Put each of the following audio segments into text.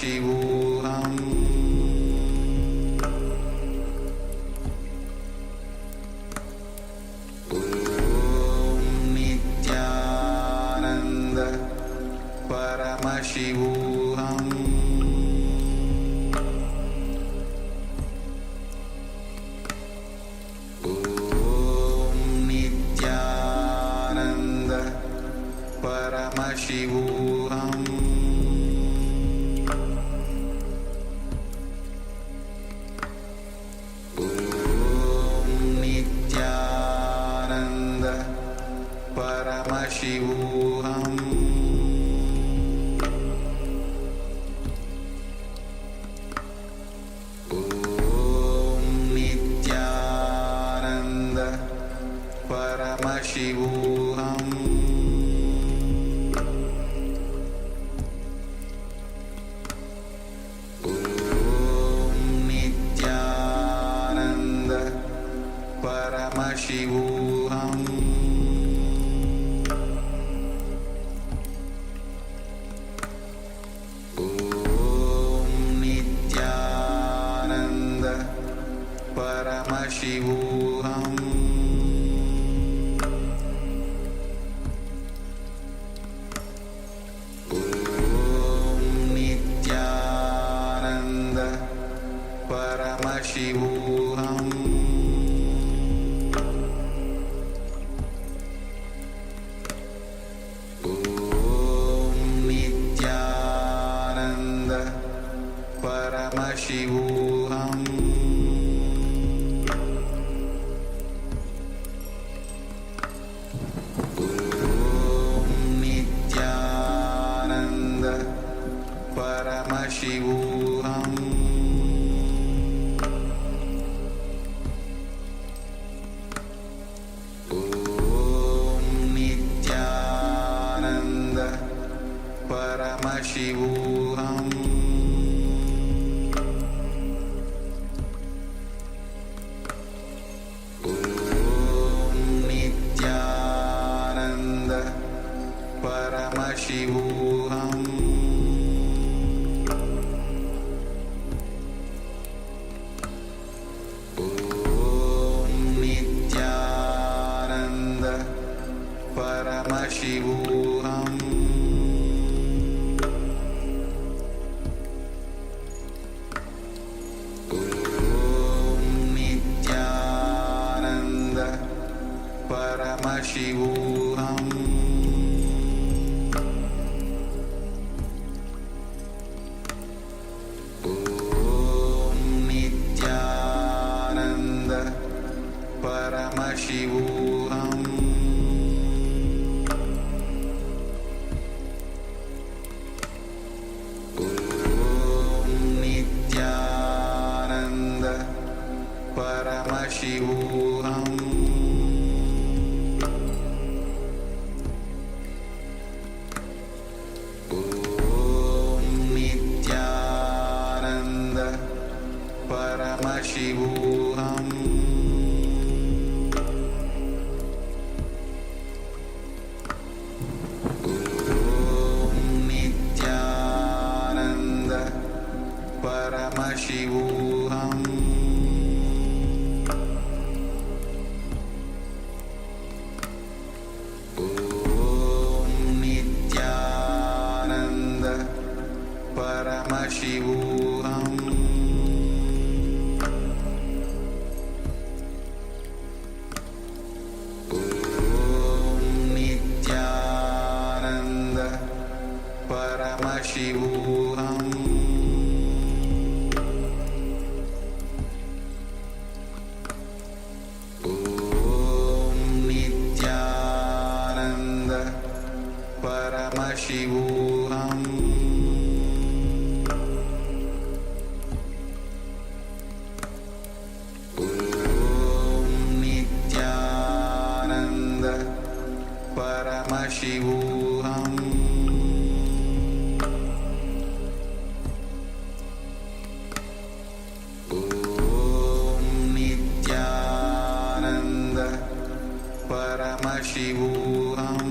Paramashivoham Om Nityananda Paramashivoham Om Nityananda Paramashivoham Paramashivoham Om Nityananda Paramashivoham Om Nityananda Paramashivoham Paramashivoham Om Nityananda Paramashivoham Om Nityananda Paramashivoham Paramashivoham Om Nityananda Paramashivoham Om Nityananda Paramashivoham Paramashivoham Om Nityananda Paramashivoham Om Nityananda Paramashivoham Paramashivoham Om Nityananda Paramashivoham Om Nityananda Paramashivoham Paramashivoham Om Nityananda Paramashivoham Om Nityananda Paramashivoham Paramashivoham Om Nityananda Paramashivoham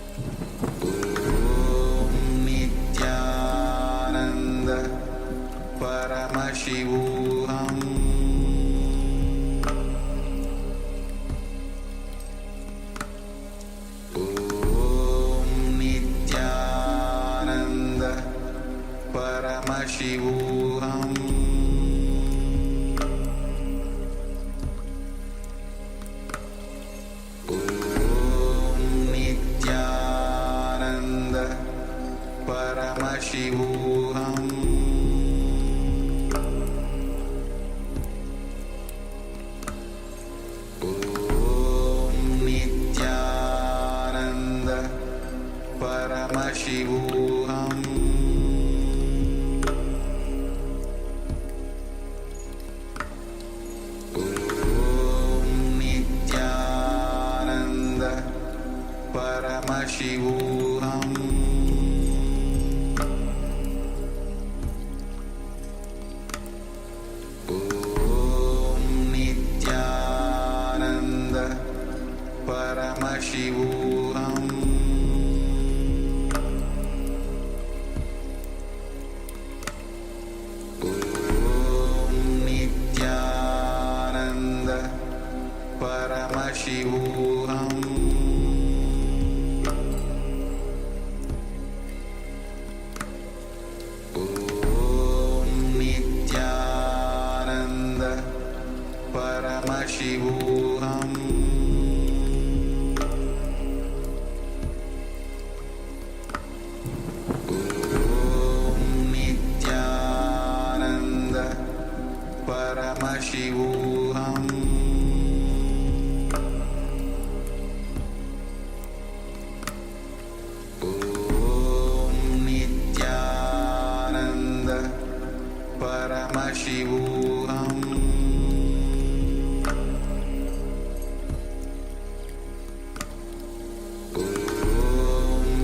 Paramashivoham Om Nityananda Paramashivoham Om Nityananda Paramashivoham Om Nityananda Paramashivoham Om Nityananda Paramashivoham Om Nityananda Paramashivoham Om Nityananda Paramashivoham Om Nityananda Paramashivoham Om Nityananda Paramashivoham Om Nityananda Paramashivoham Om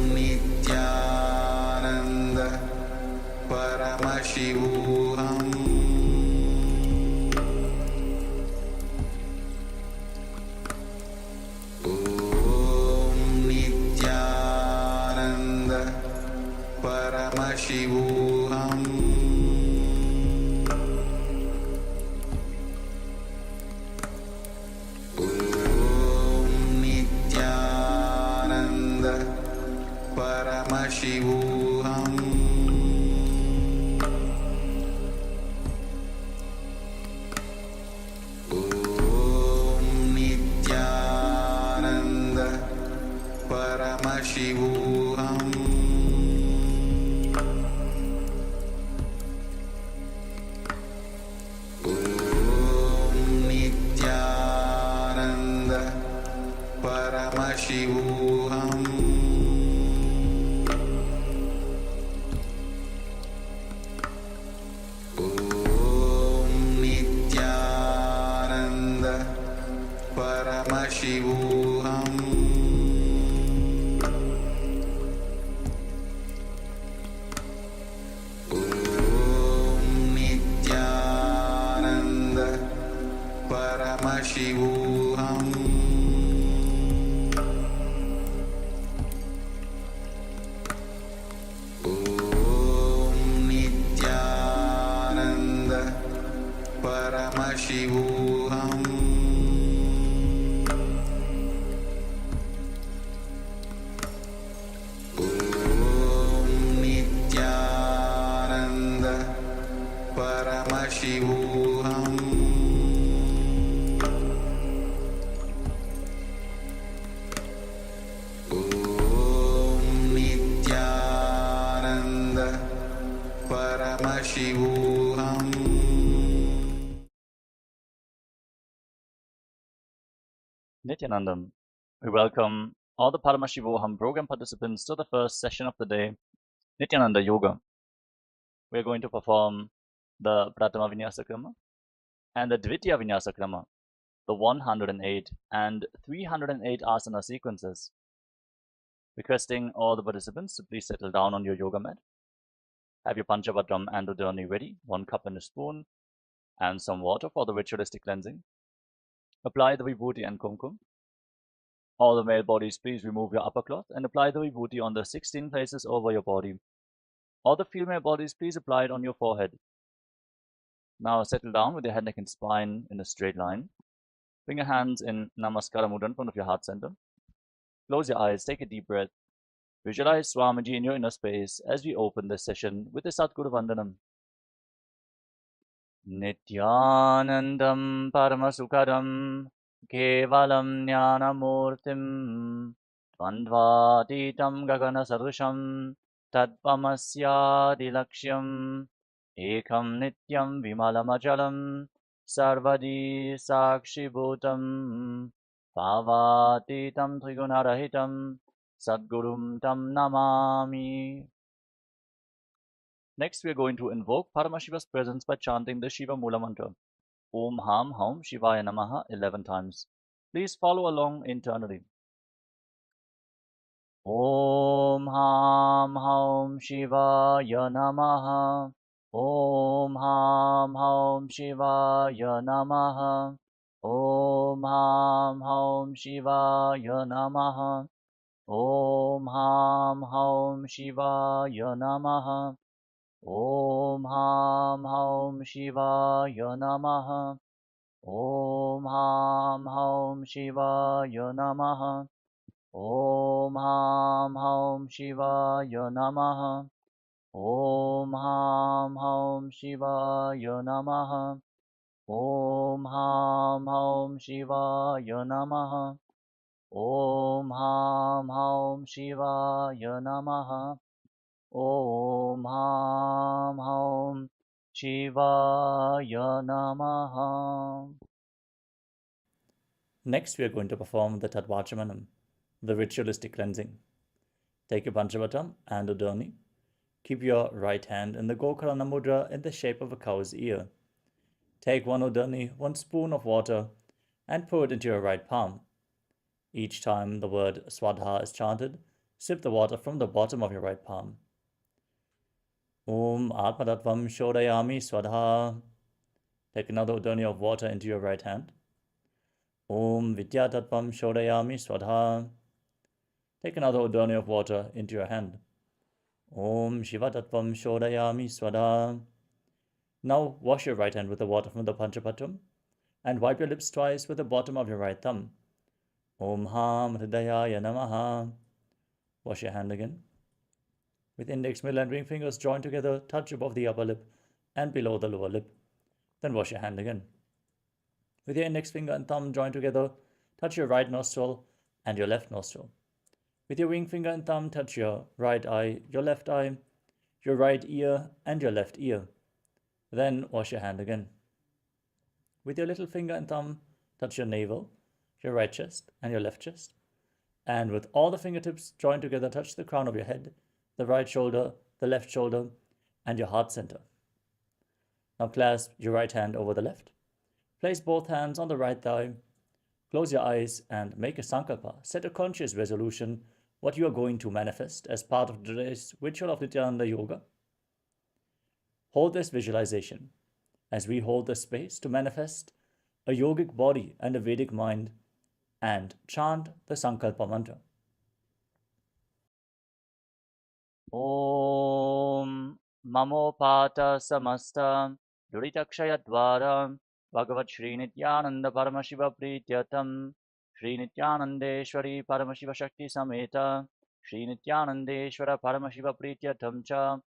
Nityananda Paramashivoham Om Nityananda Paramashivoham Om Nityananda Paramashivoham Om Nityananda Paramashivoham Om Nityananda Paramashivoham Om Nityananda Paramashivoham Om Nityananda Paramashivoham Om Nityananda Paramashivoham Om Nityananda Paramashivoham Om Nityananda Paramashivoham Nityanandam. We welcome all the Paramashivoham program participants to the first session of the day, Nityananda Yoga. We are going to perform the Pratama Vinyasa Krama and the Dvitiya Vinyasa Krama, the 108 and 308 asana sequences. Requesting all the participants to please settle down on your yoga mat. Have your Panchavadram and Udani ready, 1 cup and a spoon, and some water for the ritualistic cleansing. Apply the Vibhuti and Kumkum. All the male bodies, please remove your upper cloth and apply the Vibhuti on the 16 places over your body. All the female bodies, please apply it on your forehead. Now settle down with your head, neck and spine in a straight line. Bring your hands in Namaskara Mudra in front of your heart center. Close your eyes, take a deep breath. Visualize Swamiji in your inner space as we open this session with the Satguru Vandanam. Nityanandam Paramasukharam Kevalam Jnanamurtim Dvandvatitam Gagana Sarusham Tadvamasyadilaksham Ekam Nityam Vimalamajalam Sarvadi Sakshibhutam Bhavatitam Trigunarahitam Sadgurum Tam Namami. Next, we are going to invoke Paramashiva's presence by chanting the Shiva Mula mantra, Om Ham Haum Shivaya Namaha 11 times. Please follow along internally. Om Ham Haum Shivaya Namaha. Om Ham Haum Shivaya Namaha. Om Ham Haum Shivaya Namaha. Om Ham Haum Shivaya Namaha. Om Ham Haum Shivaya Namaha. Om Ham Haum Shivaya Namaha. Om Ham Haum Shivaya Namaha. Om Ham Haum Shivaya Namaha. Om Ham Haum Shivaya Namaha. Om Ham Haum Shivaya Namaha. Om Ham Haum Shivaya Namaha. Next, we are going to perform the Tatvachamanam, the ritualistic cleansing. Take your Panchavatam and Udani. Keep your right hand in the Gokarana Mudra in the shape of a cow's ear. Take one Udani, 1 spoon of water, and pour it into your right palm. Each time the word Swadha is chanted, sip the water from the bottom of your right palm. Om Atmatattvam Shodayami Swadha. Take another Udani of water into your right hand. Om Vidyatattvam Shodayami Swadha. Take another Udani of water into your hand. Om Shivatattvam Shodayami Swadha. Now wash your right hand with the water from the Panchapatam and wipe your lips twice with the bottom of your right thumb. Om Ham Hridayaya Namaha. Wash your hand again. With index, middle and ring fingers joined together, touch above the upper lip and below the lower lip. Then wash your hand again. With your index finger and thumb joined together, touch your right nostril and your left nostril. With your ring finger and thumb, touch your right eye, your left eye, your right ear and your left ear. Then wash your hand again. With your little finger and thumb, touch your navel, your right chest and your left chest. And with all the fingertips joined together, touch the crown of your head, the right shoulder, the left shoulder, and your heart center. Now clasp your right hand over the left. Place both hands on the right thigh. Close your eyes and make a sankalpa. Set a conscious resolution what you are going to manifest as part of today's ritual of Nityananda Yoga. Hold this visualization as we hold the space to manifest a yogic body and a Vedic mind and chant the sankalpa mantra. Om Mamopata Samasta Duritakshayadvara Bhagavat Shri Nityananda Paramashiva Prityatam Shri Nityanandeshwari Paramashiva Shakti Sameta Shri Nityanandeshwara Paramashiva Prityatam Cha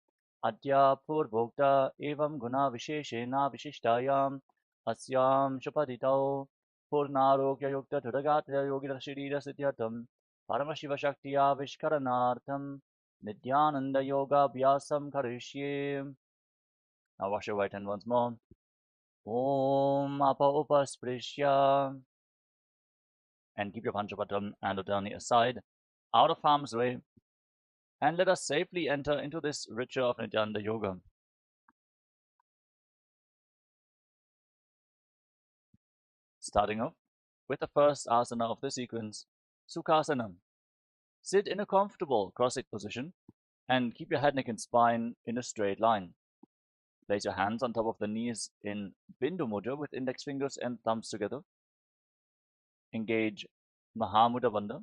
Adya Purvokta Evam Guna Visheshena Vishishtayam Asyam Shapaditau Purnarokya Yukta Tudagatya Yogita Shirira Sityatam Paramashiva Shakti Avishkaranartham Nityananda Yoga Abhyasam Karishye. Now wash your right hand once more. Om Apa Upasprishya. And keep your Panchapatam and Udani aside, out of harm's way. And let us safely enter into this ritual of Nityananda Yoga. Starting off with the first asana of the sequence, Sukhasana. Sit in a comfortable cross-legged position and keep your head, neck and spine in a straight line. Place your hands on top of the knees in Bindu Mudra with index fingers and thumbs together. Engage Mahamudra Bandha,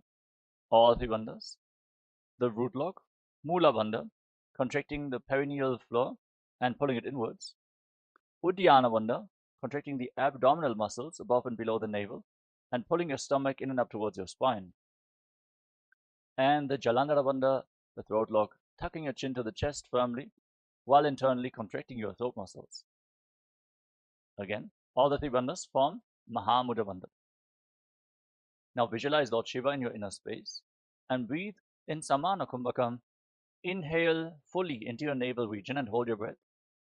all 3 bandhas. The root lock, Mula Bandha, contracting the perineal floor and pulling it inwards. Uddiyana Bandha, contracting the abdominal muscles above and below the navel and pulling your stomach in and up towards your spine. And the Jalandhara Bandha, the throat lock, tucking your chin to the chest firmly while internally contracting your throat muscles. Again, all the three bandhas form Mahamudra Bandha. Now visualize Lord Shiva in your inner space and breathe in Samana Kumbhakam. Inhale fully into your navel region and hold your breath.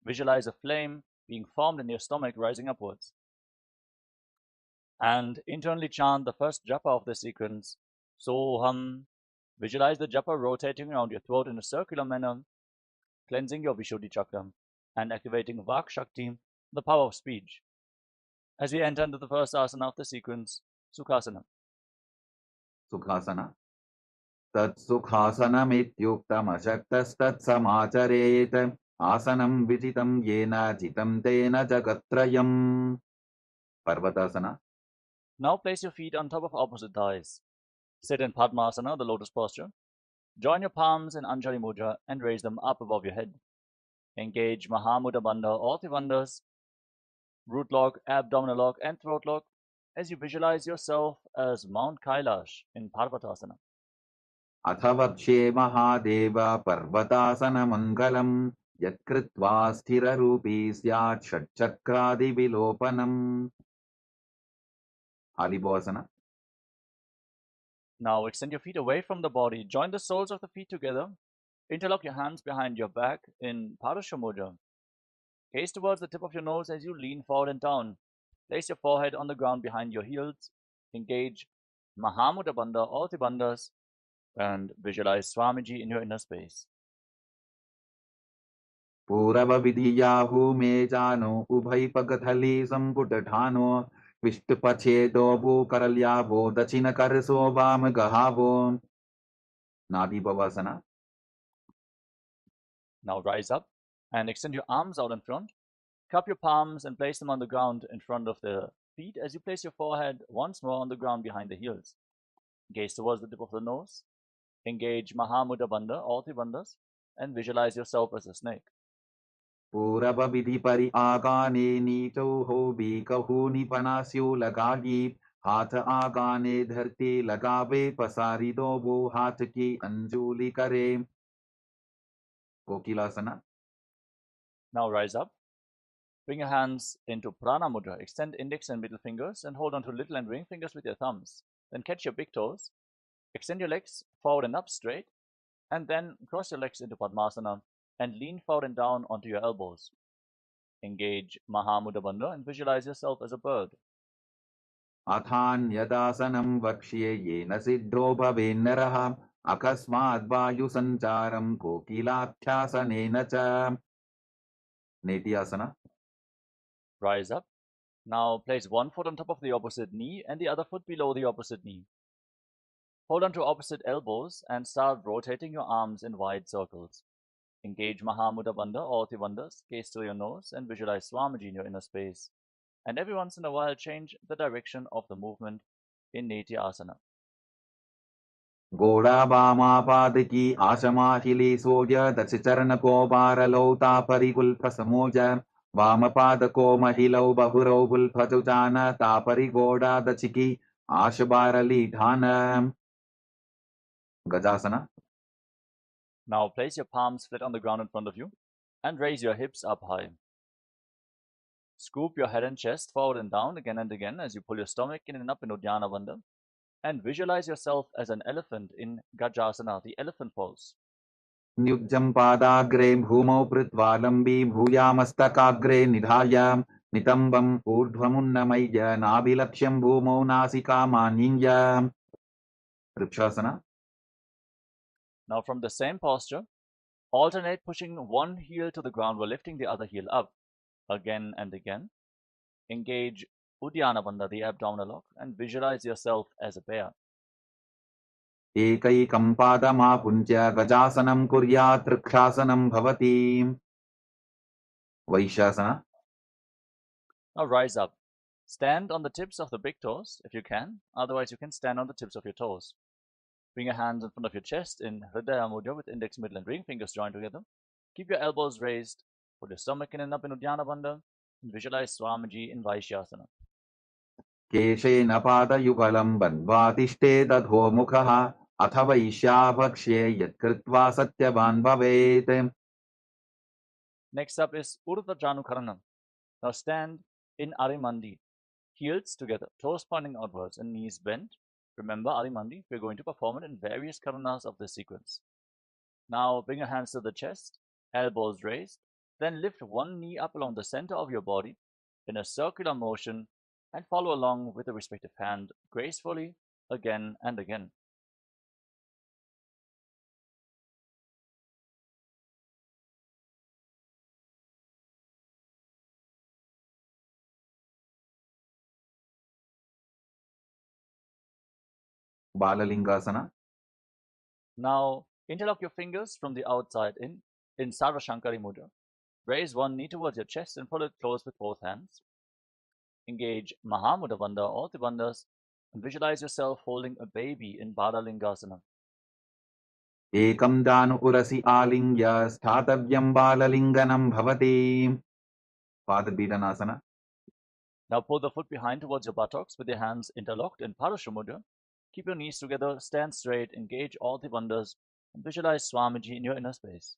Visualize a flame being formed in your stomach rising upwards. And internally chant the first japa of the sequence, Soham. Visualize the japa rotating around your throat in a circular manner, cleansing your Vishuddhi chakra and activating Vak Shakti, the power of speech. As we enter into the first asana of the sequence, Sukhasana. Sukhasana. Tat Sukhasanamityuktamashaktastat Asanam vijitam yena jitam tena jagatrayam. Parvatasana. Now place your feet on top of opposite thighs. Sit in Padmasana, the lotus posture. Join your palms in Anjali Mudra and raise them up above your head. Engage Mahamudra Bandha, all three bandhas, root lock, abdominal lock, and throat lock, as you visualize yourself as Mount Kailash in Parvatasana. Athavakshe Mahadeva Parvatasana Mangalam Yatkritva Sthira Rupi Syat Shatchakradi Vilopanam. Halibhasana. Now extend your feet away from the body. Join the soles of the feet together. Interlock your hands behind your back in Parasha Mudra. Gaze towards the tip of your nose as you lean forward and down. Place your forehead on the ground behind your heels. Engage Mahamudra Bandha, all three bandhas, and visualize Swamiji in your inner space. Purava Vidhiyahu me jano Ubhai Pagathali Samputatano Vishtupachedo Bhukaраlyavo Dachina Karso Vam Gahavo. Nadi Bhavasana. Now rise up and extend your arms out in front. Cup your palms and place them on the ground in front of the feet as you place your forehead once more on the ground behind the heels. Gaze towards the tip of the nose. Engage Mahamudra Bandha, all three bandhas, and visualize yourself as a snake. Purava Vidhipari Agane Nito Hobi Kahuni Panasyu Lagagi Hatha Agane Dharti Lagave Pasari Dobo Hataki Anjuli Kare. Kokilasana. Now rise up. Bring your hands into Prana Mudra. Extend index and middle fingers and hold on to little and ring fingers with your thumbs. Then catch your big toes. Extend your legs forward and up straight. And then cross your legs into Padmasana and lean forward and down onto your elbows. Engage Mahamudra Bandha and visualize yourself as a bird. Athanyadasanam vakshye yena siddho bhavennaraha akasmad vayu sancharam kokilabhyasanena cha. Netyasana. Rise up. Now place one foot on top of the opposite knee and the other foot below the opposite knee. Hold on to opposite elbows and start rotating your arms in wide circles. Engage Mahamudra Bandha, all three bandhas, gaze to your nose and visualize Swamiji in your inner space. And every once in a while change the direction of the movement in Nitya Asana. Goda Bama Padiki Ashamahili Soja Dachicharan Kobara Lota Parigulpa Samoja Vamapadako Mahilo Bahuro Bulpatujana Tapari Goda Dachiki Ashabara Lidhana. Gajasana. Now place your palms flat on the ground in front of you and raise your hips up high. Scoop your head and chest forward and down again and again as you pull your stomach in and up in Uddiyana Bandha. And visualize yourself as an elephant in Gajasana, the elephant pose. Nyujjam Padagre Bhumau Pritvalambi Bhuyamastakaagre Nidhaya Nitambam Urdhvamunnamaya Nabilaksham Bhumau Nasika Maninya. Vrikshasana. Now from the same posture, alternate pushing one heel to the ground while lifting the other heel up, again and again. Engage Uddiyana Bandha, the abdominal lock, and visualize yourself as a bear. Ekaikam Padamapuntya Gajasanam Kuryat Vrikshasanam Bhavati. Vaishasana. Now rise up. Stand on the tips of the big toes if you can, otherwise you can stand on the tips of your toes. Bring your hands in front of your chest in Hridaya Mudra with index, middle and ring fingers joined together. Keep your elbows raised. Put your stomach in and up in Uddiyana Bandha. and visualize Swamiji in Vaishyasana. केशेन पादयुगलं बन्ध्वातिष्ठेदधोमुखः अथ वैश्याभक्ष्ये यत्कृत्वा सत्यवान् भवेत्. Next up is Urdhva Janukarana. Now stand in Arimandi, heels together, toes pointing outwards and knees bent. Remember Arimandi, we're going to perform it in various karanas of this sequence. Now bring your hands to the chest, elbows raised, then lift one knee up along the center of your body in a circular motion and follow along with the respective hand gracefully again and again. Balalingasana. Now interlock your fingers from the outside in Sarva Shankari Mudra. Raise one knee towards your chest and pull it close with both hands. Engage Mahamudra Bandha, all the bandhas, and visualize yourself holding a baby in Balalingasana. एकं दानु उरसि आलिङ्ग्य स्थातव्यं बाललिङ्गनं भवति. Padabidhanasana. Now pull the foot behind towards your buttocks with your hands interlocked in Parashva Mudra. Keep your knees together, stand straight, engage all the bandhas, and visualize Swamiji in your inner space.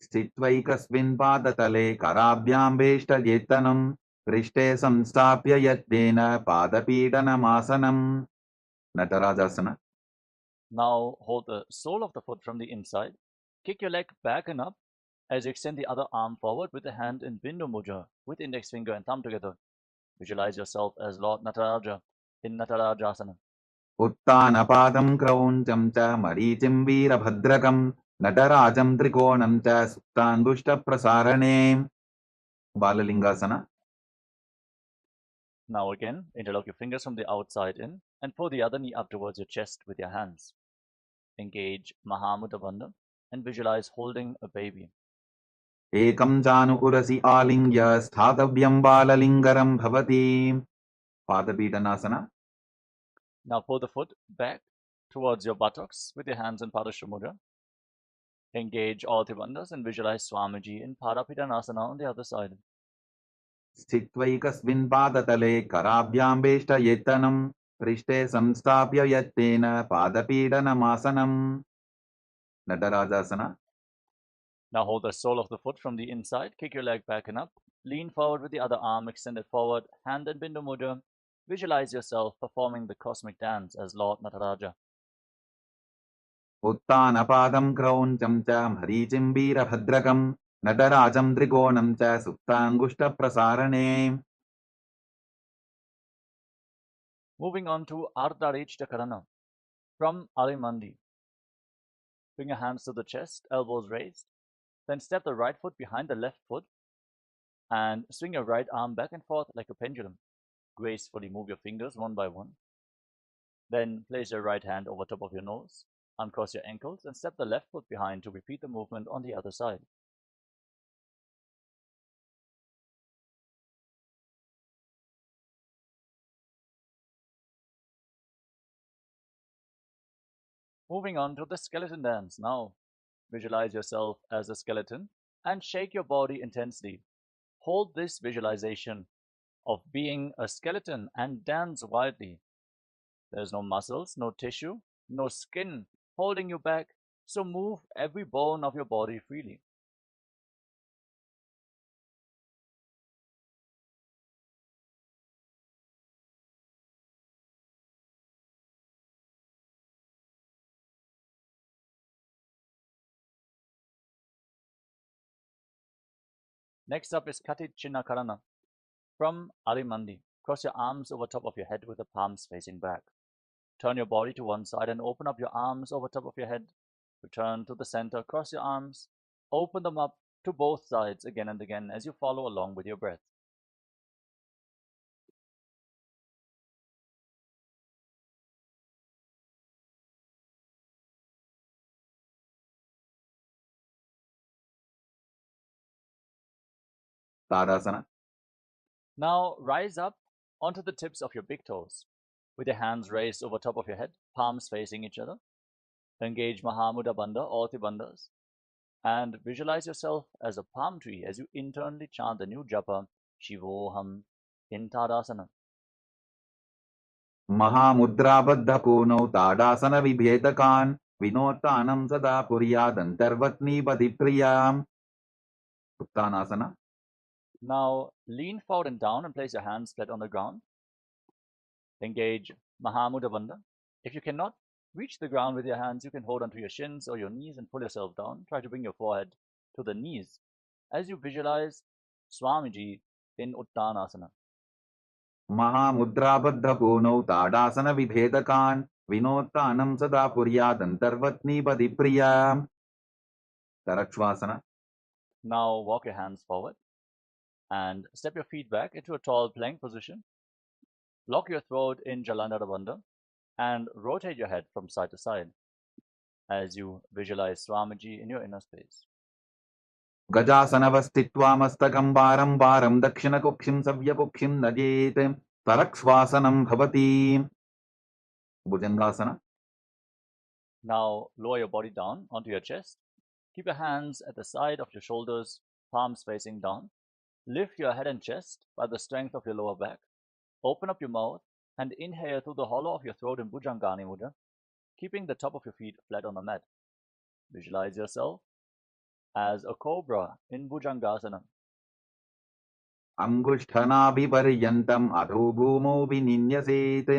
स्थित्वैकस्मिन् पादतले कराभ्यां वेष्टयेत्तनं पृष्ठे संस्थाप्य यत्नेन पादपीडनमासनं. Natarajasana. Now hold the sole of the foot from the inside. Kick your leg back and up as you extend the other arm forward with the hand in Bindu Mudra with index finger and thumb together. Visualize yourself as Lord Nataraja in Natarajasana. उत्तानपादं क्रौञ्चं च मरीचिं वीरभद्रकं नटराजं त्रिकोणं च सुप्ताङ्गुष्ठप्रसारणे. Balalingasana. Now again, interlock your fingers from the outside in and pull the other knee up towards your chest with your hands. Engage Mahamudra Bandha and visualize holding a baby. एकं जानु उरसि आलिङ्ग्य स्थातव्यं बाललिङ्गरं भवति. Padapidhanasana. Now pull the foot back towards your buttocks with your hands in Padashva Mudra. Engage all the bandhas and visualize Swamiji in Padapidhanasana on the other side. स्थित्वैकस्मिन् पादतले कराभ्यां वेष्टयेत्तनं पृष्ठे संस्थाप्य यत्तेन पादपीडनमासनं. Natarajasana. Now hold the sole of the foot from the inside, kick your leg back and up, lean forward with the other arm extended forward, hand in Bindu Mudra. Visualize yourself performing the cosmic dance as Lord Nataraja. उत्तानपादं क्रौञ्चं च मरीचिं वीरभद्रकं नटराजं त्रिकोणं च सुप्ताङ्गुष्ठप्रसारणे. Moving on to Ardharishta Karana. From Arimandi. Bring your hands to the chest, elbows raised. Then step the right foot behind the left foot and swing your right arm back and forth like a pendulum. Gracefully move your fingers one by one. Then place your right hand over top of your nose, uncross your ankles, and step the left foot behind to repeat the movement on the other side. Moving on to the skeleton dance. Now, visualize yourself as a skeleton and shake your body intensely. Hold this visualization of being a skeleton and dance wildly. There's no muscles, no tissue, no skin holding you back, so move every bone of your body freely. Next up is Kati Chinna Karana. From Arimandi, cross your arms over top of your head with the palms facing back. Turn your body to one side and open up your arms over top of your head. Return to the center, cross your arms, open them up to both sides again and again as you follow along with your breath. Tadasana. Now rise up onto the tips of your big toes with your hands raised over top of your head, palms facing each other. Engage Mahamudra Bandha, all the bandhas, and visualize yourself as a palm tree as you internally chant the new japa Paramashivoham in Tadasana. महामुद्राबद्धपूनौ ताडासनविभेदकान् विनोत्तानं सदा कुर्यादन्तर्वत्नीपतिप्रियाम् उत्तानासना. Now lean forward and down and place your hands flat on the ground. Engage Mahamudra Bandha. If you cannot reach the ground with your hands, you can hold onto your shins or your knees and pull yourself down. Try to bring your forehead to the knees as you visualize Swamiji in Uttanasana. महामुद्राबद्धपूनौ ताडासनविभेदकान् विनोत्तानं सदा कुर्यादन्तर्वत्नीपतिप्रियाम् Tarakshvasana. Now walk your hands forward and step your feet back into a tall plank position. Lock your throat in Jalandhara Bandha and rotate your head from side to side as you visualize Swamiji in your inner space. गजासनवस्थित्वा मस्तकं वारं वारं दक्षिणकुक्षिं सव्यकुक्षिं नजेत् तरक्ष्वासनं भवति भुजङ्गासना. Now lower your body down onto your chest. Keep your hands at the side of your shoulders, palms facing down. Lift your head and chest by the strength of your lower back. Open up your mouth and inhale through the hollow of your throat in Bhujangani Mudra, keeping the top of your feet flat on the mat. Visualize yourself as a cobra in Bhujangasana. अङ्गुष्ठनाभिपर्यन्तम् अधो भूमौ विनिन्यसेत्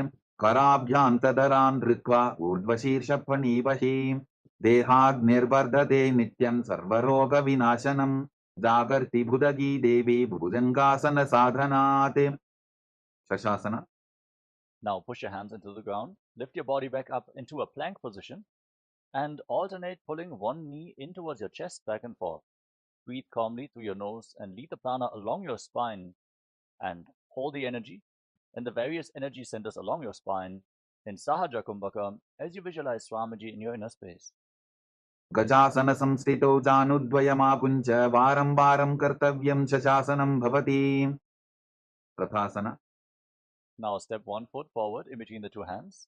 कराभ्यान्तदरान् धृत्वा ऊर्ध्वशीर्षफणीवशी देहाग्निर्वर्धते नित्यं सर्वरोगविनाशनं जागर्ति भुदगी देवी भुजङ्गासनसाधनात् शशासना. Now push your hands into the ground, lift your body back up into a plank position, and alternate pulling one knee in towards your chest back and forth. Breathe calmly through your nose and lead the prana along your spine and hold the energy and the various energy centers along your spine in Sahaja Kumbhaka as you visualize Swamiji in your inner space. गजासनसंस्थितौ जानुद्वयमापुञ्च वारं वारं कर्तव्यं शशासनं भवति प्रथासना. Now step one foot forward in between the two hands.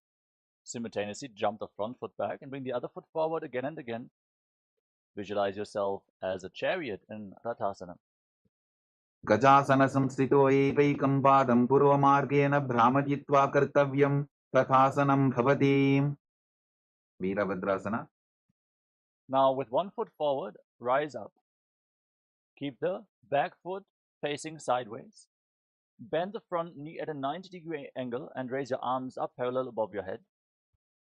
Simultaneously jump the front foot back and bring the other foot forward again and again. Visualize yourself as a chariot in Rathasana. गजासनसंस्थितो एकैकं पादं पूर्वमार्गेण भ्रामयित्वा कर्तव्यं तथासनं भवति Virabhadrasana. Now with one foot forward, rise up. Keep the back foot facing sideways. Bend the front knee at a 90-degree angle and raise your arms up parallel above your head.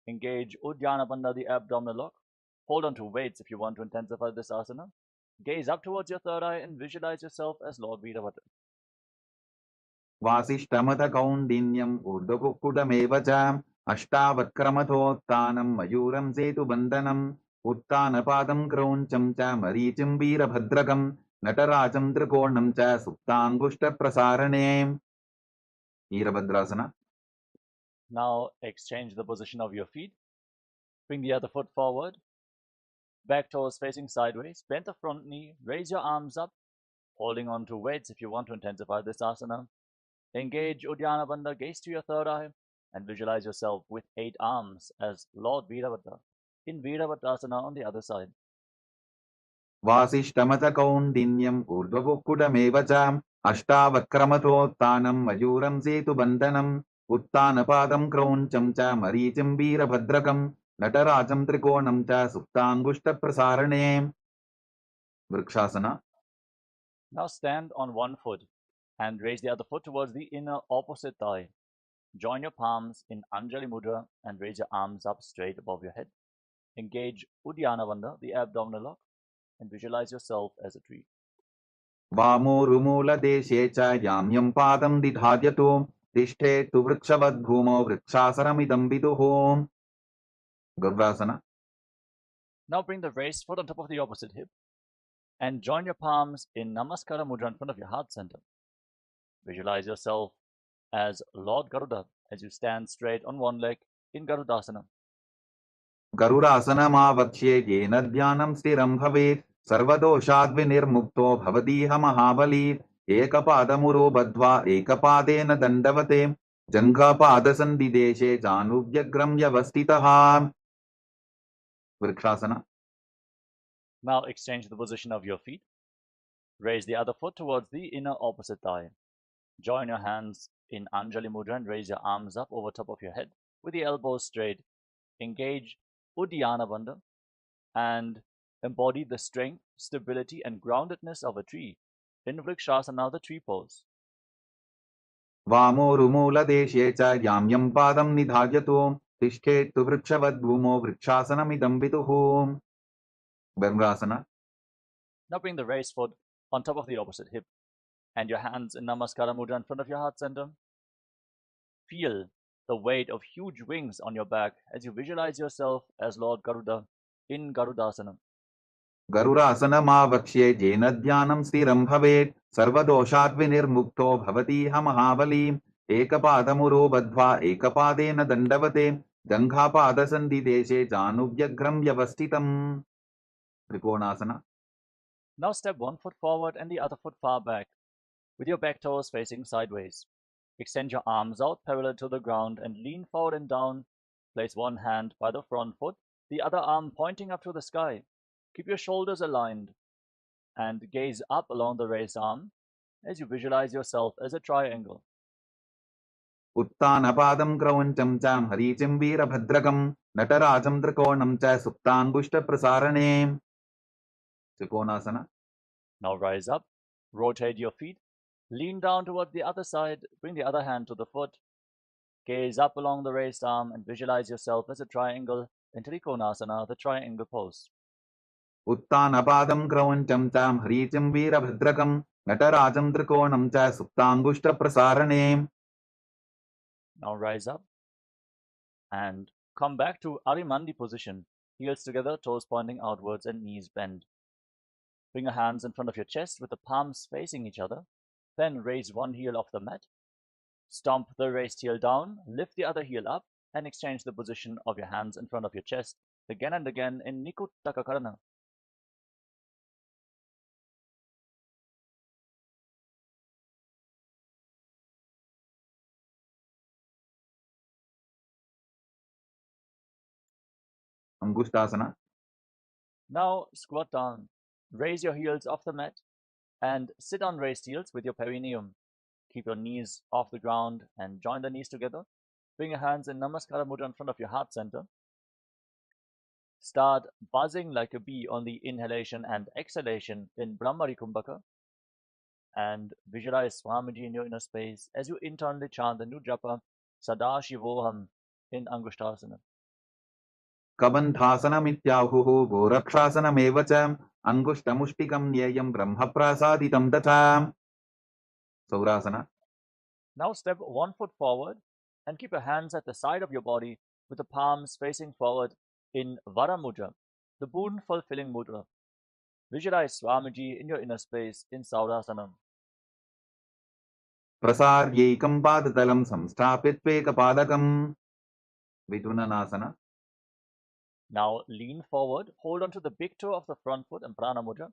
Engage Uddiyana Bandha, the abdominal lock. Hold on to weights if you want to intensify this asana. Gaze up towards your third eye and visualize yourself as Lord Veerabhadra. वासिष्ठमतकौण्डिन्यम् ऊर्ध्वकुक्कुटमेव च अष्टावक्क्रमथोत्थानं मयूरं सेतुबन्धनम् उत्थानपादं क्रौञ्चं च मरीचिं वीरभद्रकं नटराजं त्रिकोणं च सुप्ताङ्गुष्ठप्रसारणे Virabhadrasana. Now exchange the position of your feet. Bring the other foot forward. Back toes facing sideways. Bend the front knee. Raise your arms up, holding on to weights if you want to intensify this asana. Engage Uddiyana Bandha, gaze to your third eye, and visualize yourself with 8 arms as Lord Veerabhadra in Veerabhadrasana on the other side. वासिष्ठमतकौण्डिन्यम् ऊर्ध्वकुक्कुटमेव च अष्टावक्क्रमथोत्थानं मयूरं सेतुबन्धनम् उत्थानपादं क्रौञ्चं च मरीचिं वीरभद्रकं नटराजं त्रिकोणं च सुप्ताङ्गुष्ठप्रसारणे vrikshasana. Now stand on one foot and raise the other foot towards the inner opposite thigh. Join your palms in Anjali Mudra and raise your arms up straight above your head. Engage Uddiyana Bandha, the abdominal lock, and visualize yourself as a tree. वामोरुमूलदेशे च याम्यं पादं दिधार्यतो तिष्ठेत्तु वृक्षवद्भूमौ वृक्षासनमिदं विदुः गरुडासना. Now bring the raised foot on top of the opposite hip and join your palms in Namaskara Mudra in front of your heart center. Visualize yourself as Lord Garuda as you stand straight on one leg in Garudasana. गरुडासनमावक्ष्ये येन ध्यानं स्थिरं भवेत् सर्वदोषाद्विनिर्मुक्तो भवतीह महाबली एकपादमुरो बद्ध्वा एकपादेन दण्डवते जङ्घापादसन्धिदेशे जानुभ्यग्रं व्यवस्थितः vrikshasana. Now exchange the position of your feet. Raise the other foot towards the inner opposite thigh. Join your hands in Anjali Mudra and raise your arms up over top of your head with the elbows straight. Engage Uddiyana Bandha and embody the strength, stability, and groundedness of a tree in Vrikshasana, the tree pose. वामोरुमूलदेशे च यां यं पादं निधार्यतो तिष्ठेत्तु वृक्षवद्भूमो वृक्षासनमिदं विदुः Brahmasana. Now bring the raised foot on top of the opposite hip and your hands in Namaskara Mudra in front of your heart center. Feel the weight of huge wings on your back as you visualize yourself as Lord Garuda in Garudasana. गरुडासनमावक्ष्ये येन ध्यानं स्थिरं भवेत् सर्वदोषात् विनिर्मुक्तो भवतीह महाबली एकपादमुरो बद्ध्वा एकपादेन दण्डवते जङ्घापादसन्धिदेशे जानुव्यघ्रं व्यवस्थितम् त्रिकोणासना. Now step one foot forward and the other foot far back, with your back toes facing sideways. Extend your arms out parallel to the ground and lean forward and down. Place one hand by the front foot, the other arm pointing up to the sky. Keep your shoulders aligned and gaze up along the raised arm as you visualize yourself as a triangle. उत्तानपादं क्रौञ्चं च हरीचिं वीरभद्रकं नटराजं त्रिकोणं च सुप्ताङ्गुष्ठप्रसारणे त्रिकोणासना. Now rise up, rotate your feet, lean down towards the other side, bring the other hand to the foot, gaze up along the raised arm and visualize yourself as a triangle in Trikonasana, the triangle pose. उत्तानपादं क्रौञ्चं च हरीचिं वीरभद्रकं नटराजं त्रिकोणं च सुप्ताङ्गुष्ठप्रसारणे. Now rise up and come back to Arimandi position, heels together, toes pointing outwards and knees bent. Bring your hands in front of your chest with the palms facing each other. Then raise one heel off the mat. Stomp the raised heel down, lift the other heel up, and exchange the position of your hands in front of your chest again and again in Nikuttaka Karana. Angushtasana. Now squat down. Raise your heels off the mat and sit on raised heels with your perineum. Keep your knees off the ground and join the knees together. Bring your hands in Namaskara Mudra in front of your heart center. Start buzzing like a bee on the inhalation and exhalation in Brahmari Kumbhaka. And visualize Swamiji in your inner space as you internally chant the new japa Sadashivoham in Angushtasana. कबन्धासनमित्याहुः गोरक्षासनमेव च अङ्गुष्ठमुष्टिकं न्येयं ब्रह्मप्रसादितं तथा सौरासना. Now step one foot forward and keep your hands at the side of your body with the palms facing forward in Vara Mudra, the boon-fulfilling mudra. Visualize Swamiji in your inner space in Saurasana. प्रसार्यैकं पादतलं संस्थाप्य त्वेकपादकं विधुननासना. Now lean forward, hold on to the big toe of the front foot in Prana Mudra,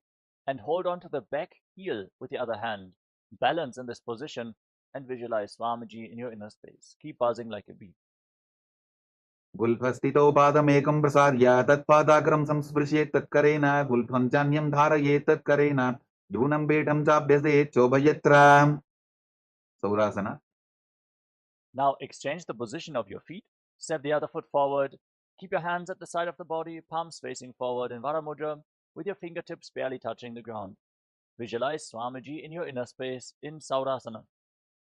and hold on to the back heel with the other hand. Balance in this position and visualize Swamiji in your inner space. Keep buzzing like a bee. गुल्फस्थितौ पादमेकं प्रसार्य तत्पादाग्रं संस्पृशेत् तत्करेण गुल्फं चान्यं धारयेत् तत्करेण धूनं पीठं चाभ्यसेत् चोभयत्र सौरासना. Now exchange the position of your feet. Step the other foot forward. Keep your hands at the side of the body, palms facing forward in Vara Mudra, with your fingertips barely touching the ground. Visualize Swamiji in your inner space in Saurasana.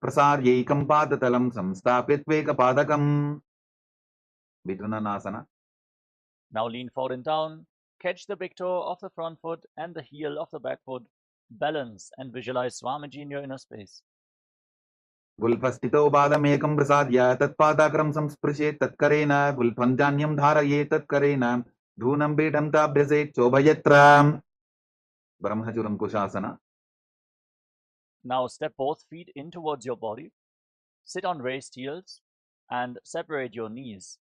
प्रसार्यैकं पादतलं संस्थाप्य त्वेकपादकं विधुननासना. Now lean forward and down. Catch the big toe of the front foot and the heel of the back foot. Balance and visualize Swamiji in your inner space. गुल्फस्थितौ पादमेकं प्रसाद्य तत्पादाग्रं संस्पृशेत् तत्करेण गुल्फं चान्यं धारयेत् तत्करेण धूनं पीठं चाभ्यसेत् चोभयत्र ब्रह्मचुरङ्कुशासना. Now step both feet in towards your body. Sit on raised heels and separate your knees.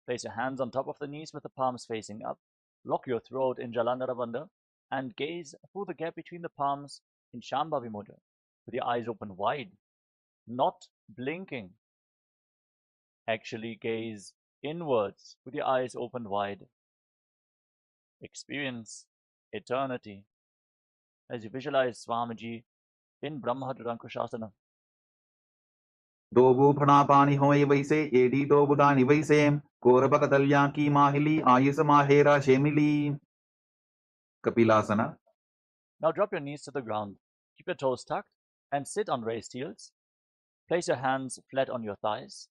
Place your hands on top of the knees with the palms facing up. Lock your throat in Jalandhara Bandha and gaze through the gap between the palms in Shambhavi Mudra with your eyes open wide, not blinking. Actually gaze inwards with your eyes open wide. Experience eternity. as you visualize Swamiji in Brahmahadrankashasana. Dobu pranapani hoye vaise, edi dobu dani vaise, korabakatalya ki mahili, ayusa mahera shemili. Kapilasana. Now drop your knees to the ground. Keep your toes tucked and sit on raised heels. Place your hands flat on your thighs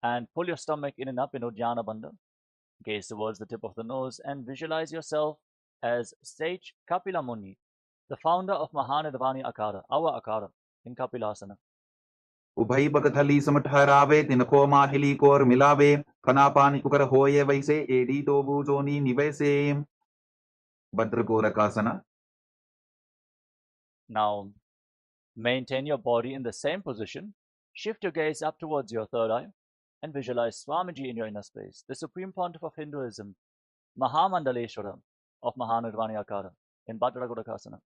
and pull your stomach in and up in Uddiyana Bandha. Gaze towards the tip of the nose and visualize yourself as sage Kapila Muni, the founder of Mahanidvani Akara, our Akara, in Kapilasana. उभई बकथली समट हरावे तिनको माहिली core मिलावे फनापानी कुकर होये वैसे एडी दोबू जोनी निवैसे भद्रकोरकासना. Now, maintain your body in the same position. Shift your gaze up towards your third eye and visualize Swamiji in your inner space, the Supreme Pontiff of Hinduism, Mahamandaleshwara of Mahanidvani Akara, in Bhadrakodakasana.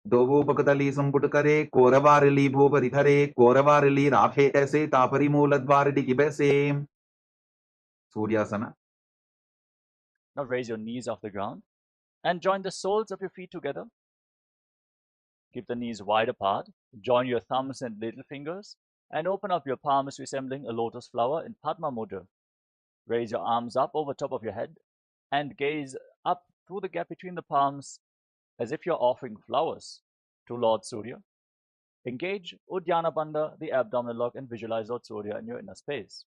दोबू बकथली संपुट करे कोरवारिली भूपरि धरे कोरवारिली राखे ऐसे तापरी मूल द्वार डिगी बैसे. सूर्यासना. Now raise your knees off the ground and join the soles of your feet together. Keep the knees wide apart. Join your thumbs and little fingers and open up your palms resembling a lotus flower in Padma Mudra. Raise your arms up over top of your head and gaze up through the gap between the palms as if you're offering flowers to Lord Surya. Engage Uddiyana Bandha, the abdominal lock, and visualize Lord Surya in your inner space.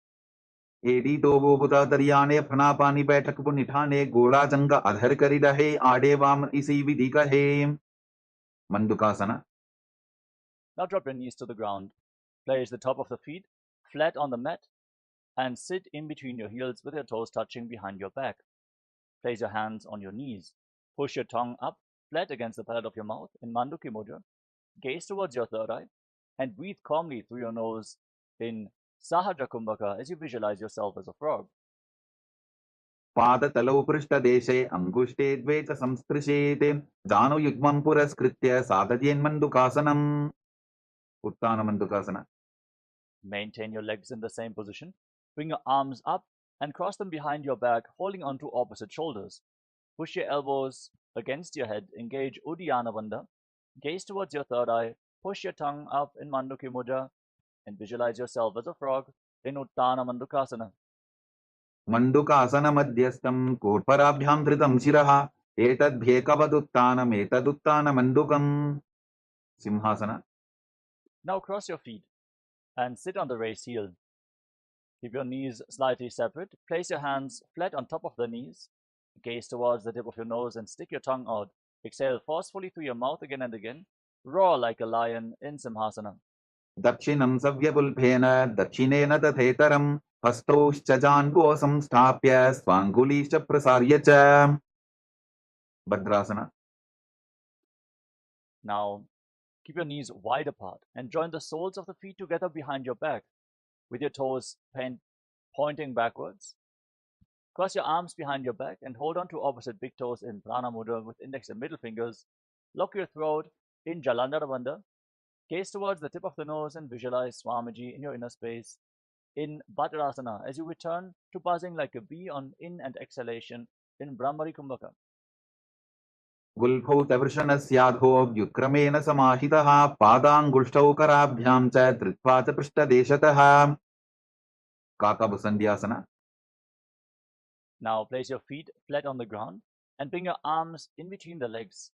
एडी दोबू बुता दरियाने फनापानी बैठक पुनिठाने गोड़ा जंगा अधर करी रहे आडे वाम इसी विधि कहे. मंदुकासना. Now drop your knees to the ground. Place the top of the feet flat on the mat and sit in between your heels with your toes touching behind your back. Place your hands on your knees. Push your tongue up flat against the palate of your mouth in Manduki Mudra. Gaze towards your third eye and breathe calmly through your nose in Sahadra Kumbhaka as you visualize yourself as a frog. पादतलौ पृष्ठदेशे अङ्गुष्ठे द्वे च संस्पृशेत् जानुयुग्मं पुरस्कृत्य साधयेन्मन्दुकासनम्. उत्तानमन्दुकासना. Maintain your legs in the same position. Bring your arms up and cross them behind your back, holding onto opposite shoulders. Push your elbows against your head. Engage Uddiyana Bandha. Gaze towards your third eye. Push your tongue up in Manduki Mudra and visualize yourself as a frog in Uttana Mandukasana. मण्डुकासनमध्यस्थं कोट्पराभ्यां धृतं शिरः एतद्भ्येकवदुत्तानमेतदुत्तानमण्डुकम्. सिंहासना. Now cross your feet and sit on the raised heel. Keep your knees slightly separate. Place your hands flat on top of the knees. Gaze towards the tip of your nose and stick your tongue out. Exhale forcefully through your mouth again and again. Roar like a lion in Simhasana. दक्षिणं सव्यपुल्भेन दक्षिणेन तथेतरं हस्तौश्चजान्वो संस्थाप्य स्वाङ्गुलीश्च प्रसार्य च. भद्रासना. Now, keep your knees wide apart and join the soles of the feet together behind your back with your toes pointing backwards. Cross your arms behind your back and hold on to opposite big toes in Prana Mudra with index and middle fingers. Lock your throat in Jalandhara Bandha. Gaze towards the tip of the nose and visualize Swamiji in your inner space in Bhadrasana as you return to buzzing like a bee on in and exhalation in Brahmari Kumbhaka. गुल्फौ तवृषणस्याधो व्युत्क्रमेण समाहितः पादाङ्गुष्ठौ कराभ्यां च धृत्वा च पृष्ठदेशतः. काकभुसन्ध्यासना. Now place your feet flat on the ground and bring your arms in between the legs.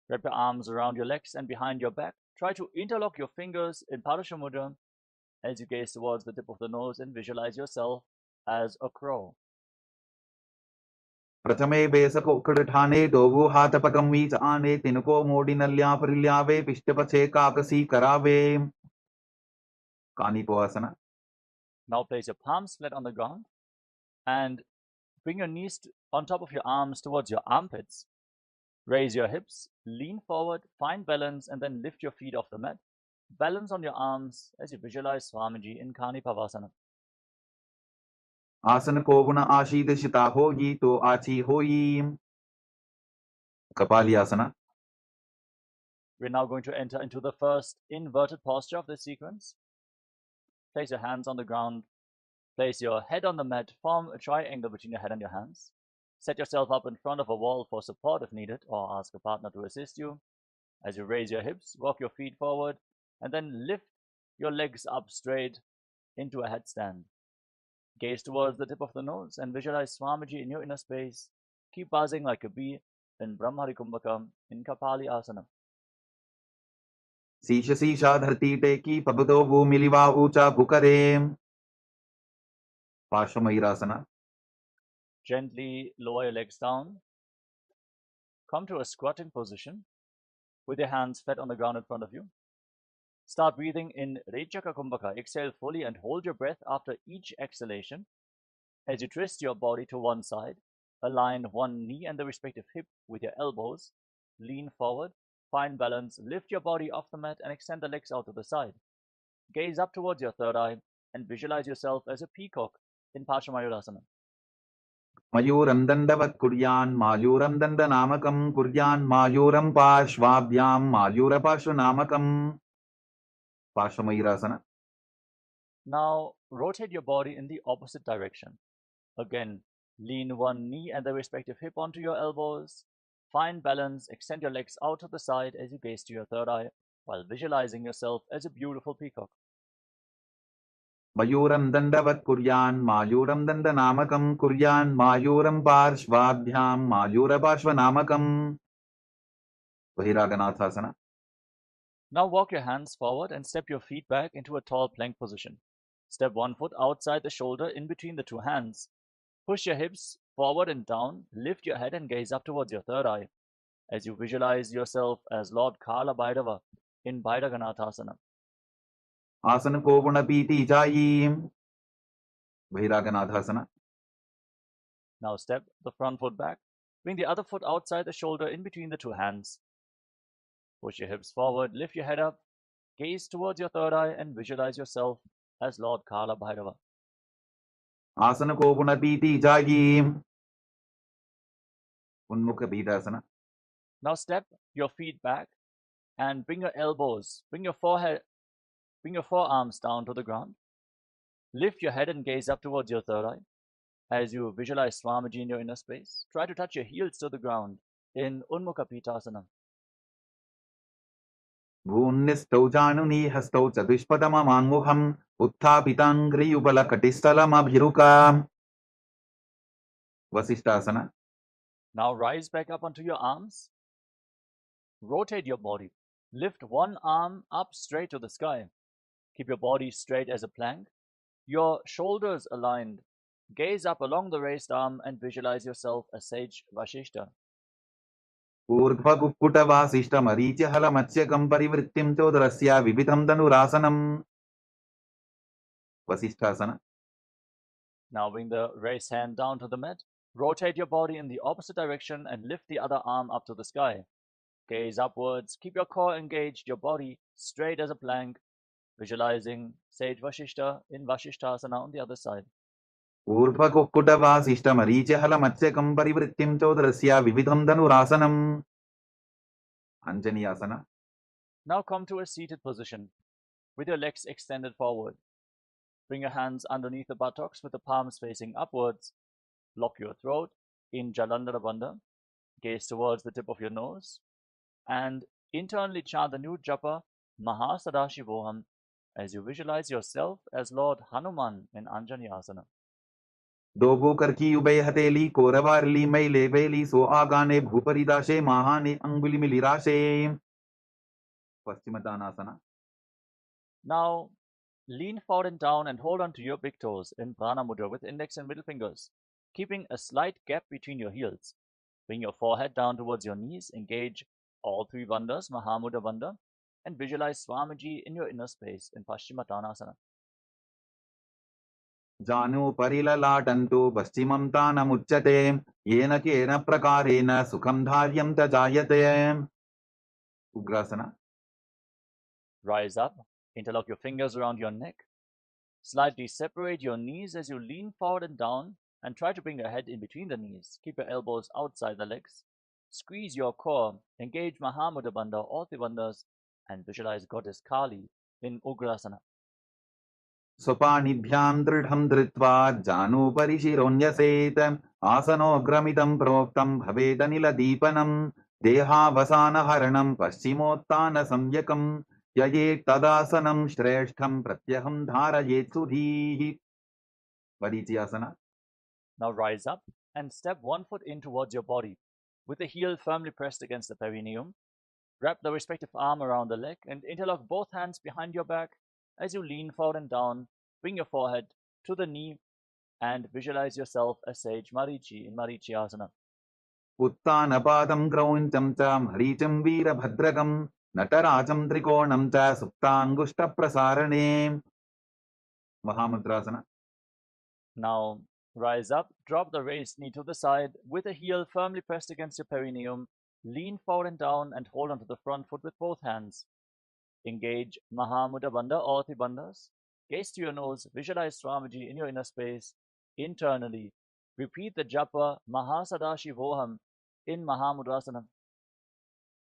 Wrap your arms around your legs and behind your back. Try to interlock your fingers in Padasha Mudra as you gaze towards the tip of the nose and visualize yourself as a crow. प्रथमे बेसकोक्कड़ठाने दोवु हाथपकं वीच आने तिनको मोडिनल्या परिल्यावे पिष्टपछे काकसी करावे. कानिपोआसना. Now place your palms flat on the ground and bring your knees on top of your arms towards your armpits. Raise your hips, lean forward, find balance, and then lift your feet off the mat. Balance on your arms as you visualize Swamiji in Kanipavasana. आसन को गुण आशीर्षिता होगी तो आची होई. कपालियासना. We're now going to enter into the first inverted posture of this sequence. Place your hands on the ground. Place your head on the mat. Form a triangle between your head and your hands. Set yourself up in front of a wall for support if needed, or ask a partner to assist you. As you raise your hips, walk your feet forward, and then lift your legs up straight into a headstand. Gaze towards the tip of the nose and visualize Swamiji in your inner space. Keep buzzing like a bee in Brahmari Kumbhaka in Kapali Asana. शीश शीशा धरती टेकी पबतो भूमिलिवा ऊंचा भुकरे पार्श्वमयूरासना. Gently lower your legs down. Come to a squatting position with your hands flat on the ground in front of you. Start breathing in Rejaka Kumbhaka. Exhale fully and hold your breath after each exhalation. As you twist your body to one side, align one knee and the respective hip with your elbows. Lean forward, find balance, lift your body off the mat and extend the legs out to the side. Gaze up towards your third eye and visualize yourself as a peacock in Paramashivoham. मयूरं दण्डवत् कुर्यान् मायूरं दण्डनामकं कुर्यान् मायूरं पार्श्वाभ्यां मायूरपार्श्वनामकम्. पार्श्वमयूरासना. Now rotate your body in the opposite direction. Again, lean one knee and the respective hip onto your elbows. Find balance, extend your legs out to the side as you gaze to your third eye while visualizing yourself as a beautiful peacock. मयूरं दण्डवत् कुर्यान् मायूरं दण्डनामकं कुर्यान् मायूरं पार्श्वाभ्यां मायूरपार्श्वनामकम्. बहिरागनाथासना. Now walk your hands forward and step your feet back into a tall plank position. Step one foot outside the shoulder in between the two hands. Push your hips forward and down, lift your head and gaze up towards your third eye as you visualize yourself as Lord Kala Bhairava in Bhairaganathasana. आसन को गुणपीति जायीं. बहिरागनाथासना. Now step the front foot back. Bring the other foot outside the shoulder in between the two hands. Push your hips forward, lift your head up, gaze towards your third eye and visualize yourself as Lord Kala Bhairava. आसन को गुणपीति जायीं. उन्मुख पीठासना. Now step your feet back and bring your elbows, bring your forearms down to the ground. Lift your head and gaze up towards your third eye as you visualize Swamiji in your inner space. Try to touch your heels to the ground in Unmukha Pitasana. भून्निष्ठौ जानुनी हस्तौ चतुष्पदममाङ्मुखम् उत्थापिताङ्घ्रियुगलकटिस्थलमभिरुका. वसिष्ठासना. Now rise back up onto your arms. Rotate your body. Lift one arm up straight to the sky. Keep your body straight as a plank. Your shoulders aligned. Gaze up along the raised arm and visualize yourself as Sage Vashishta. ऊर्ध्वकुक्कुटवासिष्ठमरीचिहलमत्स्यकं परिवृत्तिं चोदरस्य विविधं धनुरासनम्. वसिष्ठासना. Now bring the raised hand down to the mat. Rotate your body in the opposite direction and lift the other arm up to the sky. Gaze upwards. Keep your core engaged, your body straight as a plank. Visualizing Sage Vashishta in Vashishthasana on the other side. ऊर्ध्वकुक्कुटवासिष्ठमरीचिहलमत्स्यकं परिवृत्तिं चोदरस्य विविधं धनुरासनम्. अंजनीयासना. Now come to a seated position with your legs extended forward. Bring your hands underneath the buttocks with the palms facing upwards. Lock your throat in Jalandhara Bandha. Gaze towards the tip of your nose and internally chant the new japa Mahasadashivoham as you visualize yourself as Lord Hanuman in Anjaneyasana. दोगो करकी उबय हथेली कोरवारली मैले बेली सो आगाने भूपरिदाशे महाने अंगुली मिलिराशे. पश्चिमतानासना. Now lean forward and down and hold on to your big toes in Prana Mudra with index and middle fingers, keeping a slight gap between your heels. Bring your forehead down towards your knees, engage all three bandhas, Mahamudra Bandha, and visualize Swamiji in your inner space in Paschimottanasana. जानु परिललाटन्तु पश्चिमं तानमुच्यते येन केन प्रकारेण सुखं धार्यं च जायते. Ugrasana. Rise up, interlock your fingers around your neck. Slightly separate your knees as you lean forward and down and try to bring your head in between the knees. Keep your elbows outside the legs. Squeeze your core, engage Mahamudra Bandha, all three bandhas, and visualize Goddess Kali in Ugrasana. स्वपाणिभ्यां दृढं धृत्वा जानु परिशिरोन्यसेत आसनोऽग्रमिदं प्रोक्तं भवेदनिलदीपनं देहावसानहरणं पश्चिमोत्तानसंज्ञकं ययेत्तदासनं श्रेष्ठं प्रत्यहं धारयेत् सुधीः. Vadiciyasana. Now rise up and step one foot in towards your body, with the heel firmly pressed against the perineum. Wrap the respective arm around the leg and interlock both hands behind your back. As you lean forward and down, bring your forehead to the knee and visualize yourself as Sage Marichi in Marichiyasana. उत्तानपादं क्रौञ्चं च मरीचिं वीरभद्रकं नटराजं त्रिकोणं च सुप्ताङ्गुष्ठप्रसारणे. Mahamudrasana. Now rise up, drop the raised knee to the side with the heel firmly pressed against your perineum. Lean forward and down and hold onto the front foot with both hands. Engage Mahamudra Bandha or Tribandhas. Gaze to your nose, visualize Swamiji in your inner space. Internally, repeat the japa Mahasadashivoham in Mahamudrasana.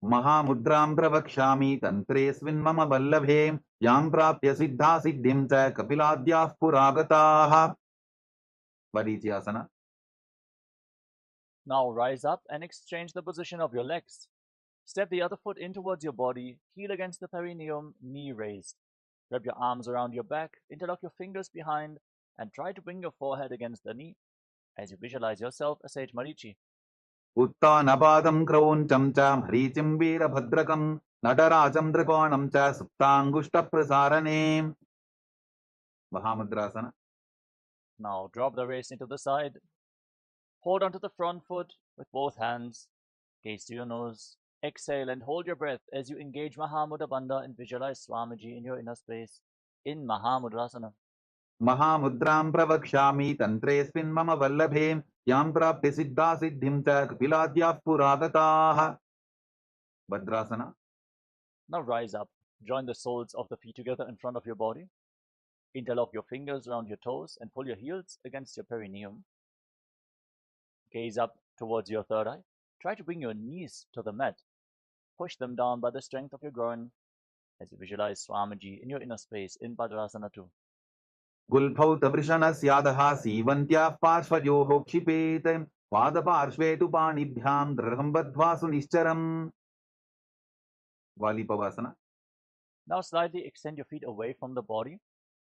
महामुद्रां प्रवक्ष्यामि तन्त्रेऽस्मिन् मम वल्लभे यां प्राप्य सिद्धा सिद्धिं च कपिलाद्याः पुरागताः. Vadiciyasana. Now rise up and exchange the position of your legs. Step the other foot in towards your body, heel against the perineum, knee raised. Wrap your arms around your back, interlock your fingers behind, and try to bring your forehead against the knee as you visualize yourself as Sage Marichi. उत्तानपादं क्रौञ्चं च मरीचिं वीरभद्रकं नटराजं त्रिकोणं च सुप्ताङ्गुष्ठप्रसारणे. Mahamudrasana. Now drop the waist into the side. Hold onto the front foot with both hands. Gaze to your nose. Exhale and hold your breath as you engage Mahamudra Bandha and visualize Swamiji in your inner space in Mahamudrasana. महामुद्रां प्रवक्ष्यामि तन्त्रेऽस्मिन् मम वल्लभे यां प्राप्य सिद्धा सिद्धिं च कपिलाद्याः पुरागताः. Bhadrasana. Now rise up. Join the soles of the feet together in front of your body. Interlock your fingers around your toes and pull your heels against your perineum. Gaze up towards your third eye. Try to bring your knees to the mat. Push them down by the strength of your groin as you visualize Swamiji in your inner space in Bhadrasana 2. गुल्फौ तवृषणस्यादः सीवन्त्याः पार्श्वयोः क्षिपेत् पादपार्श्वे तु पाणिभ्यां दृढं बद्ध्वा सुनिश्चरम्. Valipavasana. Now slightly extend your feet away from the body.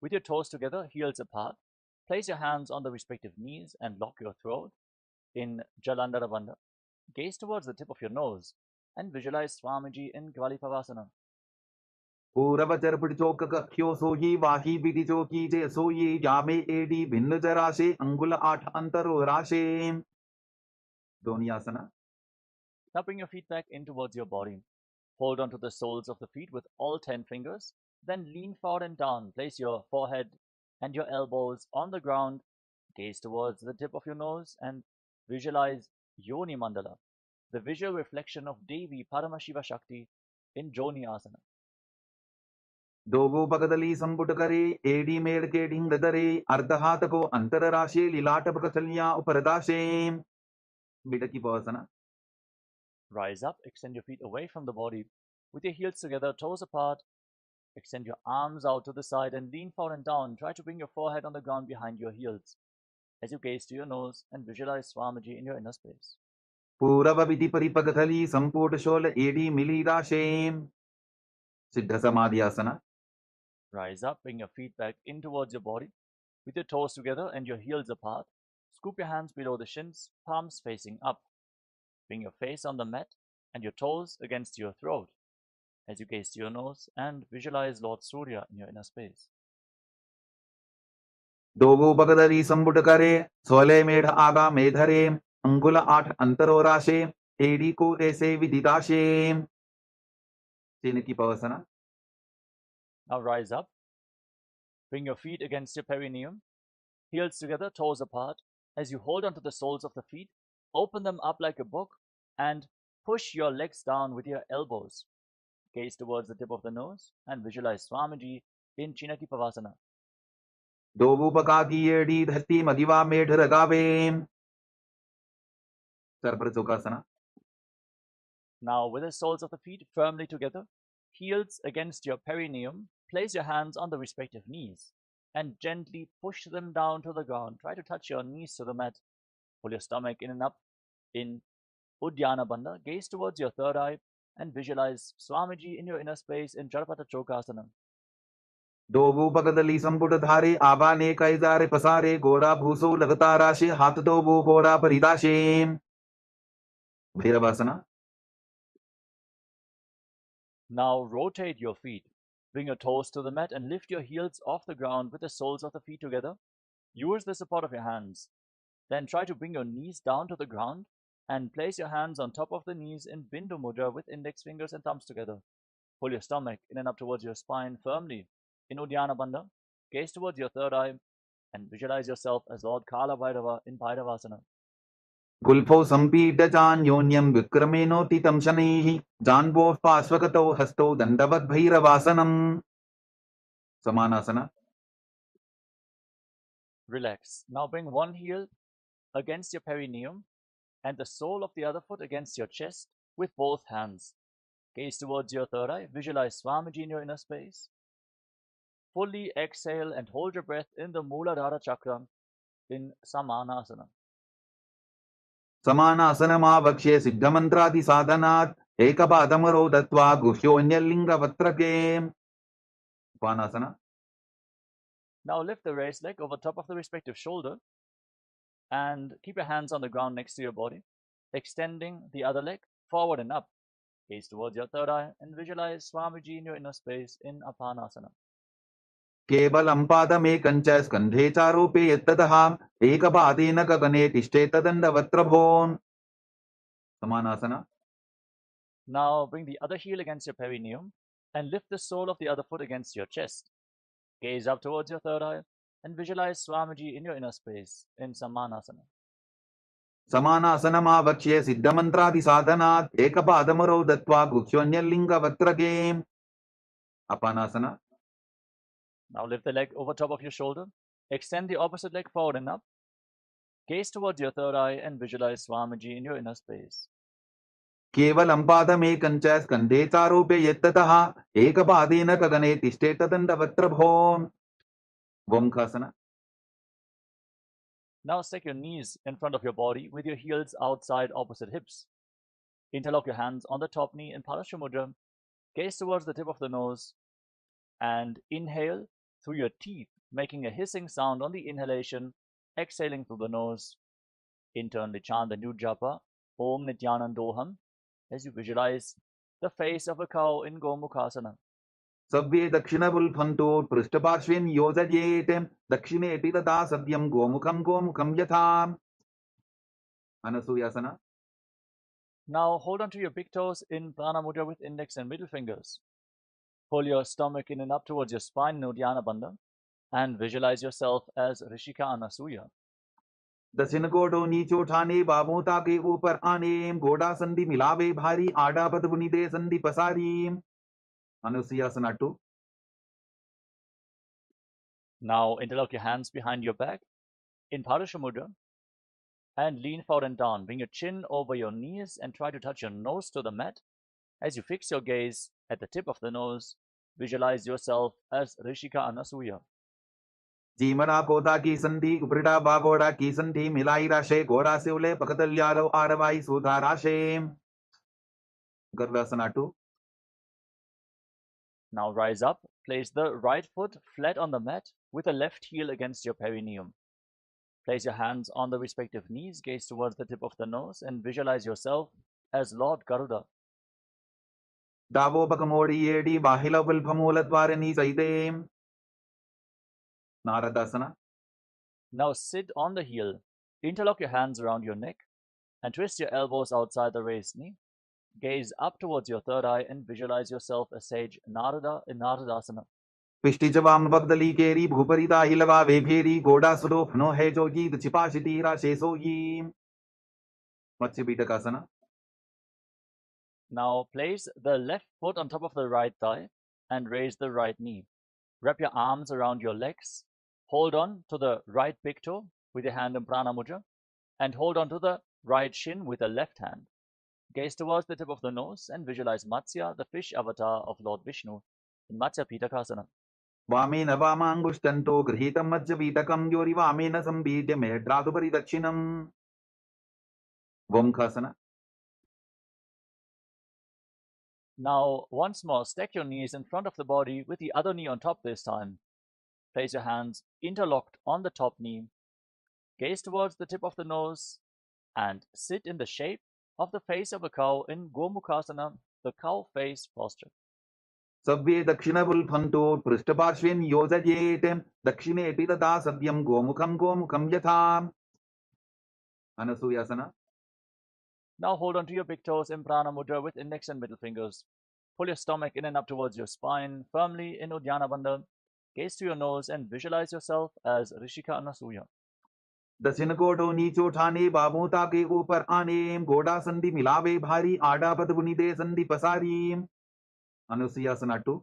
With your toes together, heels apart. Place your hands on the respective knees and lock your throat in Jalandhara Bandha. Gaze towards the tip of your nose and visualize Swamiji in Valipavasana. पूरवचर पिടിचोक कख्यो सोही वाही बिडिचो कीजे सोई यामे AD भिन्न जराशे अंगुल 8 अंतरो राशे. Donyasana. Now bring your feet back in towards your body. Hold onto the soles of the feet with all 10 fingers. Then lean forward and down. Place your forehead and your elbows on the ground. Gaze towards the tip of your nose and visualize Yoni Mandala, the visual reflection of Devi Paramashiva Shakti in Joni Asana. दोगो पगदली संपुट करे AD मेड़ के ढिंग दरे अर्धहात को अंतर राशे लीलाट पकचलिया उपरदाशे. बिडकी पवसना. Rise up, extend your feet away from the body. With your heels together, toes apart. Extend your arms out to the side and lean forward and down. Try to bring your forehead on the ground behind your heels as you gaze to your nose and visualize Swamiji in your inner space. पूरव विधि परिपगथली संपुट शोल एडी मिली राशे. सिद्ध समाधि आसना. Rise up, bring your feet back in towards your body. With your toes together and your heels apart, scoop your hands below the shins, palms facing up. Bring your face on the mat and your toes against your throat as you gaze to your nose and visualize Lord Surya in your inner space. दोगो पगदली संपुट करे सोले मेढ़ आगा मेधरे अंगुल 8 अंतरो राशे AD को ऐसे विदिताशे. चिन्ह की पवसना. Now rise up. Bring your feet against your perineum, heels together, toes apart. As you hold onto the soles of the feet, open them up like a book and push your legs down with your elbows. Gaze towards the tip of the nose and visualize Swamiji in Chinaki Pavasana. दोगुपका की AD धरती मदिवा मेढ़ रगावे. सर्पर Sukhasana. Now with the soles of the feet firmly together, heels against your perineum, place your hands on the respective knees and gently push them down to the ground. Try to touch your knees to the mat. Pull your stomach in and up in Uddiyana Bandha. Gaze towards your third eye and visualize Swamiji in your inner space in Jadapata Chokasana. दोबू पगदली संपुट धारे आवाने कैजारे पसारे गोरा भूसो लगता राशे हाथ दोबू गोरा परिदाशे भैरवासना. Now rotate your feet. Bring your toes to the mat and lift your heels off the ground with the soles of the feet together. Use the support of your hands. Then try to bring your knees down to the ground and place your hands on top of the knees in Bindu Mudra with index fingers and thumbs together. Pull your stomach in and up towards your spine firmly in Uddiyana Bandha. Gaze towards your third eye and visualize yourself as Lord Kala Bhairava in Bhairavasana. गुल्फो संपीड्य चान्योन्यं विक्रमेणोत्थितं शनैः जान्वोः पार्श्वगतौ हस्तौ दण्डवत् भैरवासनम्. समानासना. Relax. Now bring one heel against your perineum and the sole of the other foot against your chest with both hands. Gaze towards your third eye. Visualize Swamiji in your inner space. Fully exhale and hold your breath in the Mooladhara Chakra in Samanasana. समानासनमावक्ष्ये सिद्धमन्त्रादि साधनात् एकपादमरो दत्वा गुह्योऽन्यलिङ्गवक्त्रके. उपानासना. Now lift the raised leg over top of the respective shoulder and keep your hands on the ground next to your body, extending the other leg forward and up. Gaze towards your third eye and visualize Swamiji in your inner space in Apanasana. केवलं पादमेकं च स्कन्धे चारोपे यत्ततः एकपादेन गगने तिष्ठेत दण्डवक्त्रभो. समानासना. Now bring the other heel against your perineum and lift the sole of the other foot against your chest. Gaze up towards your third eye and visualize Swamiji in your inner space in Samanasana. समानासनमावक्ष्ये सिद्धमन्त्रादि साधनात् एकपादमरो दत्वा गुह्योऽन्यलिङ्गवक्त्रके. अपानासना. Now lift the leg over top of your shoulder. Extend the opposite leg forward and up. Gaze towards your third eye and visualize Swamiji in your inner space. केवलं पादमेकं च स्कन्धे चारोपे यत्ततः एकपादेन गगने तिष्ठेत दण्डवक्त्रभो. गोमुखासना. Now stick your knees in front of your body with your heels outside opposite hips. Interlock your hands on the top knee in Parashamudra. Gaze towards the tip of the nose and inhale through your teeth, making a hissing sound on the inhalation, exhaling through the nose. Internally chant the new japa, Om Nityanandoham, as you visualize the face of a cow in Gomukhasana. सव्ये दक्षिणवुल्फन्तो पृष्ठपार्श्वेन योजयेत् दक्षिणेति तथा सद्यं गोमुखं गोमुखं यथा. अनसूयासना. Now hold on to your big toes in Prana Mudra with index and middle fingers. Pull your stomach in and up towards your spine in Uddiyana Bandha and visualize yourself as Rishika Anasuya. दक्षिण कोटो नीचो ठाने बाबोता के ऊपर आने घोड़ा संधि मिलावे भारी आडा पद बुनिदे संधि पसारी. अनुसूयासना 2. Now interlock your hands behind your back in Parashamudra and lean forward and down. Bring your chin over your knees and try to touch your nose to the mat. As you fix your gaze at the tip of the nose, visualize yourself as Rishika Anasuya. जीमना कोता की संधि उपरिटा बागोड़ा की संधि मिलाई राशे घोड़ा से उले पकतल्यारो आरवाई सुधा राशे. गर्भासना 2. Now rise up, place the right foot flat on the mat with the left heel against your perineum. Place your hands on the respective knees, gaze towards the tip of the nose and visualize yourself as Lord Garuda. दावो बकमोड़ी येडी बाहिलो बिल्फमूलद्वारिणी सैदे. नारदासना. Now sit on the heel, interlock your hands around your neck and twist your elbows outside the raised knee. Gaze up towards your third eye and visualize yourself as sage Narada in Naradasana. पिष्टिजवाम बगदली केरी भूपरिता हिलवा वेभेरी गोड़ा सुलो फनो है जोगी छिपाशिती राशे सोगी. मत्स्य पीठकासना. Now place the left foot on top of the right thigh and raise the right knee. Wrap your arms around your legs. Hold on to the right big toe with your hand in Prana Mudra and hold on to the right shin with the left hand. Gaze towards the tip of the nose and visualize Matsya, the fish avatar of Lord Vishnu, in Matsya Pitakasana. वामेन वामाङ्गुष्टन्तो गृहीतं मज्जपीठकं योरिवामेन संबीड्य मेढ्रातुपरि दक्षिणम्. Vamkhasana. Now, once more, stack your knees in front of the body with the other knee on top this time. Place your hands interlocked on the top knee. Gaze towards the tip of the nose and sit in the shape of the face of a cow in Gomukhasana, the cow face posture. Sabve dakshinabulphanto prishtaparshvin yojayet dakshinepi tata sadyam gomukham yatham. Anasuyasana. Now hold on to your big toes in Prana Mudra with index and middle fingers. Pull your stomach in and up towards your spine, firmly in Uddiyana Bandha. Gaze to your nose and visualize yourself as Rishika Anasuya. दक्षिण कोटो नीचो ठाने बाबोता के ऊपर आने गोडा संधि मिलावे भारी आडा पद बुनिदे संधि पसारी. Anusuyasana 2.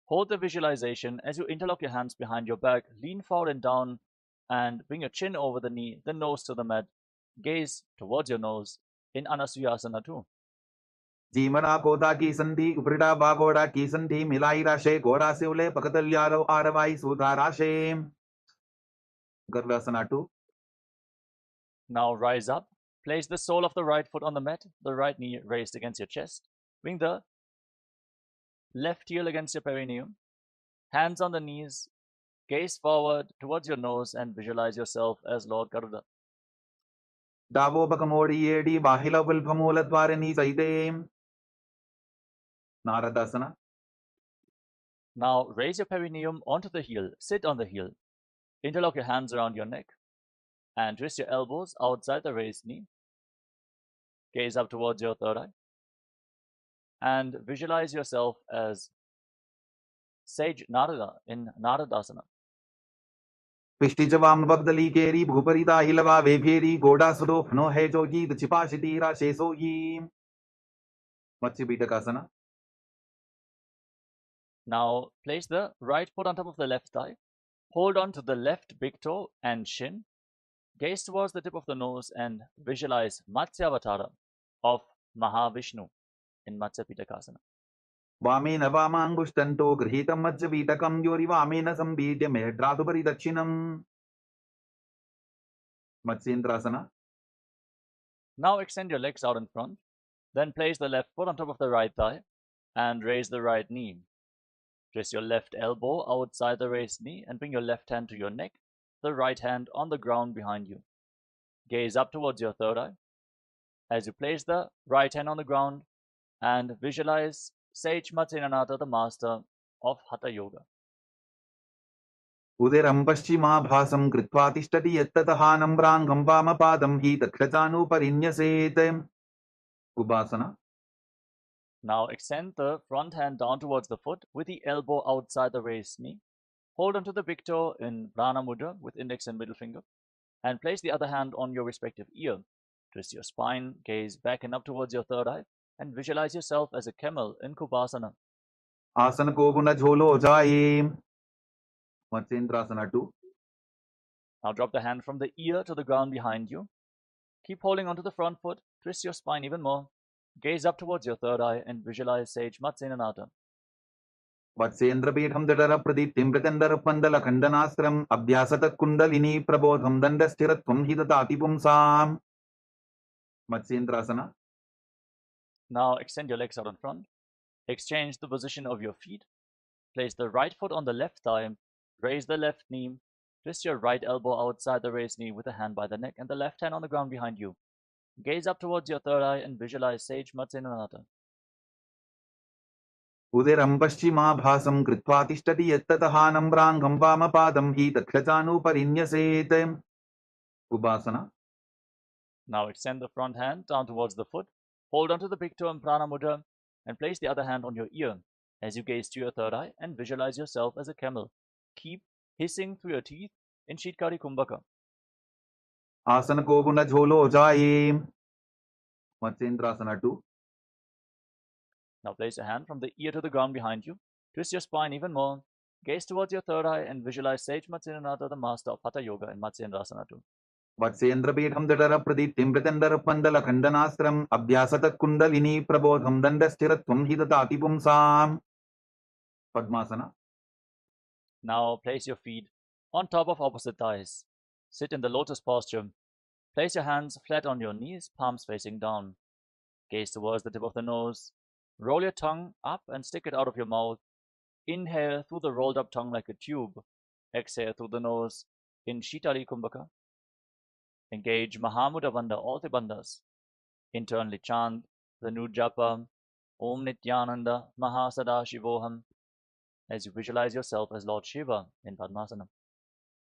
Hold the visualization as you interlock your hands behind your back, lean forward and down, and bring your chin over the knee, the nose to the mat. Gaze towards your nose in Anasuyasana 2. जीमना कोदा की संधि उपरिडा बागोडा की संधि मिलाई राशे गोरा से उले पकतल्यारो आरवाई सुधा राशे. Garvasana 2. Now rise up. Place the sole of the right foot on the mat, the right knee raised against your chest. Bring the left heel against your perineum. Hands on the knees. Gaze forward towards your nose and visualize yourself as Lord Garuda. Davo bakamodi yedi bahila vilpamula dwarani saide. Naradasana. Now raise your perineum onto the heel. Sit on the heel. Interlock your hands around your neck and twist your elbows outside the raised knee. Gaze up towards your third eye and visualize yourself as Sage Narada in Naradasana. पिष्टिजवाम बगदली केरी भूपरिता हिलवा वेफेरी गोडा सुदो फनो है जोगी दचिपाशिती राशेसो yi. Matsya. Now place the right foot on top of the left thigh. Hold on to the left big toe and shin. Gaze towards the tip of the nose and visualize Matsyavatara of Mahavishnu in Matsya Pitakasana. वामेन वामाङ्गुष्टन्तो गृहीतं मज्जपीठकं योरि वामेन संबीड्य मेढ्रातुपरि दक्षिणम्. Matsyendrasana. Now extend your legs out in front. Then place the left foot on top of the right thigh and raise the right knee. Twist your left elbow outside the raised knee and bring your left hand to your neck, the right hand on the ground behind you. Gaze up towards your third eye. As you place the right hand on the ground and visualize Sage Matsyendrasana, the master of Hatha Yoga. उदरं पश्चिमाभासं कृत्वा तिष्ठति यत्ततः नम्राङ्गं वामपादं हि दक्षतानुपरिन्यसेत्. Ubasana. Now extend the front hand down towards the foot with the elbow outside the raised knee. Hold onto the big toe in Prana Mudra with index and middle finger and place the other hand on your respective ear. Twist your spine, gaze back and up towards your third eye and visualize yourself as a camel in Kubasana. आसन को गुण झोलो जाए. Matsyendrasana 2. Now drop the hand from the ear to the ground behind you. Keep holding onto the front foot, twist your spine even more. Gaze up towards your third eye and visualize Sage Matsyendrasana. वत्सेन्द्रपीठं दडर प्रदीप्तिं प्रचण्डर पण्डल खण्डनास्त्रम् अभ्यासत kundalini प्रबोधं दण्डस्थिरत्वं हि ददाति पुंसाम्. Matsyendrasana. Now extend your legs out in front. Exchange the position of your feet. Place the right foot on the left thigh. Raise the left knee. Twist your right elbow outside the raised knee with a hand by the neck and the left hand on the ground behind you. Gaze up towards your third eye and visualize Sage Matsyendrasana. उदरं पश्चिमाभासं कृत्वा तिष्ठति यत्ततः नम्राङ्गं वामपादं हि दक्षतानुपरिन्यसेत्. Ubasana. Now extend the front hand down towards the foot. Hold onto the big toe in Prana Mudra and place the other hand on your ear as you gaze to your third eye and visualize yourself as a camel. Keep hissing through your teeth in Shitkari Kumbhaka. आसन को गुण झोलो जाए. Matsyendrasana 2. Now place your hand from the ear to the ground behind you. Twist your spine even more. Gaze towards your third eye and visualize Sage Matsyendrasana, the master of Hatha Yoga in Matsyendrasana 2. वत्सेन्द्रपीठं दडर प्रदीप्तिं प्रचण्डर पण्डल खण्डनास्त्रम् अभ्यासत kundalini प्रबोधं दण्डस्थिरत्वं हि ददाति पुंसाम्. Padmasana. Now place your feet on top of opposite thighs. Sit in the lotus posture. Place your hands flat on your knees, palms facing down. Gaze towards the tip of the nose. Roll your tongue up and stick it out of your mouth. Inhale through the rolled up tongue like a tube. Exhale through the nose in Shitali Kumbhaka. Engage Mahamudra Bandha, all the bandhas. Internally chant the new japa, Om Nityananda Mahasadashivoham, as you visualize yourself as Lord Shiva in Padmasana.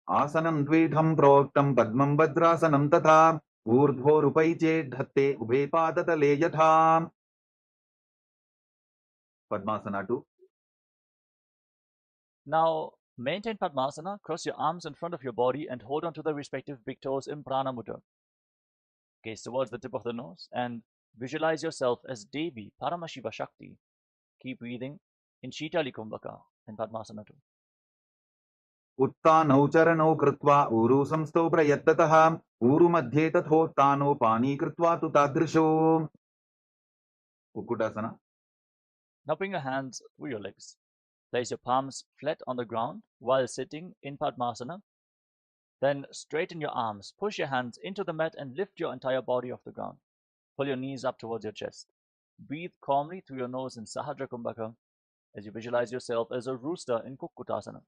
Asanam dvedham proktam padmam bhadrasanam tatha urdhvorupai chedhatte ubhe padatale yatha. Padmasana 2. Now, maintain Padmasana, cross your arms in front of your body and hold on to the respective big toes in Prana Mudra. Gaze towards the tip of the nose and visualize yourself as Devi, Paramashiva Shakti. Keep breathing in Shitali Kumbhaka in Padmasana 2. उत्तानौ चरणौ कृत्वा ऊरु संस्थौ प्रयत्ततः ऊरु मध्ये तथोत्तानो पानी कृत्वा तु तादृशो. Kukutasana. Now bring your hands through your legs. Place your palms flat on the ground while sitting in Padmasana. Then straighten your arms, push your hands into the mat and lift your entire body off the ground. Pull your knees up towards your chest. Breathe calmly through your nose in Sahadra Kumbhaka as you visualize yourself as a rooster in Kukutasana.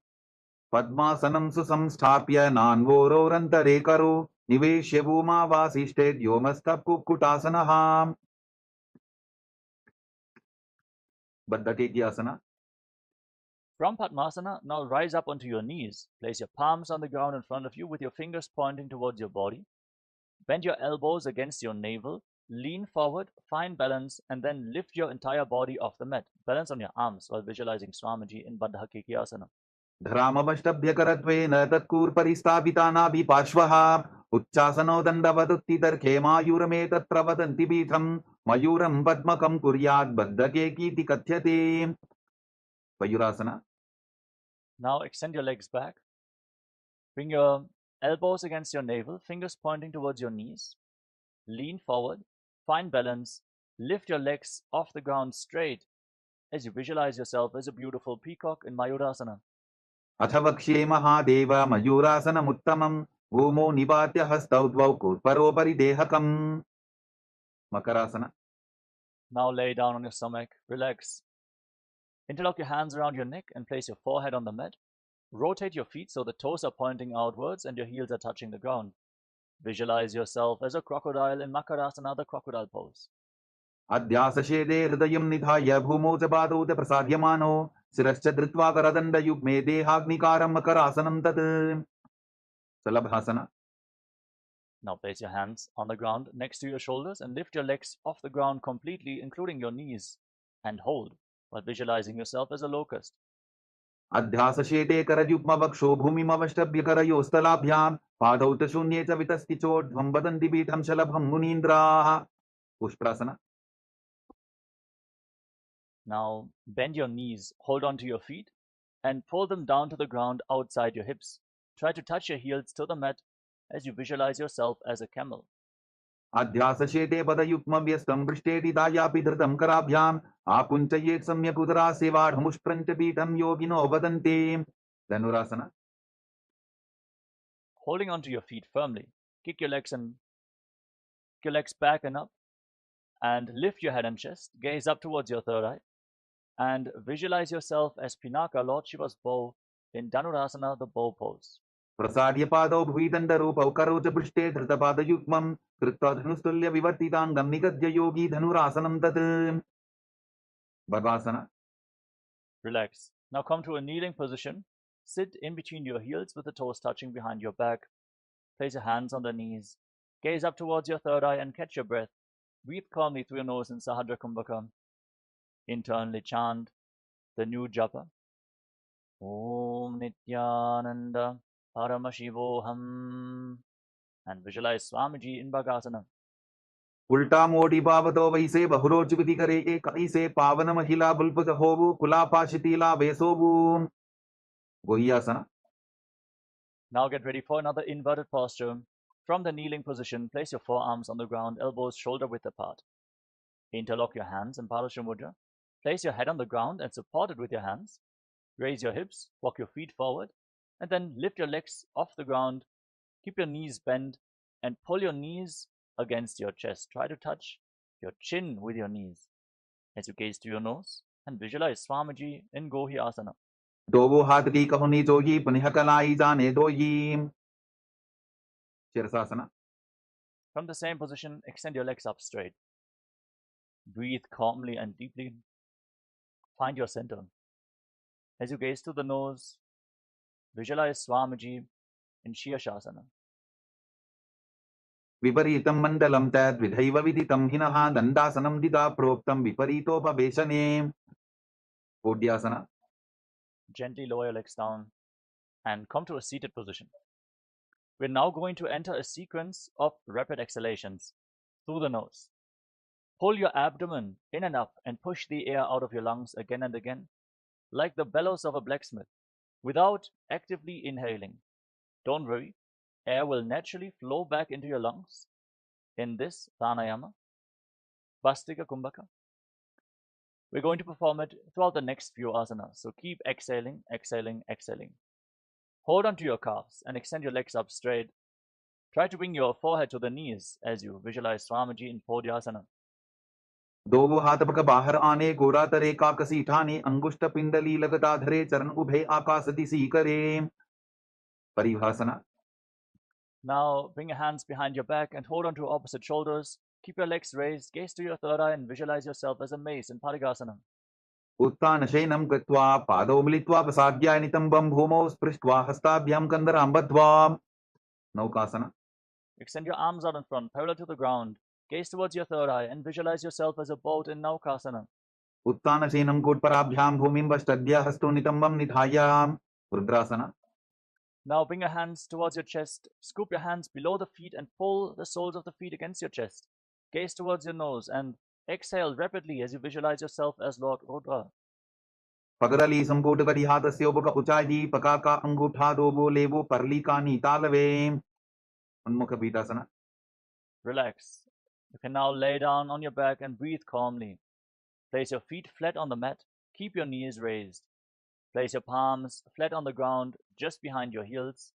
Padmasanam susamsthapya nanvororantare karo niveshya bhuma vasishted yomastap kukutasana. Baddhatetyasana. From Padmasana, now rise up onto your knees. Place your palms on the ground in front of you with your fingers pointing towards your body. Bend your elbows against your navel. Lean forward, find balance, and then lift your entire body off the mat. Balance on your arms while visualizing Swamiji in Baddha Kekiasana. धरामवष्टभ्यकरत्वेन तत्कूर्परिस्थापितानाभिपार्श्वः उच्चासनो दण्डवदुत्थितर्खे मायूरमेतत्र वदन्ति पीठम् मयूरम् पद्मकम् कुर्यात् बद्धकेकीति कथ्यते. Mayurasana. Now extend your legs back. Bring your elbows against your navel, fingers pointing towards your knees. Lean forward, find balance, lift your legs off the ground straight as you visualize yourself as a beautiful peacock in Mayurasana. अथ वक्ष्ये महादेव मयूरासनमुत्तमम् भूमौ निपात्य हस्तौ द्वौ कूर्परोपरि देहकम्. Makarasana. Now lay down on your stomach, relax. Interlock your hands around your neck and place your forehead on the mat. Rotate your feet so the toes are pointing outwards and your heels are touching the ground. Visualize yourself as a crocodile in Makarasana, the crocodile pose. अध्यासशेदे हृदयं निधाय भूमौ च पादौ च प्रसाद्यमानो शिरश्च धृत्वा करदण्डयुग्मे देहाग्निकारं मकरासनं तत्. Salabhasana. Now place your hands on the ground next to your shoulders and lift your legs off the ground completely, including your knees, and hold while visualizing yourself as a locust. अध्यासशेटे करयुग्मवक्षो भूमिमवष्टभ्यकरयोस्तलाभ्यां पादौ च शून्ये च वितस्ति चोर्ध्वं वदन्ति पीठं शलभं मुनीन्द्राः. Pushprasana. Now bend your knees, hold on to your feet, and pull them down to the ground outside your hips. Try to touch your heels to the mat as you visualize yourself as a camel. अध्यासशेटे पदयुग्मव्यस्तं पृष्ठेति दायापि धृतं कराभ्याम् आकुञ्चयेत् सम्यक् उदरासेवाढमुष्प्रञ्च पीठं योगिनो वदन्ति. Dhanurasana. Holding onto your feet firmly, kick your legs back and up, and lift your head and chest. Gaze up towards your third eye, and visualize yourself as Pinaka, Lord Shiva's bow, in Dhanurasana, the bow pose. प्रसाद्य पादौ भुविदण्डरूपौ करौ च पृष्ठे धृतपादयुग्मं कृत्वा धनुस्तुल्य विवर्तिताङ्गं निगद्य योगी धनुरासनं तत्. Bhavasana. Relax. Now come to a kneeling position. Sit in between your heels with the toes touching behind your back. Place your hands on the knees. Gaze up towards your third eye and catch your breath. Breathe calmly through your nose in Sahadra Kumbhaka. Internally chant the new japa. Om Nityananda Paramashivoham. And visualize Swamiji in Bhagasana. उल्टा मोटी पावतो वैसे बहुरोच विधि करे एक ऐसे पावन महिला बुल्पस होवु कुलापाशितीला वेसोवु. Gohyasana. Now get ready for another inverted posture. From the kneeling position, place your forearms on the ground, elbows shoulder width apart. Interlock your hands in Padasha Mudra. Place your head on the ground and support it with your hands. Raise your hips, walk your feet forward, and then lift your legs off the ground. Keep your knees bent and pull your knees against your chest. Try to touch your chin with your knees as you gaze to your nose and visualize Swamiji in Gohi Asana. दो हाथ की कहुनी जोगी पुनः कलाई जाने दोई. Shirsasana. From the same position, extend your legs up straight. Breathe calmly and deeply. Find your center. As you gaze to the nose, visualize Swamiji in Shirshasana. विपरीतं मण्डलं तद्विधैव विदितं हिनः दण्डासनं दिदा प्रोक्तं विपरीतोपवेशने. Podyasana. Gently lower your legs down and come to a seated position. We're now going to enter a sequence of rapid exhalations through the nose. Pull your abdomen in and up and push the air out of your lungs again and again, like the bellows of a blacksmith, without actively inhaling. Don't worry, air will naturally flow back into your lungs in this pranayama, Vastika Kumbhaka. We're going to perform it throughout the next few asanas, so keep exhaling, exhaling, exhaling. Hold onto your calves and extend your legs up straight. Try to bring your forehead to the knees as you visualize Swamiji in Podyasana. दो हाथ पक बाहर आने गोरा तरे काकसी ठाने अंगुष्ठ पिंडली लगता धरे चरण उभे आकाश दिशी करे. परिभाषना. Now bring your hands behind your back and hold on to your opposite shoulders. Keep your legs raised, gaze to your third eye and visualize yourself as a mace in Parigasana. उत्तान शयनं कृत्वा पादौ मिलित्वा प्रसाद्याय नितम्बं भूमौ स्पृष्ट्वा हस्ताभ्यां कन्दरां बद्ध्वा. नौकासना. Extend your arms out in front, parallel to the ground. Gaze towards your third eye and visualize yourself as a boat in Naukasana. उत्तान शयनं कूटपराभ्यां भूमिं वष्टद्य हस्तो नितम्बं निधाय. रुद्रासना. Now bring your hands towards your chest, scoop your hands below the feet and pull the soles of the feet against your chest. Gaze towards your nose and exhale rapidly as you visualize yourself as Lord Rudra. पगरली संपूट कटिहातस्य उपक उचाई पकाका अंगूठा दोबो लेवो परलिकानी तालवे. उन्मुख पीठासना. Relax. You can now lay down on your back and breathe calmly. Place your feet flat on the mat. Keep your knees raised. Place your palms flat on the ground just behind your heels.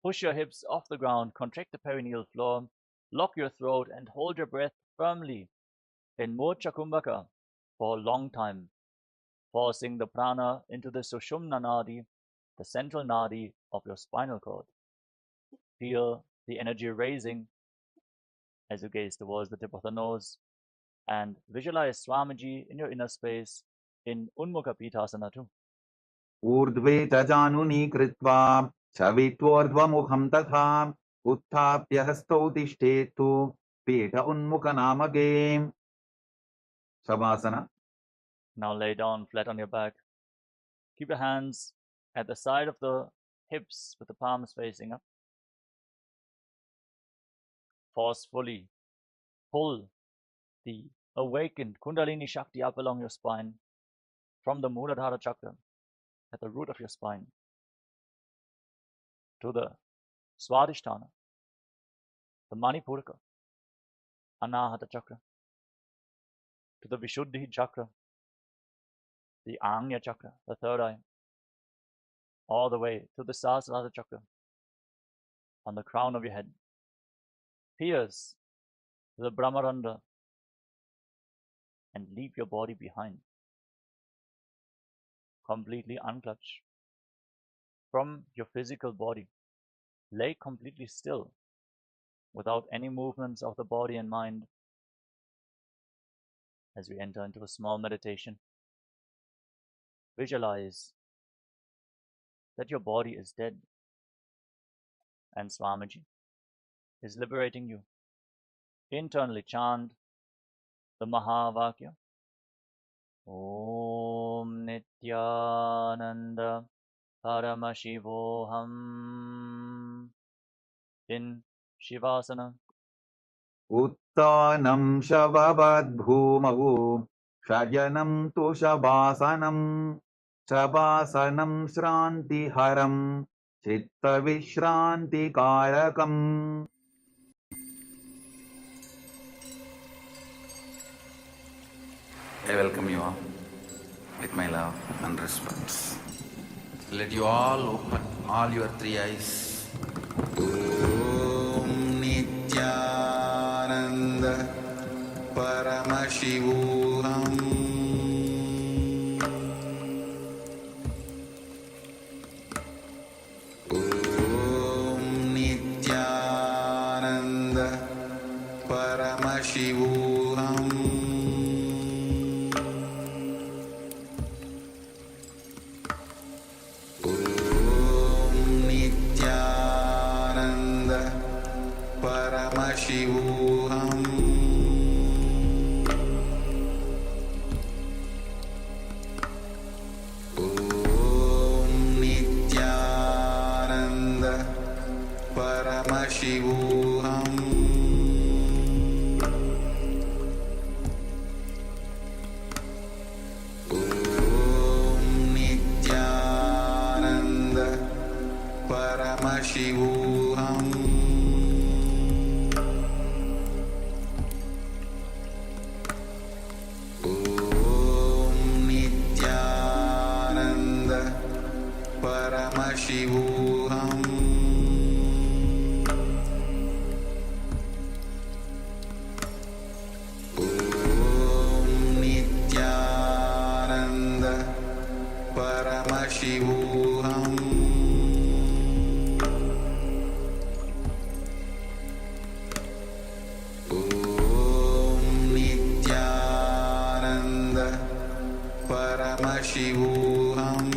Push your hips off the ground, contract the perineal floor, lock your throat and hold your breath firmly in Mocha Kumbhaka for a long time, forcing the prana into the Sushumna Nadi, the central nadi of your spinal cord. Feel the energy raising as you gaze towards the tip of the nose and visualize Swamiji in your inner space in Unmukha Pithasana too. ऊर्ध्वे च जानुनी कृत्वा छवित्वोर्ध्वमुखं तथा उत्थाप्य हस्तौ तिष्ठेत्तु पीठ उन्मुखनामके. शवासना. Now lay down flat on your back. Keep your hands at the side of the hips with the palms facing up. Forcefully pull the awakened Kundalini Shakti up along your spine from the Muladhara chakra at the root of your spine to the Swadhisthana, the Manipuraka, Anahata chakra, to the Vishuddhi chakra, the Anya chakra, the third eye, all the way to the Sahasrara chakra on the crown of your head. Pierce the Brahmarandha and leave your body behind. Completely unclutch from your physical body. Lay completely still without any movements of the body and mind as we enter into a small meditation. Visualize that your body is dead and Swamiji is liberating you. Internally chant the Mahavakya. Om Nityananda Paramashivoham in Shivasana. उत्तानं शववद्भूमौ शयनं तु शवासनं शवासनं श्रान्तिहरं चित्तविश्रान्तिकारकम्. I welcome you all with my love and respect. Let you all open all your three eyes. Om Paramashivoham. Om Nityananda Paramashivoham. Om Nityananda Paramashivoham. Paramashivoham. Om Nityananda Paramashivoham. Om Nityananda Paramashivoham. Paramashivoham. Om Nityananda Paramashivoham. Om Nityananda Paramashivoham.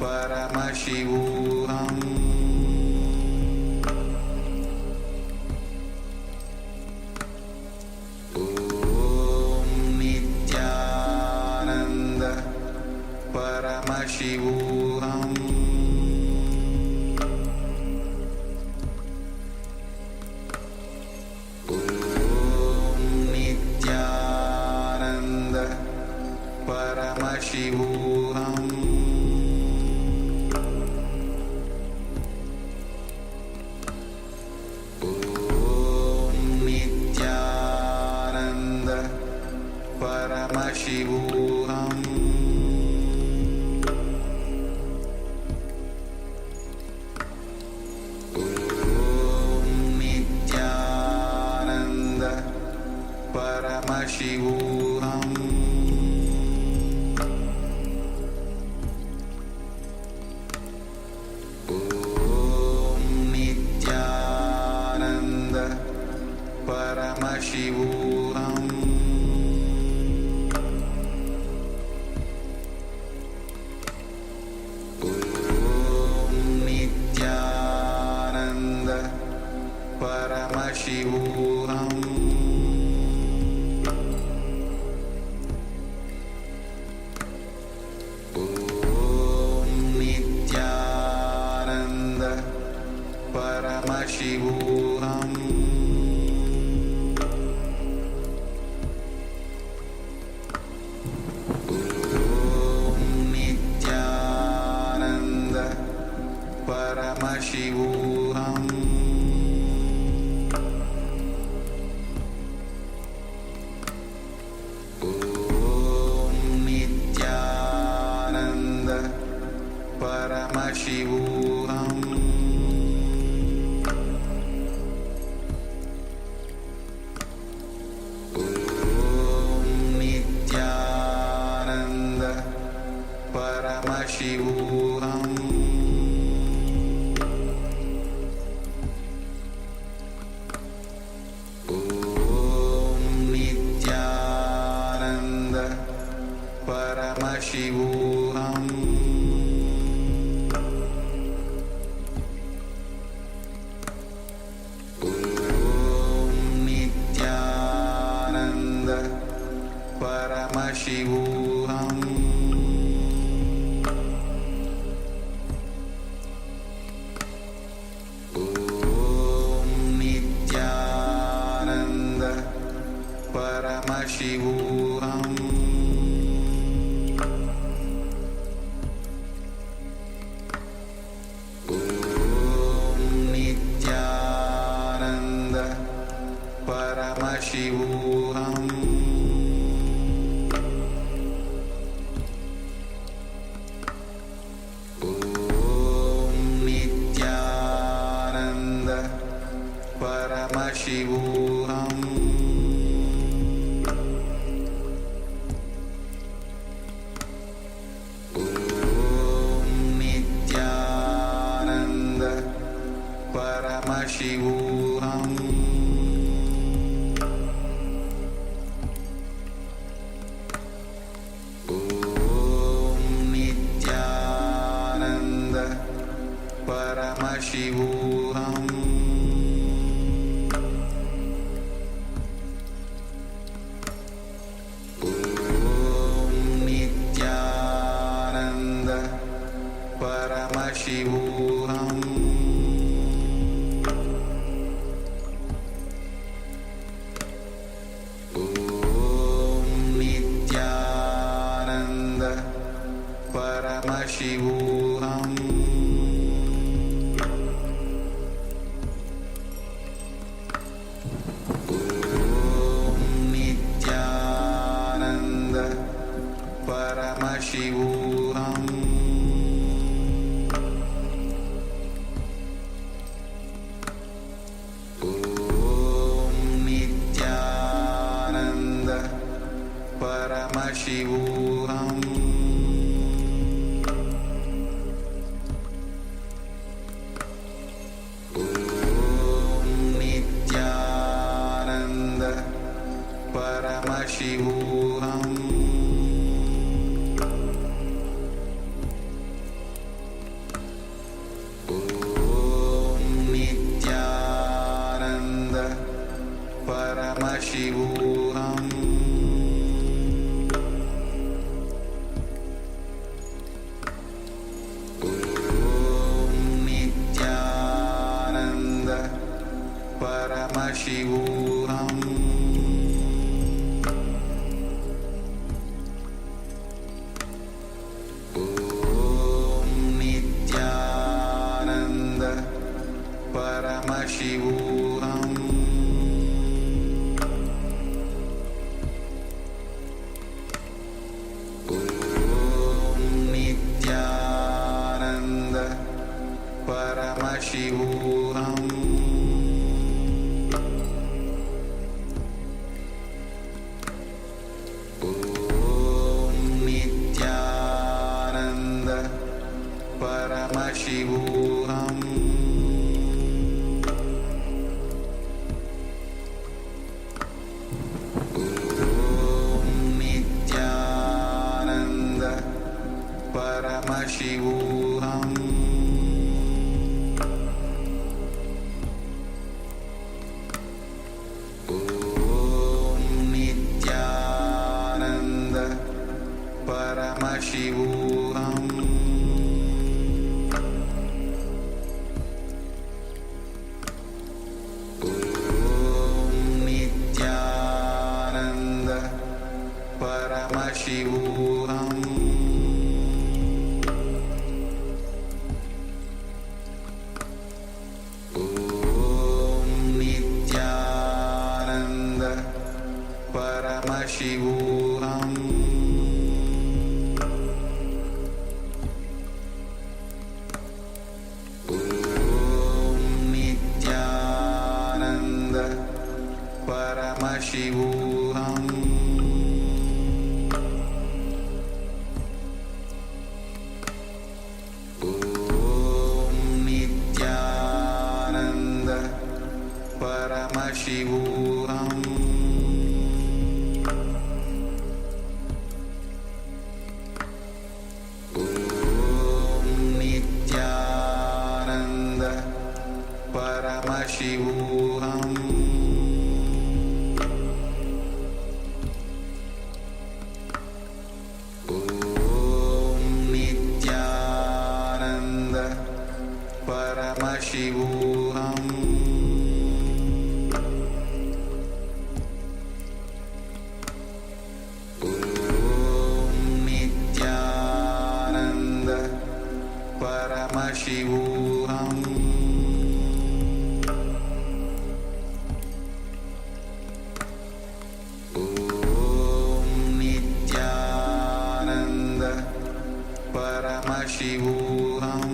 Paramashivoham. Om Nityananda Paramashivoham. Om Nityananda Paramashivoham. Paramashivoham. Om Nityananda Paramashivoham. Om Nityananda Paramashivoham. Paramashivoham. Om Nityananda Paramashivoham. Om Nityananda Paramashivoham. Paramashivoham. Om Nityananda Paramashivoham. Om Nityananda Paramashivoham. Paramashivoham. Om Nityananda Paramashivoham. Om Paramashivoham Paramashivoham Om Nityananda Paramashivoham Om Nityananda Paramashivoham Paramashivoham Om Nityananda Paramashivoham Om Nityananda Paramashivoham Paramashivoham Om Nityananda Paramashivoham Om Nityananda Paramashivoham Paramashivoham Om Nityananda Paramashivoham Om Nityananda Paramashivoham Paramashivoham Om Nityananda Paramashivoham Om Nityananda Paramashivoham Paramashivoham Om Nityananda Paramashivoham Om Nityananda Paramashivoham Paramashivoham Om Nityananda Paramashivoham Om Nityananda Paramashivoham Paramashivoham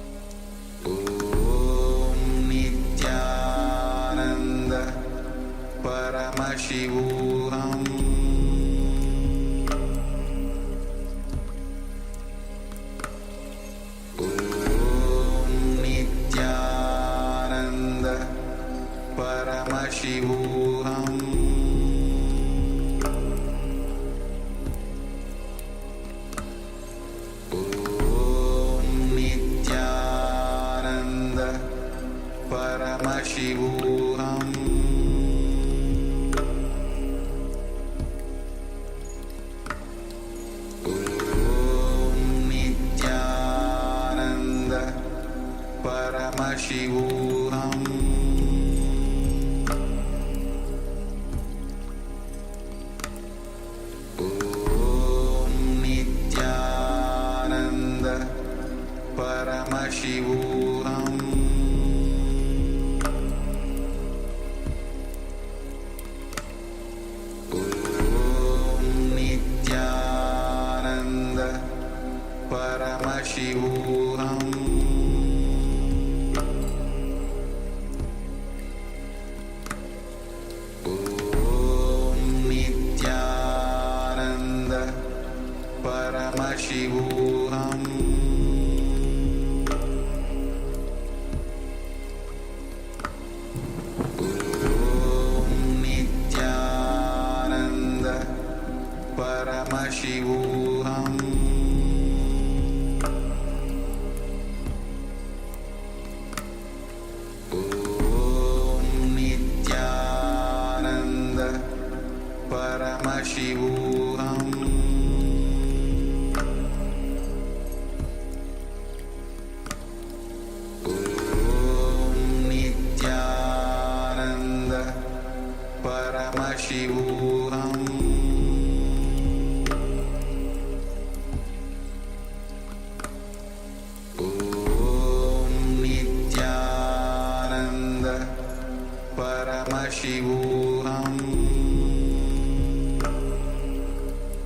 Paramashivoham Nityananda Paramashivoham Nityananda Paramashivoham Nityananda Paramashivoham Nityananda Paramashivoham Nityananda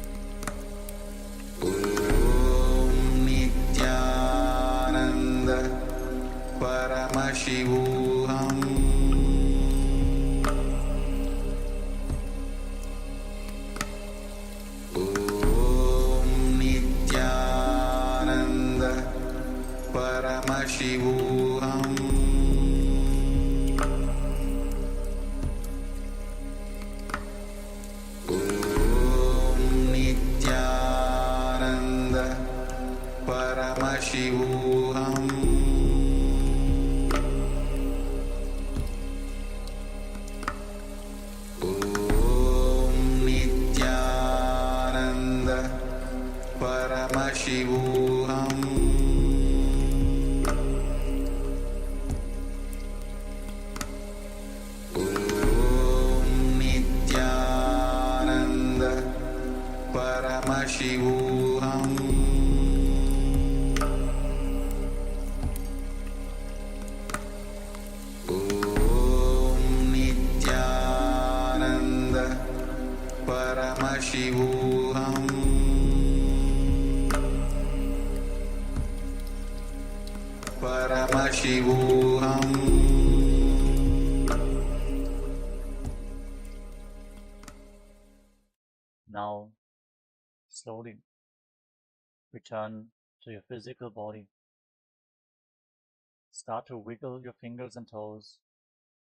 Paramashivoham Nityananda Paramashivoham Nityananda Paramashivoham Nityananda Paramashivoham Nityananda Paramashivoham Nityananda Paramashivoham Paramashivoham Now, slowly return to your physical body. Start to wiggle your fingers and toes,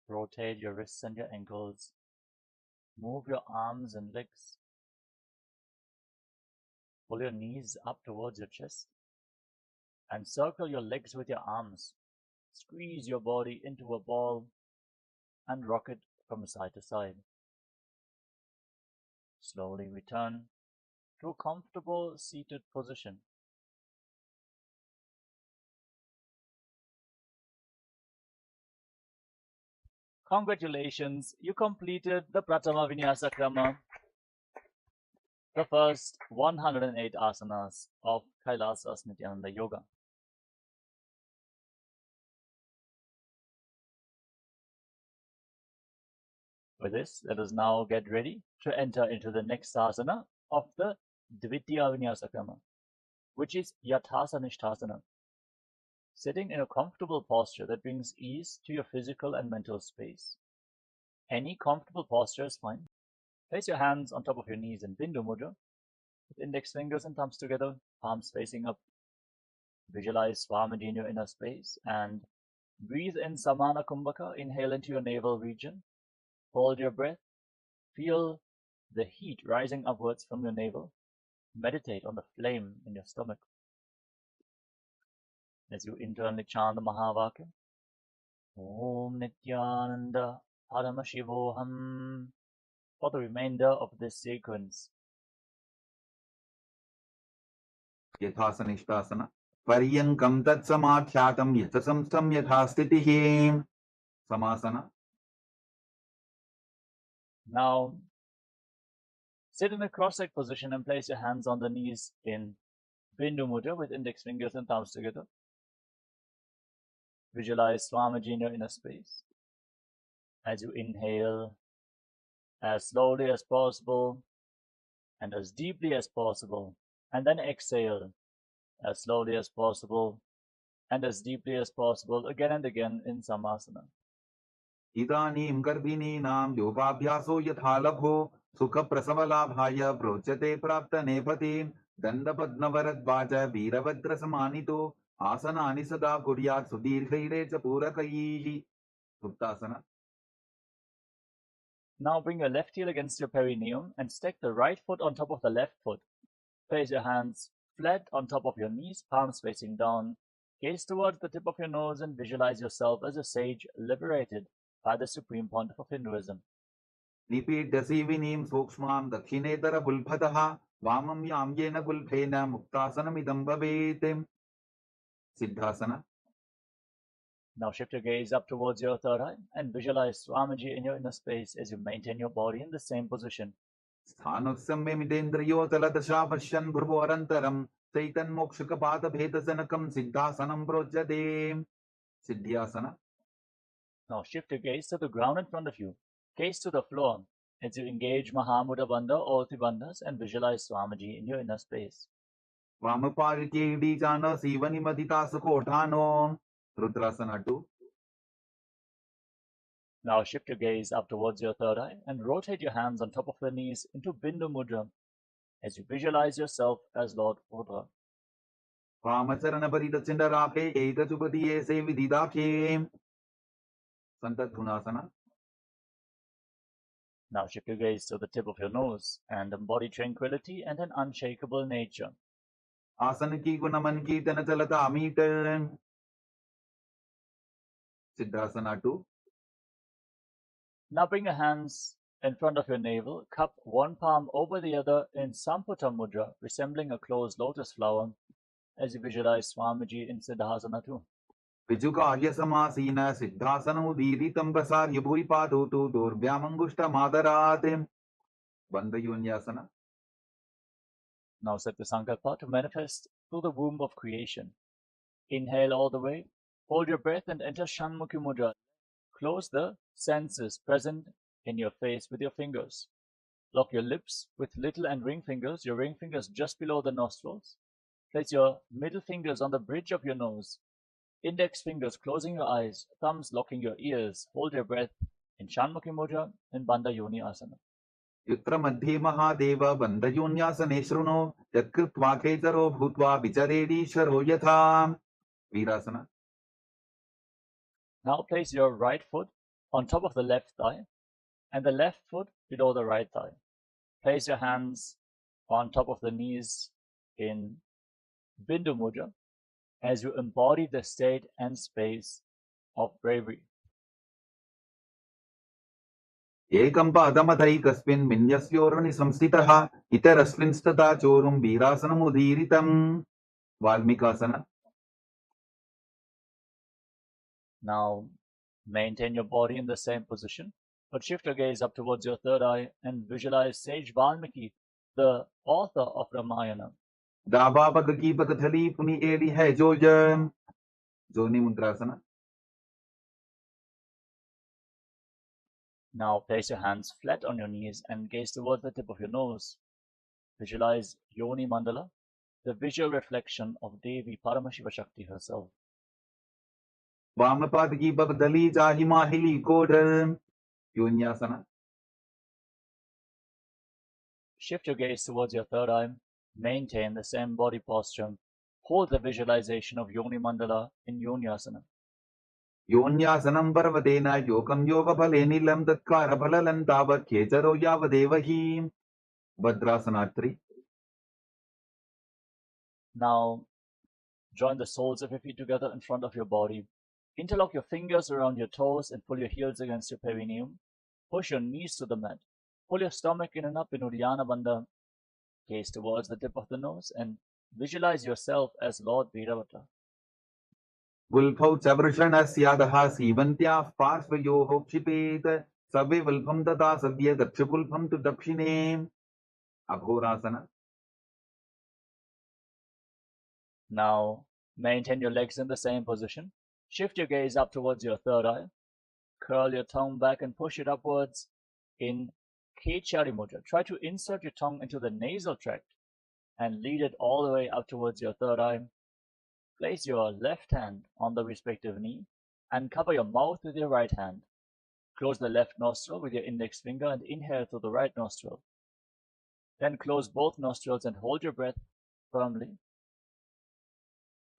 rotate your wrists and your ankles, move your arms and legs, pull your knees up towards your chest, and circle your legs with your arms. Squeeze your body into a ball and rock it from side to side. Slowly return to a comfortable seated position. Congratulations, you completed the Pratama Vinyasa Krama, the first 108 asanas of Kailasas Nityananda Yoga. With this, let us now get ready to enter into the next asana of the Dvitiya Vinyasa Krama, which is Yathasana Nishthasana, sitting in a comfortable posture that brings ease to your physical and mental space. Any comfortable posture is fine. Place your hands on top of your knees in Bindu Mudra, with index fingers and thumbs together, palms facing up. Visualize Swamiji in your inner space and breathe in Samana Kumbhaka. Inhale into your navel region. Hold your breath. Feel the heat rising upwards from your navel. Meditate on the flame in your stomach. As you internally chant the Mahavakya, Om Nityananda Paramashivoham, for the remainder of this sequence. Yathasana Paryankam Tatsamadhyatam Yathasamstam Yathastitihi. Samasana. Now, sit in a cross-legged position and place your hands on the knees in Bindu Mudra with index fingers and thumbs together. Visualize Swamiji in your inner space. As you inhale, as slowly as possible and as deeply as possible, and then exhale as slowly as possible and as deeply as possible, again and again in Samasana. Idanim Garbhinam Yogabhyaso Yathalabho सुखप्रसवलाभाय प्रोच्यते प्राप्तनेपथि दण्डपद्मवरद्वाच वीरभद्रसमानितो आसनानि सदा कुर्यात् सुदीर्घैरे च पूरकैः सुप्तासना. Now bring your left heel against your perineum and stack the right foot on top of the left foot. Place your hands flat on top of your knees, palms facing down. Gaze towards the tip of your nose and visualize yourself as a sage liberated by the Supreme Pontiff of Hinduism. निपीड्यसीविनीं सूक्ष्मां दक्षिणेतरगुल्फतः वामं याम्येन गुल्फेन मुक्तासनमिदं भवेत्. सिद्धासना. Now shift your gaze up towards your third eye and visualize Swamiji in your inner space as you maintain your body in the same position. स्थानुसंयमितेन्द्रियो तलदशा पश्यन् भ्रुवोरन्तरं चैतन्मोक्षकपातभेदजनकं सिद्धासनं प्रोच्यते. सिद्ध्यासना. Now shift your gaze to the ground in front of you. Gaze to the floor as you engage Mahamudra Bandha or Tribandhas and visualize Swamiji in your inner space. वामपारित्यैडीजान सीवनिमदितासुकोठानो. Rudrasana 2. Now shift your gaze up towards your third eye and rotate your hands on top of the knees into Bindu Mudra as you visualize yourself as Lord Rudra. वामचरणपरितचिण्डरापे एकचुपतिये सेविदिदाख्ये. Santadhunasana. Now shift your gaze to the tip of your nose and embody tranquility and an unshakable nature. आसन की गुणमन कीर्तन चलता meet. Siddhasana 2. Now bring your hands in front of your navel, cup one palm over the other in Samputa Mudra, resembling a closed lotus flower, as you visualize Swamiji in Siddhasana 2. विजुकार्य समासीन सिद्धासनमुदीरितं प्रसार्य भूरिपादौ तु दोर्भ्यामङ्गुष्ठमादरात्. बन्धयोन्यासना. Now set the Sankalpa to manifest through the womb of creation. Inhale all the way, hold your breath and enter Shanmukhi Mudra. Close the senses present in your face with your fingers. Lock your lips with little and ring fingers, your ring fingers just below the nostrils. Place your middle fingers on the bridge of your nose. Index fingers closing your eyes, thumbs locking your ears. Hold your breath in Shanmukhi Mudra in Bandha Yoni Asana. युत्र मध्ये महादेव बन्धयोन्यासने शृणु यत्कृत्वा खेचरो भूत्वा विचरेदीश्वरो यथा. वीरासना. Now place your right foot on top of the left thigh and the left foot below the right thigh. Place your hands on top of the knees in Bindu Mudra as you embody the state and space of bravery. एकं पादमथैकस्मिन् विन्यस्योर्नि संस्थितः इतरस्मिंस्तथा चोरुं वीरासनमुदीरितम्. वाल्मीकासना. Now maintain your body in the same position, but shift your gaze up towards your third eye and visualize Sage Valmiki, the author of Ramayana. दाबा पग की पगथली पुनि एड़ी है जोजन. जोनि मुद्रासना. Now place your hands flat on your knees and gaze towards the tip of your nose. Visualize Yoni Mandala, the visual reflection of Devi Paramashiva Shakti herself. वामपाद की पगदली चाहि माहिली code. योन्यासना. Shift your gaze towards your third eye. Maintain the same body posture. Hold the visualization of Yoni Mandala in Yonyasana. योन्यासनं पर्वतेन योगं योगफले नीलं तत्कारफलनं तावत् खेचरो यावदेव हि. भद्रासना 3. Now join the soles of your feet together in front of your body. Interlock your fingers around your toes and pull your heels against your perineum. Push your knees to the mat. Pull your stomach in and up in Uddiyana Bandha. Gaze towards the tip of the nose and visualize yourself as Lord Veeravata. गुल्फौ च वृषणस्यादः सीवन्त्याः पार्श्वयोः क्षिपेत सवे वल्फं तथा सव्य दक्षगुल्फं तु दक्षिणे. अघोरासना. Now maintain your legs in the same position. Shift your gaze up towards your third eye. Curl your tongue back and push it upwards in Kechari Mudra. Try to insert your tongue into the nasal tract and lead it all the way up towards your third eye. Place your left hand on the respective knee and cover your mouth with your right hand. Close the left nostril with your index finger and inhale through the right nostril. Then close both nostrils and hold your breath firmly.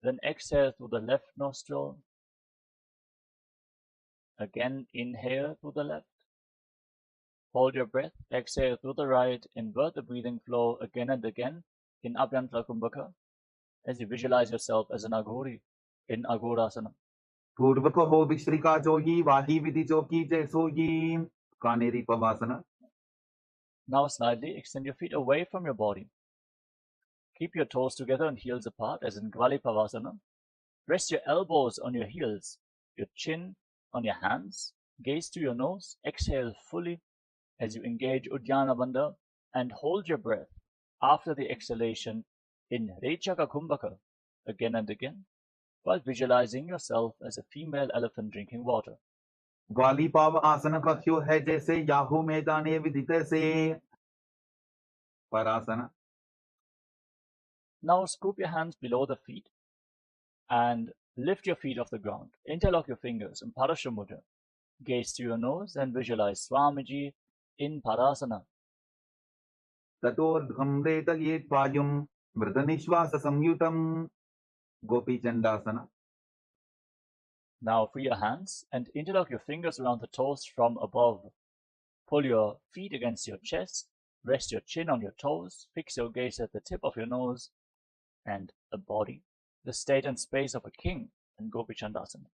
Then exhale through the left nostril. Again, inhale through the left. Hold your breath, exhale through the right, invert the breathing flow again and again in Abhyantara Kumbhaka as you visualize yourself as an Aghori in Aghorasana. पूर्वक हो विश्रिका जोगी वाही विधि जोगी जैसोगी Kanheri पवासना. Now slightly extend your feet away from your body. Keep your toes together and heels apart as in Gvali Pavasana. Rest your elbows on your heels, your chin on your hands. Gaze to your nose. Exhale fully as you engage Uddiyana Bandha and hold your breath after the exhalation in Rechaka Kumbhaka again and again while visualizing yourself as a female elephant drinking water. ग्वाली पाव आसन कक्ष्यो है जैसे Yahoo मैदाने विदित से परासना. Now scoop your hands below the feet and lift your feet off the ground. Interlock your fingers in Parashamudra. Gaze to your nose and visualize Swamiji in Parasana. ततोर्ध्वम्रेतये त्वायुं मृतनिश्वास संयुतं Gopi चंडासना. Now free your hands and interlock your fingers around the toes from above. Pull your feet against your chest, rest your chin on your toes, fix your gaze at the tip of your nose and the body, the state and space of a king in Gopi Chandasana.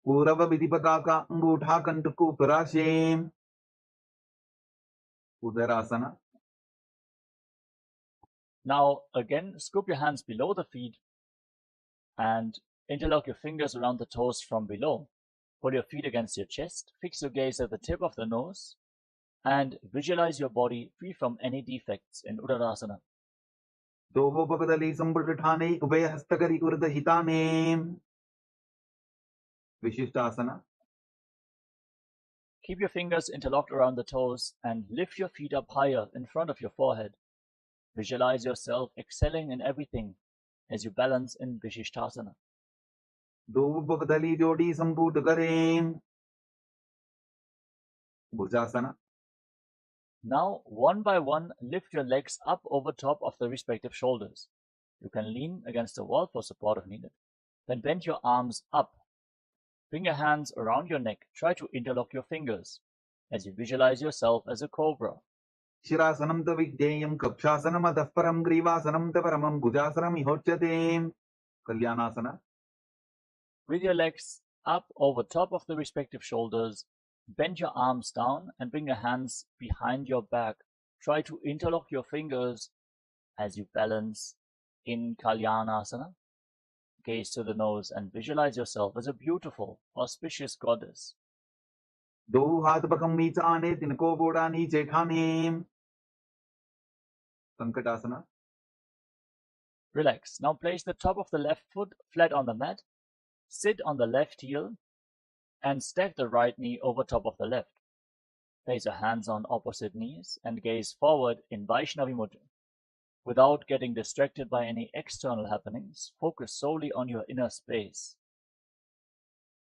पूरव विधिपता का अंगूठा कंटकू पराशे उदरासना. Now again, scoop your hands below the feet and interlock your fingers around the toes from below. Pull your feet against your chest, fix your gaze at the tip of the nose, and visualize your body free from any defects in Udarasana. दोहो पकदली संपुटाने उभय हस्तकरी उर्ध हिताने विशिष्टासना. Keep your fingers interlocked around the toes and lift your feet up higher in front of your forehead. Visualize yourself excelling in everything as you balance in Vishishtasana. दोहो पकदली जोड़ी संपुट करें भुजासना. Now, one by one, lift your legs up over top of the respective shoulders. You can lean against the wall for support if needed. Then bend your arms up. Bring your hands around your neck. Try to interlock your fingers as you visualize yourself as a cobra. शिरासनं त विज्ञेयं कक्षासनम् अतः परं ग्रीवासनं त परमं भुजासनम् इहोच्यते कल्याणासना. With your legs up over top of the respective shoulders, bend your arms down and bring your hands behind your back. Try to interlock your fingers as you balance in Kalyanasana. Gaze to the nose and visualize yourself as a beautiful, auspicious goddess. दो हाथ पकम नीचा आने तिनको गोड़ा नीचे ठाने संकटासना. Relax. Now place the top of the left foot flat on the mat. Sit on the left heel and stack the right knee over top of the left. Place your hands on opposite knees and gaze forward in Vaishnavi Mudra. Without getting distracted by any external happenings, focus solely on your inner space.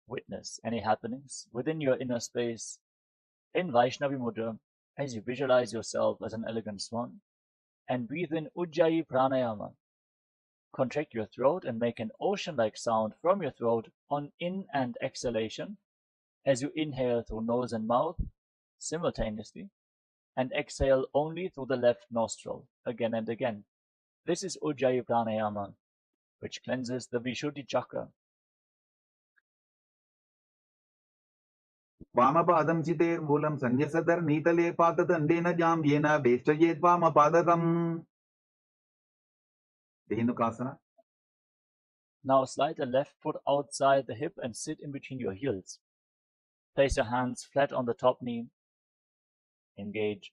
Witness any happenings within your inner space in Vaishnavi Mudra as you visualize yourself as an elegant swan and breathe in Ujjayi Pranayama. Contract your throat and make an ocean-like sound from your throat on in and exhalation as you inhale through nose and mouth simultaneously and exhale only through the left nostril again and again. This is Ujjayi Pranayama, which cleanses the Vishuddhi chakra. वामपादं चितेर्मूलं संन्यसदर् नीतले पातदण्डेन जाम्येन वेष्टयेत् वामपादकम् धेनुकासना. Now slide the left foot outside the hip and sit in between your heels. Place your hands flat on the top knee. Engage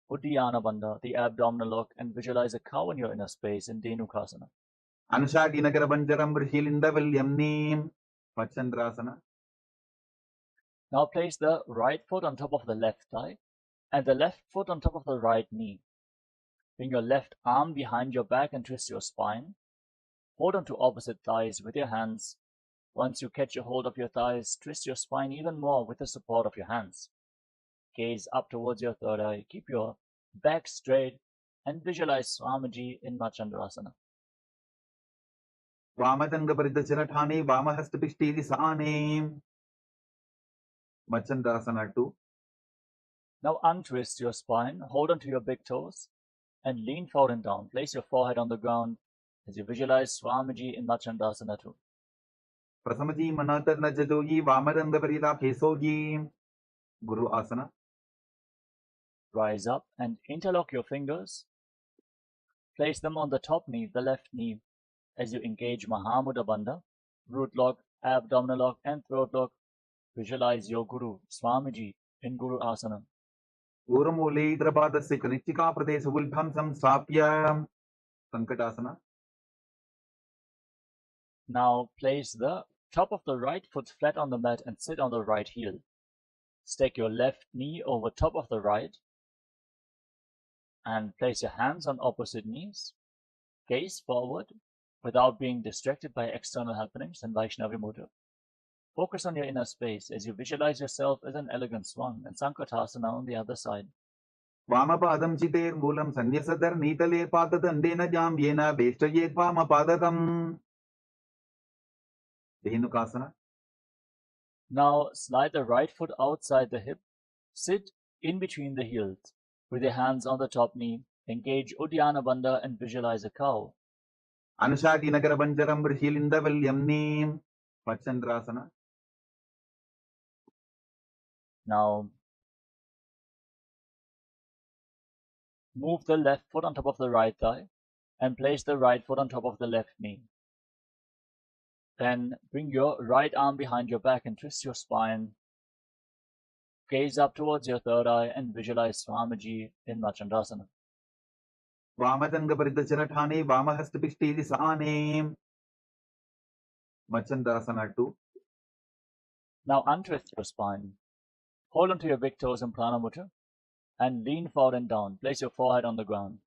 Uddiyana Bandha, the abdominal lock, and visualize a cow in your inner space in Dhenukasana. अनुषाटिनगर पञ्जरं ऋषिलिन्दवल्यं नीं पचन्द्रासना. Now place the right foot on top of the left thigh and the left foot on top of the right knee. Bring your left arm behind your back and twist your spine. Hold on to opposite thighs with your hands. Once you catch a hold of your thighs, twist your spine even more with the support of your hands. Gaze up towards your third eye. Keep your back straight and visualize Swamiji in Machandrasana. Vamatanga-paridacharathane, Vamahastapishti-disane. Machandrasana 2. Now untwist your spine, hold onto your big toes, and lean forward and down. Place your forehead on the ground as you visualize Swamiji in Machandrasana 2. Prasamaji manatarnajajogi, Vamadanga-paridaphesogi. Guru asana. Rise up and interlock your fingers. Place them on the top knee, the left knee, as you engage Mahamudra Bandha, root lock, abdominal lock, and throat lock. Visualize your Guru, Swamiji, in Guru Asana. Uramule Idrapadasya Kanichika Pradesh Vulbham Samsapya. Sankatasana. Now place the top of the right foot flat on the mat and sit on the right heel. Stack your left knee over top of the right and place your hands on opposite knees. Gaze forward without being distracted by external happenings and Vaishnavi mudra. Focus on your inner space as you visualize yourself as an elegant swan and Sankatasana on the other side. Vamapadam chiter mulam sanyasadar nitale patadandena jamyena vestayet vamapadakam. Dhenukasana. Now slide the right foot outside the hip. Sit in between the heels with your hands on the top knee. Engage Uddiyana Bandha and visualize a cow. Anushaki Nagarabanjaram Rishilinda Vilyamni. Machandrasana. Now move the left foot on top of the right thigh and place the right foot on top of the left knee. Then bring your right arm behind your back and twist your spine. Gaze up towards your third eye and visualize Swamiji in Machandrasana. Vamatanga-paridacharathane, Vamahastapishti-disane. Machandrasana 2. Now untwist your spine. Hold onto your big toes in Prana Mudra and lean forward and down. Place your forehead on the ground.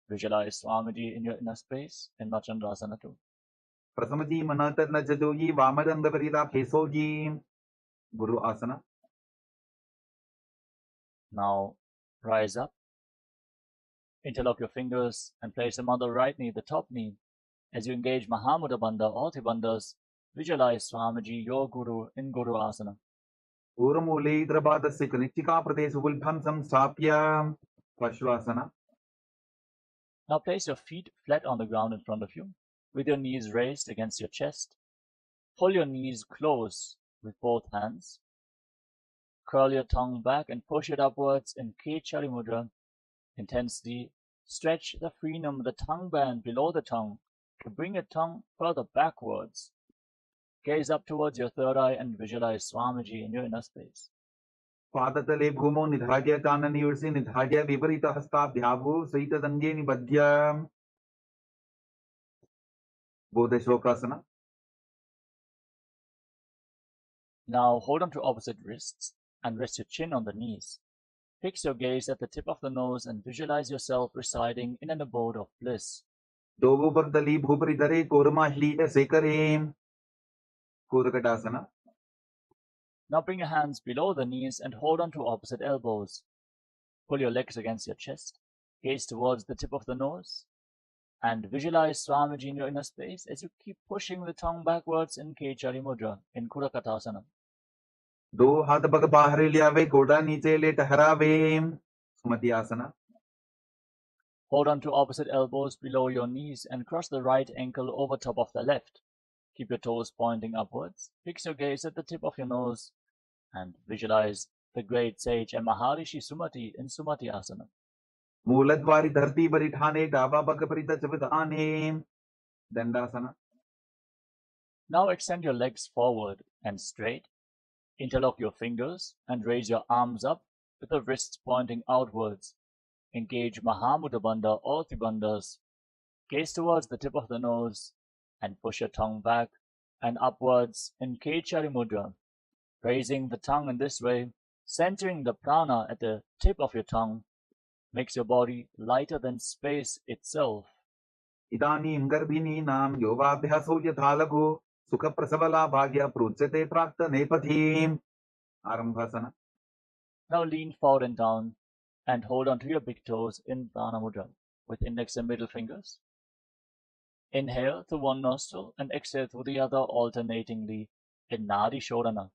Visualize Swamiji in your inner space in Machandrasana 2. Prasamaji manatarnajajogi, Vamadanga-paridaphesogi. Guru asana. Now rise up. Interlock your fingers and place them on the right knee, the top knee. As you engage Mahamudra Bandha, all three bandhas, visualize Swamiji, your Guru, in Guru Asana. Uramule Idrapadasya Kanichika Pradesh Vulbham Samsapya. Pashvasana. Now place your feet flat on the ground in front of you, with your knees raised against your chest. Pull your knees close with both hands. Curl your tongue back and push it upwards in Kechari Mudra. Intensely stretch the frenum, the tongue band below the tongue, to bring your tongue further backwards. Gaze up towards your third eye and visualize Swamiji in your inner space. Padatale bhumo nidhagya kanani ursi nidhagya viparita hastabhyavu saita dange nibadhya. Bodha Shokasana. Now hold on to opposite wrists and rest your chin on the knees. Fix your gaze at the tip of the nose and visualize yourself residing in an abode of bliss. Dovu Bardali Bhuparidare Kormahli Sekare. Kodakatasana. Now bring your hands below the knees and hold on to opposite elbows. Pull your legs against your chest. Gaze towards the tip of the nose. And visualize Swamiji in your inner space as you keep pushing the tongue backwards in Kechari Mudra, in Kurakatasana. Do हाथ पग बाहर लियावे गोड़ा नीचे ले टहरावे. Sumati asana. Hold on to opposite elbows below your knees and cross the right ankle over top of the left. Keep your toes pointing upwards. Fix your gaze at the tip of your nose and visualize the great sage and Maharishi Sumati in Sumati asana. मूलद्वारी धरती पर इठाने डाबा पग परिता चविताने. Dandasana. Now extend your legs forward and straight. Interlock your fingers and raise your arms up with the wrists pointing outwards. Engage Mahamudra Bandha, all three bandhas. Gaze towards the tip of the nose and push your tongue back and upwards in Kechari Mudra. Raising the tongue in this way, centering the prana at the tip of your tongue, makes your body lighter than space itself. इदानीं गर्भिणीनां योगाभ्यासो यथा लघु सुखप्रसवला भाग्य प्रोच्यते प्राक्तनेपथीम्. Arambhasana. Now lean forward and down and hold on to your big toes in Prana Mudra with index and middle fingers. Inhale through one nostril and exhale through the other alternatingly in Nadi Shodhana.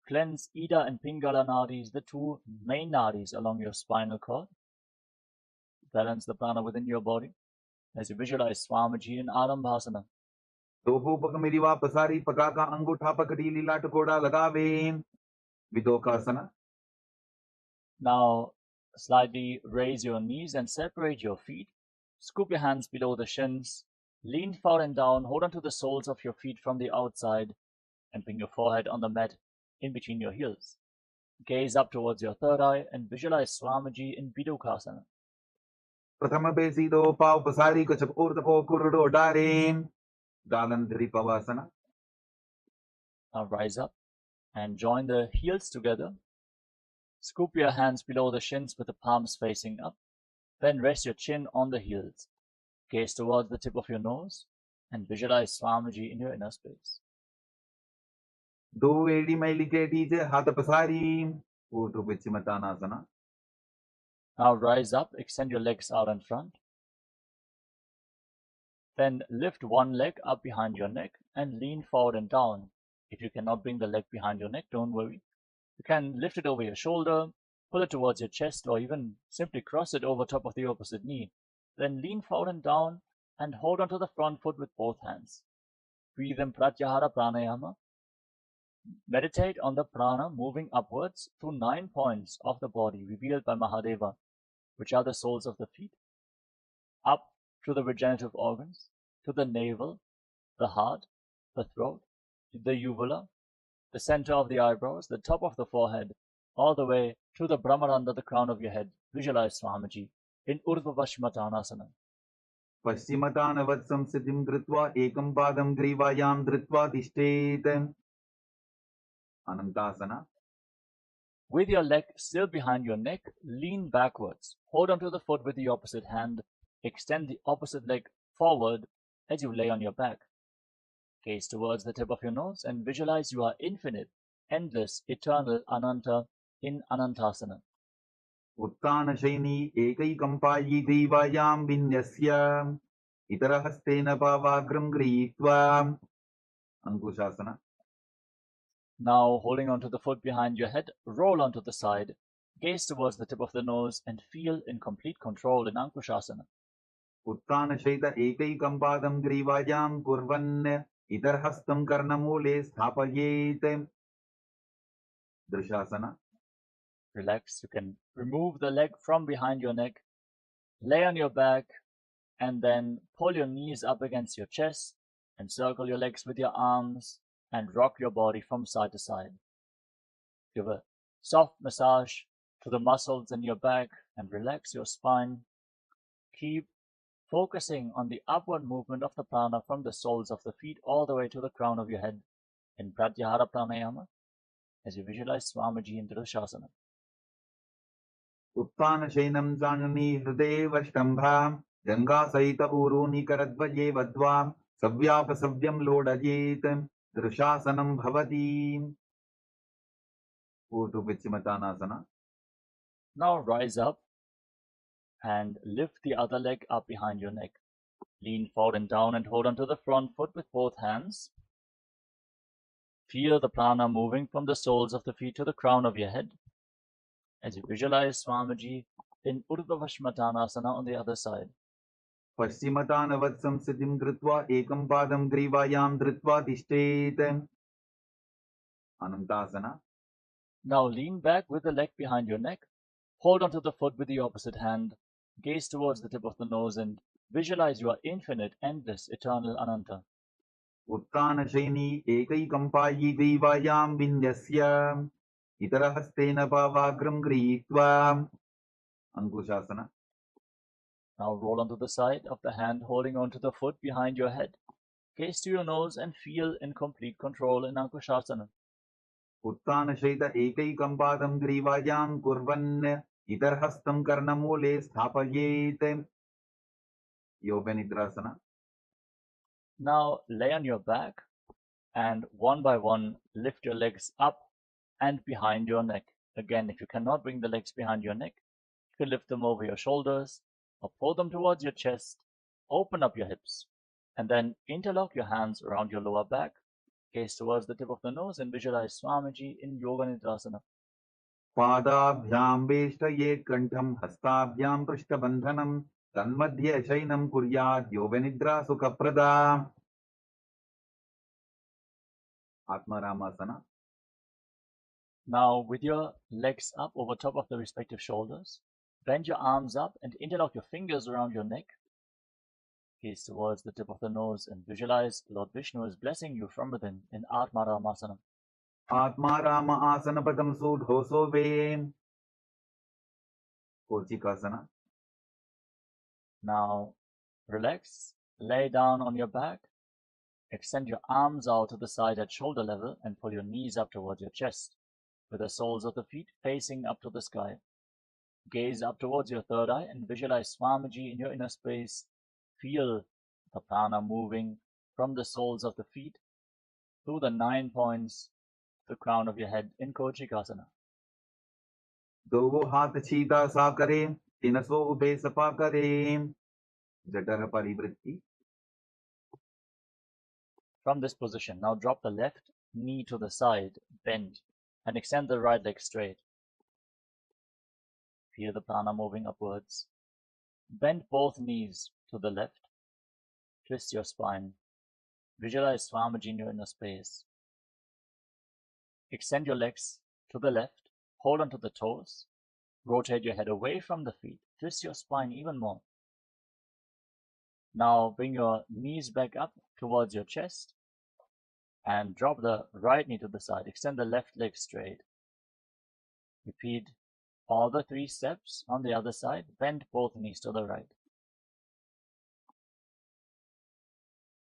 Cleanse Ida and Pingala nadis, the two main nadis along your spinal cord. Balance the prana within your body as you visualize Swamiji in Arambhasana. दोहो पग मेरी वापसारी पका का अंगूठा पकड़ी लीला टकोड़ा लगावे विदोकासना. Now slightly raise your knees and separate your feet. Scoop your hands below the shins. Lean forward and down. Hold on to the soles of your feet from the outside and bring your forehead on the mat in between your heels. Gaze up towards your third eye and visualize Swamiji in Bidokasana. प्रथम बेसी दो पाव पसारी कुछ ऊर्ध को कुरडो डारे दालंधरी पवासना. Now rise up and join the heels together. Scoop your hands below the shins with the palms facing up. Then rest your chin on the heels. Gaze towards the tip of your nose and visualize Swamiji in your inner space. दो एड़ी मैली के टीचे हाथ पसारी ऊर्ध विचिमतानासना. Now rise up, extend your legs out in front. Then lift one leg up behind your neck and lean forward and down. If you cannot bring the leg behind your neck, don't worry. You can lift it over your shoulder, pull it towards your chest, or even simply cross it over top of the opposite knee. Then lean forward and down and hold onto the front foot with both hands. Breathe in Pratyahara Pranayama. Meditate on the prana moving upwards through 9 points of the body revealed by Mahadeva, which are the soles of the feet, up to the regenerative organs, to the navel, the heart, the throat, the uvula, the center of the eyebrows, the top of the forehead, all the way to the Brahmaranda, the crown of your head. Visualize Swamiji in Urdhva Vashmatanasana. पश्चिमतानवत् संसिद्धिं धृत्वा एकं पादं ग्रीवायां धृत्वा तिष्ठेत् अनन्तासना. With your leg still behind your neck, lean backwards. Hold onto the foot with the opposite hand. Extend the opposite leg forward as you lay on your back. Gaze towards the tip of your nose and visualize you are infinite, endless, eternal, Ananta in Anantasana. उत्तानशयनी एकैकम्पायी ग्रीवायां विन्यस्य इतरहस्तेन पावाग्रं गृहीत्वा अंकुशासना. Now, holding onto the foot behind your head, roll onto the side. Gaze towards the tip of the nose and feel in complete control in Ankushasana. उत्तानशयित एकैकं पादं ग्रीवायां कुर्वन् इतरहस्तं कर्णमूले स्थापयेत् दृशासना. Relax. You can remove the leg from behind your neck, lay on your back, and then pull your knees up against your chest and circle your legs with your arms and rock your body from side to side. Give a soft massage to the muscles in your back and relax your spine. Keep focusing on the upward movement of the prana from the soles of the feet all the way to the crown of your head in Pratyahara Pranayama as you visualize Swamiji in Dhrishasana. उत्तानशयनं जाननी हृदये वष्टम्भां गङ्गासहित ऊरूनि करद्वये वध्वा सव्यापसव्यं लोडयेत् दृशासनं भवति. ऊर्ध्वविचिमतानासना. Now rise up and lift the other leg up behind your neck. Lean forward and down and hold onto the front foot with both hands. Feel the prana moving from the soles of the feet to the crown of your head as you visualize Swamiji in Urdhva Vashmatanasana on the other side. पश्चिमतानवत् संसिद्धिं कृत्वा एकं पादं ग्रीवायां धृत्वा तिष्ठेत् अनन्तासना. Now lean back with the leg behind your neck. Hold onto the foot with the opposite hand. Gaze towards the tip of the nose and visualize you are infinite, endless, eternal, Ananta. उत्तानशयनी एकैकम्पायी ग्रीवायां विन्यस्य इतरहस्तेन पावाग्रं गृहीत्वा अंकुशासना. Now roll onto the side of the hand, holding onto the foot behind your head. Gaze to your nose and feel in complete control in Ankushasana. उत्तानशयित एकैकं पादं ग्रीवायां कुर्वन् इतरहस्तं कर्णमूले स्थापयेत् योगनिद्रासना. Now lay on your back and one by one lift your legs up and behind your neck Again, if you cannot bring the legs behind your neck, you can lift them over your shoulders or pull them towards your chest, open up your hips, and then interlock your hands around your lower back, gaze towards the tip of the nose and visualize Swamiji in Yoga Nidra. पादाभ्यां वेष्टये कंठं हस्ताभ्यां पृष्ठबन्धनं तन्मध्ये शयनं कुर्यात् योगनिद्रा सुखप्रदा Atmaramasana. Now, with your legs up over top of the respective shoulders, bend your arms up and interlock your fingers around your neck. Gaze towards the tip of the nose and visualize Lord Vishnu is blessing you from within in Atmaramasana. Atmarama asana padam sudhoso ve. Kochikasana. Now, relax, lay down on your back, extend your arms out to the side at shoulder level and pull your knees up towards your chest, with the soles of the feet facing up to the sky. Gaze up towards your third eye and visualize Swamiji in your inner space. Feel the prana moving from the soles of the feet through the 9 points to the crown of your head in Kochikasana. दो हाथ सीधा सा करें, तिनसो उभे सपा करें. जठर परिवृत्ति. From this position, now drop the left knee to the side, bend, and extend the right leg straight. Feel the prana moving upwards. Bend both knees to the left. Twist your spine. Visualize Swamiji in your inner space. Extend your legs to the left. Hold onto the toes. Rotate your head away from the feet. Twist your spine even more. Now bring your knees back up towards your chest and drop the right knee to the side. Extend the left leg straight. Repeat all the 3 steps on the other side. Bend both knees to the right.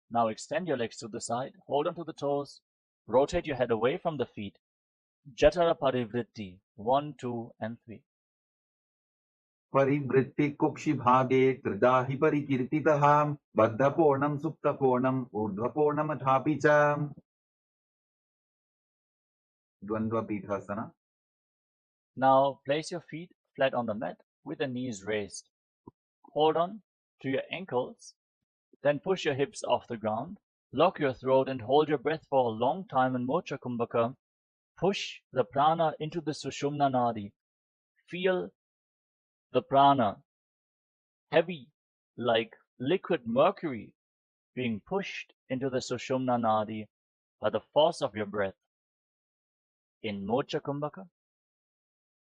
Now extend your legs to the side. Hold onto the toes. Rotate your head away from the feet. Jatara Parivritti. 1, 2, and 3. परिवृत्ति कुक्षि भागे त्रिदाहि परिकीर्तितः बद्धपूर्णं सुप्तपूर्णं ऊर्ध्वपूर्णमथापि च. Dvandva Pithasana. Now place your feet flat on the mat with the knees raised. Hold on to your ankles, then push your hips off the ground. Lock your throat and hold your breath for a long time in Mocha Kumbhaka. Push the prana into the Sushumna Nadi. Feel the prana heavy like liquid mercury being pushed into the Sushumna Nadi by the force of your breath. In Mocha Kumbhaka,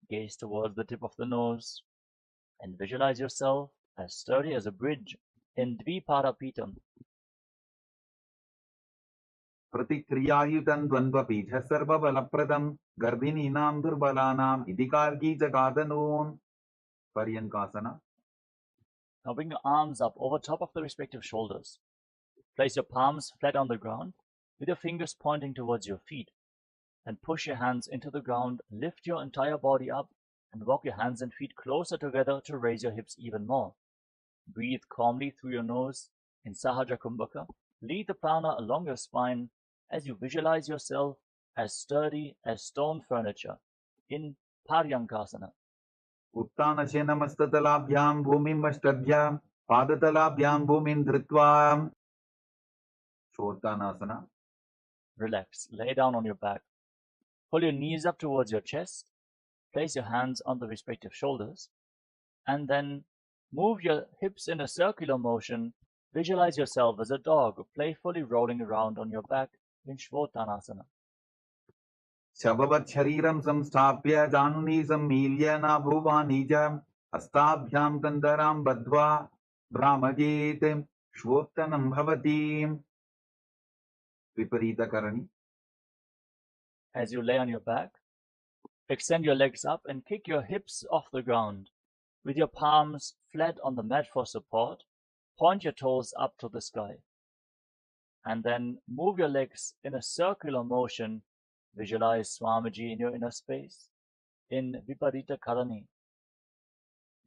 gaze towards the tip of the nose and visualize yourself as sturdy as a bridge in Dviparapitam. प्रतिक्रियायुतं द्वन्द्वपीठ सर्वबलप्रदं गर्भिणीनां दुर्बलानां इति कार्गीजगादनून्. Paryankasana. Now bring your arms up over top of the respective shoulders. Place your palms flat on the ground with your fingers pointing towards your feet. And push your hands into the ground, lift your entire body up, and walk your hands and feet closer together to raise your hips even more. Breathe calmly through your nose in Sahaja Kumbhaka. Lead the prana along your spine as you visualize yourself as sturdy as stone furniture in Paryankasana. उत्तानस्य नमस्ततलाभ्यां भूमिं अष्टभ्यां पादतलाभ्यां भूमिं धृत्वा. Shodhanasana. Relax. Lay down on your back. Pull your knees up towards your chest. Place your hands on the respective shoulders. And then move your hips in a circular motion. Visualize yourself as a dog playfully rolling around on your back in Shodhanasana. शववत् शरीरं संस्थाप्य जानुनी सम्मील्य नाभुवानि च हस्ताभ्यां कन्दरां बद्ध्वा भ्रामयेत् श्वोत्तनं भवति. विपरीतकरणि. As you lay on your back, extend your legs up and kick your hips off the ground. With your palms flat on the mat for support, point your toes up to the sky. And then move your legs in a circular motion. Visualize Swamiji in your inner space in Viparita Karani.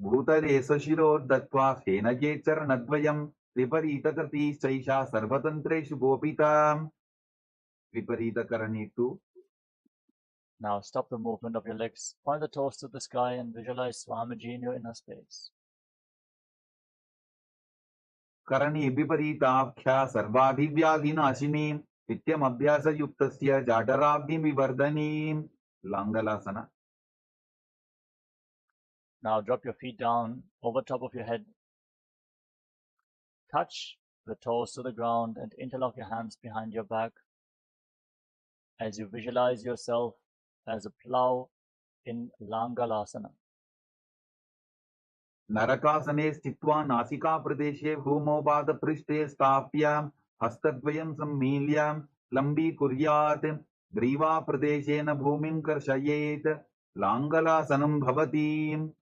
भूतले स्वशिरोर्दत्त्वा फेनके चरणद्वयं विपरीतकृतिश्चैषा सर्वतन्त्रेषु गोपिता. विपरीतकरणि तु. Now stop the movement of your legs, point the toes to the sky and visualize Swamiji in your inner space. Karni विपरीताख्या सर्वाभिव्याधिनाशिनी नित्यमभ्यासयुक्तस्य जाडराब्धिविवर्धनीं लाङ्गलासना. Now drop your feet down over top of your head. Touch the toes to the ground and interlock your hands behind your back as you visualize yourself as a plow in Langalasana. नरकासने स्थित्वा नासिकाप्रदेशे भूमौ पादपृष्ठे स्थाप्य हस्तद्वयं सम्मील्य लम्बीकुर्यात् ग्रीवाप्रदेशेन भूमिं कर्षयेत् लाङ्गलासनं भवति.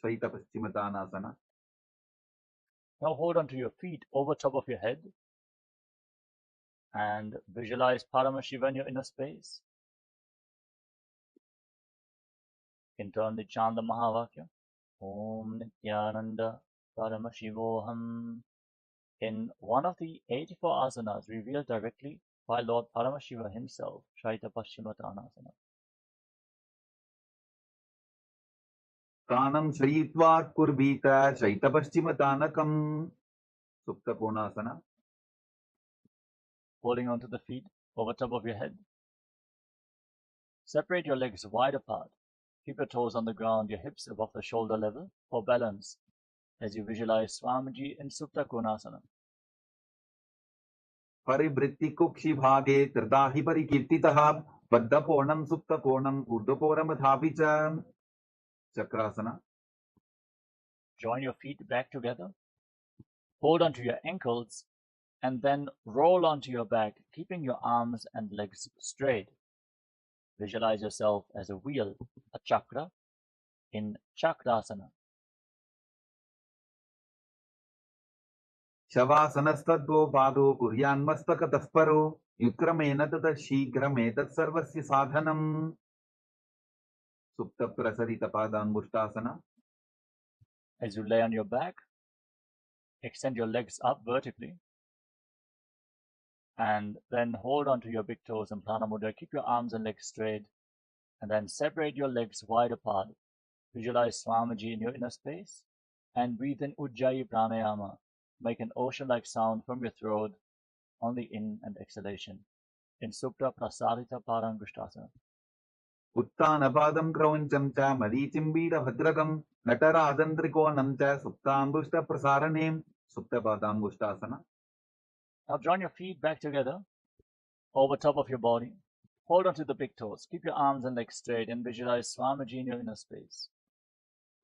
शयितपश्चिमतानासना. Now hold on to your feet over top of your head and visualize Paramashiva in your inner space. Internally chant the Mahavakya. Om Nityananda Paramashivoham. In one of the 84 asanas revealed directly by Lord Paramashiva himself, Shaita Paschimottanasana. स्थानं शयित्वात् कुर्वीत शयितपश्चिमतानकम्. सुप्तकोणासना. Holding onto the feet over top of your head. Separate your legs wide apart. Keep your toes on the ground, your hips above the shoulder level for balance as you visualize Swamiji in Supta Konasana. परिवृत्तिकुक्षिभागे त्रिदाहि परिकीर्तितः बद्धकोणं सुप्तकोणम् ऊर्ध्वकोणमथापि च. Chakrasana. Join your feet back together. Hold onto your ankles and then roll onto your back, keeping your arms and legs straight. Visualize yourself as a wheel, a chakra, in Chakrasana. शवासनस्तद्वो पादो कुर्यान्मस्तकतः परो युक्रेण ततः शीघ्रमेतत् सर्वस्य साधनम्. सुप्तप्रसरितपादाङ्गुष्ठासना. As you lay on your back, extend your legs up vertically and then hold onto your big toes in Prana Mudra. Keep your arms and legs straight and then separate your legs wide apart. Visualize Swamiji in your inner space and breathe in Ujjayi Pranayama. Make an ocean-like sound from your throat on the in and exhalation in Supta Prasarita Parangushtasana. उत्तानपादं क्रौञ्चं च मरीचिम्बीडभद्रकं नटराजन्त्रिकोणं च सुप्ताङ्गुष्ठप्रसारणे. सुप्तपादाङ्गुष्ठासना. Now join your feet back together over top of your body. Hold onto the big toes. Keep your arms and legs straight and visualize Swamiji in your inner space.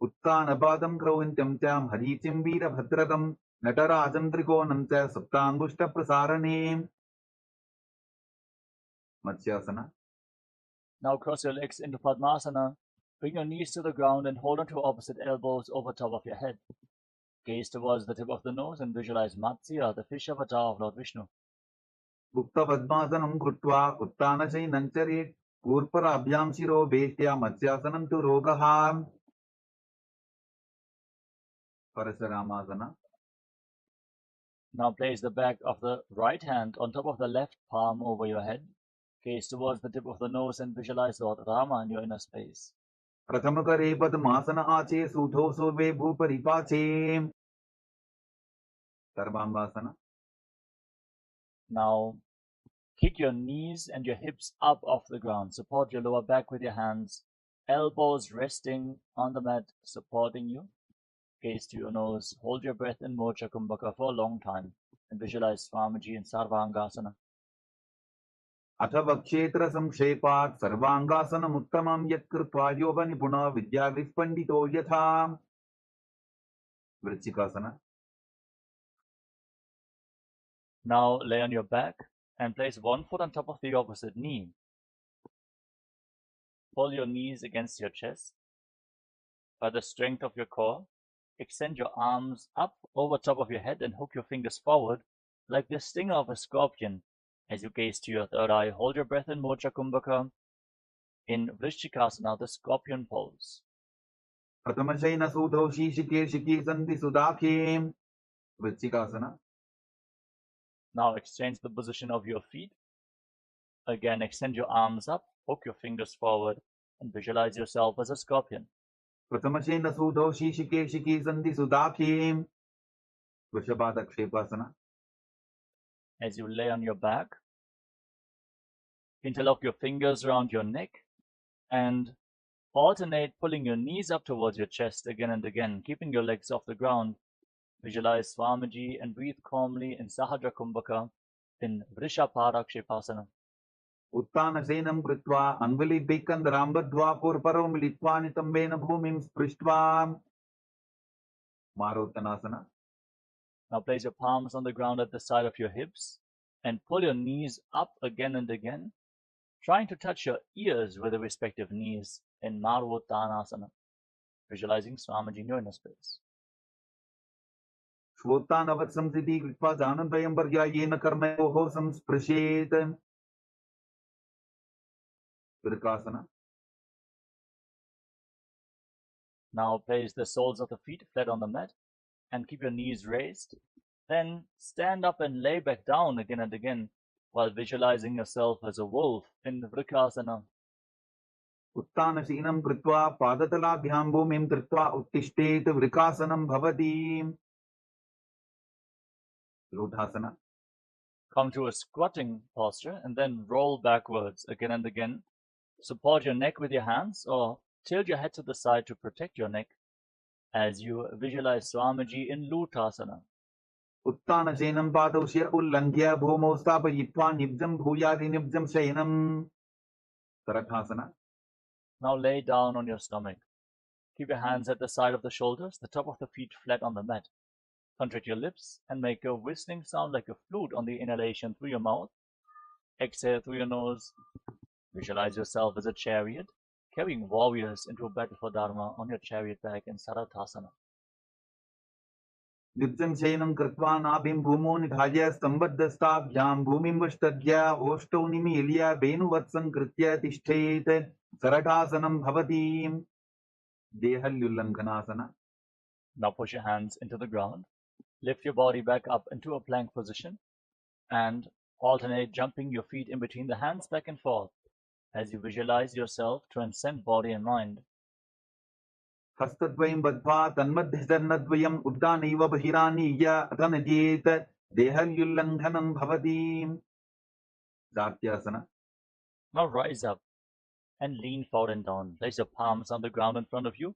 उत्तानपादं क्रौञ्चं च मरीचिम्बीडभद्रकं नटराजन्त्रिकोणं च सुप्ताङ्गुष्ठप्रसारणे. मत्स्यासना. Now cross your legs into Padmasana. Bring your knees to the ground and hold onto opposite elbows over top of your head. Gaze towards the tip of the nose and visualize Matsya, the fish avatar of Lord Vishnu. उक्तपद्मासनं कृत्वा उत्तानशयनं चरेत् कूर्पराभ्यां शिरो वेष्ट्या मत्स्यासनं तु रोगः. परशुरामासना. Now place the back of the right hand on top of the left palm over your head. Gaze towards the tip of the nose and visualize Lord Rama in your inner space. प्रथमकरे पद्मासन आचे सूधो सोवे भूपरिपाचे. सर्वांगासना. Now kick your knees and your hips up off the ground. Support your lower back with your hands. Elbows resting on the mat, supporting you. Gaze to your nose. Hold your breath in Mocha Kumbhaka for a long time and visualize Swamiji in Sarvangasana. अथ वक्षेत्र संक्षेपात् सर्वांगासनमुत्तमं यत्कृत्वा योगनिपुणो विद्यावित्पण्डितो यथा. वृश्चिकासना. Now lay on your back and place one foot on top of the opposite knee. Pull your knees against your chest. By the strength of your core, extend your arms up over top of your head and hook your fingers forward like the stinger of a scorpion. As you gaze to your third eye, hold your breath in Mocha Kumbhaka. In Vrishchikasana, the scorpion pose. प्रथमशयन सूधौ शीशिके शिखी सन्धि सुदाखे. वृश्चिकासना. Now exchange the position of your feet. Again, extend your arms up, hook your fingers forward, and visualize yourself as a scorpion. प्रथमशेन सूदौ शीशिकेशिकी सन्धि सुदाखीं वृषभादक्षेपासना. As you lay on your back, interlock your fingers around your neck and alternate pulling your knees up towards your chest again and again, keeping your legs off the ground. Visualize Swamiji and breathe calmly in Sahadra Kumbhaka in Vrishaparakshepasana. उत्तानसेनं कृत्वा अङ्गुलिभिः कन्दरां बद्ध्वा पूर्वपरो मिलित्वा नितम्बेन भूमिं स्पृष्ट्वा मारोत्तनासना. Now place your palms on the ground at the side of your hips and pull your knees up again and again, trying to touch your ears with the respective knees in Marvottanasana, visualizing Swamiji in your inner space. श्वोत्तानवत् संसिद्धि कृत्वा जानद्वयं पर्यायेन कर्मयोः संस्पृशेत्. Vrikasana. Now place the soles of the feet flat on the mat and keep your knees raised. Then stand up and lay back down again and again while visualizing yourself as a wolf in Vrikasana. उत्तानशीनं कृत्वा पादतलाभ्यां भूमिं धृत्वा उत्तिष्ठेत् वृकासनं भवति. लोटासना. Come to a squatting posture and then roll backwards again and again. Support your neck with your hands or tilt your head to the side to protect your neck as you visualize Swamiji in Lotusasana. उत्तानशेनं पादौ शिर उल्लङ्घ्य भूमौ स्थापयित्वा निब्जं भूयादिनिब्जं शयनं. Sarakasana. Now lay down on your stomach. Keep your hands at the side of the shoulders, the top of the feet flat on the mat. Contract your lips and make a whistling sound like a flute on the inhalation through your mouth. Exhale through your nose. Visualize yourself as a chariot, carrying warriors into a battle for Dharma on your chariot back in Sarathasana. निब्जं शयनं कृत्वा नाभिं भूमौ निधाय स्तम्भद्धस्ताभ्यां भूमिं वष्टद्य ओष्ठौ निमील्य वेणुवत्सङ्कृत्य तिष्ठेत्. सरठासनं भवति. देहल्युल्लङ्घनासना. Now push your hands into the ground. Lift your body back up into a plank position and alternate jumping your feet in between the hands back and forth as you visualize yourself transcend body and mind. हस्तद्वयं बद्ध्वा तन्मध्यस्तन्नद्वयम् उड्डानैव बहिरानीय अतनजेत्. देहल्युल्लङ्घनं भवति. जात्यासना. Now rise up and lean forward and down. Place your palms on the ground in front of you.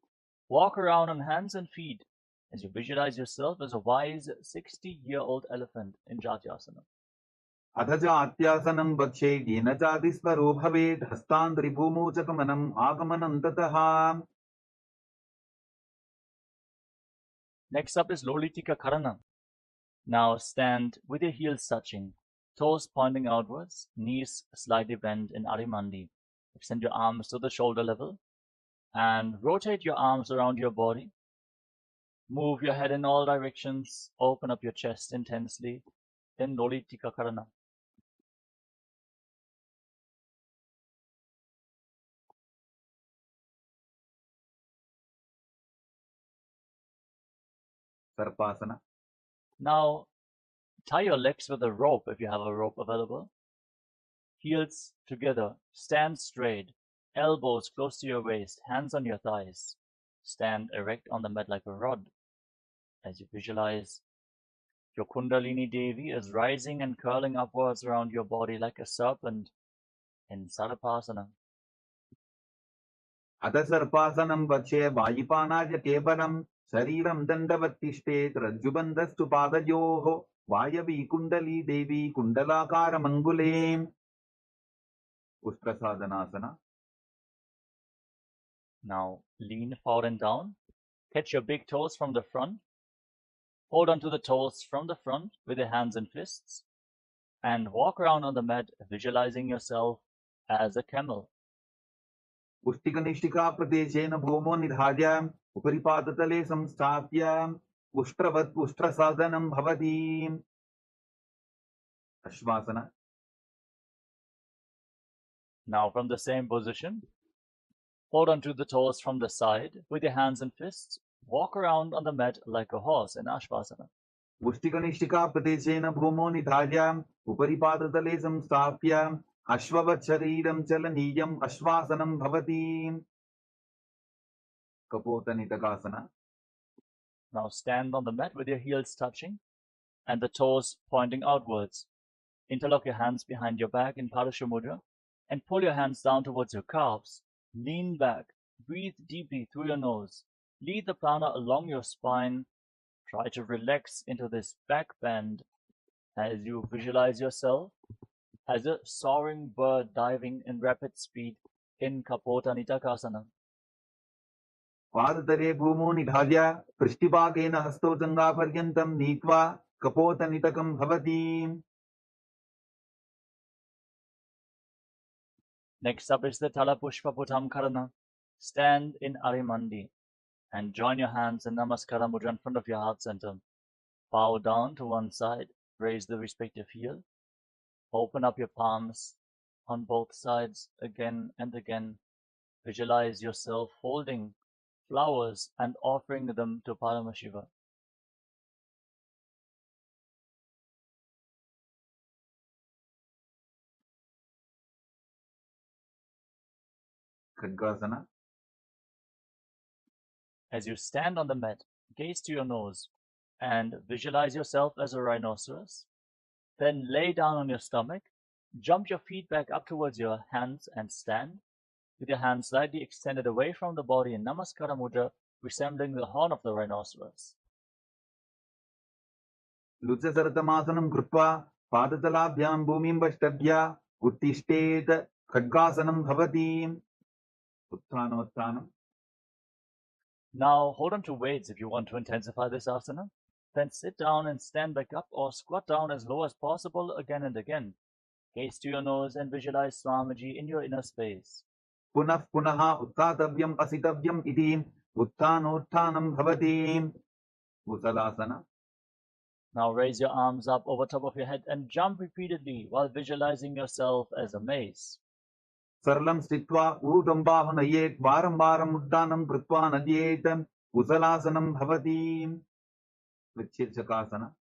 Walk around on hands and feet as you visualize yourself as a wise 60-year-old elephant in Jatyasana. अथ जात्यासनं वक्षे येन जातिस्वरो भवेत्. हस्तान्त्रिभूमौ च गमनम् आगमनं ततः. Next up is Lolitika Karana. Now stand with your heels touching, toes pointing outwards, knees slightly bent in Arimandi. Extend your arms to the shoulder level and rotate your arms around your body. Move your head in all directions. Open up your chest intensely in Lolitika Karana. सर्पासना. Now tie your legs with a rope if you have a rope available. Heels together. Stand straight. Elbows close to your waist. Hands on your thighs. Stand erect on the mat like a rod as you visualize your Kundalini Devi is rising and curling upwards around your body like a serpent in Sarapasana. अथ सर्पासनं वक्षे वायुपानाय केवलं शरीरं दण्डवत्तिष्ठेत्. रज्जुबन्धस्तु पादयोः वायवी कुण्डली देवी कुण्डलाकारमङ्गुले. उष्ट्रसाधनासना. Now lean forward and down. Catch your big toes from the front. Hold onto the toes from the front with your hands and fists. And walk around on the mat visualizing yourself as a camel. उष्टिकनिष्ठिका प्रदेशेन भूमौ निधाय उपरिपादतले संस्थाप्य उष्ट्रवत् उष्ट्रसाधनं भवति. अश्वासना. Now from the same position, hold onto the toes from the side with your hands and fists. Walk around on the mat like a horse in Ashvasana. उष्टिकनिष्ठिका प्रदेशेन भूमौ निधाय उपरिपादतले संस्थाप्य अश्ववत् शरीरं चलनीयम् अश्वासनं भवति. Kapotanitakasana. Now stand on the mat with your heels touching and the toes pointing outwards. Interlock your hands behind your back in Parashu Mudra and pull your hands down towards your calves. Lean back, breathe deeply through your nose. Lead the prana along your spine. Try to relax into this back bend as you visualize yourself as a soaring bird diving in rapid speed in Kapotanitakasana. पादतले भूमौ निधार्य पृष्ठिभागेन हस्तौ जङ्घापर्यन्तं नीत्वा कपोतनितकं भवति. Next up is the Talapushpa Putam Karana. Stand in Arimandi and join your hands in Namaskara Mudra in front of your heart center. Bow down to one side, raise the respective heel. Open up your palms on both sides again and again. Visualize yourself holding flowers and offering them to Paramashiva. Khadgasana. As you stand on the mat, gaze to your nose and visualize yourself as a rhinoceros. Then lay down on your stomach, jump your feet back up towards your hands and stand with your hands slightly extended away from the body in Namaskara Mudra, resembling the horn of the rhinoceros. लुचसरतमासनं कृत्वा पादतलाभ्यां भूमिं पष्टभ्य उत्तिष्ठेत. खड्गासनं भवति. उत्थानोत्थानम्. Now hold on to weights if you want to intensify this asana. Then sit down and stand back up or squat down as low as possible again and again. Gaze to your nose and visualize Swamiji in your inner space. पुनः पुनः उत्थातव्यम् असितव्यम् इति उत्थानोत्थानं भवति. कुशलासना. Now raise your arms up over top of your head and jump repeatedly while visualizing yourself as a mace. सरलं स्थित्वा ऊर्ध्वं बाहु नयेत्. वारं वारम् उड्डानं कृत्वा नद्येत्. कुशलासनं भवति. विच्छिर्षकासना.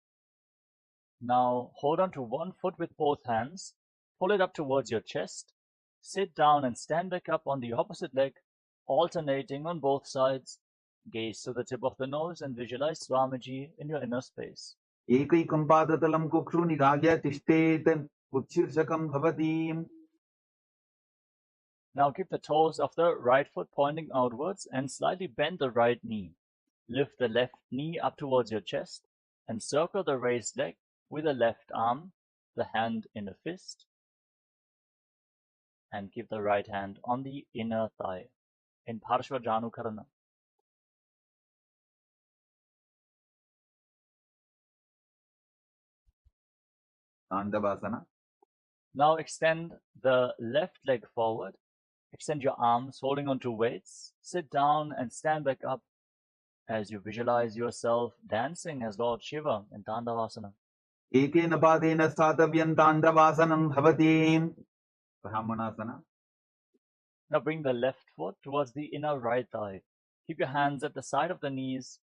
Now hold on to one foot with both hands, pull it up towards your chest, sit down and stand back up on the opposite leg, alternating on both sides. Gaze to the tip of the nose and visualize Swamiji in your inner space. एकैकं पादतलं कुक्षु निधाय तिष्ठेत्. उत्शीर्षकं भवति. Now keep the toes of the right foot pointing outwards and slightly bend the right knee. Lift the left knee up towards your chest and circle the raised leg with the left arm, the hand in a fist, and keep the right hand on the inner thigh in Parshva Janu Karana. ताण्डवासना. Now extend the left leg forward. Extend your arms, holding onto weights. Sit down and stand back up as you visualize yourself dancing as Lord Shiva in Tandavasana. एकेन पादेन स्थातव्यं ताण्डवासनं भवति. ब्राह्मणासना. Now bring the left foot towards the inner right thigh. Keep your hands at the side of the knees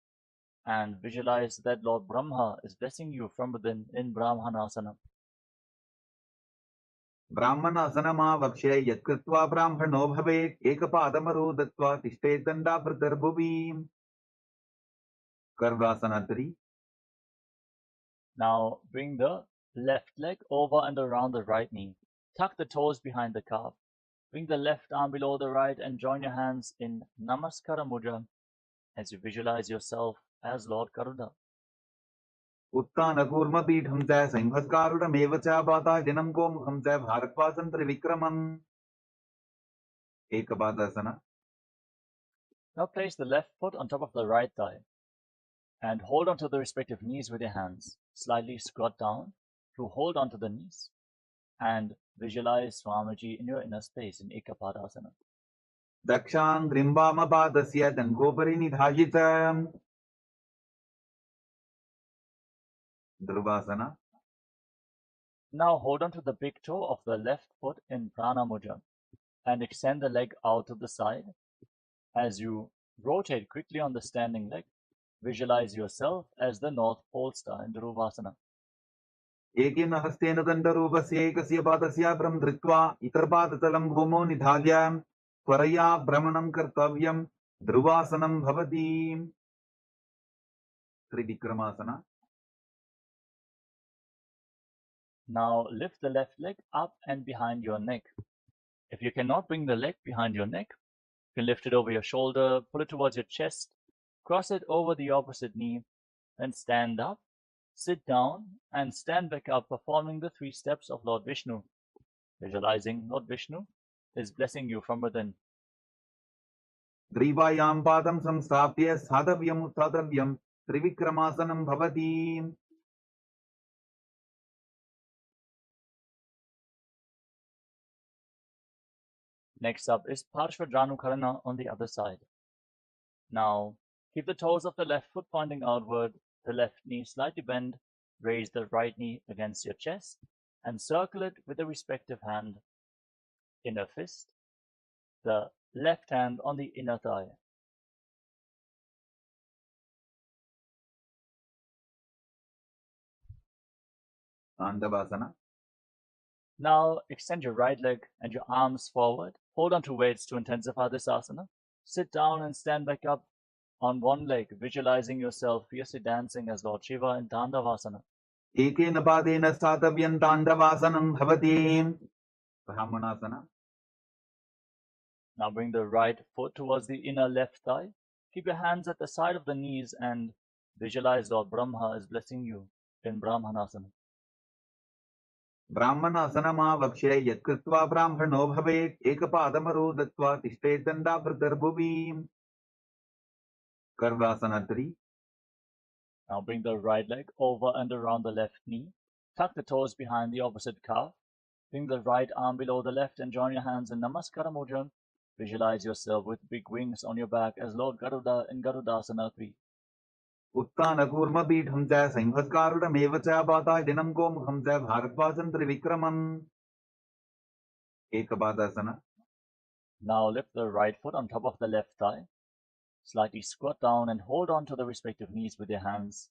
and visualize that Lord Brahma is blessing you from within in Brahmanasana. ब्राह्मणासनमावक्ष्य यत्कृत्वा ब्राह्मणो भवेत्. एकपादमरो दत्त्वा तिष्ठेत् दण्डाभृतर्भुवि. कर्वासना 3. Now bring the left leg over and around the right knee. Tuck the toes behind the calf. Bring the left arm below the right and join your hands in Namaskara Mudra as you visualize yourself as Lord Garuda. उत्थानकूर्मपीठं च सिंहस्कारुडमेव च पाताजनं गोमुखं च भारक्वासं त्रिविक्रमम्. एकपादासना. Now place the left foot on top of the right thigh and hold onto the respective knees with your hands. Slightly squat down to hold onto the knees and visualize Swamiji in your inner space in Ekapadasana. दक्षाङ्घ्रिं वामपादस्य दण्डोपरि निधाय च. ध्रुवासना. Now hold on to the big toe of the left foot in Prana Mudra and extend the leg out to the side. As you rotate quickly on the standing leg, visualize yourself as the North Pole Star in Dhruvasana. एकेन हस्तेन दण्डरूपस्य एकस्य पादस्य भ्रं धृत्वा इतरपादतलं भूमौ निधाय त्वरया भ्रमणं कर्तव्यं ध्रुवासनं भवति त्रिविक्रमासना Now lift the left leg up and behind your neck. If you cannot bring the leg behind your neck, you can lift it over your shoulder, pull it towards your chest, cross it over the opposite knee, then stand up, sit down, and stand back up, performing the 3 steps of Lord Vishnu, visualizing Lord Vishnu is blessing you from within. ग्रीवायां पादं संस्थाप्य साधव्यम् उत्थातव्यं त्रिविक्रमासनं भवति Next up is Parshvadranukarana on the other side. Now, keep the toes of the left foot pointing outward, the left knee slightly bent, raise the right knee against your chest, and circle it with the respective hand. Inner fist, the left hand on the inner thigh. ताण्डवासना Now, extend your right leg and your arms forward. Hold on to weights to intensify this asana. Sit down and stand back up on one leg, visualizing yourself fiercely dancing as Lord Shiva in Dandavasana. एकेन पादेन स्थातव्यं ताण्डवासनं भवति ब्राह्मणासना Now bring the right foot towards the inner left thigh. Keep your hands at the side of the knees and visualize Lord Brahma is blessing you in Brahmanasana. ब्राह्मणासनमावक्ष्य यत्कृत्वा ब्राह्मणो भवेत् एकपादमरो दत्त्वा तिष्ठेत् दण्डाभृतर्भुवि कर्वासना 3 Now bring the right leg over and around the left knee. Tuck the toes behind the opposite calf. Bring the right arm below the left and join your hands in Namaskara Mudra. Visualize yourself with big wings on your back as Lord Garuda in Garudasana 3. उत्तानकूर्मपीठं च संहत्कारुडमेव च पातादिनं गोमुखं च भारद्वाजं त्रिविक्रमम् एकपादासना Now lift the right foot on top of the left thigh. Slightly squat down and hold on to the respective knees with your hands.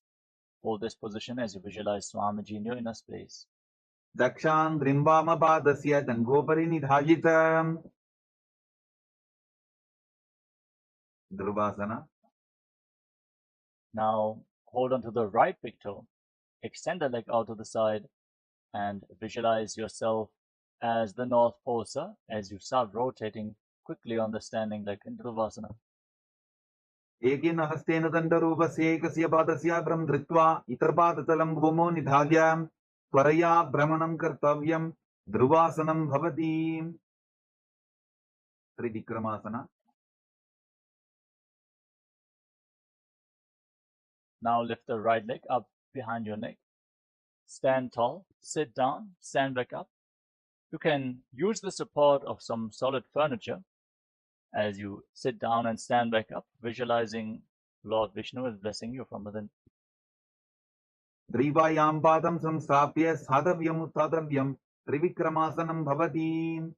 Hold this position as you visualize Swamiji in your inner space. दक्षाङ्घ्रिं वामपादस्य जङ्घोपरि निधायित ध्रुवासना Now hold on to the right big toe. Extend the leg out to the side and visualize yourself as the North Pole, sir, as you start rotating quickly on the standing leg in Dhruvasana. एकेन हस्तेन दण्डरूपस्य एकस्य पादस्य भ्रं धृत्वा इतरपादतलं भूमौ निधाय त्वरया भ्रमणं कर्तव्यं ध्रुवासनं भवति त्रिविक्रमासना Now lift the right leg up behind your neck. Stand tall, sit down, stand back up. You can use the support of some solid furniture as you sit down and stand back up, visualizing Lord Vishnu is blessing you from within. ग्रीवायां पादं संस्थाप्य साधव्यम् उत्थातव्यं त्रिविक्रमासनं भवति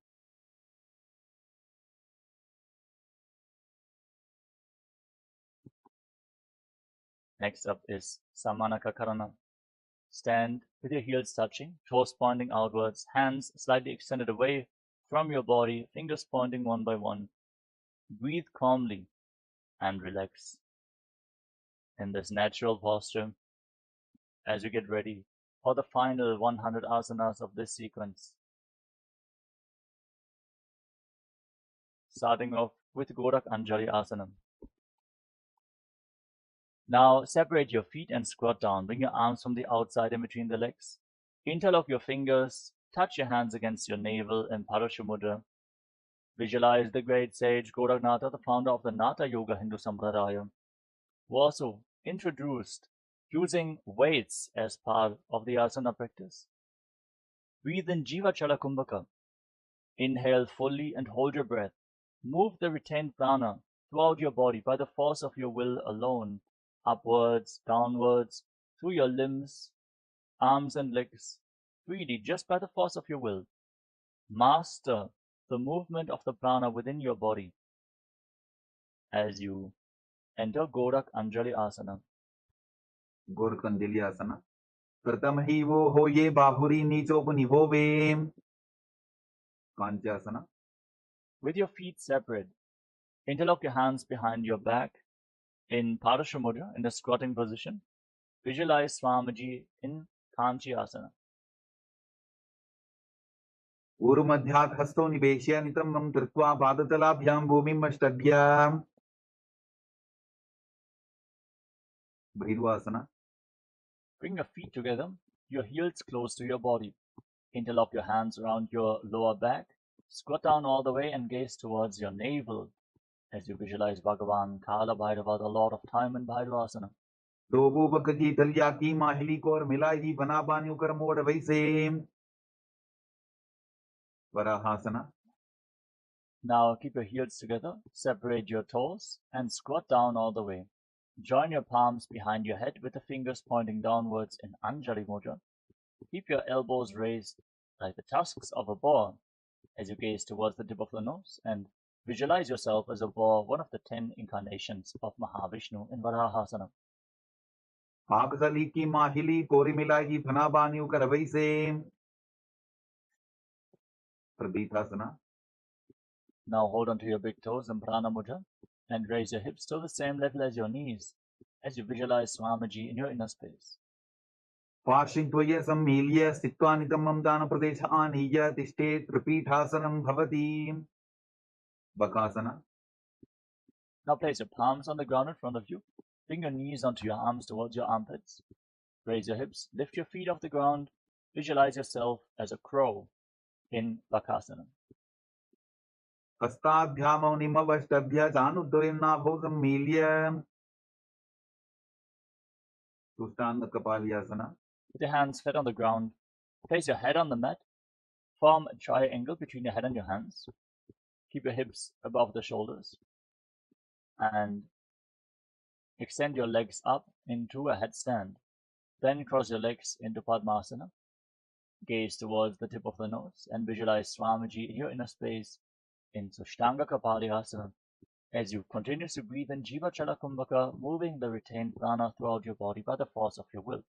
Next up is Samanaka Karana. Stand with your heels touching, toes pointing outwards, hands slightly extended away from your body, fingers pointing one by one. Breathe calmly and relax in this natural posture as you get ready for the final 100 asanas of this sequence. Starting off with Gorak Anjali Asana. Now separate your feet and squat down. Bring your arms from the outside in between the legs. Interlock your fingers. Touch your hands against your navel in Parashumudra. Visualize the great sage Goraknatha, the founder of the Natha Yoga Hindu Sampradaya, who also introduced using weights as part of the asana practice. Breathe in Jiva Chala Kumbhaka. Inhale fully and hold your breath. Move the retained prana throughout your body by the force of your will alone, upwards, downwards, through your limbs, arms and legs, freely just by the force of your will. Master the movement of the prana within your body as you enter Gorak Anjali Asana. गोरकंजलि आसना कृतम ही वो हो ये बाहुरी नीचोपनिभोवेम. Kanchasana. With your feet separate, interlock your hands behind your back in Padasha Mudra in the squatting position. Visualize Swamiji in Kanchi asana. ऊरुमध्यात् हस्तो निवेश्य नितम्बं कृत्वा पादतलाभ्यां भूमिम् अष्टभ्याम्. Bhridvasana. Bring your feet together, your heels close to your body. Interlock your hands around your lower back. Squat down all the way and gaze towards your navel as you visualize Bhagavan Kala Bhairava, the Lord of Time in Bhairavasana. दो बूबक की थलिया की माहिली को और मिलाई बना बानियों कर मोड़ वैसे. Varahasana. Now keep your heels together, separate your toes, and squat down all the way. Join your palms behind your head with the fingers pointing downwards in Anjali Mudra. Keep your elbows raised like the tusks of a boar as you gaze towards the tip of the nose and visualize yourself as a boar, one of the 10 incarnations of Mahavishnu in Varahasana. आगसली की माहिली कोरी मिलाई बना बानियों कर वैसे. Pradithasana. Now hold on to your big toes in Prana Mudra and raise your hips to the same level as your knees as you visualize Swamiji in your inner space. पार्श्वद्वये सम्मील्य स्थित्वा नितम्बं दानप्रदेश आनीय तिष्ठे त्रिपीठासनं भवति. Bakasana. Now place your palms on the ground in front of you. Bring your knees onto your arms towards your armpits. Raise your hips, lift your feet off the ground. Visualize yourself as a crow in Bakasana. हस्ताभ्यामौनिमवष्टभ्य चानुद्वयन्नाभो सम्मील्य. Sushtanga Kapalyasana. With your hands flat on the ground, place your head on the mat. Form a triangle between your head and your hands. Keep your hips above the shoulders. And extend your legs up into a headstand. Then cross your legs into Padmasana. Gaze towards the tip of the nose and visualize Swamiji in your inner space in Sushtanga Kapalyasana as you continuously breathe in Jiva Chala Kumbhaka, moving the retained prana throughout your body by the force of your will.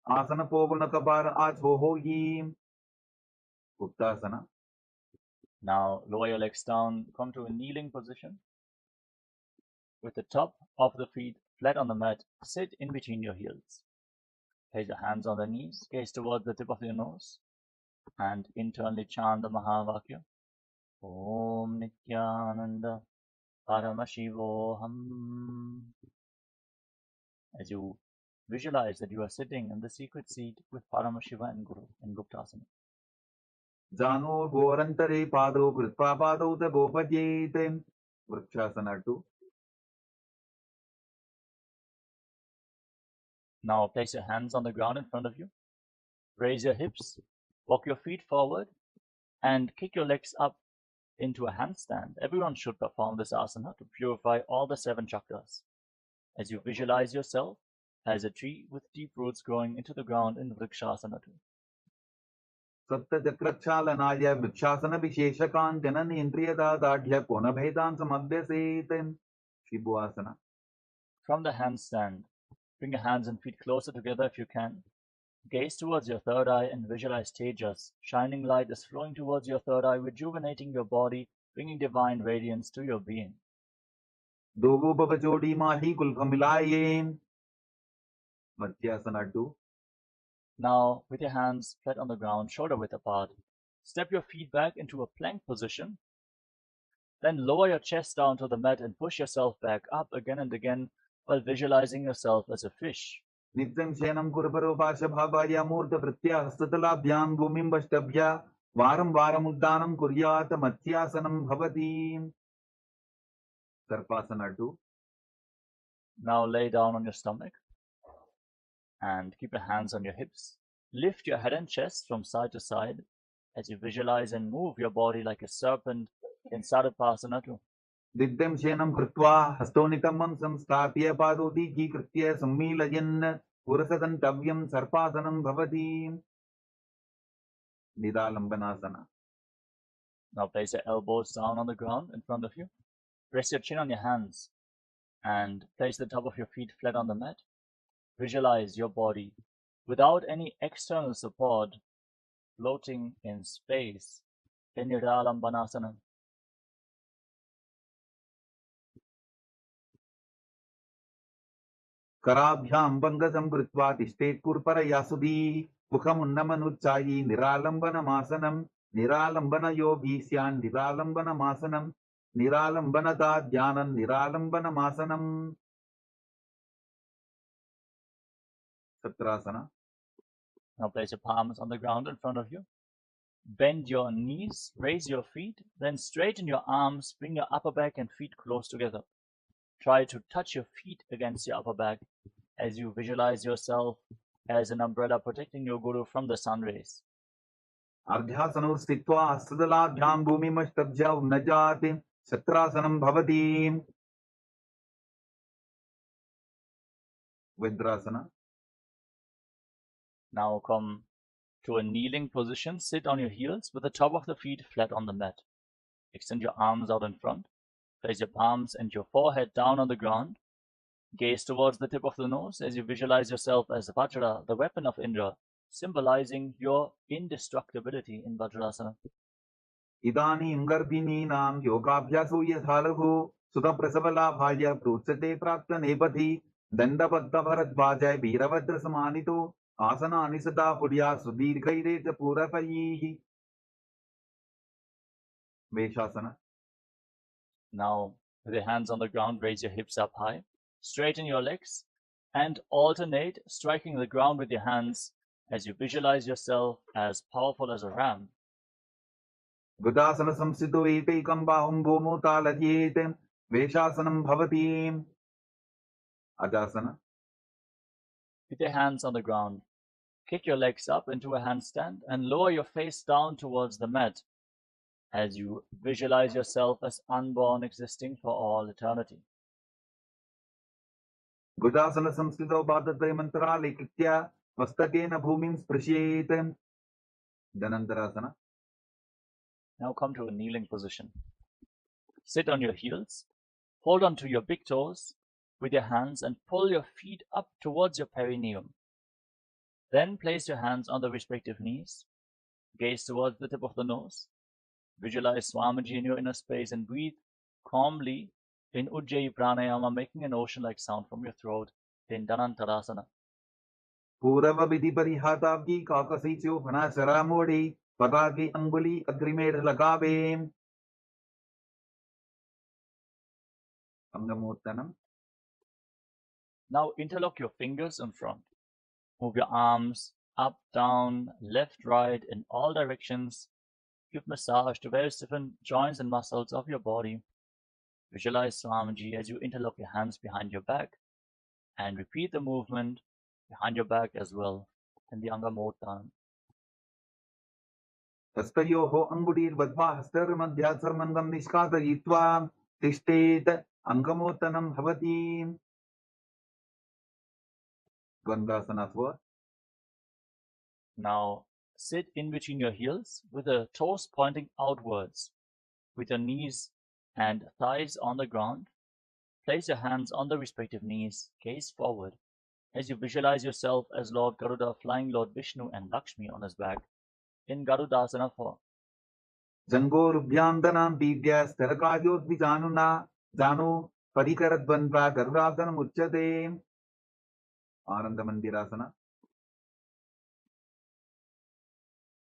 Asana Povana Kapara Achohoyi. Uttasana. Now lower your legs down, come to a kneeling position. With the top of the feet flat on the mat, sit in between your heels. Place your hands on the knees, gaze towards the tip of your nose, and internally chant the Mahavakya. Om Nityananda Paramashivoham. As you visualize that you are sitting in the secret seat with Paramashiva and Guru in Guptasana. Jano Gorantare Pado Gritpa Pado the Gopajete. Vrikshasana 2. Now place your hands on the ground in front of you. Raise your hips, walk your feet forward, and kick your legs up into a handstand. Everyone should perform this asana to purify all the 7 chakras. As you visualize yourself as a tree with deep roots growing into the ground in Vrikshasana 2. Saptachakrakshalanaya Vrikshasana Visheshakan Janan Indriyada Dadhya Konabhedan Samabhyasetem. Shibhuasana. From the handstand, bring your hands and feet closer together if you can. Gaze towards your third eye and visualize Tejas. Shining light is flowing towards your third eye, rejuvenating your body, bringing divine radiance to your being. Dogo Babajodi Mahi Kulpamilaye. Madhyasana 2. Now, with your hands flat on the ground, shoulder width apart, step your feet back into a plank position. Then lower your chest down to the mat and push yourself back up again and again while visualizing yourself as a fish. Nityam Shenam Kurparo Pashabhavaya Murta Pritya Hastatalabhyam Bhumim Vashtabhya Varam Varam Uddanam Kuryata Mathyasanam Bhavati. Sarpasana 2. Now lay down on your stomach and keep your hands on your hips. Lift your head and chest from side to side as you visualize and move your body like a serpent in Sarpasana 2. Didyam Shenam Krutva Hastonitamam Samstapya Padoti Ki Kritya Sammilayan Purasadantavyam Sarpasanam Bhavati. Nidalambanasana. Now place your elbows down on the ground in front of you. Rest your chin on your hands and place the top of your feet flat on the mat. Visualize your body without any external support, floating in space in Niralambanasanam. कराभ्याम बंगसं कृत्वा तिष्ठेत् कुर्परयासुधी मुखमुन्नमनुच्चायी निरालम्बनमासनं निरालम्बन योगी स्यान् निरालम्बनमासनं निरालम्बनता ध्यानं निरालम्बनमासनं सत्रासना. Now place your palms on the ground in front of you. Bend your knees, raise your feet, then straighten your arms, bring your upper back and feet close together. Try to touch your feet against your upper back as you visualize yourself as an umbrella protecting your guru from the sun rays. अर्ध्यासनौ स्थित्वा हस्तदलाभ्यां भूमिमष्टभ्य उन्नजात् सत्रासनं भवति. वज्रासना. Now come to a kneeling position. Sit on your heels with the top of the feet flat on the mat. Extend your arms out in front. Place your palms and your forehead down on the ground. Gaze towards the tip of the nose as you visualize yourself as Vajra, the weapon of Indra, symbolizing your indestructibility in Vajrasana. इदानीं गर्भिणीनां योगाभ्यासो यथा लघु सुतप्रसवलाभाय प्रोच्यते प्राप्तनेपथि दण्डबद्धभरद्वाजय वीरभद्रसमानितो आसनानि सदा पुर्या सुदीर्घैरेतपूरपैः. वेशासना. Now, with your hands on the ground, raise your hips up high, straighten your legs, and alternate striking the ground with your hands as you visualize yourself as powerful as a ram. गुदासन संस्थितो एकैकं बाहुं भूमौ तालयेत् वेशासनं भवति. अजासना. With your hands on the ground, kick your legs up into a handstand and lower your face down towards the mat as you visualize yourself as unborn, existing for all eternity. गुदासन संस्थितो पादत्रयमन्तराले कृत्य मस्तकेन भूमिं स्पृशेत्. धनन्तरासना. Now come to a kneeling position. Sit on your heels, hold on to your big toes with your hands and pull your feet up towards your perineum. Then place your hands on the respective knees, gaze towards the tip of the nose, visualize Swamiji in your inner space and breathe calmly in Ujjayi Pranayama, making an ocean-like sound from your throat in Dhanantarasana. पूर्व विधि परिहाताब्जी काकसीचो फनाचरा मोड़ी पताकी अंगुली अग्रिमेर लगावे. अंगमोत्तनम. Now interlock your fingers in front. Move your arms up, down, left, right, in all directions. Give massage to various different joints and muscles of your body. Visualize Swamiji as you interlock your hands behind your back and repeat the movement behind your back as well in the Angamottanam. हस्तयोः अंगुलीर्बद्ध्वा हस्तर्मध्यात्सर्मङ्गं निष्कासयित्वा तिष्ठेत् अंगमोत्तनं भवति. द्वन्द्वासना. Now sit in between your heels with the toes pointing outwards, with your knees and thighs on the ground. Place your hands on the respective knees, gaze forward as you visualize yourself as Lord Garuda flying Lord Vishnu and Lakshmi on his back in Garudasana 4. जंगोरुभ्यां पीड्य स्थिरकायोद्विजानुना जानु परिकरद्वन्द्वा गरुडासनमुच्यते. आनंदमंदिरासना.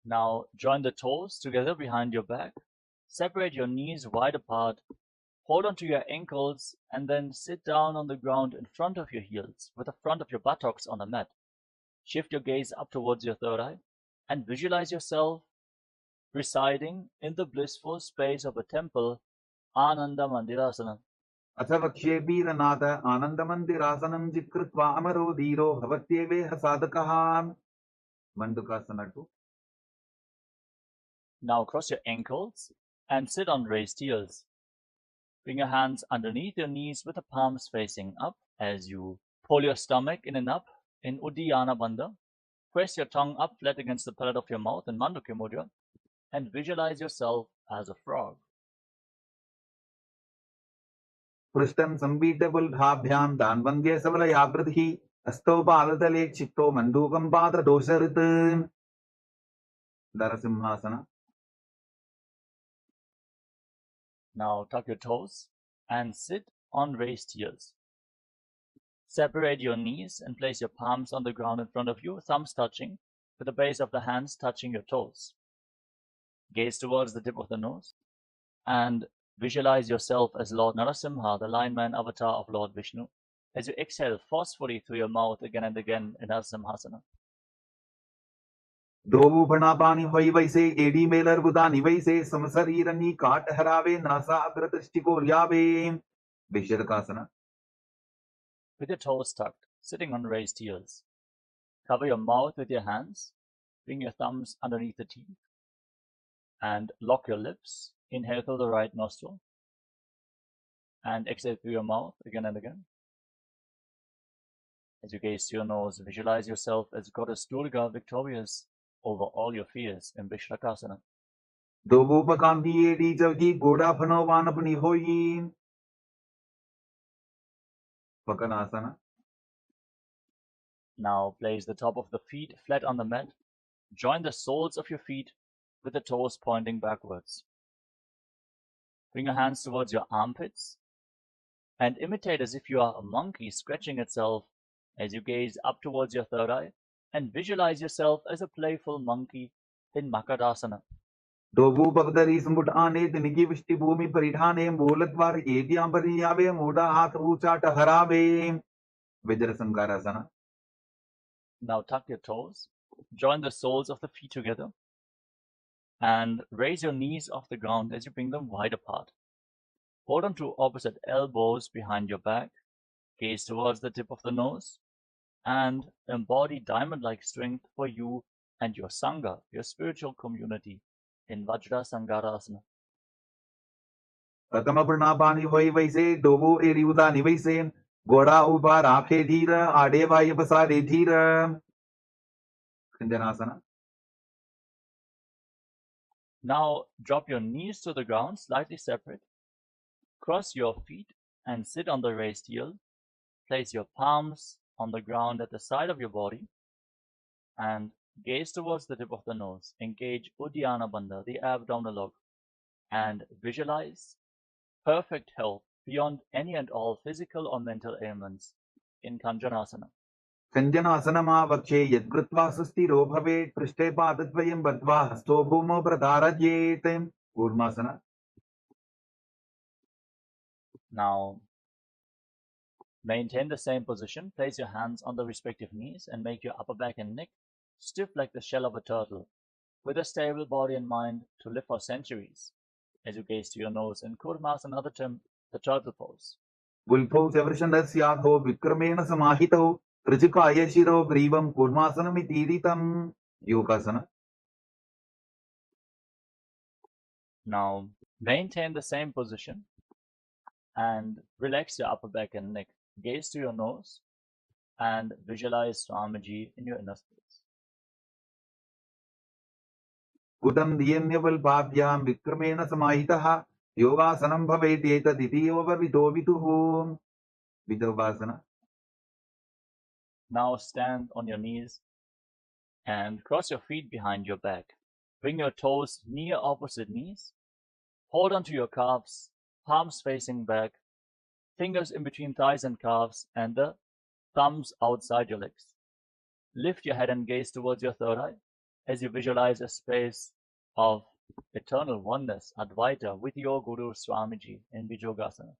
Now join the toes together behind your back. Separate your knees wide apart. Hold on to your ankles and then sit down on the ground in front of your heels with the front of your buttocks on the mat. Shift your gaze up towards your third eye and visualize yourself residing in the blissful space of a temple, Ananda Mandirasana. अथ वक्ष्ये वीरनाथ आनन्दमन्दिरासनं जित्कृत्वा अमरो धीरो भवत्येवेह साधकः. मण्डूकासना 2. Now cross your ankles and sit on raised heels. Bring your hands underneath your knees with the palms facing up as you pull your stomach in and up in Uddiyana Bandha. Press your tongue up flat against the palate of your mouth in Mandukya Mudra and visualize yourself as a frog. पृष्ठं संपीड्य बुल्भाभ्यां दान्वन्द्य सबलयावृतिः Asto palatale chitto mandukam patra dosharit. Narasimhasana. Now tuck your toes and sit on raised heels. Separate your knees and place your palms on the ground in front of you, thumbs touching, with the base of the hands touching your toes. Gaze towards the tip of the nose and visualize yourself as Lord Narasimha, the lion-man avatar of Lord Vishnu, as you exhale forcefully through your mouth again and again in Narasimhasana. Dobu Panapani Hoivaise, Edi Mailer Budani Vaise, Samasarirani, Kat Harave, Nasa Agratistiko Yave, Visharakasana. With your toes tucked, sitting on raised heels. Cover your mouth with your hands, bring your thumbs underneath the teeth, and lock your lips. Inhale through the right nostril, and exhale through your mouth again and again. As you gaze to your nose, visualize yourself as Goddess Durga victorious over all your fears in Visharakasana. Dobu Pakamdi Edi Javdi, Goda Panovanapani Hoi. Pakanasana. Now place the top of the feet flat on the mat. Join the soles of your feet with the toes pointing backwards. Bring your hands towards your armpits and imitate as if you are a monkey scratching itself as you gaze up towards your third eye and visualize yourself as a playful monkey in Makarasana. Dobu Bagdari Sambutane, the Niki Vishti Bhumi Paridhane, Bolatvar, Etiam Pariyave, Moda Hath Uchata Harave, Vijrasankarasana. Now tuck your toes, join the soles of the feet together, and raise your knees off the ground as you bring them wide apart. Hold on to opposite elbows behind your back, gaze towards the tip of the nose, and embody diamond-like strength for you and your Sangha, your spiritual community, in Vajrasankarasana. Pratama Pranapani Hoivaise, Dobu Eriuda Nivaise, Goda Uba Raphe Dhira, Adeva Yapasade Dhira. Khinjanasana. Now drop your knees to the ground, slightly separate. Cross your feet and sit on the raised heel. Place your palms on the ground at the side of your body and gaze towards the tip of the nose. Engage Uddiyana Bandha, the abdominal log, and visualize perfect health beyond any and all physical or mental ailments in Kanjanasana. Kanjanasana Vakshe Yadgritva Sustiro Bhave, Prishte Padatvayam Badva, Hasto Bhumo Pratarajyetem, Kurmasana. Now, maintain the same position. Place your hands on the respective knees and make your upper back and neck stiff like the shell of a turtle, with a stable body and mind to live for centuries. As you gaze to your nose in Kurmasana, the turtle pose. Gulpo Severshandasyaho, Vikramena Samahito, Trichikaya Shiro, Grivam, Kurmasana Mitiritam, Yokasana. Now, maintain the same position and relax your upper back and neck. Gaze to your nose and visualize Swamiji in your inner space. Kudam Diyanyaval Bhavyam, Vikramena Samahitaha, Yogasanam Bhavedeta Didiyova Vidovituhu, Vidovasana. Now stand on your knees and cross your feet behind your back. Bring your toes near opposite knees. Hold onto your calves, palms facing back, fingers in between thighs and calves, and the thumbs outside your legs. Lift your head and gaze towards your third eye as you visualize a space of eternal oneness, Advaita, with your Guru Swamiji in Vijogasana.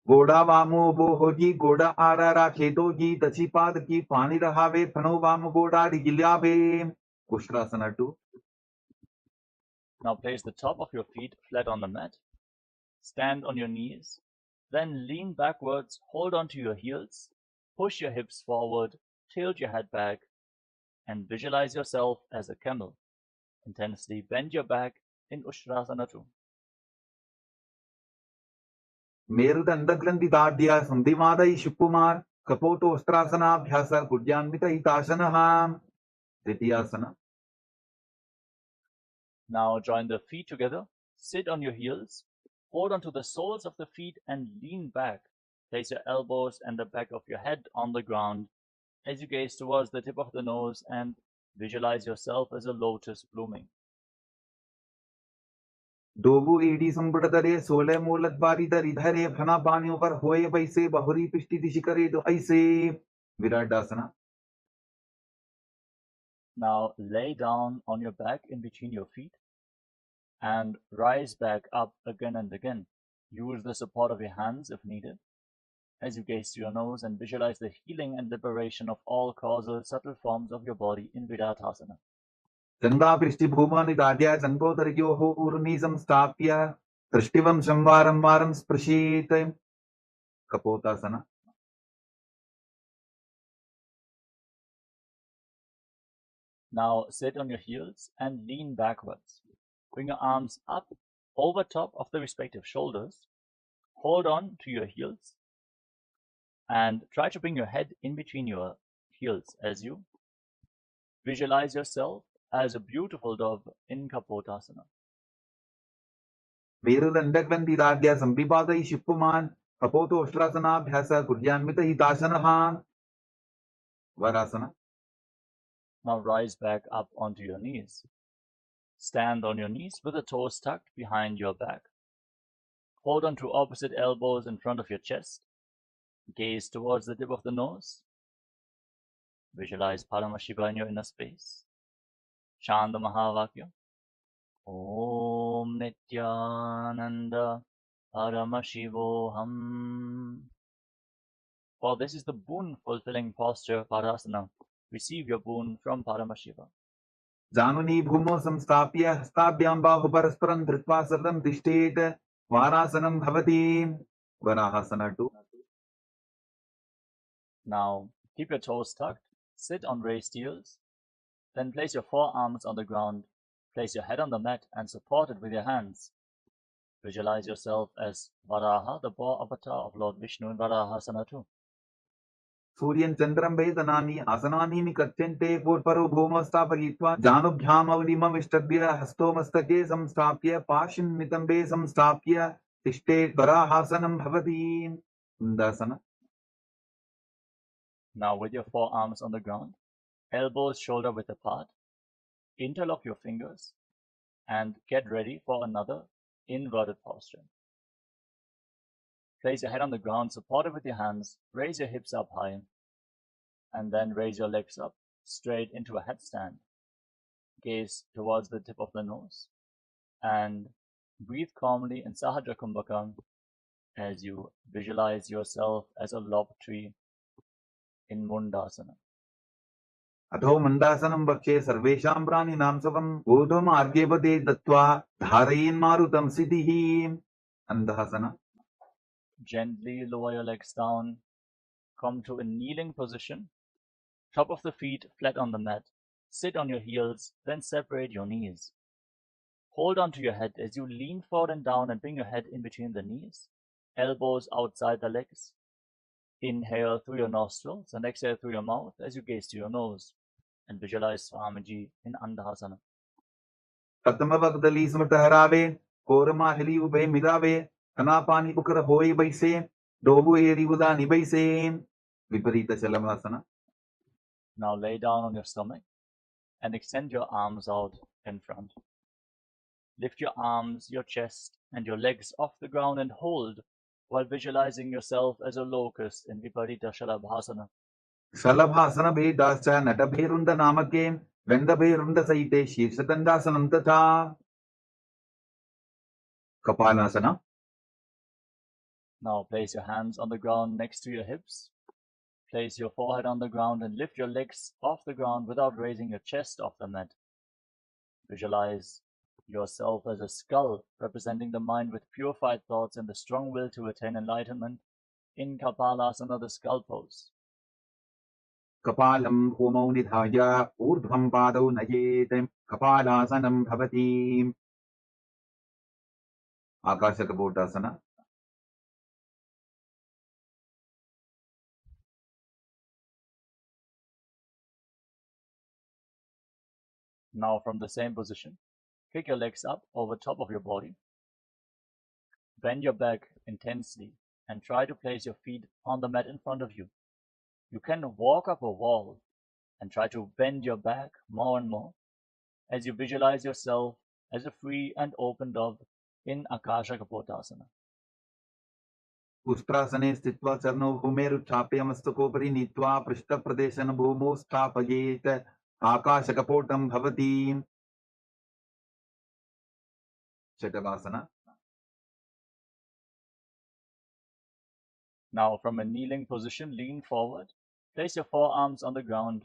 Goda Vamo Bohoji, Goda Arara Khetoji, Tachipad ki Pani Rahave, Thano Vamo Goda Digilyave, Kushrasana 2. Now place the top of your feet flat on the mat. Stand on your knees. Then lean backwards, hold onto your heels, push your hips forward, tilt your head back, and visualize yourself as a camel. Intensely bend your back in Ushrasana 2. Merudanda Grandidadya, Sandhimada Shupumar, Kapoto Strasana, Bhyasa, Kudyanmita Hitasana, Ditiyasana. Now join the feet together, sit on your heels, hold onto the soles of the feet and lean back, Place your elbows and the back of your head on the ground as you gaze towards the tip of the nose and visualize yourself as a lotus blooming. डोबू एडी संबड़तरे सोले मूलत बारी दर इधरे फना पानियों पर होए वैसे बहुरी पिष्टि दिशि करे तो ऐसे विराटासना. Now lay down on your back in between your feet and rise back up again and again. Use the support of your hands if needed as you gaze to your nose and visualize the healing and liberation of all causal subtle forms of your body in Viratasana. Ganga पृष्ठभूमानिदाद्या संकोदरयोः ऊर्ध्नि संस्थाप्य दृष्टिवं संवारं वारं स्पृशेत्. कपोतासना. Now sit on your heels and lean backwards. Bring your arms up over top of the respective shoulders. Hold on to your heels and try to bring your head in between your heels as you visualize yourself as a beautiful dove in Kapotasana. मेरुदण्डग्रन्थिदाद्या संविपातैः शिपुमान् कपोतोष्ट्रासनाभ्यास कुर्यान्वितहितासनः. वरासना. Now rise back up onto your knees. Stand on your knees with the toes tucked behind your back. Hold on to opposite elbows in front of your chest. Gaze towards the tip of the nose. Visualize Paramashiva in your inner space. Chant the Mahavakya. Om Nityananda Paramashivoham. For this is the boon-fulfilling posture, Parasana. Receive your boon from Paramashiva. जानुनी भूमौ संस्थाप्य हस्ताभ्यां बाहु परस्परं धृत्वा सततं तिष्ठेत्. वारासनं भवति. वराहासना 2. Now keep your toes tucked. Sit on raised heels. Then place your forearms on the ground. Place your head on the mat and support it with your hands. Visualize yourself as Varaha, the boar avatar of Lord Vishnu in Varahasana 2. सूर्यं चन्द्रं वेदनानि आसनानि निकथ्यन्ते. पूर्वरो भूमौ स्थापयित्वा जानुभ्यामवनिमविष्टभ्य हस्तो मस्तके संस्थाप्य पाशिं नितम्बे संस्थाप्य तिष्ठेत्. वराहासनं भवति. कुन्दासना. Now with your forearms on the ground, elbows shoulder width apart, interlock your fingers and get ready for another inverted posture. Place your head on the ground, support it with your hands, raise your hips up high, and then raise your legs up straight into a headstand. Gaze towards the tip of the nose and breathe calmly in Sahaja Kumbhaka as you visualize yourself as a lob tree in Mundasana. अथो मन्दासनं वक्षे सर्वेषां प्राणिनां सुखं ऊर्ध्वम् आर्घ्यपदे दत्त्वा धारयेन्मारुतं सिद्धिः. अन्धासना. Gently lower your legs down. Come to a kneeling position. Top of the feet flat on the mat. Sit on your heels, then separate your knees. Hold on to your head as you lean forward and down and bring your head in between the knees. Elbows outside the legs. Inhale through your nostrils and exhale through your mouth as you gaze to your nose. And visualize Swamiji in Andhasana. कतमवगदली स्मृतहरावे कोरमाहिली उभे मिदावे कनापानी pucker होई बैसे डोबु एरी उदानी बैसे. विपरीत चलमासना. Now lay down on your stomach and extend your arms out in front. Lift your arms, your chest, and your legs off the ground and hold while visualizing yourself as a locust in Viparita Shalabhasana. शलभासन भेदाश्च नटभेरुन्द नामके गन्धभेरुन्द सहिते शीर्षदण्डासनं तथा. कपालासना. Now place your hands on the ground next to your hips. Place your forehead on the ground and lift your legs off the ground without raising your chest off the mat. Visualize yourself as a skull representing the mind with purified thoughts and the strong will to attain enlightenment in Kapalasana, the skull pose. कपालं भूमौ निधाय ऊर्ध्वं पादौ नयेत्. कपालासनं भवति. आकाशकपोटासना. Now from the same position, kick your legs up over top of your body. Bend your back intensely and try to place your feet on the mat in front of you. You can walk up a wall and try to bend your back more and more as you visualize yourself as a free and open dove in Akasha Kapotasana. उष्ट्रासने स्थित्वा चरणौ भूमेरुत्थाप्य मस्तकोपरि नीत्वा पृष्ठप्रदेशेन भूमौ स्थापयेत् आकाशकपोटं भवति Shatavasana. Now, from a kneeling position, lean forward. Place your forearms on the ground,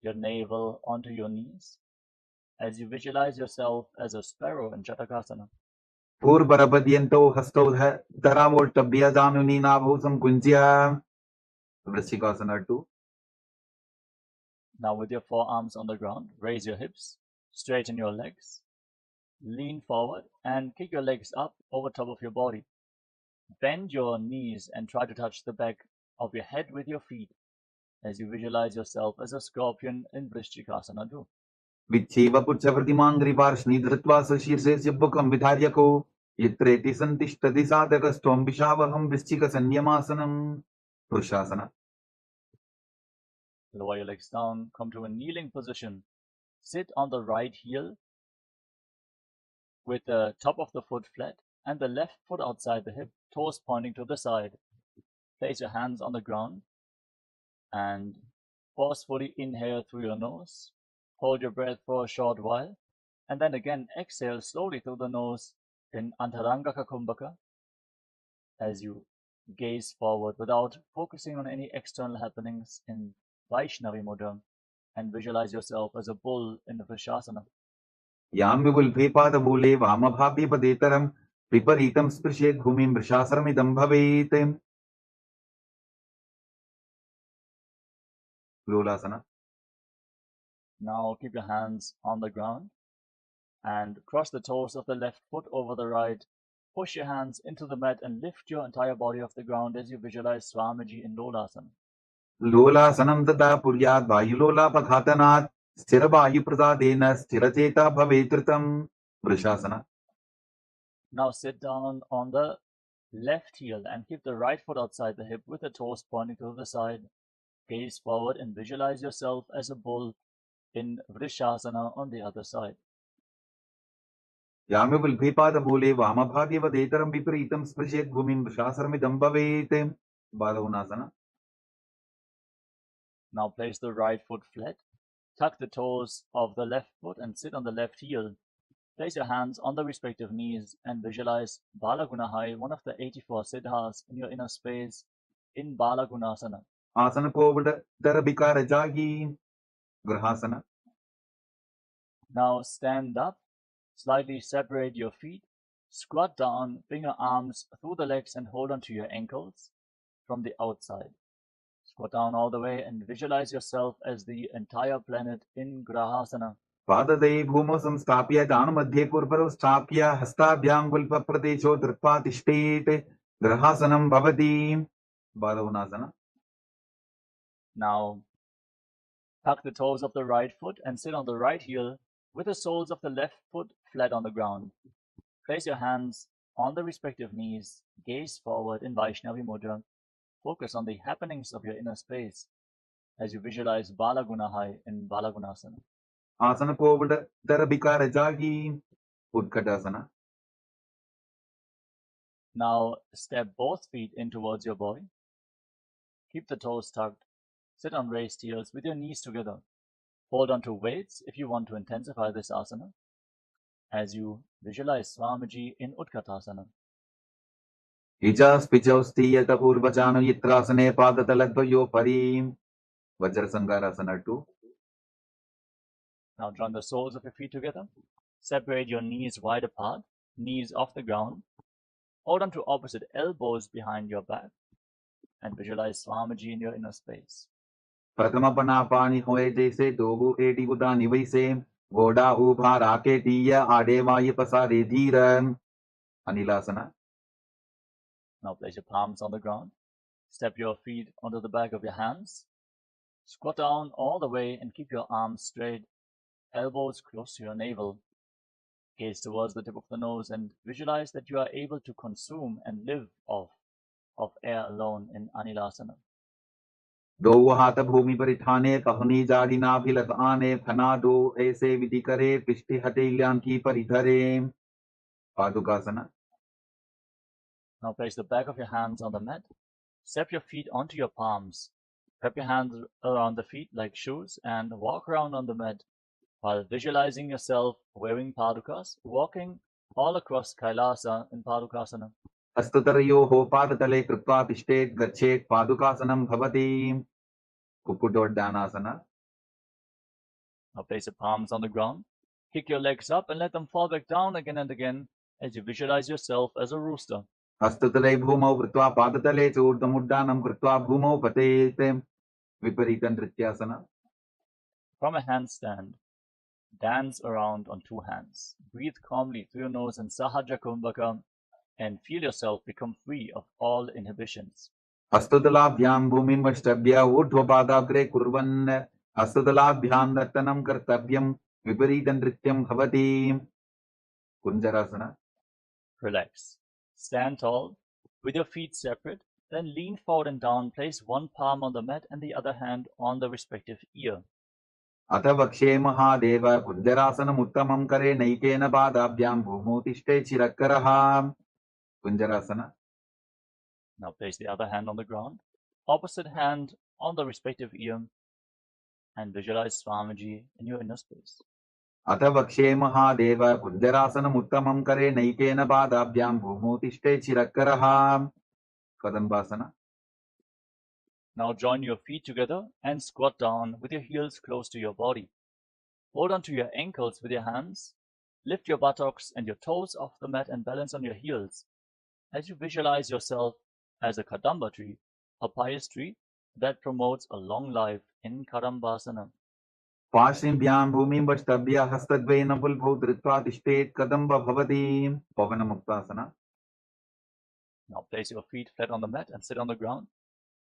your navel onto your knees, as you visualize yourself as a sparrow in Chatakasana. पूर्वरपद्यन्तौ हस्तौ धरावोट्टभ्य जानुनी नाभौ संकुञ्ज्य Vrishikasana 2. Now, with your forearms on the ground, raise your hips, straighten your legs, lean forward, and kick your legs up over top of your body. Bend your knees and try to touch the back of your head with your feet as you visualize yourself as a scorpion in Vrishikasana 2. विच्छेव पुच्छप्रतिमाङ्घ्रिपार्ष्णि धृत्वा स्वशीर्षे मुखं विधार्यको यत्रेति सन्तिष्ठति साधकस्त्वं विशावहं वृश्चिकसंयमासनं पुरुषासना. Lower your legs down, come to a kneeling position. Sit on the right heel with the top of the foot flat and the left foot outside the hip, toes pointing to the side. Place your hands on the ground and forcefully inhale through your nose. Hold your breath for a short while and then again exhale slowly through the nose in Antarangaka Kumbhaka as you gaze forward without focusing on any external happenings in Vaishnavi Mudra and visualize yourself as a bull in the Vrishasana. यां विपुल्भे पादमूले वामभागे पदेतरं विपरीतं स्पृशेत् भूमिं वृषासनमिदं भवेत्. Lolasana. Now keep your hands on the ground and cross the toes of the left foot over the right. Push your hands into the mat and lift your entire body off the ground as you visualize Swamiji in Lolasana. लोलासनं तदा पुर्यात् वायुलोलापघातनात् स्थिरवायुप्रसादेन स्थिरचेता भवेत् वृषासना. Now sit down on the left heel and keep the right foot outside the hip with the toes pointing to the side. Gaze forward and visualize yourself as a bull in Vrishasana on the other side. यां विपुल्भे पादमूले वामभागे पदेतरं विपरीतं स्पृशेत् भूमिं वृषासनमिदं भवेत्. बालवनासना. Now place the right foot flat, tuck the toes of the left foot and sit on the left heel. Place your hands on the respective knees and visualize Balagunahai, one of the 84 siddhas in your inner space in Balagunasana. आसन covid दरबिकार जागी ग्रहासना. Now stand up, slightly separate your feet, squat down, bring your arms through the legs and hold onto your ankles from the outside. Squat down all the way and visualize yourself as the entire planet in Grahasana. पाददये भूमौ संस्थाप्य दानमध्ये पूर्वरौ स्थाप्य हस्ताभ्यां गुल्फप्रदेशो धृत्वा तिष्ठेत् ग्रहासनं भवति. बालवनासना. Now tuck the toes of the right foot and sit on the right heel with the soles of the left foot flat on the ground. Place your hands on the respective knees, gaze forward in Vaishnavi Mudra. Focus on the happenings of your inner space as you visualize Balagunahai in Balagunasana. आसन covid दरबिकार जागी उत्कटासना. Now step both feet in towards your body. Keep the toes tucked. Sit on raised heels with your knees together. Hold on to weights if you want to intensify this asana as you visualize Swamiji in Utkatasana. इजास् पिजौ स्थीयत पूर्वजानु यत्रासने पादतलद्वयो परि वज्रसंगारासना 2. Now join the soles of your feet together. Separate your knees wide apart, knees off the ground. Hold on to opposite elbows behind your back and visualize Swamiji in your inner space. प्रथम पनापानि होए जैसे Dogu AD उदानि वैसे गोडा उभा राकेटीय आडेवाय पसारे धीर अनिलासना. Now place your palms on the ground. Step your feet onto the back of your hands. Squat down all the way and keep your arms straight, elbows close to your navel. Gaze towards the tip of the nose and visualize that you are able to consume and live off of air alone in Anilasana. दो हाथ भूमि पर ठाने कहनी जाड़ी नाभिलत आने फना दो ऐसे विधि करे पृष्ठि हथेलियां की परिधरे पादुकासना. Now place the back of your hands on the mat. Step your feet onto your palms. Wrap your hands around the feet like shoes and walk around on the mat while visualizing yourself wearing padukas, walking all across Kailasa in Padukasana. हस्ततरयोः पादतले कृत्वा तिष्ठेत् गच्छेत् पादुकासनं भवति. कुक्कुटोड्डानासना. Now place your palms on the ground. Kick your legs up and let them fall back down again and again as you visualize yourself as a rooster. हस्ततले भूमौ कृत्वा पादतले च ऊर्ध्वमुड्डानं कृत्वा भूमौ पतेत्. विपरीतनृत्यासना. From a handstand, dance around on two hands. Breathe calmly through your nose in Sahaja Kumbhaka and feel yourself become free of all inhibitions. हस्ततलाभ्यां भूमिं वष्टभ्य ऊर्ध्वपादाग्रे कुर्वन् हस्ततलाभ्यां नर्तनं कर्तव्यं विपरीतनृत्यं भवति. कुञ्जरासना. Relax. Stand tall with your feet separate, then lean forward and down. Place one palm on the mat and the other hand on the respective ear. अथ वक्षे महादेव कुञ्जरासनमुत्तमं करे नैकेन पादाभ्यां भूमौ तिष्ठेत् शिरःकरः. कुञ्जरासना. Now place the other hand on the ground, opposite hand on the respective ear, and visualize Swamiji in your inner space. अथ वक्षे महादेव कुञ्जरासनमुत्तमं करे नैकेन पादाभ्यां भूमौ तिष्ठेत् शिरःकरः. कदम्बासना. Now join your feet together and squat down with your heels close to your body. Hold onto your ankles with your hands. Lift your buttocks and your toes off the mat and balance on your heels as you visualize yourself as a Kadamba tree, a pious tree that promotes a long life in Kadambasana. पार्श्वभ्यां भूमिं वष्टभ्य हस्तद्वयेन पुल्भौ धृत्वा तिष्ठेत् कदम्ब भवति. पवनमुक्तासना. Now place your feet flat on the mat and sit on the ground.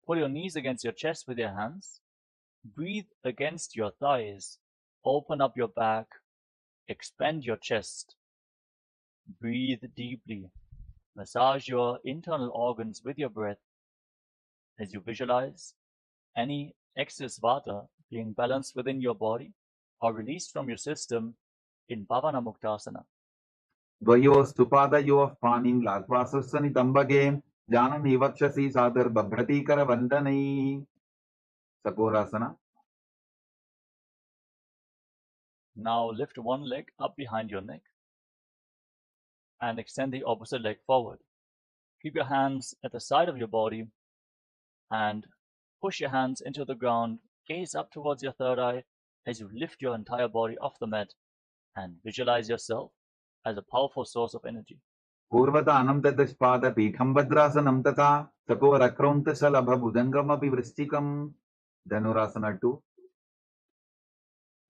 Pull your knees against your chest with your hands. Breathe against your thighs. Open up your back. Expand your chest. Breathe deeply. Massage your internal organs with your breath as you visualize any excess vata being balanced within your body or released from your system in Pavana Muktasana. द्वयोस्तु पादयोः पाणिं लात्वा सुस्वनितम्बके जानन् वक्षसि सादर्बभ्रतीकरवन्दनैः. सकोरासना. Now lift one leg up behind your neck and extend the opposite leg forward. Keep your hands at the side of your body and push your hands into the ground. Gaze up towards your third eye as you lift your entire body off the mat and visualize yourself as a powerful source of energy. पूर्वतानं ततस्पादपीठं भद्रासनं तथा सकोरक्रौन्तशलभभुजङ्गमपि वृश्चिकं. Dhanurasana 2.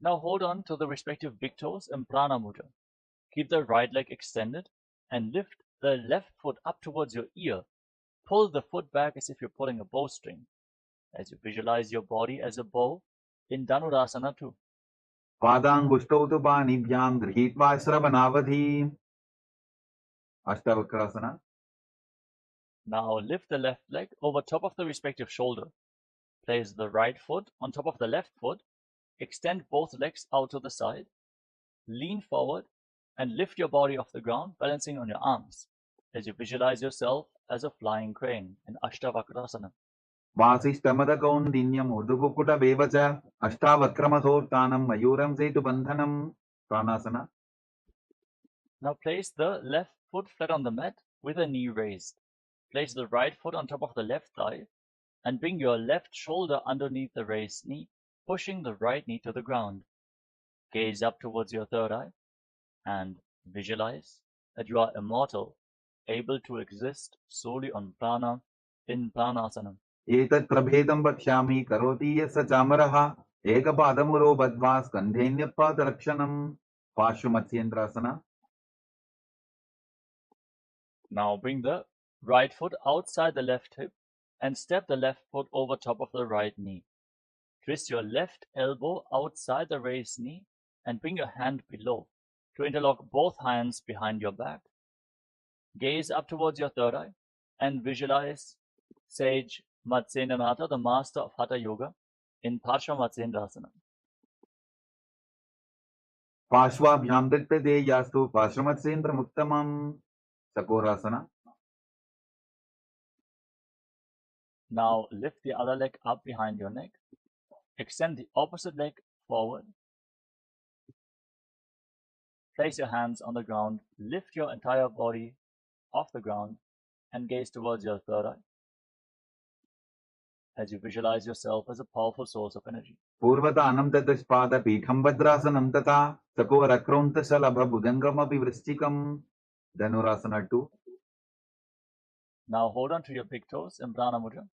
Now hold on to the respective big toes in Prana Mudra. Keep the right leg extended and lift the left foot up towards your ear. Pull the foot back as if you're pulling a bowstring as you visualize your body as a bow in Dhanurasana 2. पादाङ्गुष्ठौ तु पाणिभ्यां गृहीत्वा श्रवणावधि. अष्टावक्रासना. Now lift the left leg over top of the respective shoulder. Place the right foot on top of the left foot. Extend both legs out to the side. Lean forward and lift your body off the ground, balancing on your arms as you visualize yourself as a flying crane in Ashtavakrasana. वासिष्ठमदकौन्दिन्यम् ऊर्ध्वकुक्कुटमेव च अष्टावक्रमसोत्थानं मयूरं सेतुबन्धनं. प्राणासना. Now place the left foot flat on the mat with a knee raised. Place the right foot on top of the left thigh and bring your left shoulder underneath the raised knee, pushing the right knee to the ground. Gaze up towards your third eye and visualize that you are immortal, able to exist solely on prana in pranasana. एतत् प्रभेदं वक्ष्यामि करोति यः स चामरः एकपादमुरो बद्ध्वा स्कन्धेऽन्यपादरक्षणं. पार्श्वमत्स्येन्द्रासना. Now bring the right foot outside the left hip and step the left foot over top of the right knee. Twist your left elbow outside the raised knee and bring your hand below. to interlock both hands behind your back. Gaze up towards your third eye and visualize Sage Matsyendranath, the master of Hatha Yoga, in Parshvamatsendrasana. पार्श्वाभ्याम दृष्टते यास्तु पार्श्वमत्सेन्द्रमुत्तमम् Sakorasana. Now lift the other leg up behind your neck. Extend the opposite leg forward. Place your hands on the ground. Lift your entire body off the ground and gaze towards your third eye as you visualize yourself as a powerful source of energy. Purvatanam tatashpada pītham vadrasanam tata sakorakronta salabha bhujangamapi vrishchikam. Dhanurasana 2. Now hold on to your big toes in Prana Mudra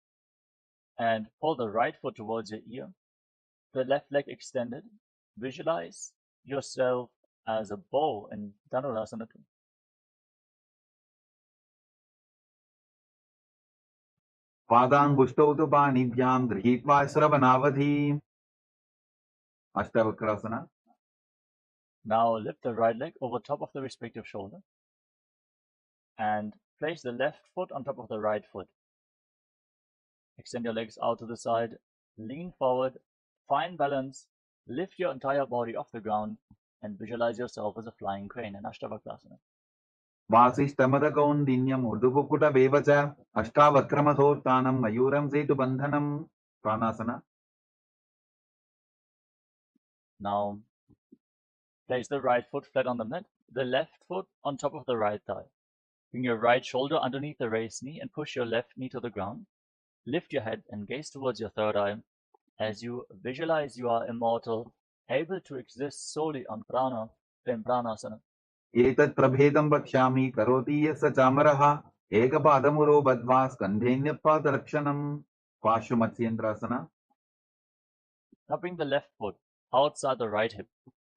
and pull the right foot towards your ear, the left leg extended. Visualize yourself as a bow in Dhanurasana 2. Padangushto tu panibhyam drihitva sravanavadhi. Ashtavakrasana. Now lift the right leg over top of the respective shoulder and place the left foot on top of the right foot. Extend your legs out to the side, lean forward, find balance, lift your entire body off the ground and visualize yourself as a flying crane in Ashtavakrasana. Vasishtamadakaundinyam urdupukuta vevacha ashtavakramasottanam mayuram setu bandhanam. Pranasana. Now place the right foot flat on the mat, the left foot on top of the right thigh. Bring your right shoulder underneath the raised knee and push your left knee to the ground. Lift your head and gaze towards your third eye as you visualize you are immortal, able to exist solely on prana in pranasana. Etat prabhedam vakshyami karoti yasa chamaraha ekapadamuro badva skandhenyapadakshanam. Parshvamatsendrasana. Now bring the left foot outside the right hip.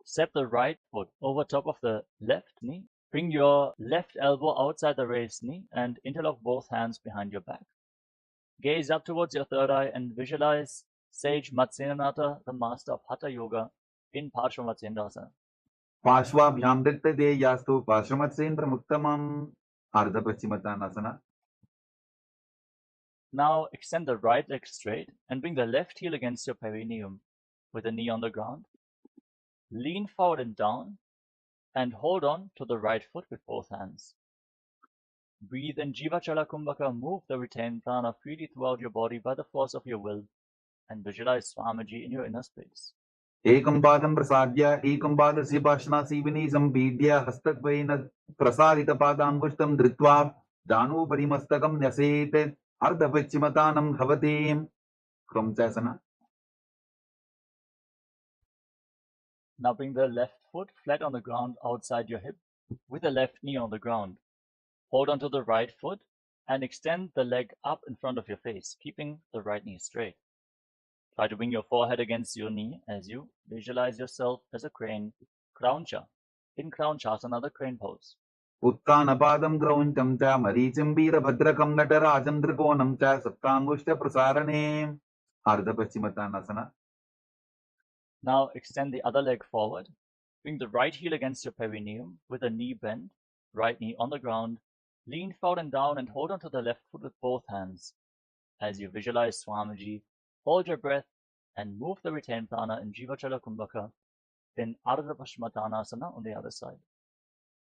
Step the right foot over top of the left knee. Bring your left elbow outside the raised knee and interlock both hands behind your back. Gaze up towards your third eye and visualize Sage Matsyendranath, the master of Hatha Yoga, in Parshvamatsendrasana. Parshvabhyam drittate yastu parshvamatsendramutthamam. Ardhapaschimottanasana. Now extend the right leg straight and bring the left heel against your perineum with the knee on the ground. Lean forward and down and hold on to the right foot with both hands. Breathe in Jiva Chala Kumbhaka, move the retained prana freely throughout your body by the force of your will and visualize Swamiji in your inner space. Ekam padam prasadya ekam padasya pashnasivini sambidya hastakvaina prasadita padangushtam dritva danu parimastakam nyaset ardhapaschimottanam bhavati. Kromchasana. Now bring the left foot flat on the ground outside your hip with the left knee on the ground. Hold on to the right foot and extend the leg up in front of your face, keeping the right knee straight. Try to bring your forehead against your knee as you visualize yourself as a crane, Krauncha, in Kraunchasana, the crane pose. Uttanapadam grauncham cha maricham veerabhadrakam natarajam trikonam cha saptangushta prasarane. Ardhapaschimottanasana. Now extend the other leg forward. Bring the right heel against your perineum with the knee bent, right knee on the ground. Lean forward and down and hold on to the left foot with both hands. As you visualize Swamiji, hold your breath and move the retained prana in Jiva Chala Kumbhaka in Ardhapaschimottanasana on the other side.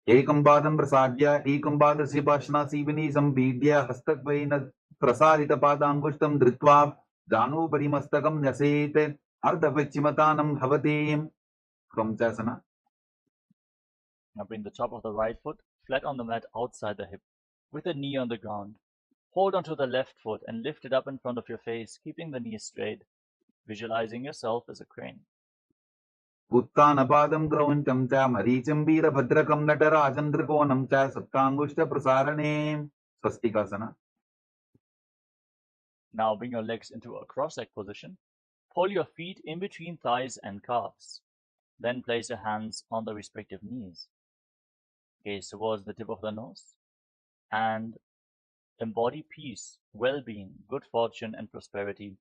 Ekam padam prasadya ekam padasya pashnasivini sambidya hastakvaina prasadita padangushtam dritva danu parimastakam nyaset ardhapaschimottanam bhavati. Kromchasana. Now bring the top of the right foot flat on the mat outside the hip with the knee on the ground. Hold onto the left foot and lift it up in front of your face, keeping the knee straight, visualizing yourself as a crane. Uttanapadam grauncham cha maricham veerabhadrakam natarajam trikonam cha saptangushta prasarane. Swastikasana. Now bring your legs into a cross-leg position. Pull your feet in between thighs and calves. Then place your hands on the respective knees. Gaze towards the tip of the nose and embody peace, well-being, good fortune and prosperity.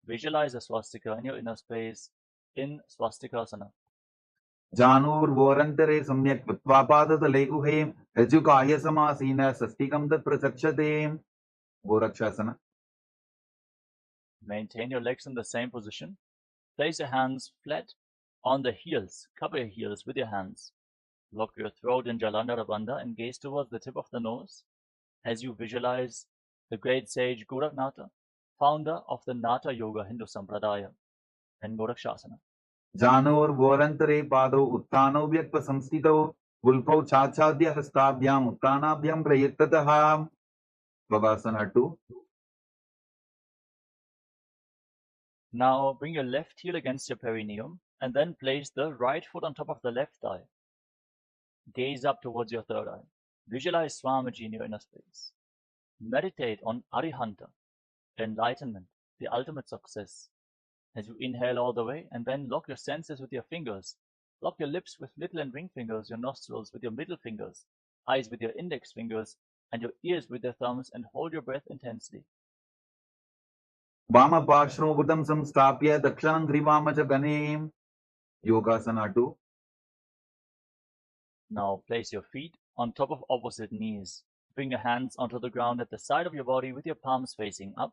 Visualize a swastika in your inner space in Swastikasana. Janurvorantare samyak vatvapadatale guhe Ejukaya samasina sastikam tat prachakshate. Gorakshasana. Maintain your legs in the same position. Place your hands flat on the heels. Cover your heels with your hands. Lock your throat in Jalandhara Bandha and gaze towards the tip of the nose as you visualize the great sage Goraknatha, founder of the Natha Yoga Hindu Sampradaya, and Gorakshasana. Janurvorantare pado uttano vyakpa samstito Gulpau chachadya hastabhyam uttanabhyam prayattatah. Bhavasana 2. Now bring your left heel against your perineum and then place the right foot on top of the left thigh. Gaze up towards your third eye. Visualize Swamiji in your inner space. Meditate on Arihanta, enlightenment, the ultimate success. As you inhale all the way and then lock your senses with your fingers. Lock your lips with little and ring fingers, your nostrils with your middle fingers, eyes with your index fingers, and your ears with your thumbs, and hold your breath intensely. Vama parshno buddham samstapya dakshanam grivama cha ganem. Yogasana 2. Now place your feet on top of opposite knees. Bring your hands onto the ground at the side of your body with your palms facing up.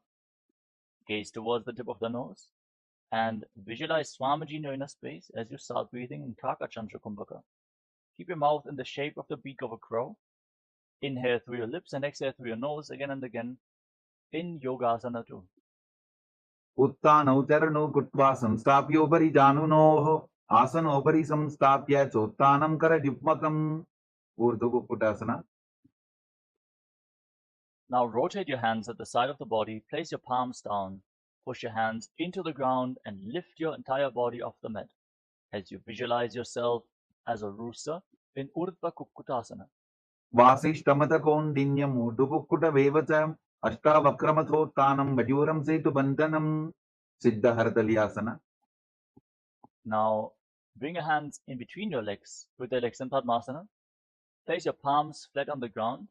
Gaze towards the tip of the nose and visualize Swamiji in your inner space as you start breathing in Kakachandra Kumbhaka. Keep your mouth in the shape of the beak of a crow. Inhale through your lips and exhale through your nose again and again in Yogasana 2. Uttanau charano kutva samstapyopari janunoh asanopari samstapya chottanam karadipmakam. Urdhva Uttanasana. Now rotate your hands at the side of the body, place your palms down, push your hands into the ground and lift your entire body off the mat as you visualize yourself as a rooster in Urdhva Kukkutasana. Vasishtamata kondinyam urdhukukkuta vevacha ashtavakramathotthanam majuram setu bandhanam. Siddha Haratalyasana. Now bring your hands in between your legs with your legs in Padmasana. Place your palms flat on the ground.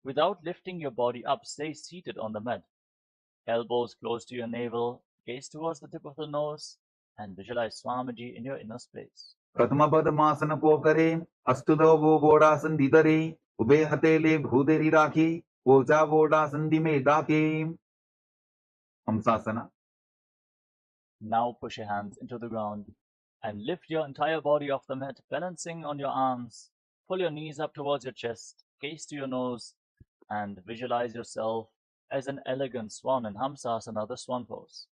Without lifting your body up, stay seated on the mat. Elbows close to your navel, gaze towards the tip of the nose, and visualize Swamiji in your inner space. Pratamapadmasana pokare astudo vodasan didare ube hatele bhuderi rakhi oja vodasan dime dake. Hamsasana. Now push your hands into the ground and lift your entire body off the mat, balancing on your arms. Pull your knees up towards your chest, gaze to your nose, and visualize yourself as an elegant swan in Hamsasana, the swan pose.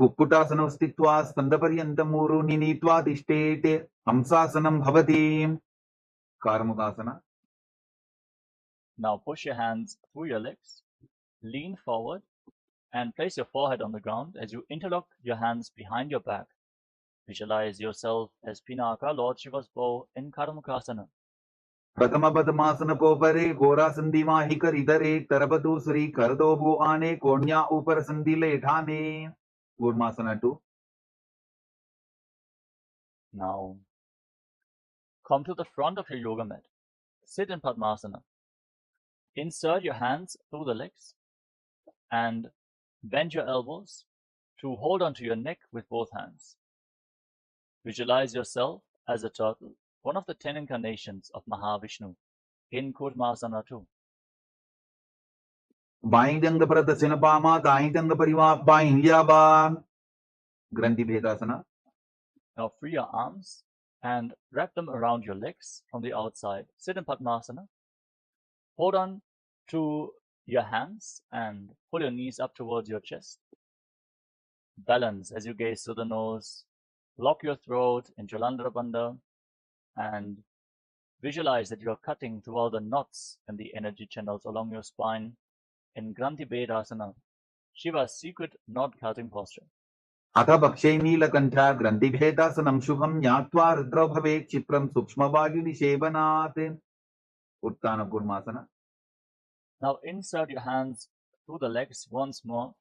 Kukkutasana stitva skandaparyantam muru ninitva tishtete hamsasanam bhavati. Karmukasana. Now push your hands through your legs, lean forward, and place your forehead on the ground as you interlock your hands behind your back. Visualize yourself as Pinaka, Lord Shiva's bow, in Karmukasana. Pratamapadmasana kopare gora sandima hikar idare tarapatu sri kardo bhu ane konya upar sandile dhane. Gurmasana 2. Now come to the front of your yoga mat. Sit in Padmasana. Insert your hands through the legs and bend your elbows to hold onto your neck with both hands. Visualize yourself as a turtle, one of the 10 incarnations of Mahavishnu, in Kurmasana 2. Bain jang pratasena pama dain jang pariva bain yaba. Granthi Bhedasana. Now free your arms and wrap them around your legs from the outside. Sit in Padmasana. Hold on to your hands and pull your knees up towards your chest. Balance as you gaze through the nose. Lock your throat in Jalandhara Bandha and visualize that you are cutting through all the knots and the energy channels along your spine in Granthi Bhedasana, Shiva's secret knot cutting posture. Atha bhakshe nilakantha Granthi Bhedasanam shubham nyatva rudra bhave chipram sukshma vayuni sevanat. Uttana Kurmasana. Now insert your hands through the legs once more.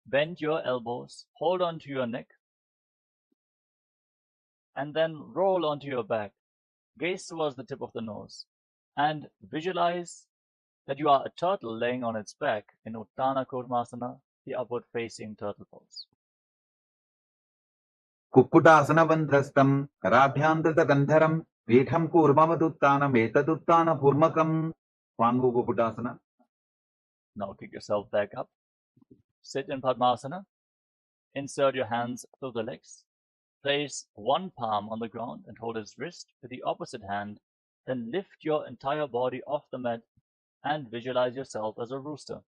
Bend your elbows, hold on to your neck, and then roll onto your back. Gaze towards the tip of the nose and visualize that you are a turtle laying on its back in Uttana Kurmasana, the upward facing turtle pose. कुक्कुटासनबन्धस्थम् कराभ्यान्ततकन्धरम् पीठम् कूर्मवदुत्थानम् एतदुत्थानपूर्वकम् Pangu Kukutasana. Now kick yourself back up. Sit in Padmasana. Insert your hands through the legs. Place one palm on the ground and hold its wrist with the opposite hand. Then lift your entire body off the mat and visualize yourself as a rooster.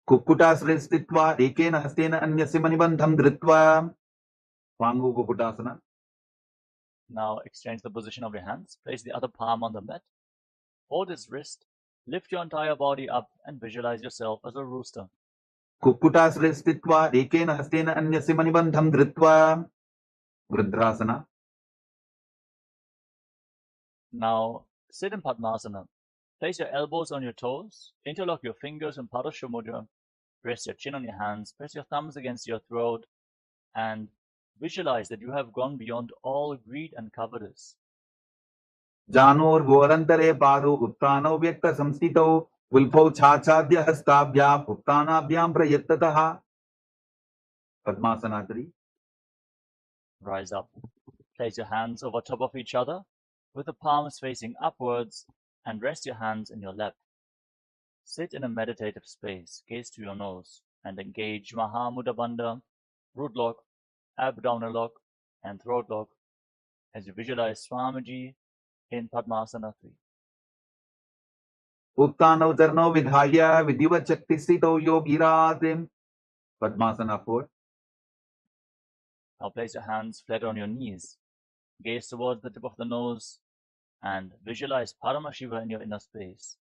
Kukkutasana stitva ekena hastena anyasya manibandham dhritva. Pangu Kukutasana. Now exchange the position of your hands. Place the other palm on the mat. Hold its wrist. Lift your entire body up and visualize yourself as a rooster. Kukkutasana stitva ekena hastena anyasya manibandham dhritva. Vridrasana. Now sit in Padmasana. Place your elbows on your toes. Interlock your fingers in Padasha Mudra. Rest your chin on your hands. Press your thumbs against your throat. And visualize that you have gone beyond all greed and covetous. Janor Vorantare Paru Uttano Vyakta Samstito Vilpo Chachadya Hastabhya Uttanabhyam Prayattataha. Padmasana 3. Rise up. Place your hands over top of each other with the palms facing upwards and rest your hands in your lap. Sit in a meditative space, gaze to your nose and engage Mahamudra Bandha, root lock, abdominal lock and throat lock as you visualize Swamiji in Padmasana 3. Uttano Jarno Vidhaya Vidiva Chakti Sito Yogiratim. Padmasana 4. Now place your hands flat on your knees. Gaze towards the tip of the nose and visualize Paramashiva in your inner space.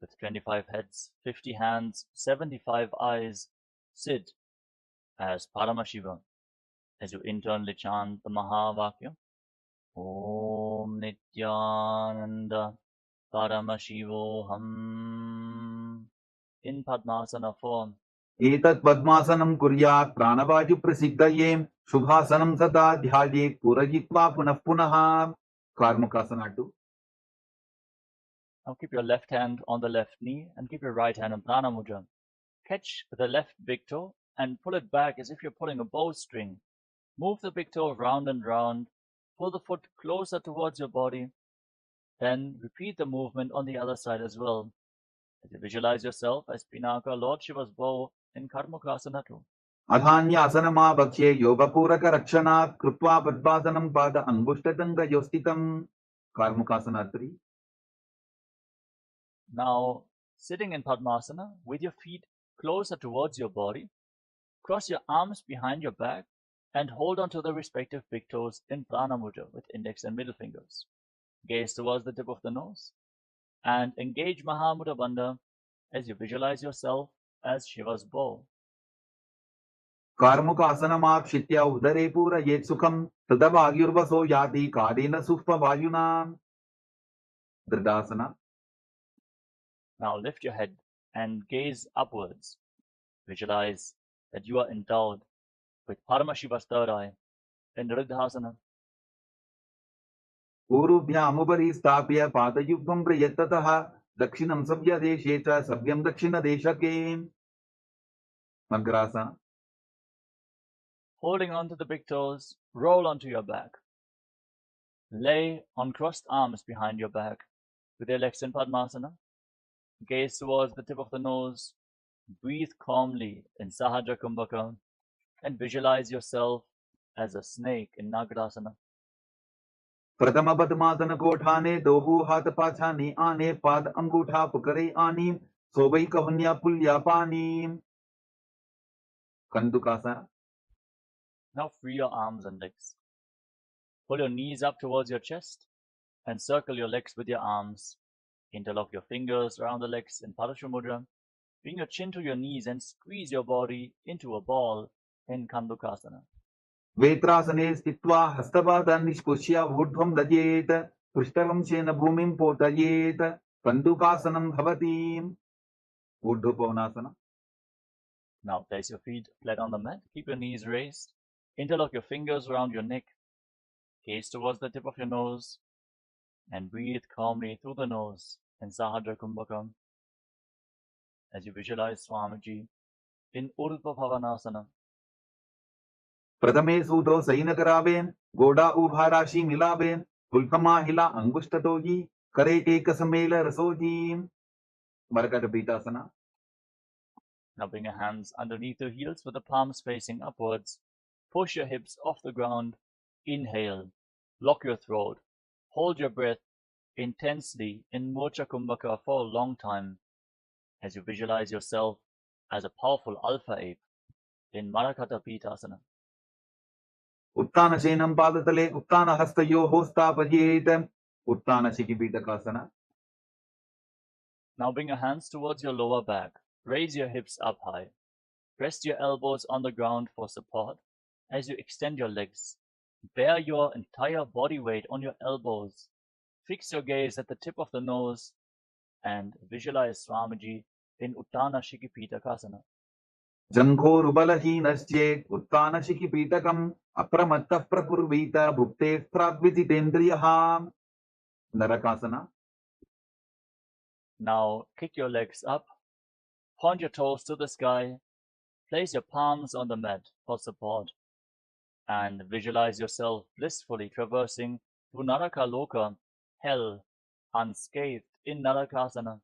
With 25 heads, 50 hands, 75 eyes, sit as Paramashiva as you internally chant the Mahavakya. Om Nityananda Paramashivoham in Padmasana form. Etat Padmasanam Kuryat Pranavaju Prasiddhaye Shubhasanam Sada Dhyaye Purajitva Punah Punaha. Karmukasana 2. Now keep your left hand on the left knee and keep your right hand in Prana Mudra. Catch the left big toe and pull it back as if you're pulling a bowstring. Move the big toe round and round. Pull the foot closer towards your body. Then repeat the movement on the other side as well. As you visualize yourself as Pinaka, Lord Shiva's bow in Karmukasana 2. Adhanyasana Bhakshe Yoga Puraka Rakshanat Krutva Padmasanam Pada Angushtatanga Yostitam. Karmukasana 3. Now, sitting in Padmasana with your feet closer towards your body, cross your arms behind your back and hold on to the respective big toes in Prana Mudra with index and middle fingers. Gaze towards the tip of the nose and engage Mahamudra Bandha as you visualize yourself as Shiva's bow. Karmukasana Shitya Udare Pura Yet Sukham Tadavagyurvaso Yati Kadina Sufpa Vayuna. Dridasana. Now lift your head and gaze upwards. Visualize that you are endowed with Paramashiva's third eye in Dridasana. Urubhyamubari Stapya Padayubham Prayattataha Dakshinam Sabya Desheta Sabyam Dakshina Deshake. Magrasana. Holding on to the big toes, roll onto your back. Lay on crossed arms behind your back with your legs in Padmasana. Gaze towards the tip of the nose. Breathe calmly in Sahadra Kumbhaka and visualize yourself as a snake in Nagarasana. Pradama Padmasana Kothane Dohu Hatha Pachane Ane Pad Angutha Pukare Ani Sobai Kahanya Pulya Pani. Kandukasana. Now free your arms and legs. Pull your knees up towards your chest and circle your legs with your arms. Interlock your fingers around the legs in Padasha Mudra. Bring your chin to your knees and squeeze your body into a ball in Kandukasana. Vetrasane Stitva Hastabada Nishpushya Vudhvam Dajet Pushtavam Shena Bhumim Potayet Kandukasanam Bhavati. Urdhva. Now place your feet flat on the mat. Keep your knees raised. Interlock your fingers around your neck. Gaze towards the tip of your nose and breathe calmly through the nose in Sahadra Kumbhaka as you visualize Swamiji in Urdhva Bhavanasana. प्रथमे सूतो San करावेन, गोडा उभा राशि मिलावेन, फुलकमा हिला अंगुष्ठ Toji, करे एक समेल रसोजी. Marakata Pitasana. Now bring your hands underneath your heels with the palms facing upwards. Push your hips off the ground. Inhale. Lock your throat. Hold your breath intensely in Mocha Kumbhaka for a long time as you visualize yourself as a powerful alpha ape in Marakata Pitasana. Uttana Shenam Padatale, Uttana Hastayo Hosta Pajetam, Uttana Shikipitakasana. Now bring your hands towards your lower back. Raise your hips up high. Rest your elbows on the ground for support as you extend your legs. Bear your entire body weight on your elbows. Fix your gaze at the tip of the nose and visualize Swamiji in Uttana Shikipitakasana. Jankho Rubalaheenasche, Uttana Shikipitakam, Apramattah Prakurvita, Bhukte Stradvijitendriyaham. Narakasana. Now kick your legs up, point your toes to the sky, place your palms on the mat for support, and visualize yourself blissfully traversing through Naraka Loka, hell, unscathed in Narakasana.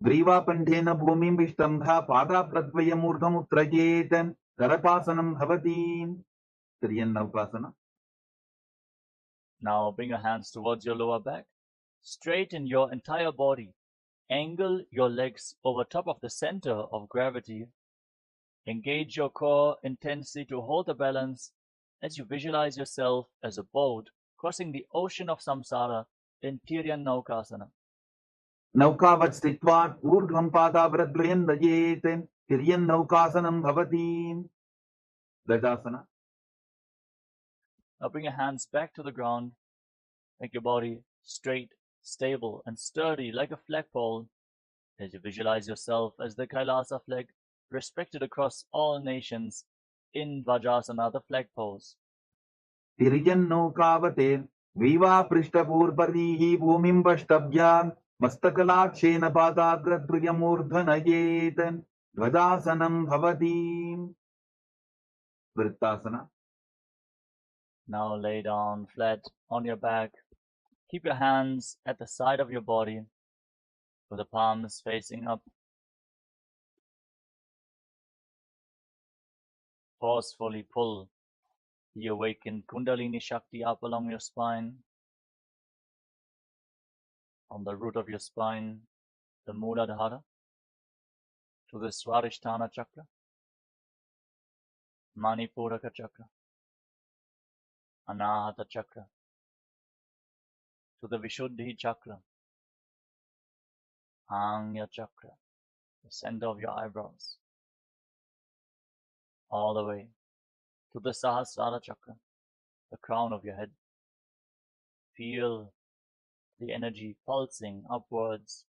Griva Pandena Bhumim Vishtambha, Pada Pradvayamurdham Utrajetam, Karapasanam Bhavati. Triyan Navkasana. Now bring your hands towards your lower back. Straighten your entire body. Angle your legs over top of the center of gravity. Engage your core intensely to hold the balance as you visualize yourself as a boat crossing the ocean of samsara in Tiryan Naukasana. Naukavat Stitvat, Urdham Pada Vradvayan Dajetem, Tiryan Naukasanam Bhavati. Gajasana. Now bring your hands back to the ground. Make your body straight, stable, and sturdy like a flagpole as you visualize yourself as the Kailasa flag, respected across all nations in Vajrasana, the flag pose. Tirijan Naukavate, Viva Prishtapurparihi Bhumim Vashtabhyam, Mastakalakshen Pada Vradvayamurdhanajetam, Gadasanam Bhavati. Vrittasana. Now lay down flat on your back. Keep your hands at the side of your body with the palms facing up. Forcefully pull the awakened Kundalini Shakti up along your spine. From the root of your spine, the Muladhara, to the Swaristhana Chakra, Manipuraka Chakra, Anahata Chakra, to the Vishuddhi Chakra, Anya Chakra, the center of your eyebrows, all the way to the Sahasrara Chakra, the crown of your head. Feel the energy pulsing upwards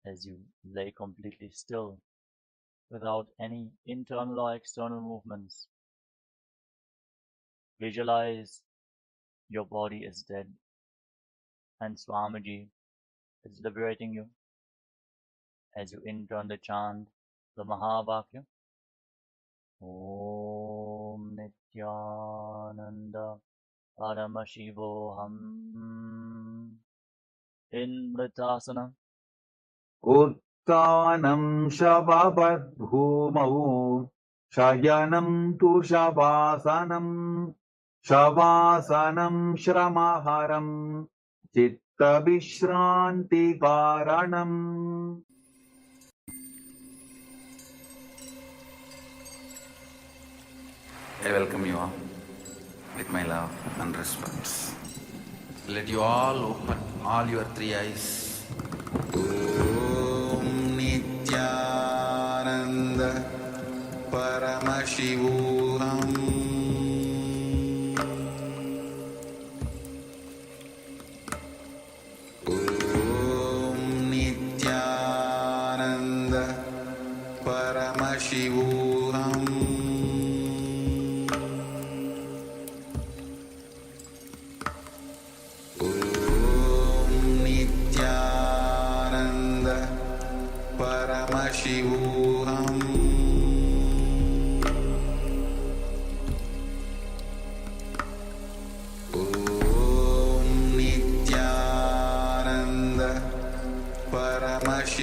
as you lay completely still without any internal or external movements. Visualize your body is dead and Swamiji is liberating you as you internally chant the Mahavakya. Om Nityananda Paramashivoham in Vritasana. Uttanam Shavavat Bhumau, Shayanam Tu Shavasanam, Shavasanam Shramaharam, Chitta Vishranti Karanam. I welcome you all with my love and respect. Let you all open all your three eyes. Om Nityananda Paramashivoham. Om Nityananda Paramashivoham. Paramashivoham.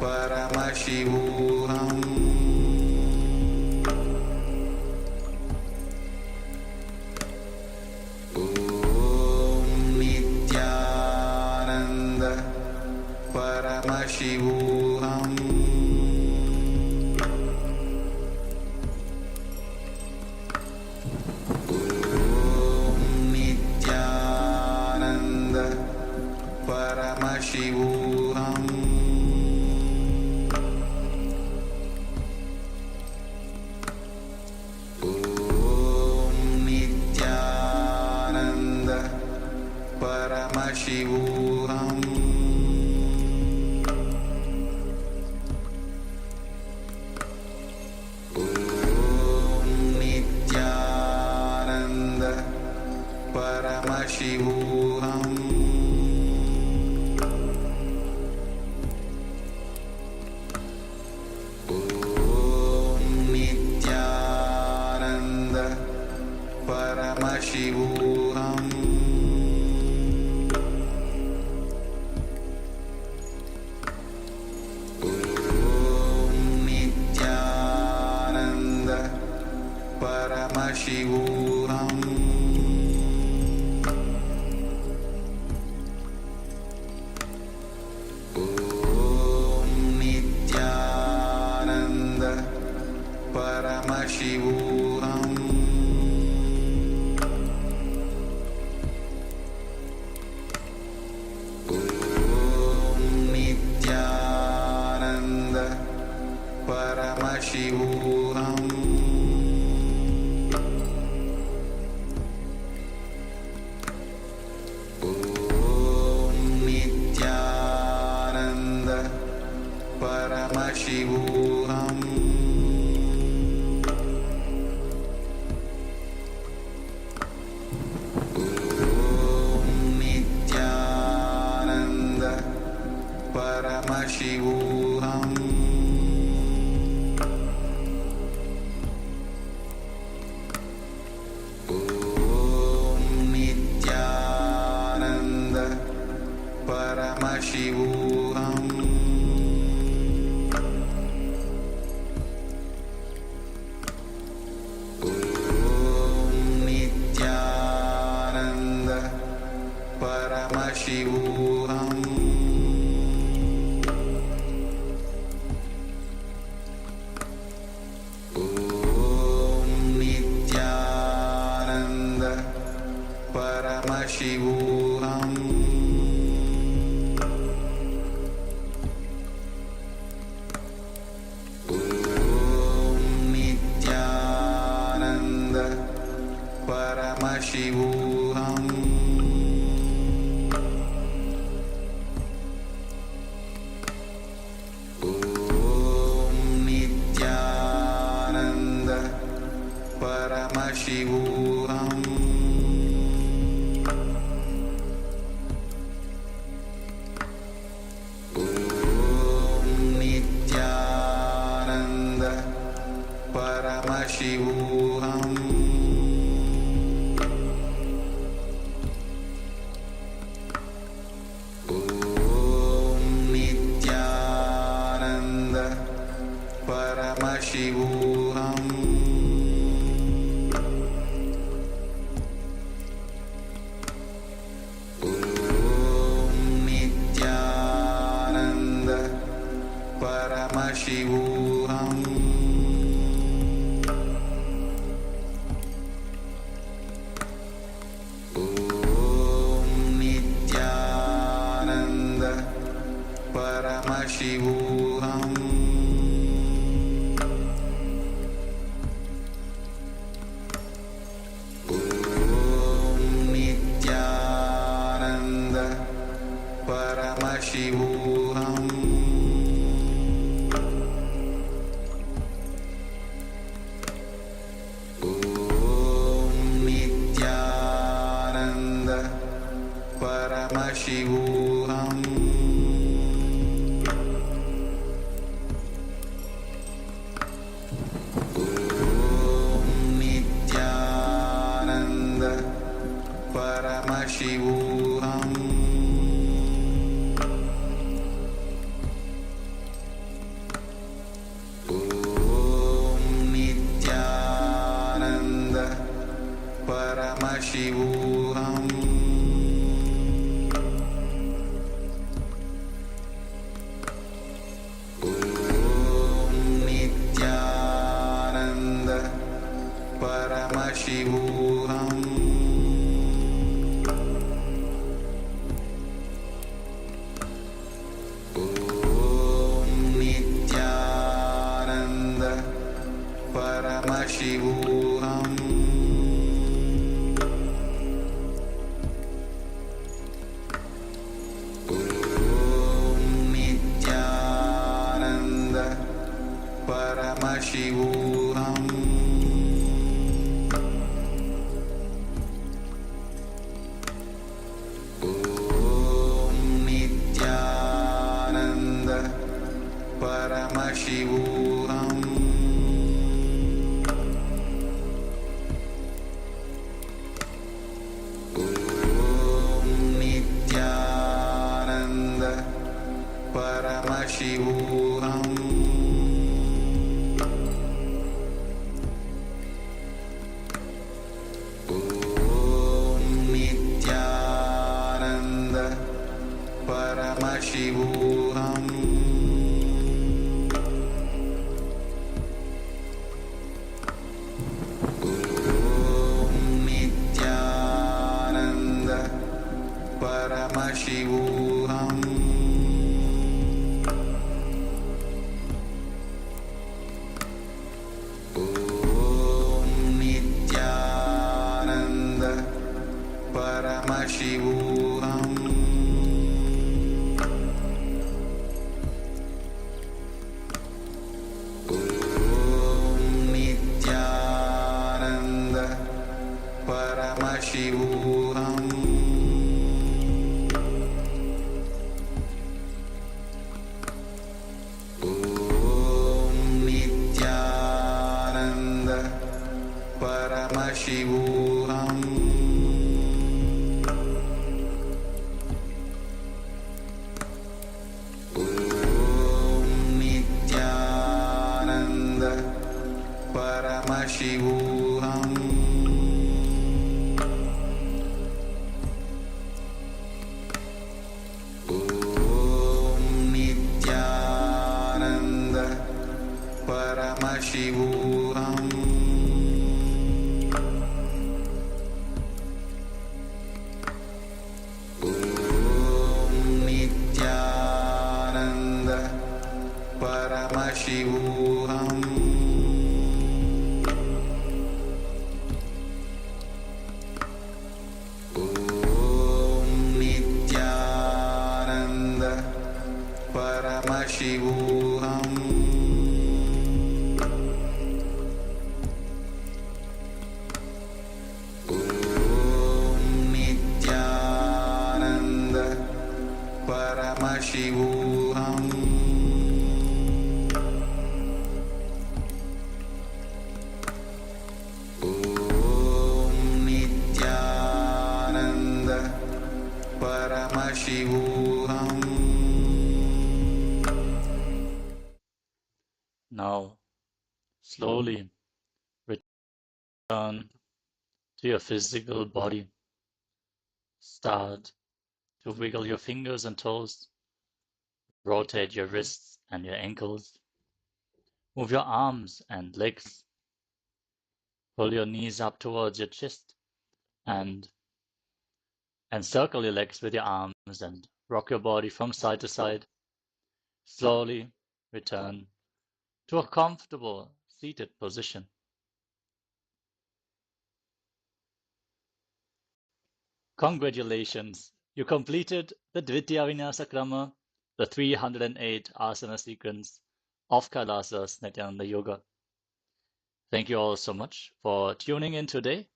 Paramashivoham. Om Nityananda Paramashivoham. Om Nityananda Paramashivoham. Paramashivoham. Om Nityananda Paramashivoham. Om Nityananda Paramashivoham. Paramashivoham. Om Nityananda Paramashivoham. Om Nityananda Paramashivoham. Paramashivoham. Om Nityananda Paramashivoham. Om Nityananda Paramashivoham. Paramashivoham. Om Nityananda Paramashivoham. Om Nityananda Paramashivoham. Paramashivoham. Om Nityananda Paramashivoham. Om Nityananda Paramashivoham. Paramashivoham. Om Nityananda Paramashivoham. Om Nityananda Paramashivoham. Paramashivoham. Paramashivoham Om Nityananda Paramashivoham Om Nityananda Paramashivoham Om Nityananda Paramashivoham Om Nityananda Paramashivoham Om Nityananda Paramashivoham Om Nityananda Paramashivoham Om Nityananda Paramashivoham Om Nityananda Paramashivoham Om Nityananda Paramashivoham Om Nityananda Paramashivoham Om Nityananda Paramashivoham Om Nityananda Paramashivoham Om Nityananda Paramashivoham Om Nityananda Paramashivoham Om Nityananda Paramashivoham Now, slowly return to your physical body. Start to wiggle your fingers and toes. Rotate your wrists and your ankles. Move your arms and legs. Pull your knees up towards your chest and circle your legs with your arms and rock your body from side to side. Slowly return to a comfortable seated position. Congratulations! You completed the Dvitiya Vinyasa Krama, the 308 asana sequence of Kailasa's Nityananda Yoga. Thank you all so much for tuning in today,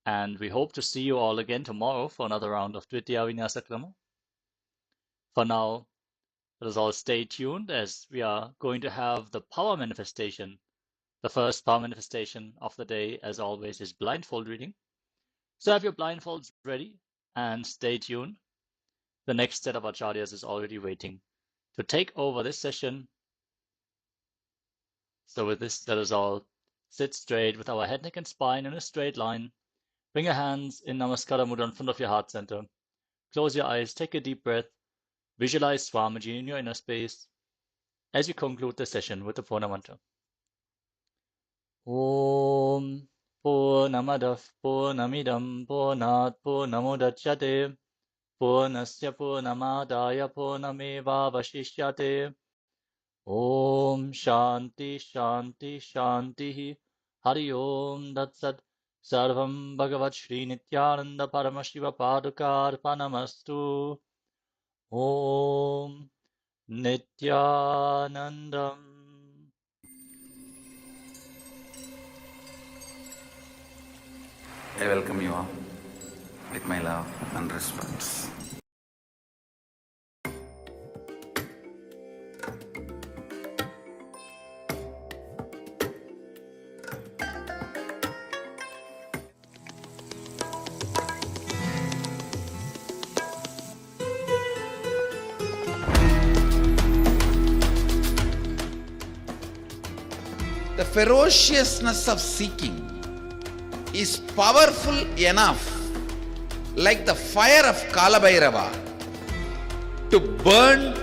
and we hope to see you all again tomorrow for another round of Dvitiya Vinyasa Krama. For now, let us all stay tuned as we are going to have the power manifestation. The first power manifestation of the day, as always, is blindfold reading. So have your blindfolds ready and stay tuned. The next set of acharyas is already waiting to take over this session. So with this, let us all sit straight with our head, neck, and spine in a straight line. Bring your hands in Namaskara Mudra in front of your heart center. Close your eyes, take a deep breath. Visualize Swamiji in your inner space as you conclude the session with the Purna mantra. Om Purnamadah Purnamidam Purnat Purnamudachyate Purnasya Purnamadaya Purnamevavashishyate Om Shanti Shanti Shanti Hari Om Datsat Sarvam Bhagavat Shri Nityananda Paramashiva Padukarpanamastu Om Nityanandam. I welcome you all with my love and respects. The ferociousness of seeking is powerful enough, like the fire of Kalabhairava, to burn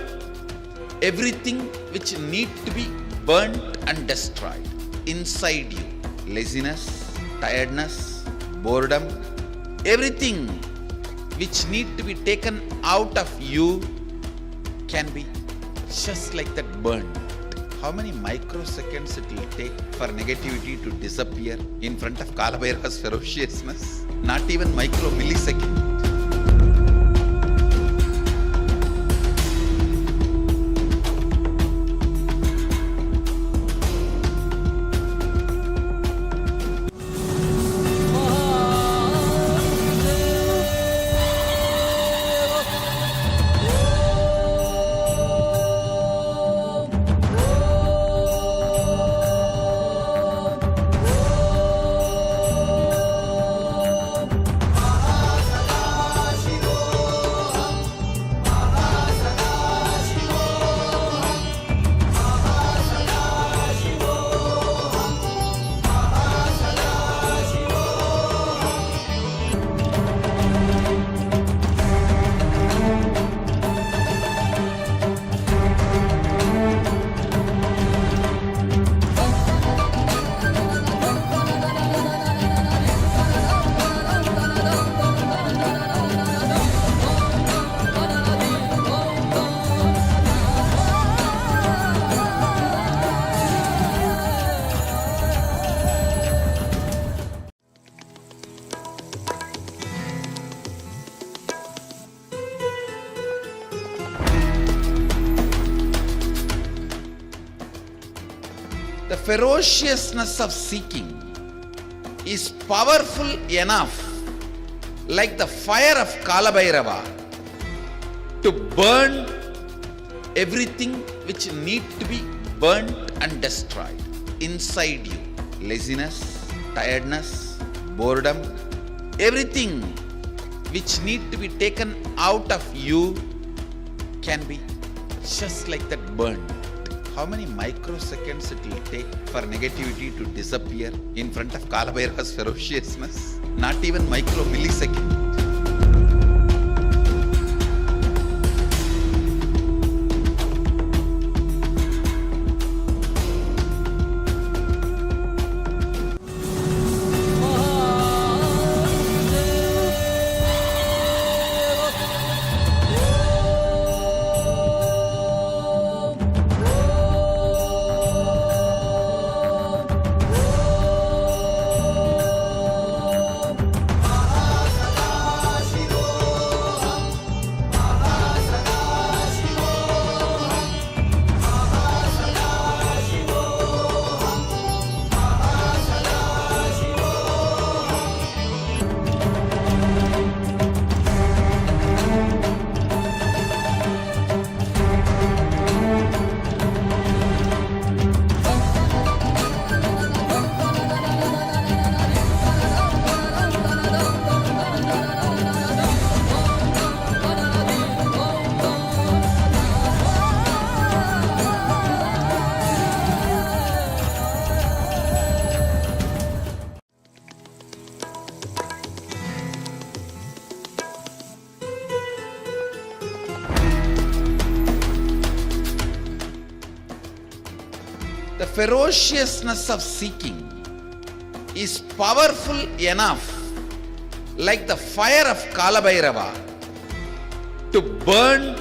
everything which need to be burnt and destroyed inside you. Laziness, tiredness, boredom, everything which need to be taken out of you can be just like that burned. How many microseconds it will take for negativity to disappear in front of Kalabhairava's ferociousness? Not even micro millisecond. The ferociousness of seeking is powerful enough, like the fire of Kalabhairava, to burn everything which need to be burnt and destroyed inside you. Laziness, tiredness, boredom, everything which need to be taken out of you can be just like that burned. How many microseconds it will take for negativity to disappear in front of Kalabhairava's ferociousness? Not even micro millisecond. The ferociousness of seeking is powerful enough, like the fire of Kalabhairava, to burn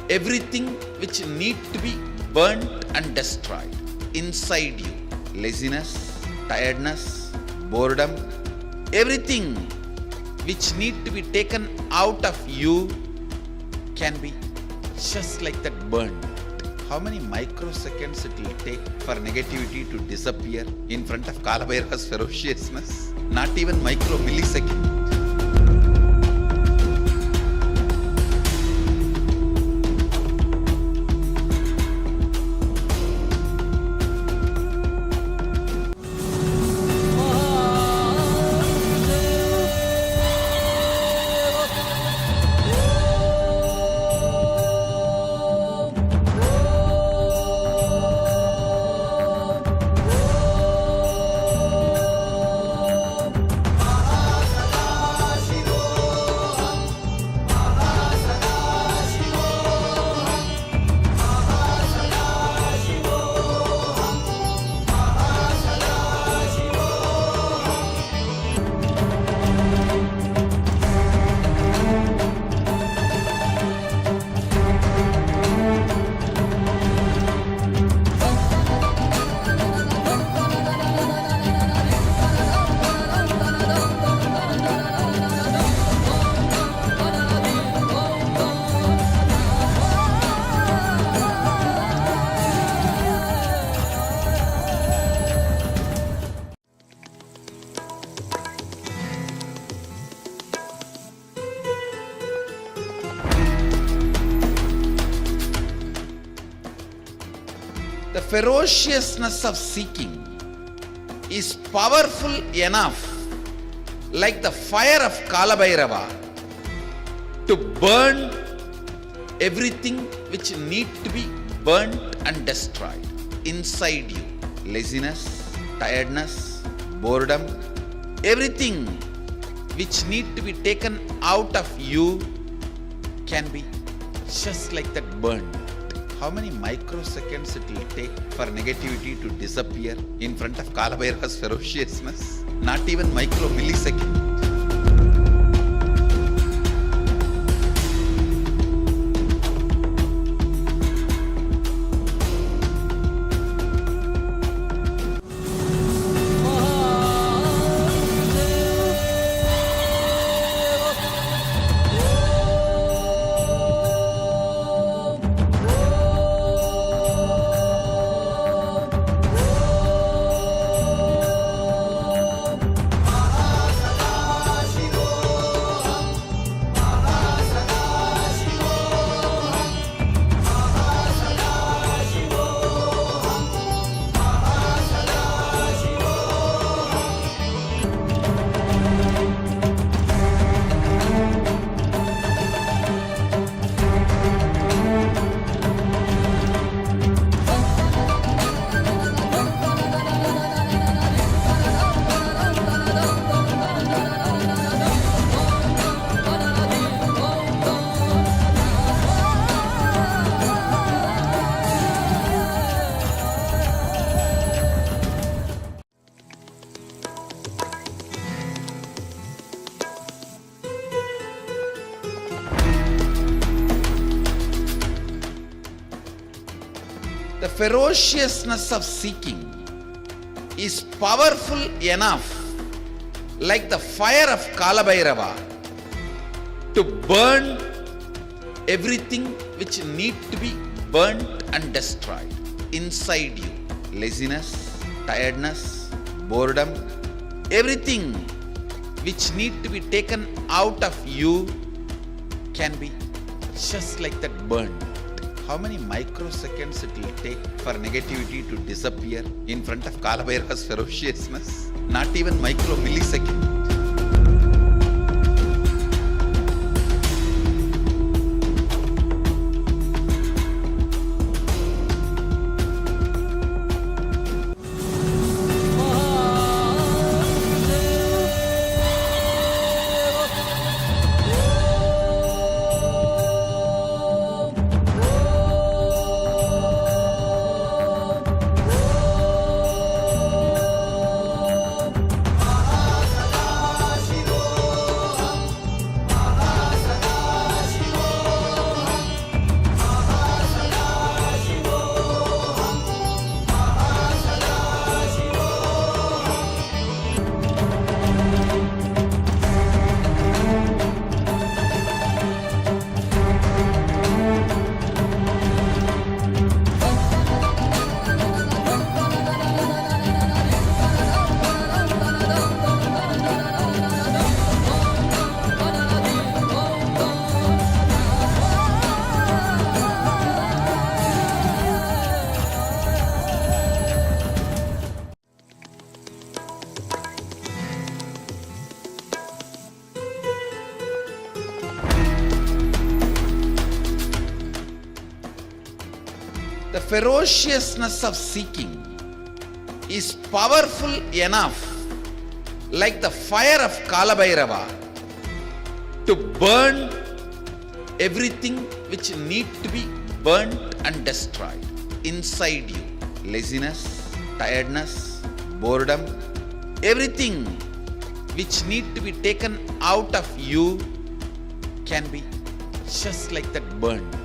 everything which need to be burnt and destroyed inside you. Laziness, tiredness, boredom, everything which need to be taken out of you can be just like that burned. How many microseconds it will take for negativity to disappear in front of Kalabhairava's ferociousness? Not even micro millisecond. The ferociousness of seeking is powerful enough, like the fire of Kalabhairava, to burn everything which need to be burnt and destroyed inside you. Laziness, tiredness, boredom, everything which need to be taken out of you can be just like that burned. How many microseconds it will take for negativity to disappear in front of Kalabhairava's ferociousness? Not even micro millisecond. The ferociousness of seeking is powerful enough, like the fire of Kalabhairava, to burn everything which need to be burnt and destroyed inside you. Laziness, tiredness, boredom, everything which need to be taken out of you can be just like that burned. How many microseconds it will take for negativity to disappear in front of Kalabhairava's ferociousness? Not even micro millisecond. ferociousness of seeking is powerful enough, like the fire of Kalabhairava, to burn everything which need to be burnt and destroyed inside you. Laziness, tiredness, boredom, everything which need to be taken out of you can be just like that burned.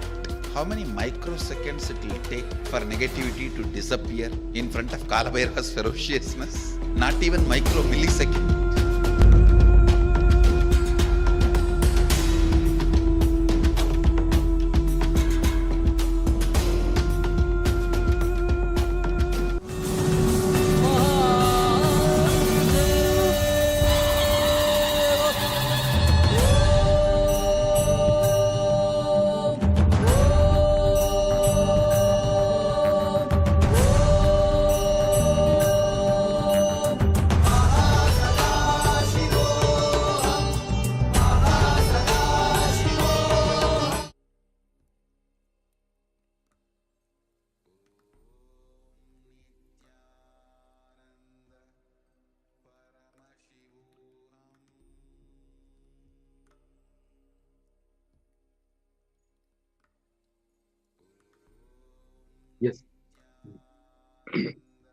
How many microseconds it will take for negativity to disappear in front of Kalabhairava's ferociousness? Not even micro millisecond. Yes,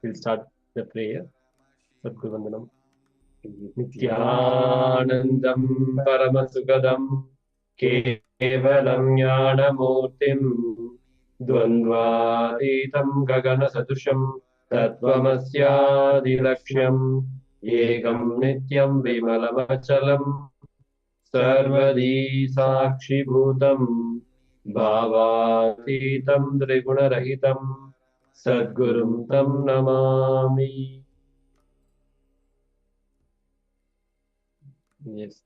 we'll start the prayer. Sadguru Vandanam. Nityanandam Paramasukadam Kevalam Jnanamurtim Dvandvatitam Gagana Sadusham Tattvamasyadilaksham Ekam Nityam Vimalamachalam Sarvadi Sakshi Bhutam Bhavatitam Triguna-rahitam Sadgurum Tam Namami. Yes,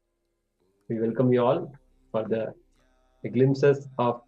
we welcome you all for the glimpses of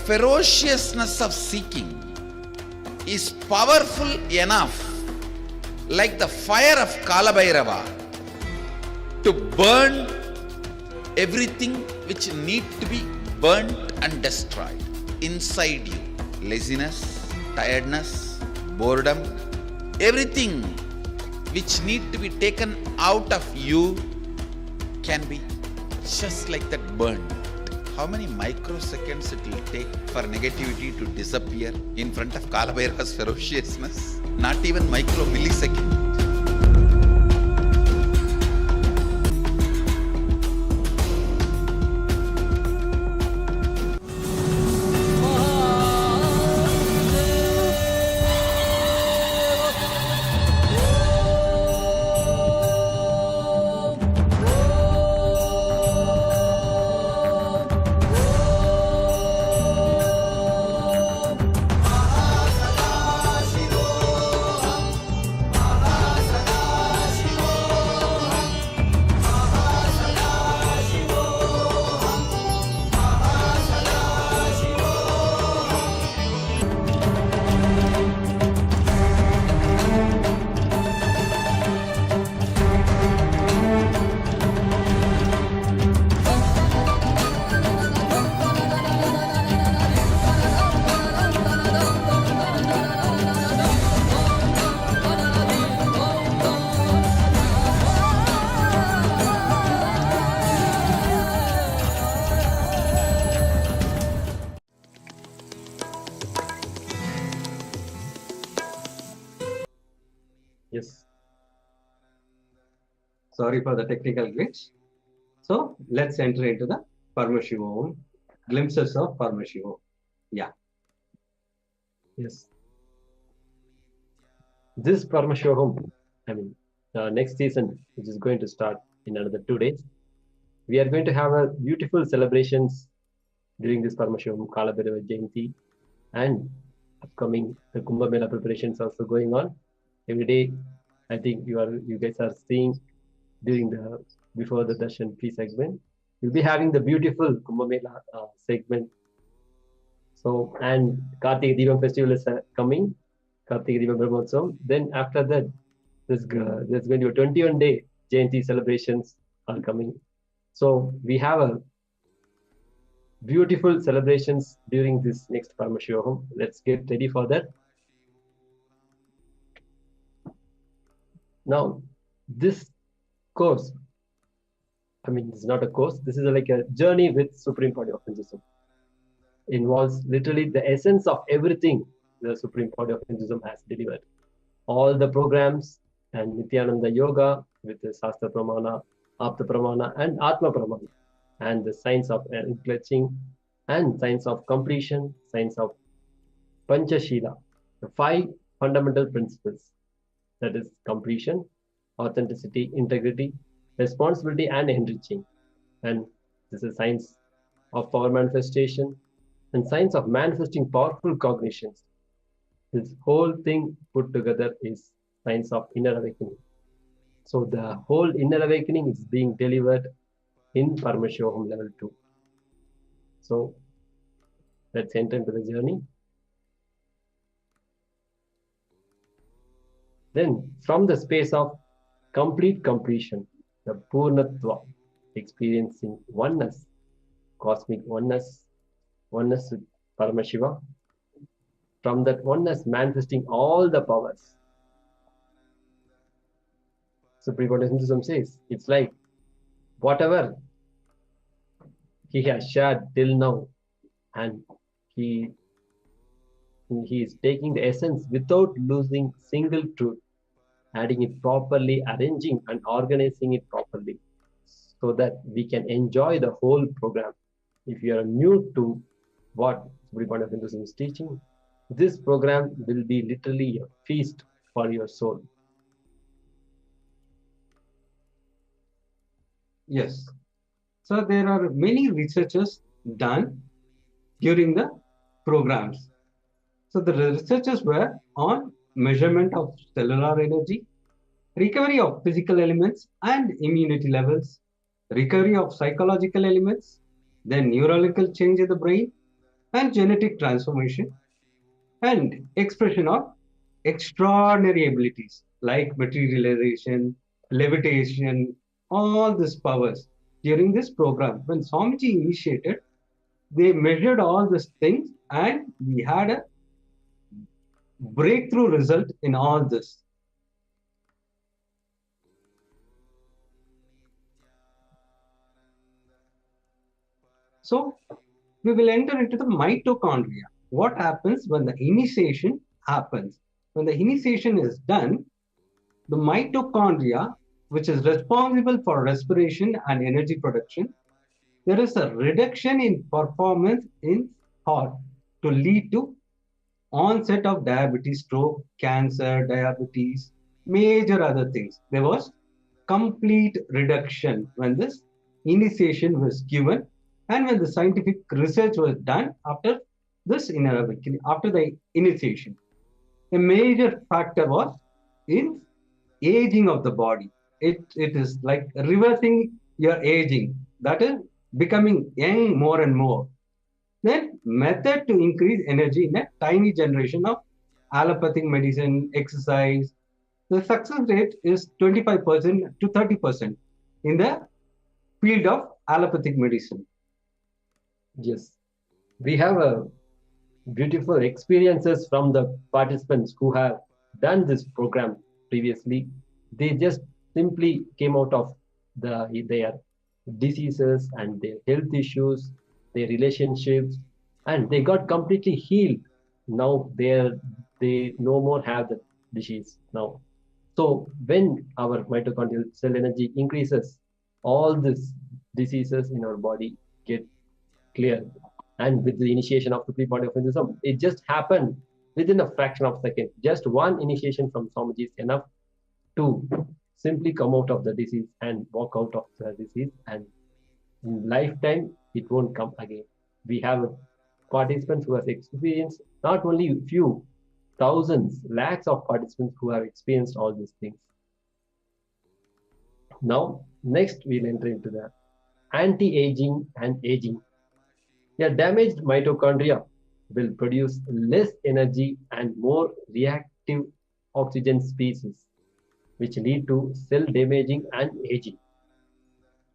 ferociousness of seeking is powerful enough, like the fire of Kalabhairava, to burn everything which need to be burnt and destroyed inside you. Laziness, tiredness, boredom, everything which need to be taken out of you can be just like that burned. How many microseconds it will take for negativity to disappear in front of Kalabhairava's ferociousness? Not even micro millisecond. Yes. Sorry for the technical glitch. So let's enter into the Paramashivoham, glimpses of Paramashivoham. Yeah. Yes. This Paramashivoham, the next season, which is going to start in another 2 days, we are going to have a beautiful celebrations during this Paramashivoham Kalabhairava Jayanti, and upcoming the Kumbh Mela preparations also going on. Every day, I think you guys are seeing during the before the darshan pre-segment, we'll be having the beautiful Kumbh Mela segment. So, and Kartika Deepam festival is coming, Kartika Deepam Brahmotsavam. Then after that, there's going to be a 21-day Jayanti celebrations are coming. So we have a beautiful celebrations during this next Paramashivoham. Let's get ready for that. Now, this course, this is not a course, this is like a journey with Supreme Body of Hinduism. Involves literally the essence of everything the Supreme Body of Hinduism has delivered. All the programs and Nityananda Yoga with the Sastra Pramana, Apta Pramana and Atma Pramana, and the science of clutching and science of completion, science of Panchashila, the 5 fundamental principles, that is completion, authenticity, integrity, responsibility and enriching. And this is science of power manifestation and science of manifesting powerful cognitions. This whole thing put together is science of inner awakening. So the whole inner awakening is being delivered in Paramashivoham Level 2. So let's enter into the journey. Then from the space of complete completion, the Purnatva, experiencing oneness, cosmic oneness, oneness with Paramashiva. From that oneness manifesting all the powers. Supreme Body of Hinduism says, it's like whatever he has shared till now, and he is taking the essence without losing single truth, adding it properly, arranging and organizing it properly, so that we can enjoy the whole program. If you are new to what Supreme Body of Hinduism is teaching, this program will be literally a feast for your soul. Yes. So there are many researches done during the programs. So the researches were on measurement of cellular energy, recovery of physical elements and immunity levels, recovery of psychological elements, then neurological change in the brain, and genetic transformation and expression of extraordinary abilities like materialization, levitation, all these powers. During this program, when Swamiji initiated, they measured all these things and we had a breakthrough result in all this. So we will enter into the mitochondria. What happens when the initiation happens? When the initiation is done, the mitochondria, which is responsible for respiration and energy production, there is a reduction in performance in heart to lead to onset of diabetes, stroke, cancer, diabetes, major other things. There was complete reduction when this initiation was given and when the scientific research was done after this after the initiation. A major factor was in aging of the body. It is like reversing your aging, that is becoming young more and more. Then method to increase energy in a tiny generation of allopathic medicine, exercise. The success rate is 25% to 30% in the field of allopathic medicine. Yes, we have a beautiful experiences from the participants who have done this program previously. They just simply came out of their diseases and their health issues, their relationships, and they got completely healed. Now they no more have the disease now. So when our mitochondrial cell energy increases, all these diseases in our body get cleared. And with the initiation of Supreme Body of Hinduism, it just happened within a fraction of a second. Just one initiation from Swamiji is enough to simply come out of the disease and walk out of the disease, and in lifetime it won't come again. We have participants who have experienced not only a few, thousands, lakhs of participants who have experienced all these things. Now, next we'll enter into the anti-aging and aging. A damaged mitochondria will produce less energy and more reactive oxygen species, which lead to cell damaging and aging.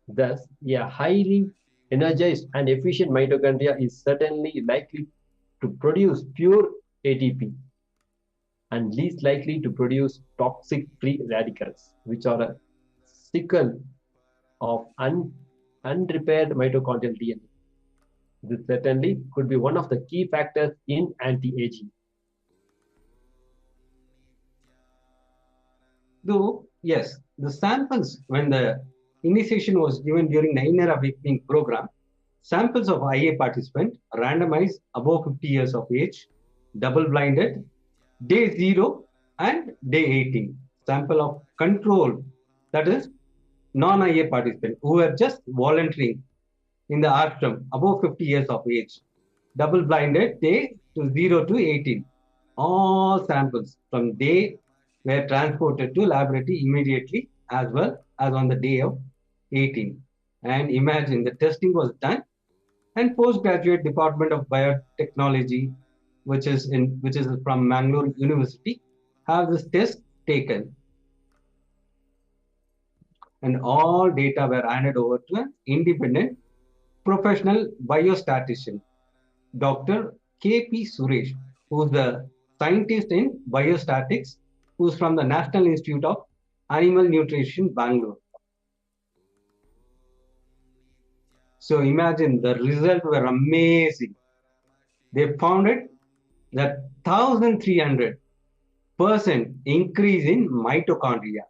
Thus, a highly energized and efficient mitochondria is certainly likely to produce pure ATP and least likely to produce toxic free radicals, which are a sickle of unrepaired mitochondrial DNA. This certainly could be one of the key factors in anti-aging. Though, yes, the samples when the initiation was given during the Inner Awakening program, samples of IA participants randomized above 50 years of age, double-blinded, day 0 and day 18. Sample of control, that is non-IA participants who were just volunteering in the ashram above 50 years of age, double-blinded day to 0 to 18. All samples from day were transported to laboratory immediately as well as on the day of 18. And imagine the testing was done, and postgraduate Department of Biotechnology, which is from Mangalore University, have this test taken. And all data were handed over to an independent professional biostatistician, Dr. K.P. Suresh, who is the scientist in biostatics, who is from the National Institute of Animal Nutrition, Bangalore. So imagine the results were amazing. They found it that 1,300% increase in mitochondria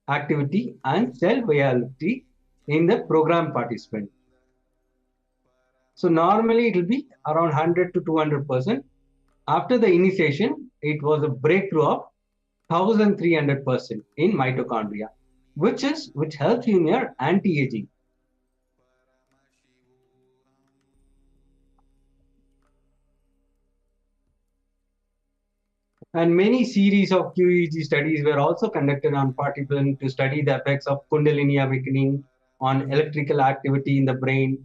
activity and cell vitality in the program participant. So normally it will be around 100 to 200%. After the initiation, it was a breakthrough of 1,300% in mitochondria, which helps you in your anti-aging. And many series of QEEG studies were also conducted on participants to study the effects of Kundalini awakening on electrical activity in the brain,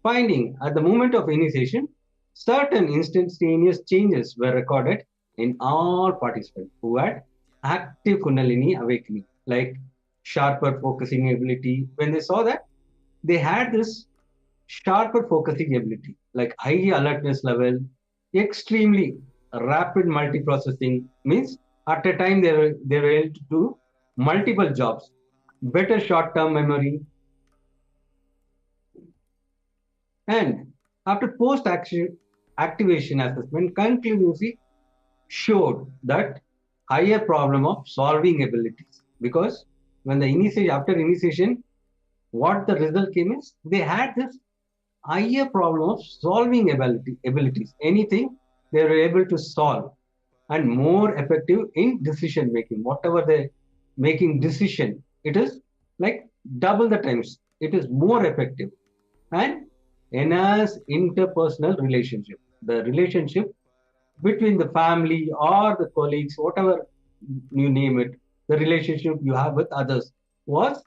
finding at the moment of initiation, certain instantaneous changes were recorded in all participants who had active Kundalini awakening, like sharper focusing ability. When they saw that, they had this sharper focusing ability, like high alertness level, extremely rapid multiprocessing, means at a time they were able to do multiple jobs, better short-term memory, and after post-action activation assessment conclusively showed that higher problem of solving abilities, because when the initiation, after initiation, what the result came is they had this higher problem of solving abilities. Anything they were able to solve, and more effective in decision making. Whatever they making decision, it is like double the times. It is more effective and enhance interpersonal relationship. The relationship between the family or the colleagues, whatever you name it, the relationship you have with others was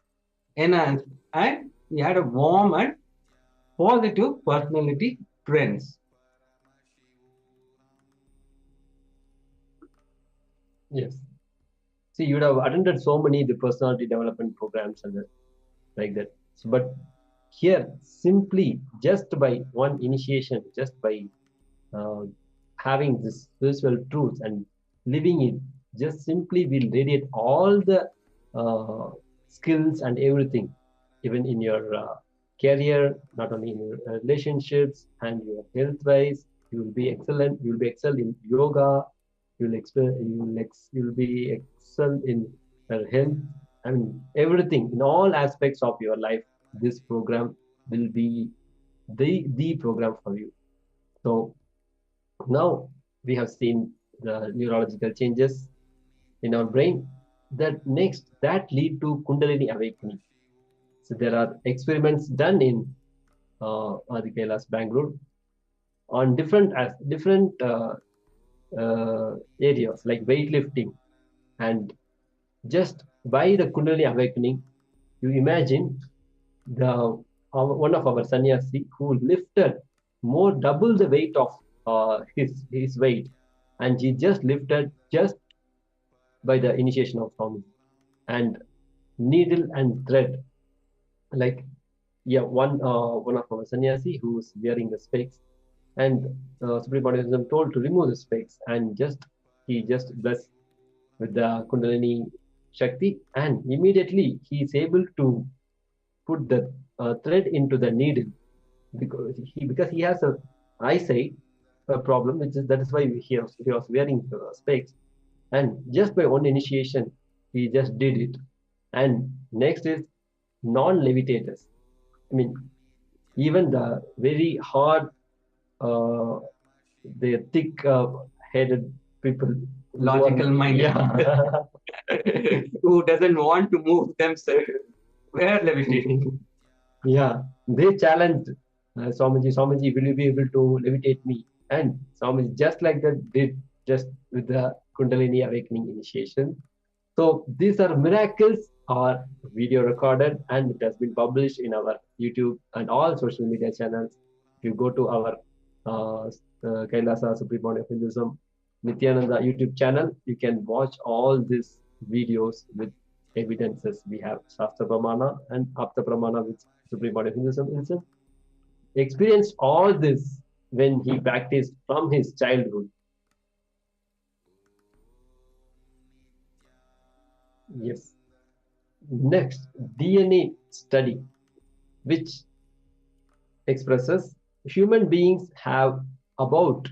enhanced, and we had a warm and positive personality trends. Yes. See, you would have attended so many the personality development programs and like that. So, but here, simply just by one initiation, just by having this spiritual truths and living it, just simply will radiate all the skills and everything, even in your career, not only in your relationships and your health wise. You will be excellent. You will be excelled in yoga. You will be excelled in health. I mean, everything in all aspects of your life. This program will be the program for you. So now we have seen the neurological changes in our brain that lead to Kundalini awakening. So there are experiments done in Adi Kailas, Bangalore, on different areas like weightlifting, and just by the Kundalini awakening, you imagine one of our sannyasi who lifted double the weight of his weight, and he just lifted just by the initiation of Swami, and needle and thread, like one of our sannyasi who was wearing the specs, and Supreme Pontiff told to remove the specs, and he just blessed with the Kundalini Shakti, and immediately he is able to put the thread into the needle, because he has a eyesight problem, that is why he was wearing specs, and just by one initiation he just did it. And next is non-levitators. I mean, even the very hard, the thick-headed people, Logical minded, yeah. who doesn't want to move themselves, were levitating. Yeah, they challenged Swamiji, will you be able to levitate me? And Swamiji just like that did, just with the Kundalini awakening initiation. So these are miracles, are video recorded, and it has been published in our YouTube and all social media channels. If you go to our Kailasa Supreme Point of Hinduism Nityananda YouTube channel, you can watch all these videos with evidences. We have Shastra Pramana and Apta Pramana, which Supreme Point of Hinduism himself experienced all this when he practiced from his childhood. Yes. Next, DNA study, which expresses human beings have about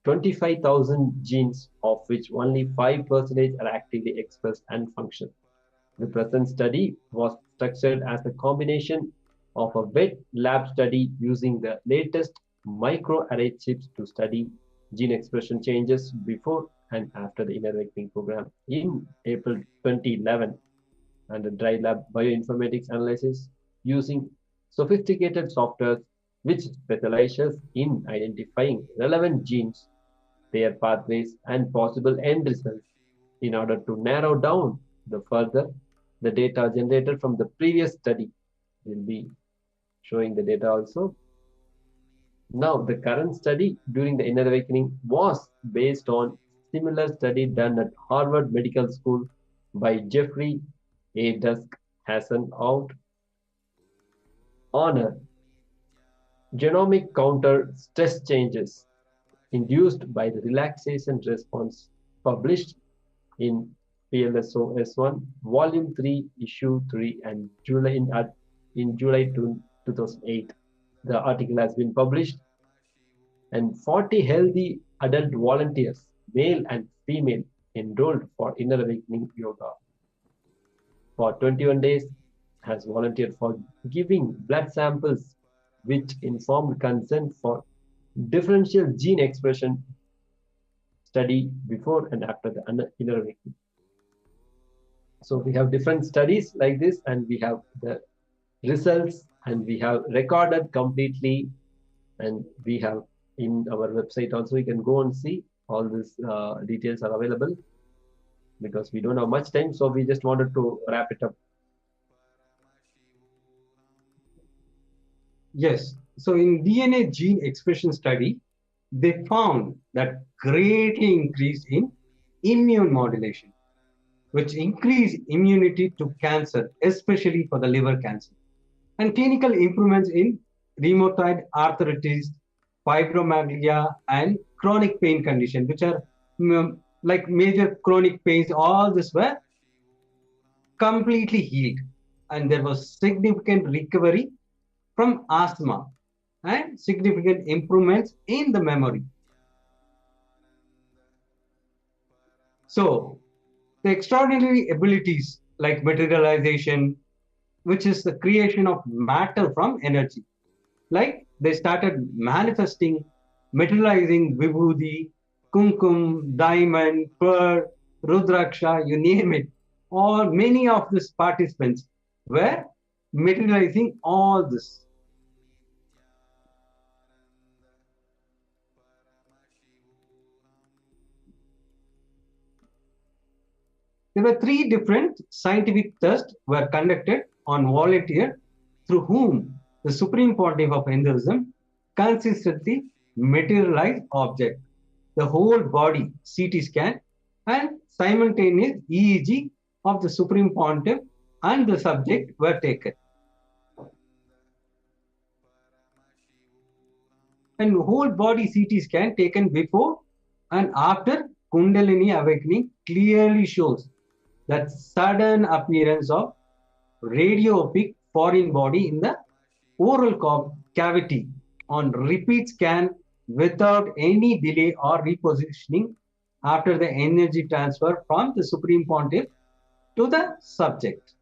25,000 genes, of which only 5% are actively expressed and function. The present study was structured as a combination of a wet lab study using the latest microarray chips to study gene expression changes before and after the inner awakening program in April 2011, and a dry lab bioinformatics analysis using sophisticated software which specializes in identifying relevant genes, their pathways, and possible end results in order to narrow down the data generated from the previous study. We'll be showing the data also. Now, the current study during the inner awakening was based on similar study done at Harvard Medical School by Jeffrey A. Dusk Hassan out on a genomic counter stress changes induced by the relaxation response, published in PLSOS1, Volume 3, Issue 3, and in July 2008. The article has been published, and 40 healthy adult volunteers, male and female, enrolled for inner awakening yoga for 21 days, has volunteered for giving blood samples which informed consent for differential gene expression study before and after the inner awakening. So we have different studies like this, and we have the results, and we have recorded completely, and we have in our website also. You can go and see all these details are available, because we don't have much time, so we just wanted to wrap it up. Yes. So in DNA gene expression study, they found that greatly increase in immune modulation, which increase immunity to cancer, especially for the liver cancer, and clinical improvements in rheumatoid arthritis, fibromyalgia, and chronic pain condition, which are like major chronic pains. All this were completely healed, and there was significant recovery from asthma and significant improvements in the memory. So the extraordinary abilities like materialization, which is the creation of matter from energy, like they started manifesting, materializing vibhuti, kumkum, diamond, pearl, rudraksha, you name it. Or many of these participants were materializing all this. There were 3 different scientific tests were conducted on volunteers, through whom the Supreme Pontiff of Hinduism consistently materialized object, the whole body CT scan, and simultaneous EEG of the Supreme Pontiff and the subject were taken. And whole body CT scan taken before and after Kundalini awakening clearly shows that sudden appearance of radiopic foreign body in the oral cavity on repeat scan without any delay or repositioning after the energy transfer from the Supreme Pontiff to the subject.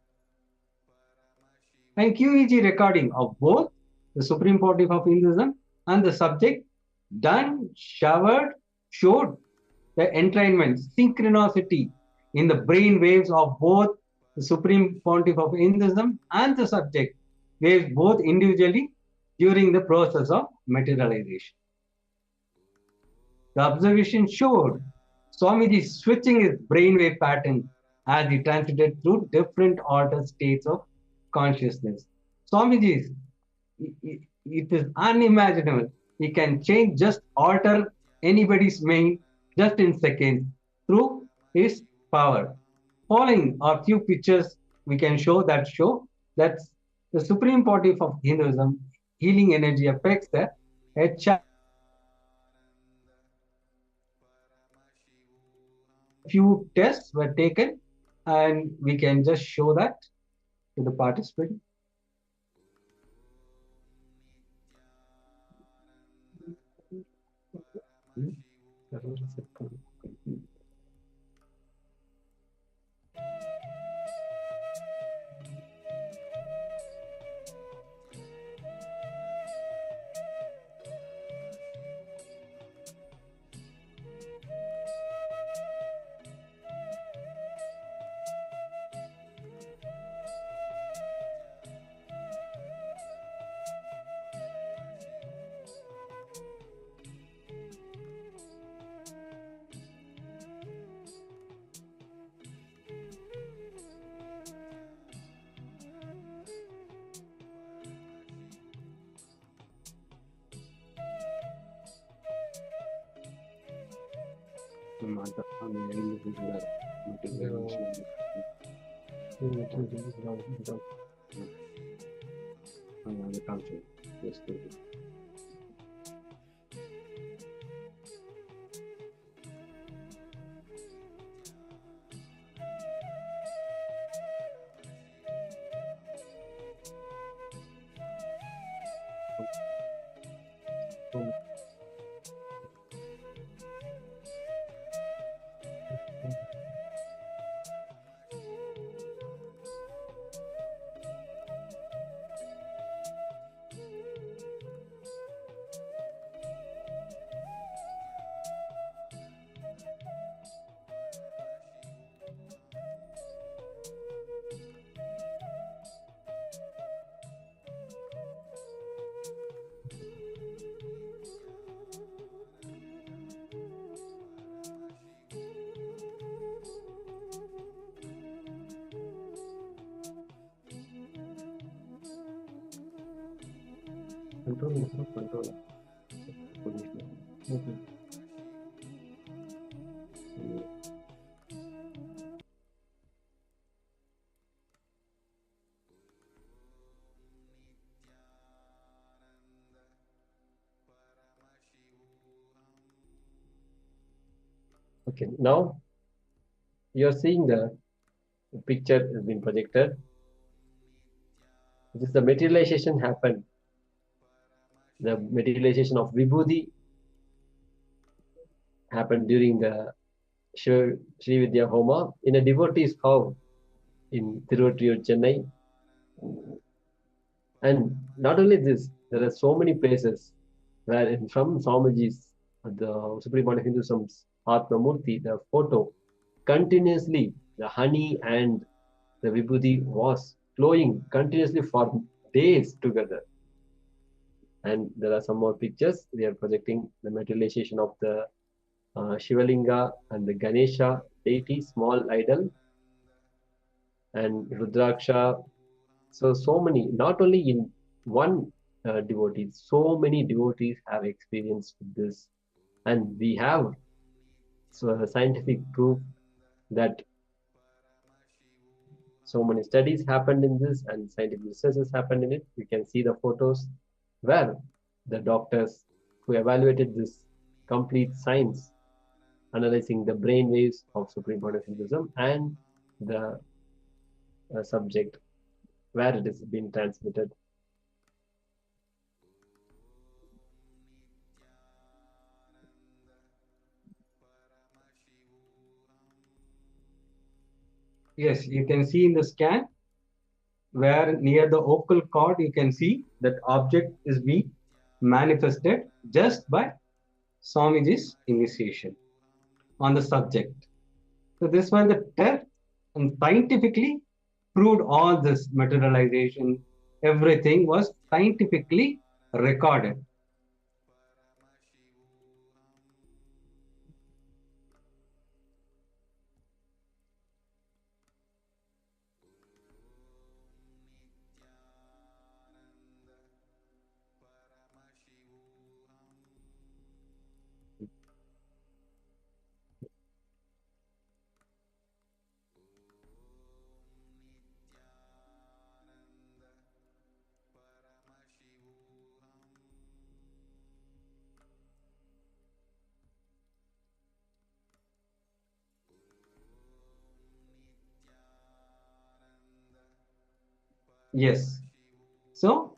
And QEG recording of both the Supreme Pontiff of Hinduism and the subject done showed the entrainment, synchronicity in the brain waves of both the Supreme Pontiff of Hinduism and the subject waves, both individually during the process of materialization. The observation showed Swamiji switching his brainwave pattern as he transited through different altered states of consciousness. Swamiji, it is unimaginable. He can change, just alter anybody's mind just in seconds through his power. Following a few pictures, we can show that the Supreme Pontiff of Hinduism healing energy affects the HR. Few tests were taken, and we can just show that to the participant. Control. Okay. Okay, now you're seeing the picture has been projected. This is the materialization happened. The materialization of Vibhuti happened during the Sri Vidya Homa in a devotee's house in Tiruvallur, Chennai. And not only this, there are so many places where from Swamiji's, the Supreme Pontiff of Hinduism's Atma Murti, the photo, continuously the honey and the Vibhuti was flowing continuously for days together. And there are some more pictures. We are projecting the materialization of the Shivalinga and the Ganesha deity, small idol, and Rudraksha. So many, not only in one devotee, so many devotees have experienced this. And we have scientific proof that so many studies happened in this and scientific researches happened in it. You can see the photos where the doctors who evaluated this complete science, analyzing the brain waves of Supreme Pontiff of Hinduism and the subject where it is being transmitted. Yes, you can see in the scan where near the vocal cord you can see that object is being manifested just by Swamiji's initiation on the subject. So this was the test and scientifically proved all this materialization, everything was scientifically recorded. Yes. So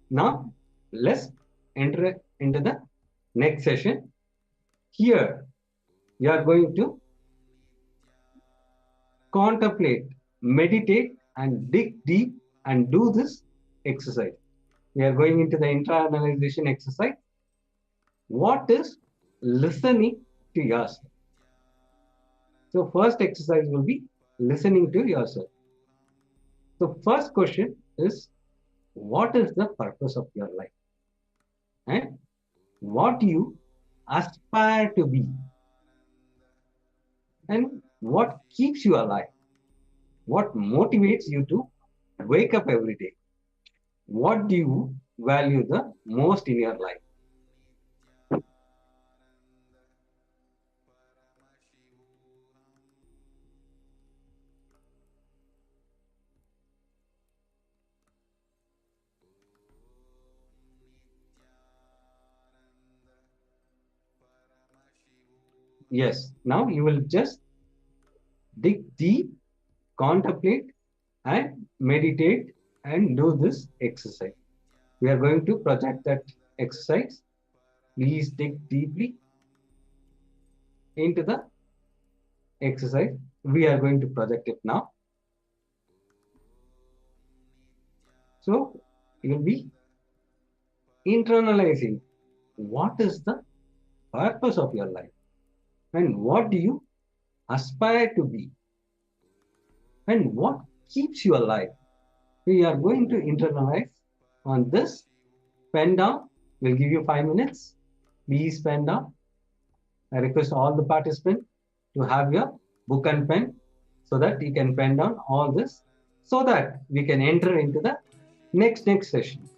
now let's enter into the next session. Here you are going to contemplate, meditate, and dig deep and do this exercise. We are going into the intra-analyzation exercise. What is listening to yourself? So first exercise will be listening to yourself. So first question is, what is the purpose of your life? And what do you aspire to be? And what keeps you alive? What motivates you to wake up every day? What do you value the most in your life? Yes, now you will just dig deep, contemplate, and meditate and do this exercise. We are going to project that exercise. Please dig deeply into the exercise. We are going to project it now. So you'll be internalizing what is the purpose of your life and what do you aspire to be and what keeps you alive. We are going to internalize on this. Pen down. We'll give you 5 minutes. Please pen down. I request all the participants to have your book and pen so that you can pen down all this so that we can enter into the next session.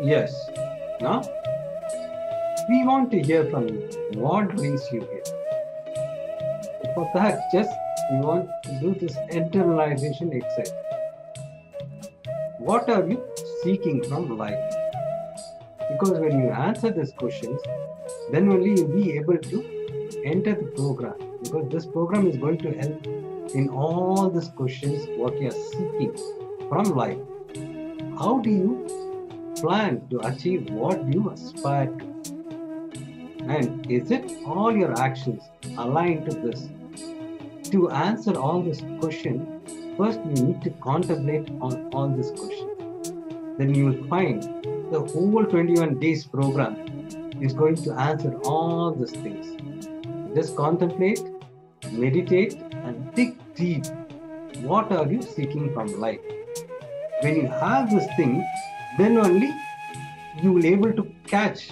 Yes. Now, we want to hear from you. What brings you here? For that, just we want to do this internalization exercise. What are you seeking from life? Because when you answer these questions, then only you'll be able to enter the program. Because this program is going to help in all these questions what you are seeking from life. How do you plan to achieve what you aspire to? And is it all your actions aligned to this? To answer all these questions, first you need to contemplate on all these questions. Then you will find the whole 21 days program is going to answer all these things. Just contemplate, meditate, and dig deep. What are you seeking from life? When you have this thing, then only you will able to catch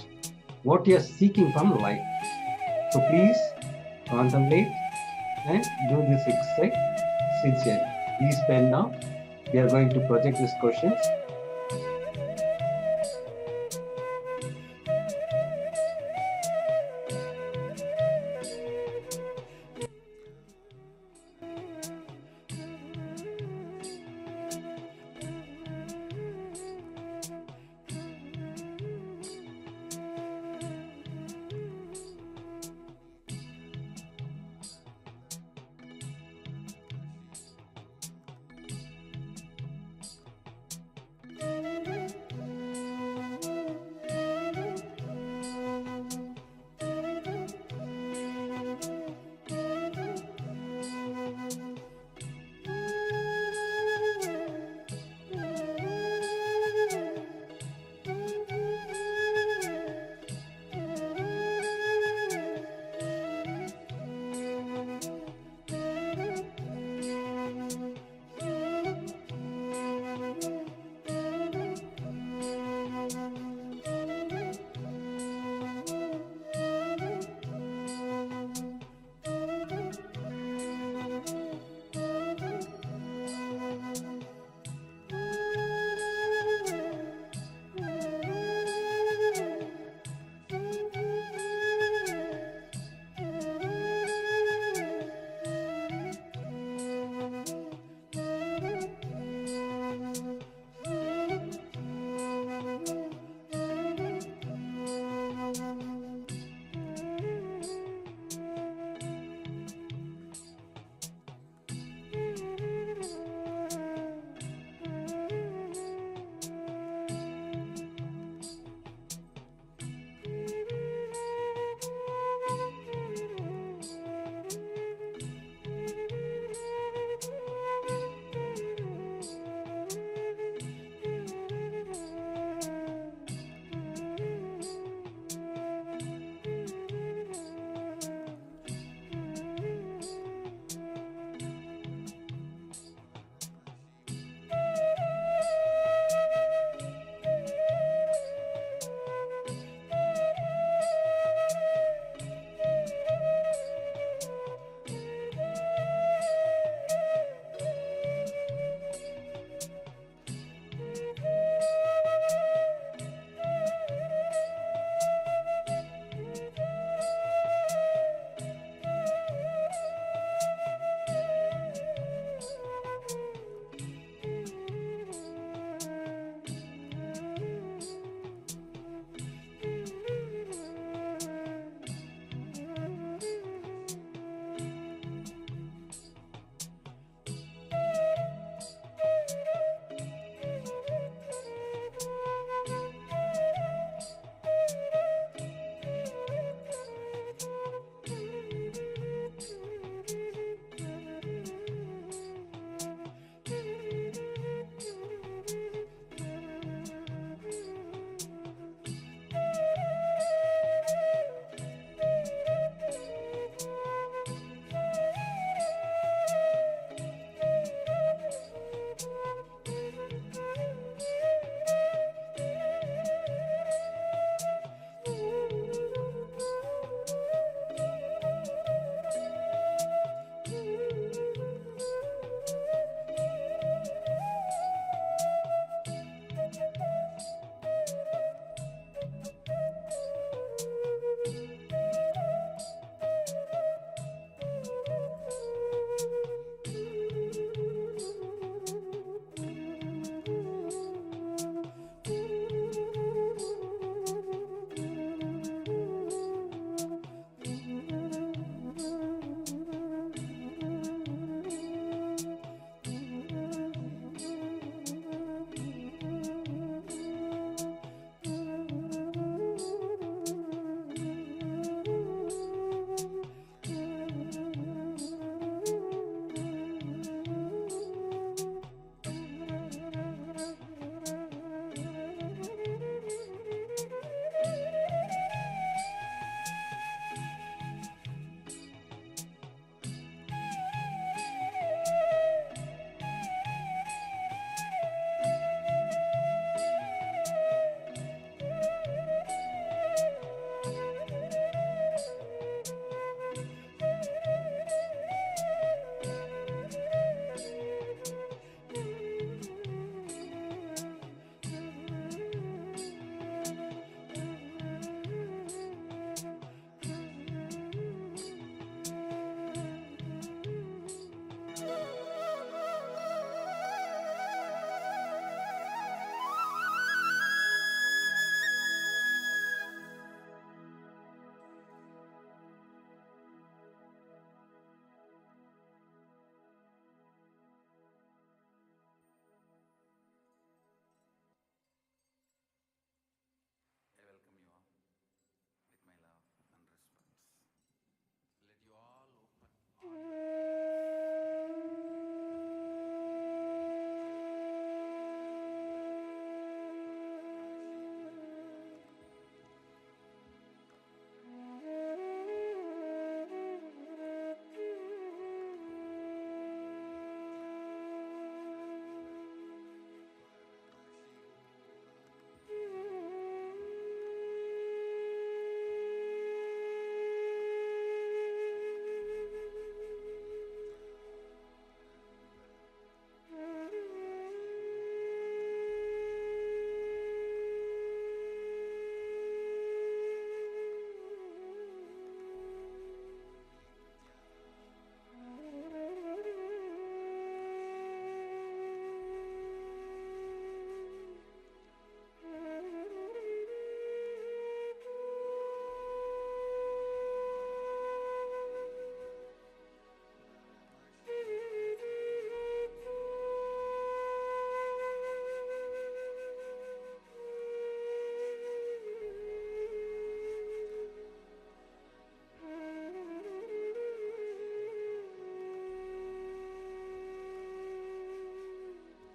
what you are seeking from life. So please contemplate and do this exercise sincerely. Please pen now. We are going to project these questions.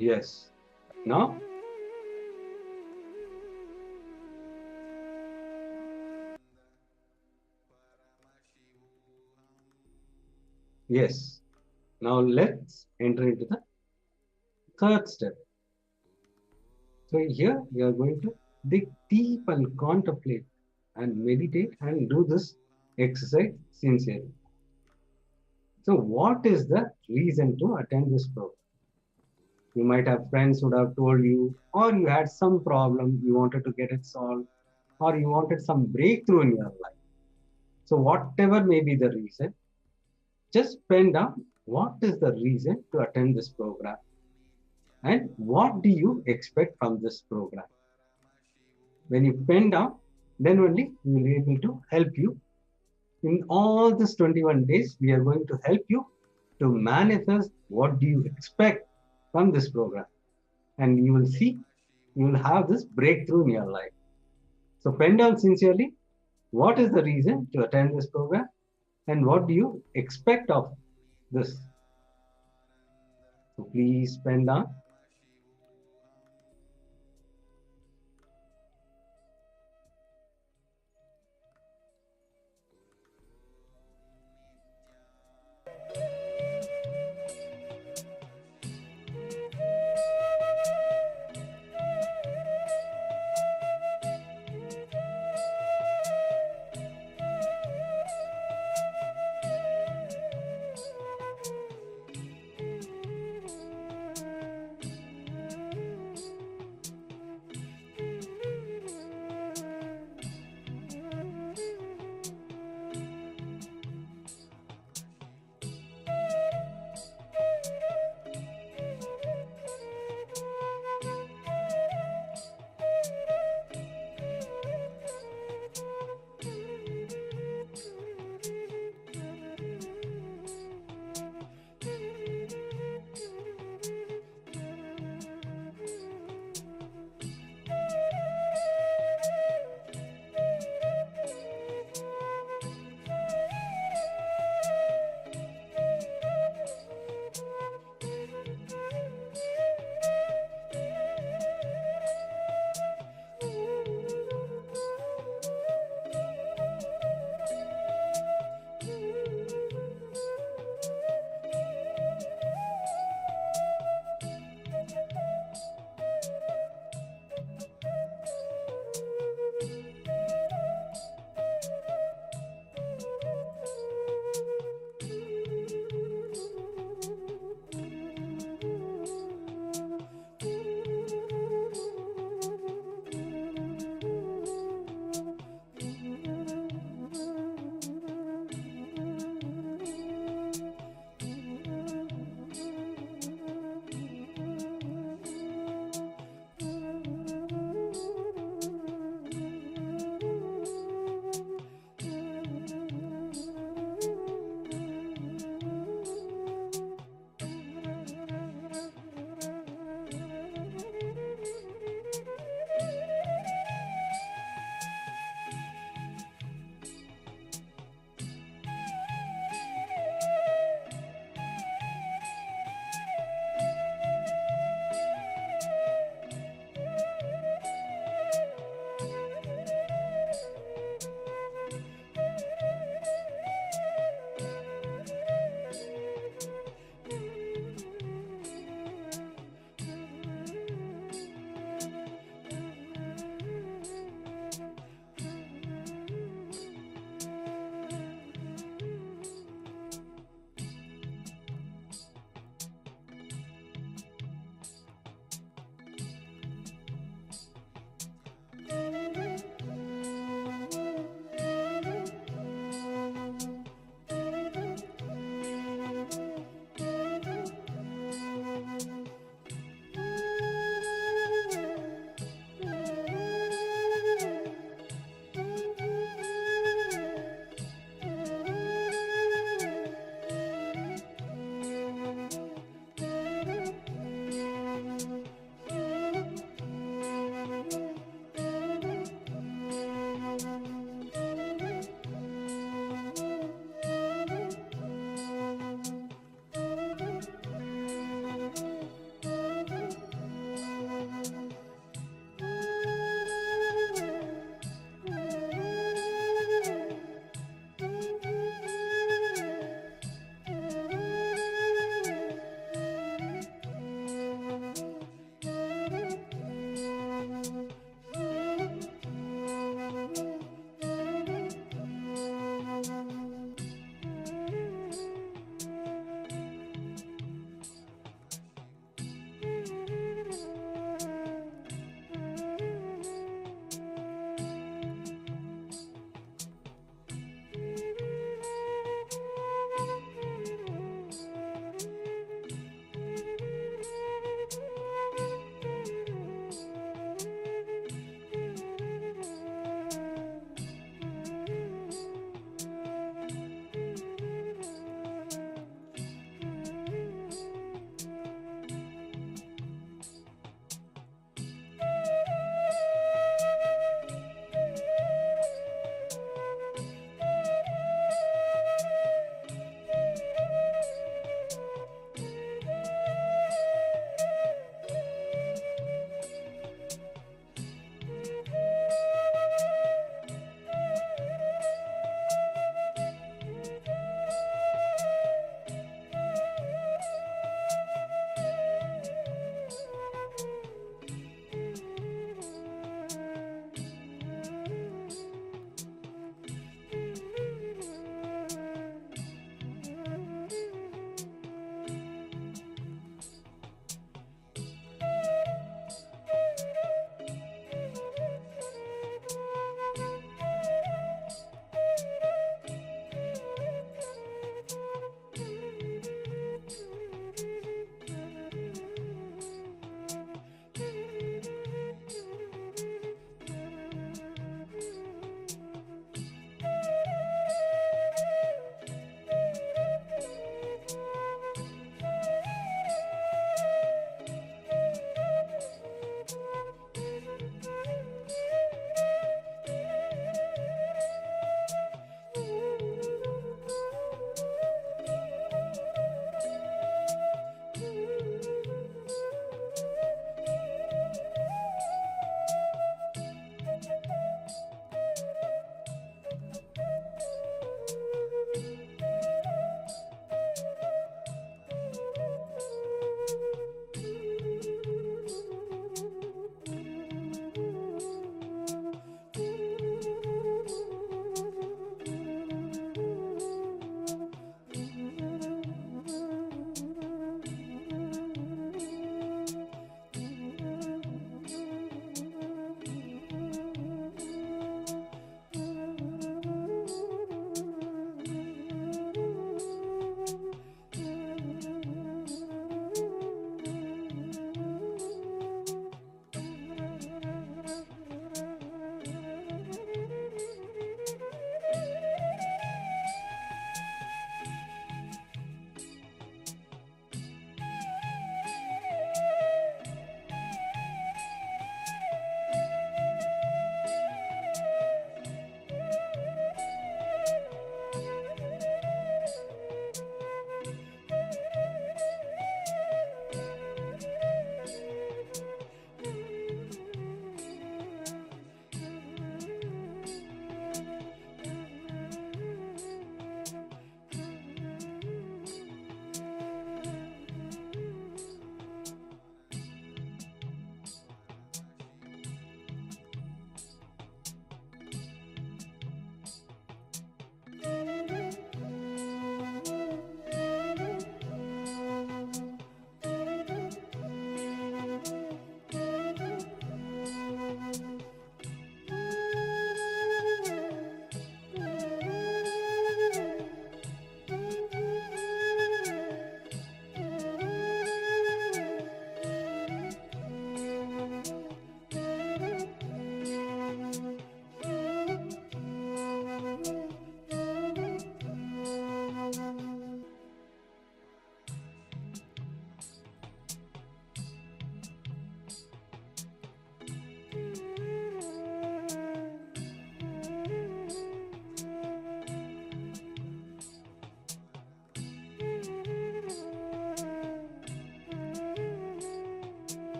Yes. Now, yes. Now let's enter into the third step. So here we are going to dig deep and contemplate and meditate and do this exercise sincerely. So what is the reason to attend this program? You might have friends who have told you, or you had some problem, you wanted to get it solved, or you wanted some breakthrough in your life. So whatever may be the reason, just pen down what is the reason to attend this program and what do you expect from this program. When you pen down, then only we will be able to help you. In all this 21 days, we are going to help you to manifest what do you expect from this program. And you will see, you will have this breakthrough in your life. So pen down sincerely, what is the reason to attend this program and what do you expect of this? So please pen down.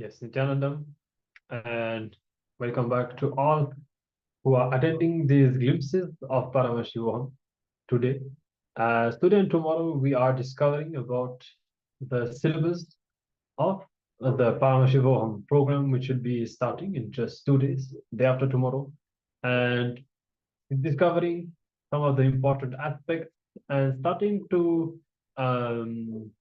Yes, Nityanandam, and welcome back to all who are attending these glimpses of Paramashivoham today. Today and tomorrow, we are discovering about the syllabus of the Paramashivoham program, which will be starting in just 2 days, day after tomorrow, and discovering some of the important aspects and starting to kind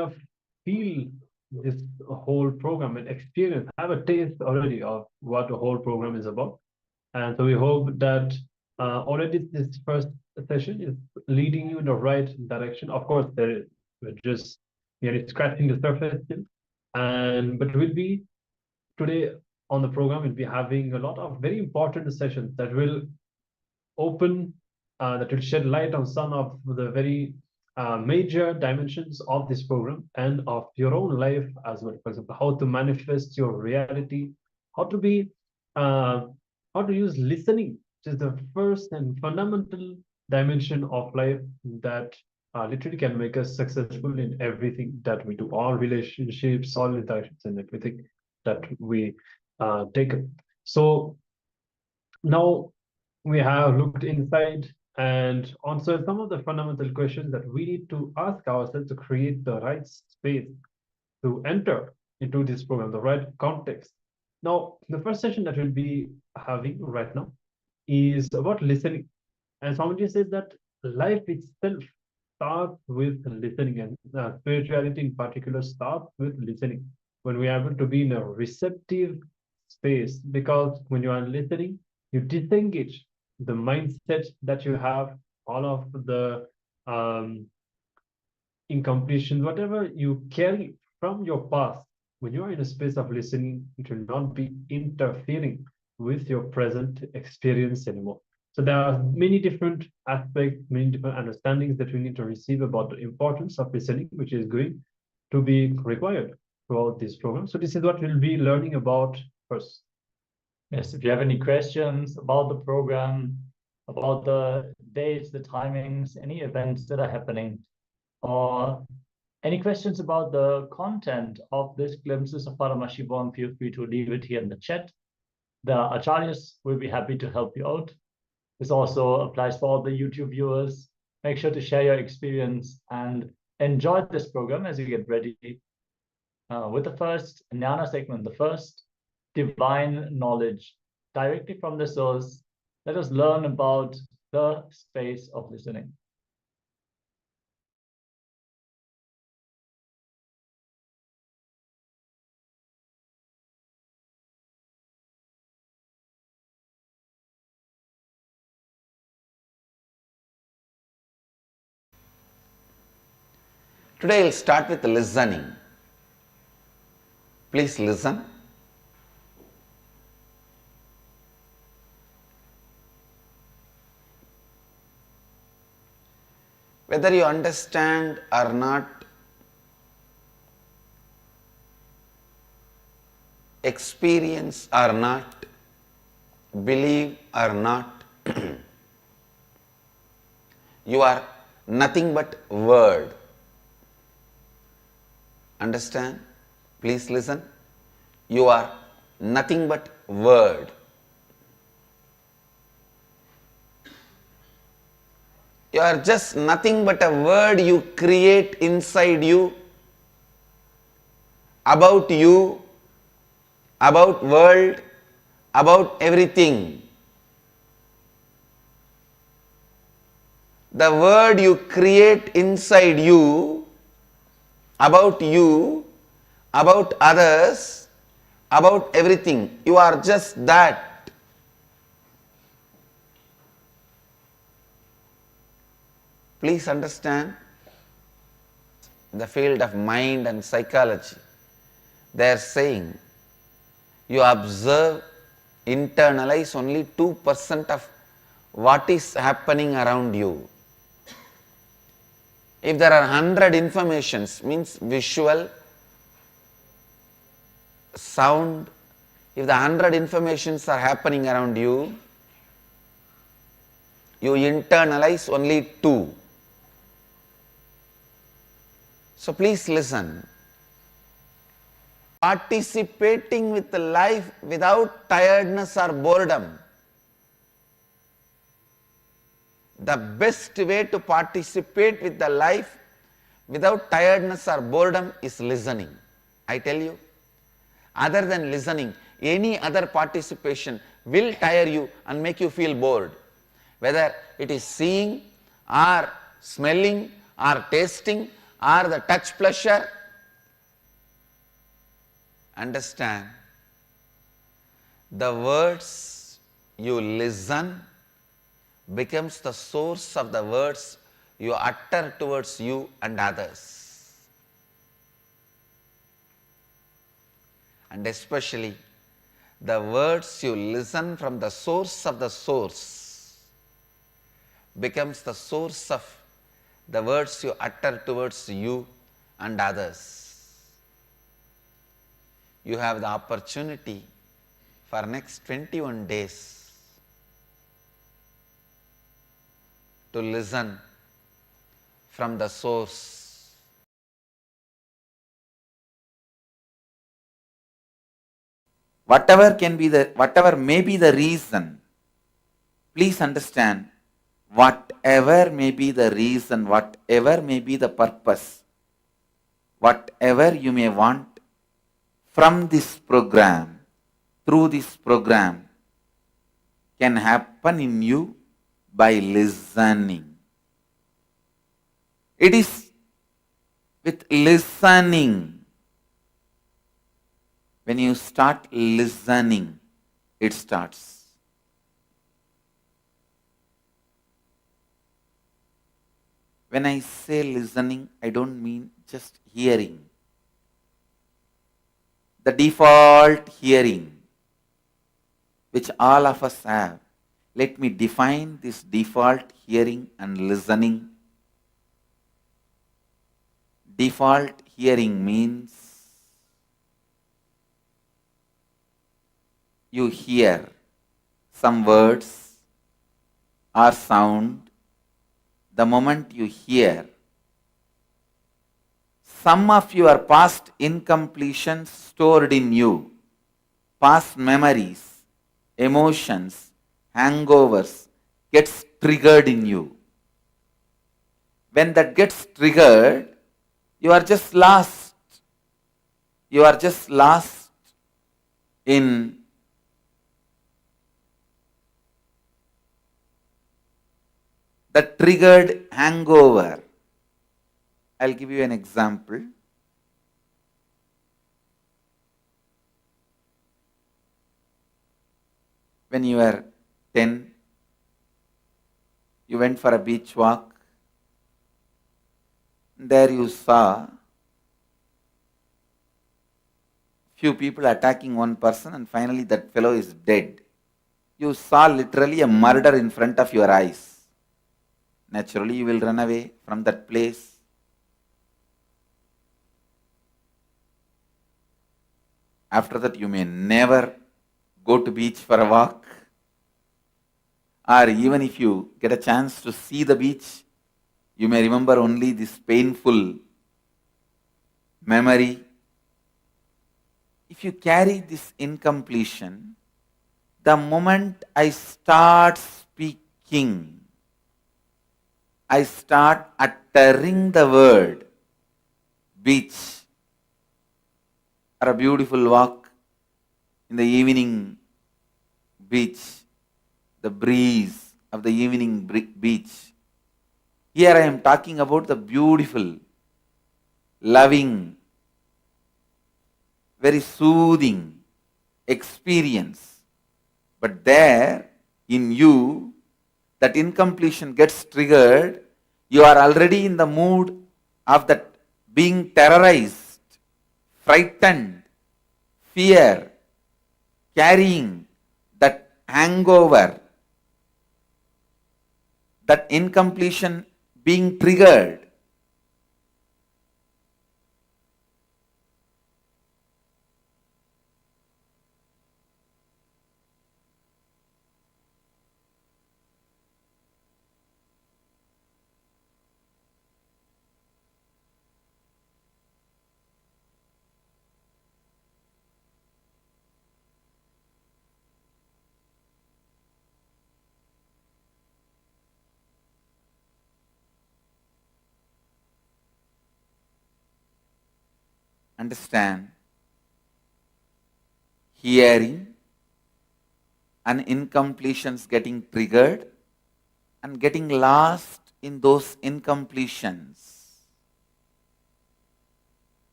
of feel this whole program and experience, have a taste already of what the whole program is about. And so we hope that already this first session is leading you in the right direction. Of course, we're just scratching the surface still. But we'll be today on the program, we'll be having a lot of very important sessions that will open, that will shed light on some of the very major dimensions of this program and of your own life as well. For example, how to manifest your reality, how to be, how to use listening, which is the first and fundamental dimension of life that literally can make us successful in everything that we do, all relationships, all interactions, and everything that we take. So now we have looked inside and answered some of the fundamental questions that we need to ask ourselves to create the right space to enter into this program, the right context. Now, the first session that we'll be having right now is about listening. And Swamiji says that life itself starts with listening, and spirituality in particular starts with listening. When we are able to be in a receptive space, because when you are listening, you disengage the mindset that you have, all of the incompletion, whatever you carry from your past. When you are in a space of listening, it will not be interfering with your present experience anymore. So there are many different aspects, many different understandings that we need to receive about the importance of listening, which is going to be required throughout this program. So this is what we'll be learning about first. Yes, if you have any questions about the program, about the dates, the timings, any events that are happening, or any questions about the content of this Glimpses of Paramashivoham, feel free to leave it here in the chat. The acharyas will be happy to help you out. This also applies for all the YouTube viewers. Make sure to share your experience and enjoy this program as you get ready with the first jnana segment, the first divine knowledge directly from the source. Let us learn about the space of listening. Today I'll start with listening. Please listen. Whether you understand or not, experience or not, believe or not, you are nothing but word. Understand? Please listen. You are nothing but word. You are just nothing but a word you create inside you, about world, about everything. The word you create inside you, about others, about everything. You are just that. Please understand the field of mind and psychology. They are saying you observe, internalize only 2% of what is happening around you. If there are 100 informations, means visual, sound, if the 100 informations are happening around you, you internalize only 2. So please listen. participating with life without tiredness or boredom. The best way to participate with the life without tiredness or boredom is listening. I tell you, other than listening, any other participation will tire you and make you feel bored. Whether it is seeing or smelling or tasting or the touch pleasure. Understand, the words you listen becomes the source of the words you utter towards you and others. And especially the words you listen from the source of the source becomes the source of the words you utter towards you and others. You have the opportunity for next 21 days to listen from the source. Whatever may be the reason, please understand, whatever may be the reason, whatever may be the purpose, whatever you may want from this program, through this program, can happen in you by listening. It is with listening. When you start listening, it starts. When I say listening, I don't mean just hearing. The default hearing, which all of us have. Let me define this default hearing and listening. Default hearing means you hear some words or sound. The moment you hear, some of your past incompletions stored in you, past memories, emotions, hangovers gets triggered in you. When that gets triggered, you are just lost. You are just lost in the triggered hangover. I'll give you an example. When you were 10, you went for a beach walk. There you saw few people attacking one person and finally that fellow is dead. You saw literally a murder in front of your eyes. Naturally, you will run away from that place. After that, you may never go to beach for a walk. Or even if you get a chance to see the beach, you may remember only this painful memory. If you carry this incompletion, the moment I start speaking, I start uttering the word beach or a beautiful walk in the evening beach, the breeze of the evening beach. Here I am talking about the beautiful, loving, very soothing experience. But there in you, that incompletion gets triggered, you are already in the mood of that being terrorized, frightened, fear, carrying that hangover, that incompletion being triggered. understand, hearing and incompletions getting triggered and getting lost in those incompletions.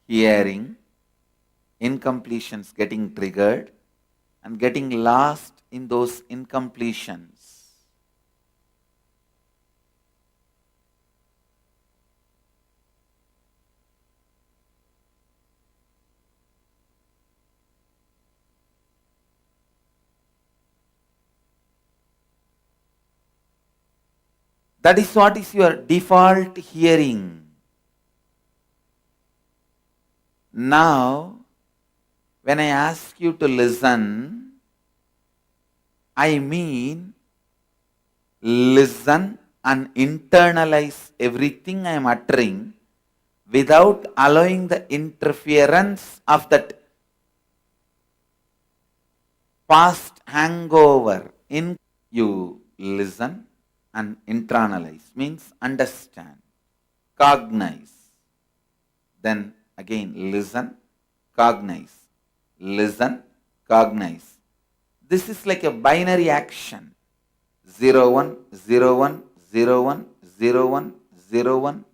Hearing, incompletions getting triggered and getting lost in those incompletions. That is what is your default hearing. Now, when I ask you to listen, I mean listen and internalize everything I am uttering without allowing the interference of that past hangover. In you listen and internalize, means understand, cognize. Then again listen, cognize, listen, cognize. This is like a binary action. 0, 1, 0, 1, 0, 1, 0, 1, 0, 1.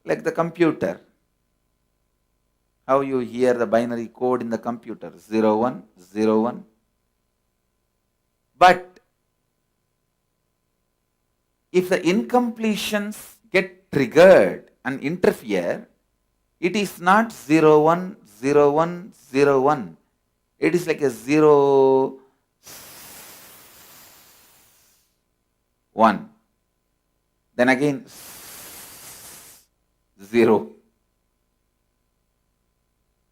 Like the computer. How you hear the binary code in the computer. 0, 1, 0, 1. But if the incompletions get triggered and interfere, it is not 0, 1, 0, 1, 0, 1. It is like a 0, 1. Then again 0.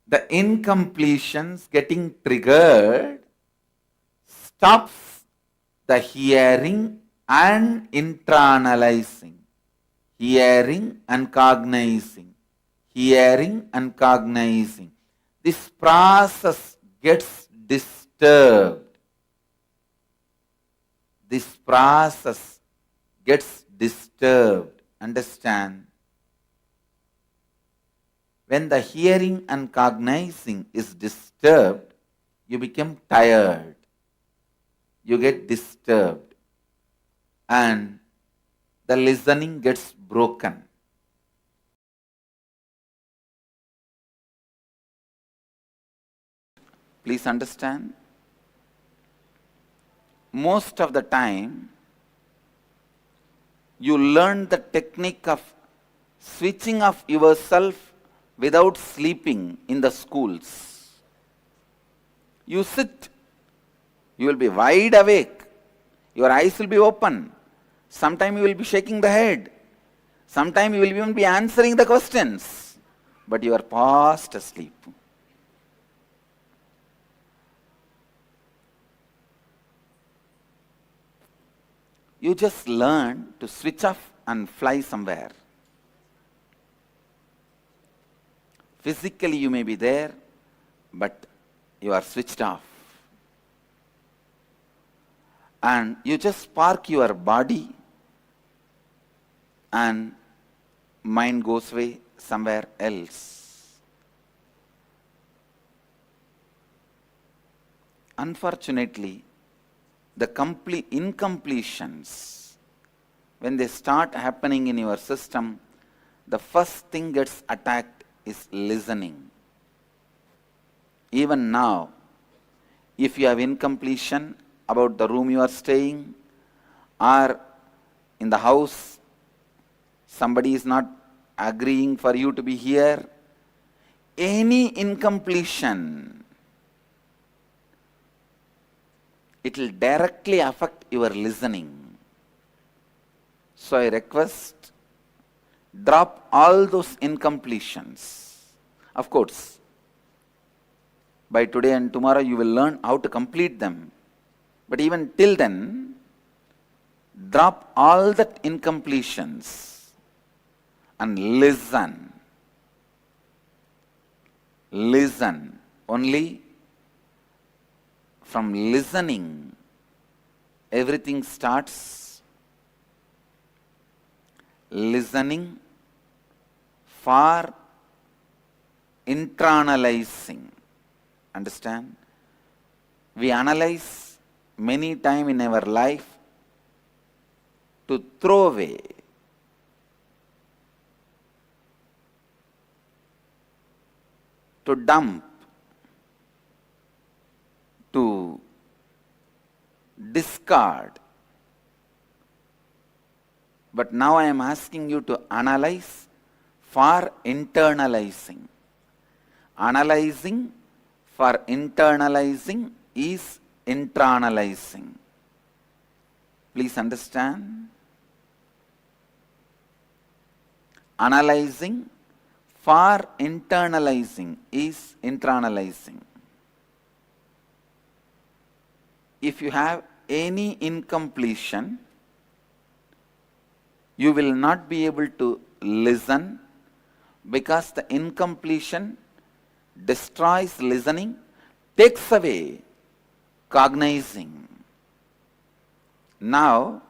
The incompletions getting triggered stops the hearing and internalizing, hearing and cognizing, hearing and cognizing. This process gets disturbed. This process gets disturbed. Understand? When the hearing and cognizing is disturbed, you become tired. You get disturbed. And the listening gets broken. Please understand. Most of the time, you learn the technique of switching off yourself without sleeping in the schools. You sit, you will be wide awake, your eyes will be open. Sometime you will be shaking the head. Sometime you will even be answering the questions. But you are fast asleep. You just learn to switch off and fly somewhere. Physically you may be there, but you are switched off. And you just park your body and mind goes away somewhere else. Unfortunately, the incompletions, when they start happening in your system, the first thing gets attacked is listening. Even now, if you have incompletion about the room you are staying, or in the house, somebody is not agreeing for you to be here, any incompletion, it will directly affect your listening. So I request, drop all those incompletions. Of course, by today and tomorrow you will learn how to complete them. But even till then, drop all that incompletions and listen. Listen. Only from listening, everything starts. Listening for internalizing. Understand? We analyze many times in our life to throw away. To dump. To discard. But now I am asking you to analyze for internalizing. Analyzing for internalizing is internalizing. Please understand. Analyzing for internalizing is internalizing. If you have any incompletion, you will not be able to listen because the incompletion destroys listening, takes away cognizing. Now,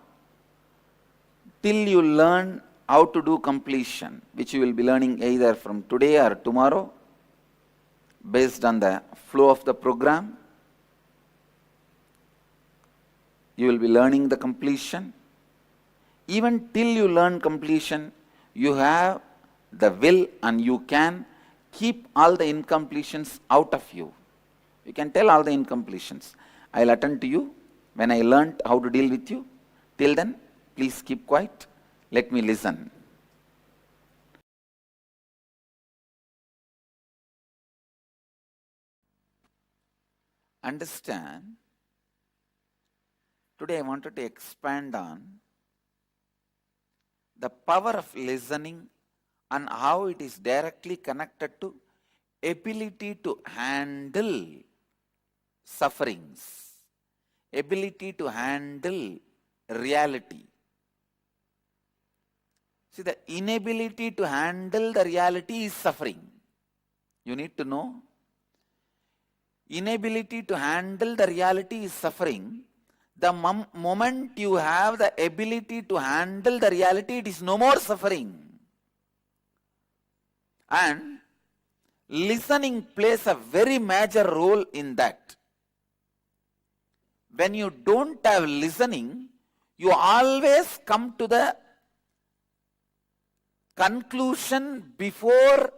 till you learn how to do completion, which you will be learning either from today or tomorrow, based on the flow of the program, you will be learning the completion. Even till you learn completion, you have the will and you can keep all the incompletions out of you. You can tell all the incompletions. I'll attend to you when I learned how to deal with you. Till then, please keep quiet. Let me listen. Understand? Today I wanted to expand on the power of listening and how it is directly connected to ability to handle sufferings, ability to handle reality. See, the inability to handle the reality is suffering. You need to know. Inability to handle the reality is suffering. The moment you have the ability to handle the reality, it is no more suffering. And listening plays a very major role in that. When you don't have listening, you always come to the conclusion before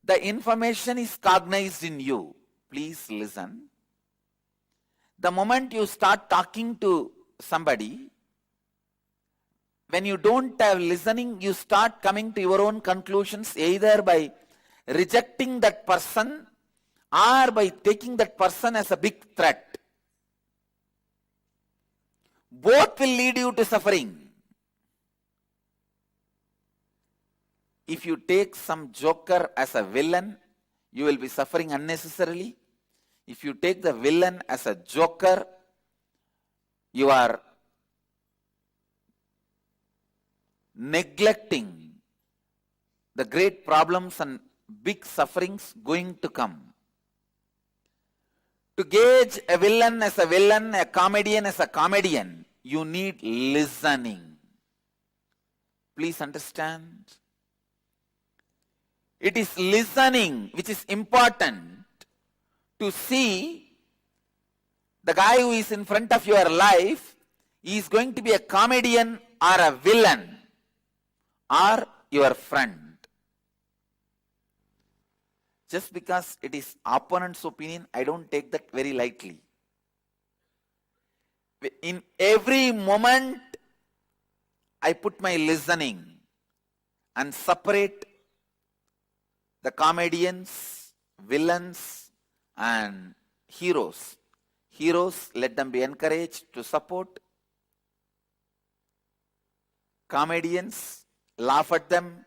the information is cognized in you. Please listen. The moment you start talking to somebody, when you don't have listening, you start coming to your own conclusions either by rejecting that person or by taking that person as a big threat. Both will lead you to suffering. If you take some joker as a villain, you will be suffering unnecessarily. If you take the villain as a joker, you are neglecting the great problems and big sufferings going to come. To gauge a villain as a villain, a comedian as a comedian, you need listening. Please understand. It is listening which is important to see the guy who is in front of your life is going to be a comedian or a villain or your friend. Just because it is opponent's opinion, I don't take that very lightly. In every moment, I put my listening and separate the comedians, villains, and heroes. Heroes, let them be encouraged to support. Comedians, laugh at them.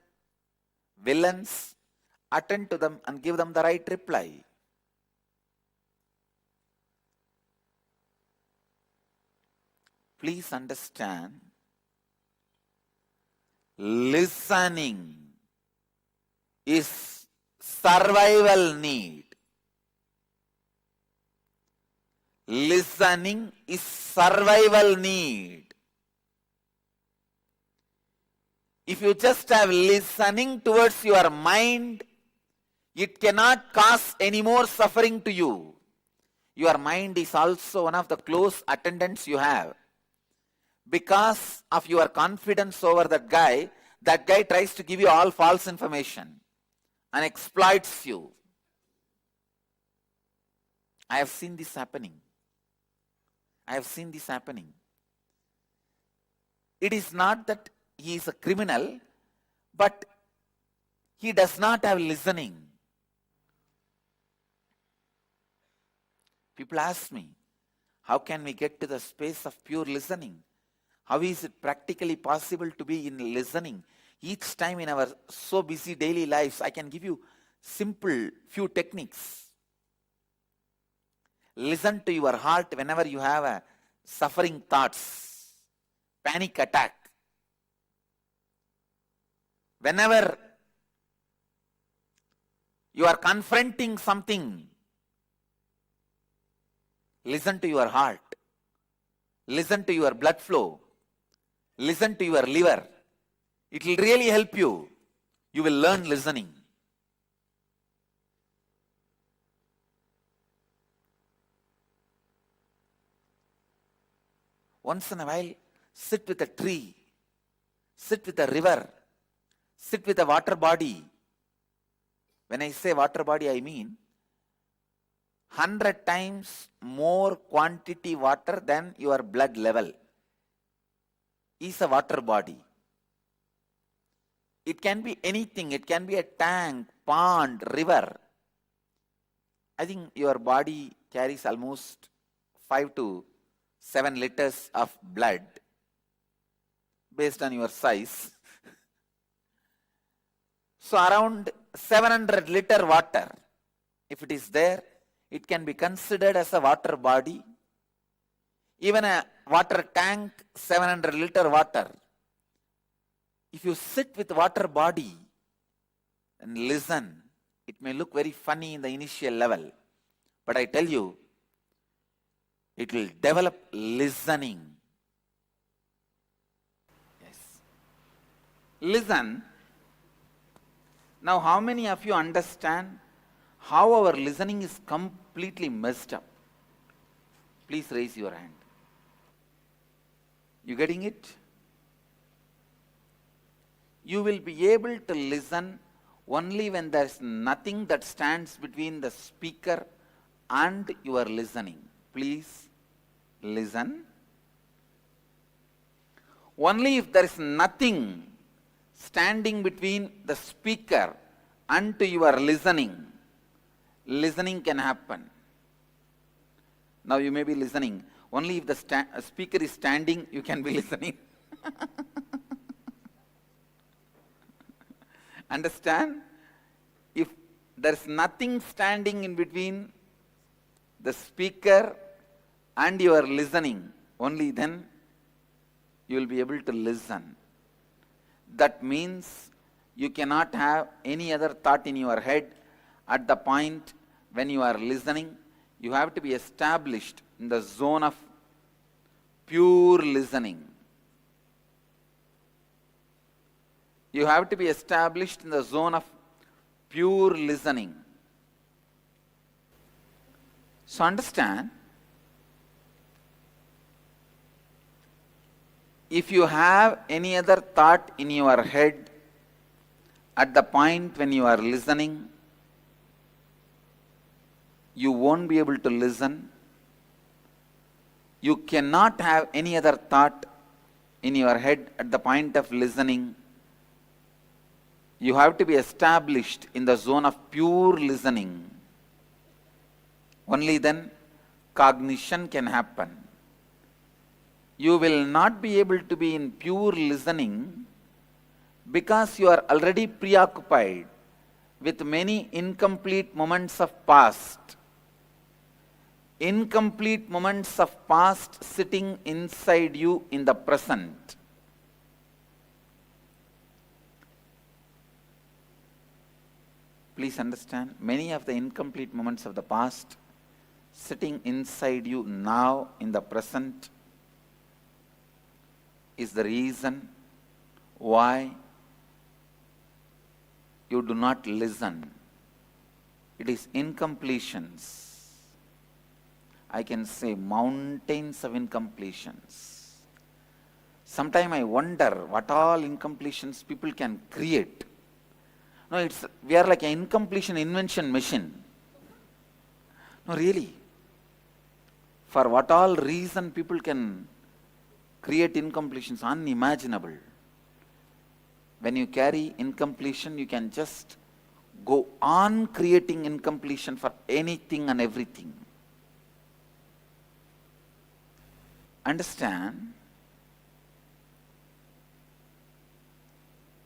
Villains, attend to them and give them the right reply. Please understand, listening is survival need. Listening is survival need. If you just have listening towards your mind, it cannot cause any more suffering to you. Your mind is also one of the close attendants you have. Because of your confidence over that guy tries to give you all false information and exploits you. I have seen this happening. It is not that he is a criminal, but he does not have listening. People ask me, how can we get to the space of pure listening? How is it practically possible to be in listening? Each time in our so busy daily lives, I can give you simple few techniques. Listen to your heart whenever you have a suffering thoughts, panic attack. Whenever you are confronting something, listen to your heart. Listen to your blood flow. Listen to your liver. It will really help you. You will learn listening. Once in a while, sit with a tree, sit with a river, sit with a water body. When I say water body, I mean 100 times more quantity water than your blood level is a water body. It can be anything. It can be a tank, pond, river. I think your body carries almost 5 to 7 liters of blood based on your size. So around 700 liter water, if it is there, it can be considered as a water body. Even a water tank, 700 liter water. If you sit with water body and listen, it may look very funny in the initial level, but I tell you, it will develop listening. Yes. Listen. Now, how many of you understand how our listening is completely messed up? Please raise your hand. You getting it? You will be able to listen only when there is nothing that stands between the speaker and your listening. Please listen. Only if there is nothing standing between the speaker and your listening, listening can happen. Now you may be listening. Only if the speaker is standing, you can be listening. Understand? If there is nothing standing in between the speaker and your listening, only then you will be able to listen. That means you cannot have any other thought in your head at the point when you are listening. You have to be established in the zone of pure listening. You have to be established in the zone of pure listening. So understand, if you have any other thought in your head at the point when you are listening, you won't be able to listen. You cannot have any other thought in your head at the point of listening. You have to be established in the zone of pure listening. Only then cognition can happen. You will not be able to be in pure listening because you are already preoccupied with many incomplete moments of past. Incomplete moments of past sitting inside you in the present. Please understand, many of the incomplete moments of the past sitting inside you now in the present is the reason why you do not listen. It is incompletions. I can say mountains of incompletions. Sometimes I wonder what all incompletions people can create. No, we are like an incompletion invention machine. No, really. For what all reason people can create incompletions, unimaginable. When you carry incompletion, you can just go on creating incompletion for anything and everything. Understand?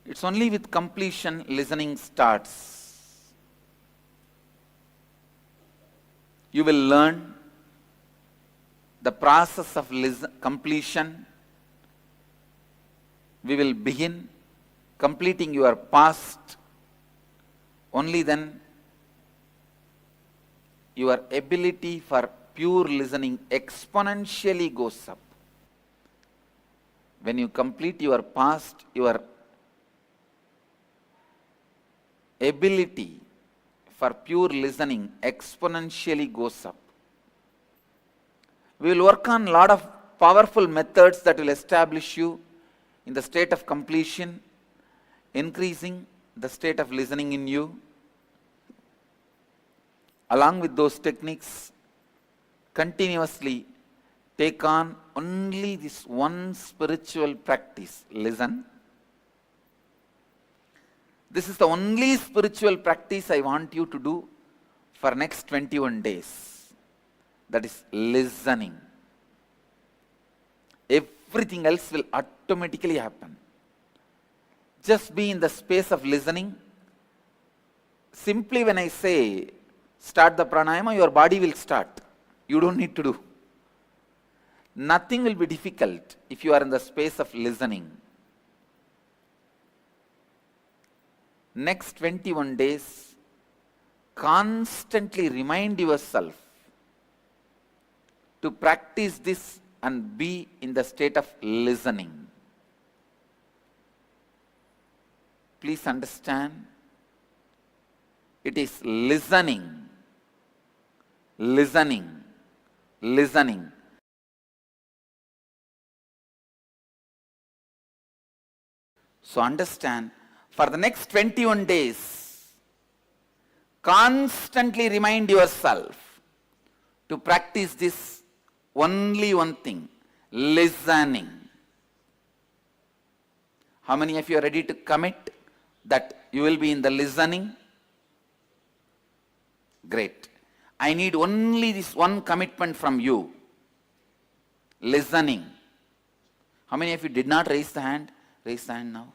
It's only with completion listening starts. You will learn the process of completion. We will begin completing your past. Only then your ability for pure listening exponentially goes up. When you complete your past, your ability for pure listening exponentially goes up. We will work on a lot of powerful methods that will establish you in the state of completion, increasing the state of listening in you. Along with those techniques, continuously take on only this one spiritual practice, listen. This is the only spiritual practice I want you to do for next 21 days. That is listening. Everything else will automatically happen. Just be in the space of listening. Simply when I say start the pranayama, your body will start. You don't need to do. Nothing will be difficult if you are in the space of listening. Next 21 days, constantly remind yourself to practice this and be in the state of listening. Please understand, it is listening, listening, listening. So understand, for the next 21 days, constantly remind yourself to practice this only one thing, listening. How many of you are ready to commit that you will be in the listening? Great. I need only this one commitment from you. Listening. How many of you did not raise the hand? Raise the hand now.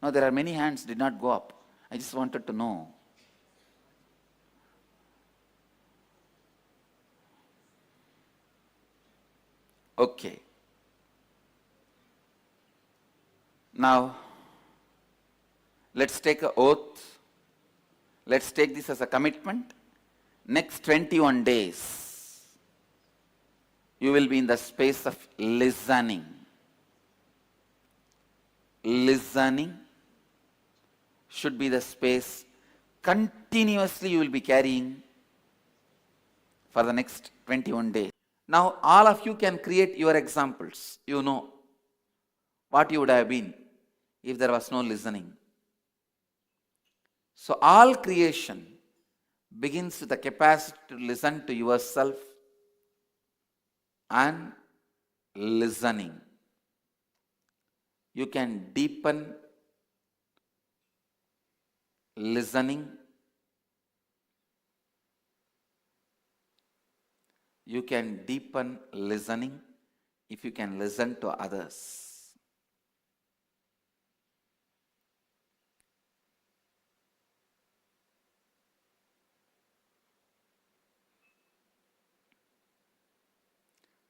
No, there are many hands did not go up. I just wanted to know. Okay. Now, let's take an oath. Let's take this as a commitment. Next 21 days, you will be in the space of listening. Listening should be the space continuously you will be carrying for the next 21 days. Now, all of you can create your examples. You know what you would have been if there was no listening. So, all creation begins with the capacity to listen to yourself and listening. You can deepen listening. You can deepen listening if you can listen to others.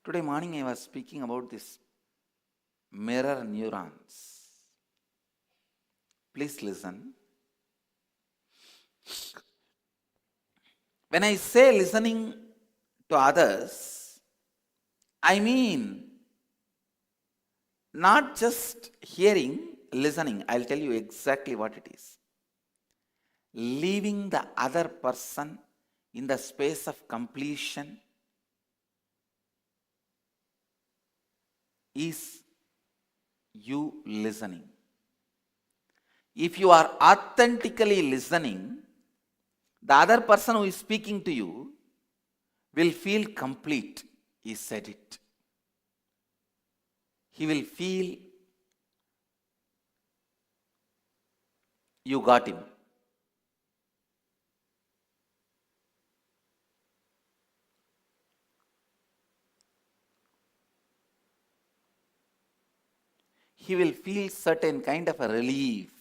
Today morning I was speaking about this mirror neurons. Please listen. When I say listening to others, I mean not just hearing, listening. I'll tell you exactly what it is. leaving the other person in the space of completion is you listening. If you are authentically listening, the other person who is speaking to you will feel complete. He said it. He will feel you got him. He will feel certain kind of a relief.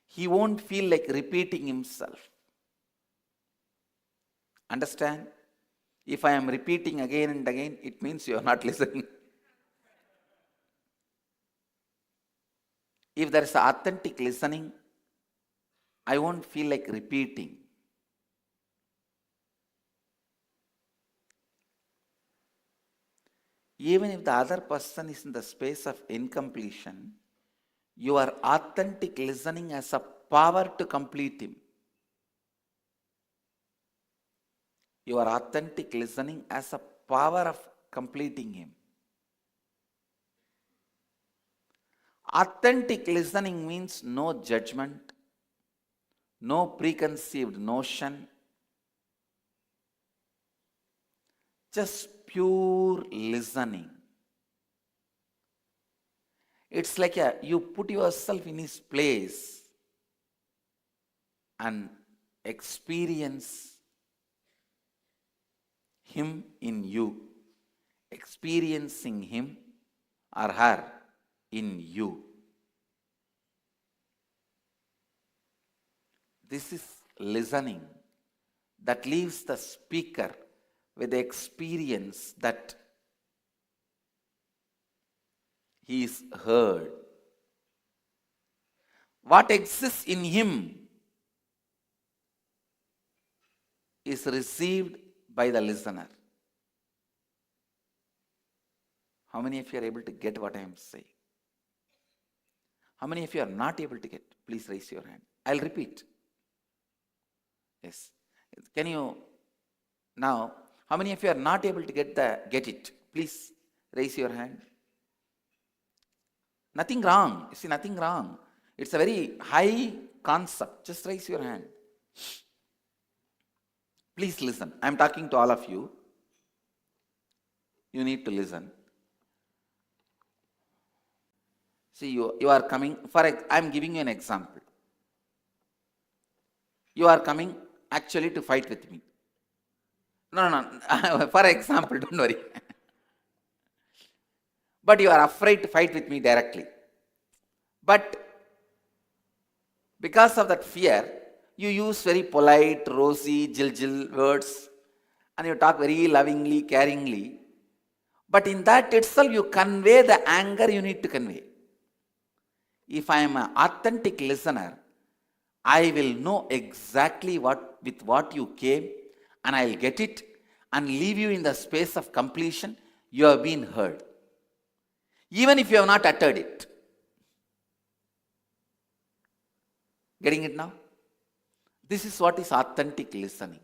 He won't feel like repeating himself. Understand? If I am repeating again and again, it means you are not listening. If there is authentic listening, I won't feel like repeating. Even if the other person is in the space of incompletion, your authentic listening has a power to complete him. Your authentic listening has a power of completing him. Authentic listening means no judgment, no preconceived notion, just pure listening. It's like you put yourself in his place and experience him in you, experiencing him or her in you. This is listening that leaves the speaker with the experience that he is heard. What exists in him is received by the listener. How many of you are able to get what I am saying? How many of you are not able to get? Please raise your hand. I'll repeat. Yes. Can you now? How many of you are not able to get it? Please raise your hand. Nothing wrong. You see, nothing wrong. It's a very high concept. Just raise your hand. Please listen. I'm talking to all of you. You need to listen. See, you are coming. I'm giving you an example. You are coming actually to fight with me. No. For example, don't worry. But you are afraid to fight with me directly. But because of that fear, you use very polite, rosy, jil words, and you talk very lovingly, caringly. But in that itself, you convey the anger you need to convey. If I am an authentic listener, I will know exactly with what you came, and I will get it and leave you in the space of completion. You have been heard. Even if you have not uttered it. Getting it now? This is what is authentic listening.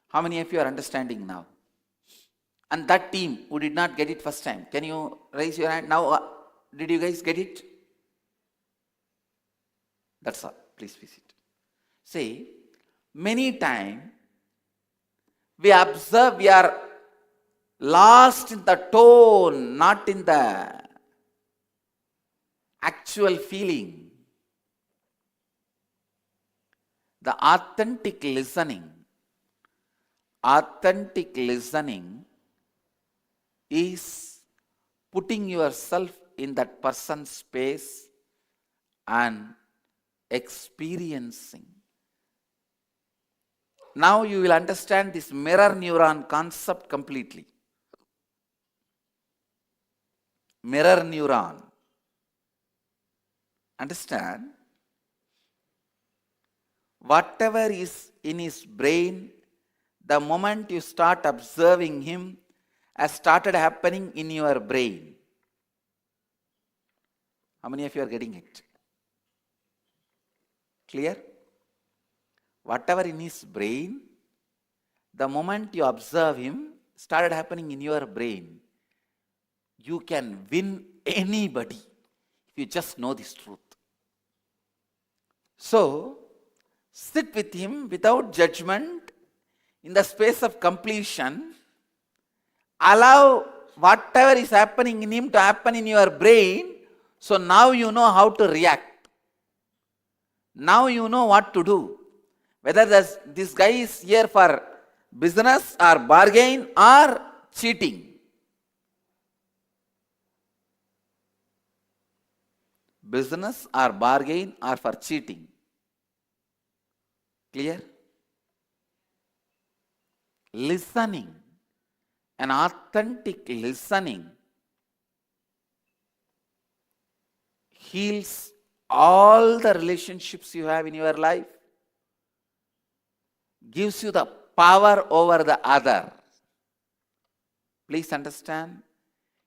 How many of you are understanding now? And that team who did not get it first time, can you raise your hand? Now, did you guys get it? That's all. Please visit. See, many times we observe we are lost in the tone, not in the actual feeling. The authentic listening is putting yourself in that person's space and experiencing. Now you will understand this mirror neuron concept completely. Mirror neuron. Understand? Whatever is in his brain, the moment you start observing him, has started happening in your brain. How many of you are getting it? Clear? Whatever in his brain, the moment you observe him, started happening in your brain. You can win anybody if you just know this truth. So, sit with him without judgment in the space of completion. Allow whatever is happening in him to happen in your brain. So now you know how to react. Now you know what to do. Whether this guy is here for business or bargain or cheating. Business or bargain or for cheating. Clear? Listening, an authentic listening, heals all the relationships you have in your life, gives you the power over the other. Please understand,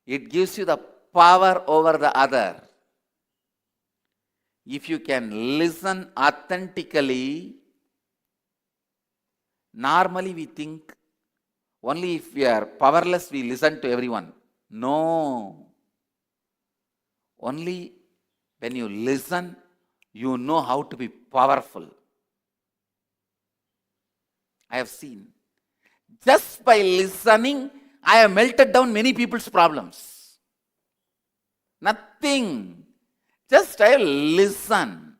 it gives you the power over the other. If you can listen authentically, normally we think only if we are powerless we listen to everyone. No. Only when you listen, you know how to be powerful. I have seen. Just by listening, I have melted down many people's problems. Nothing. Just I listen.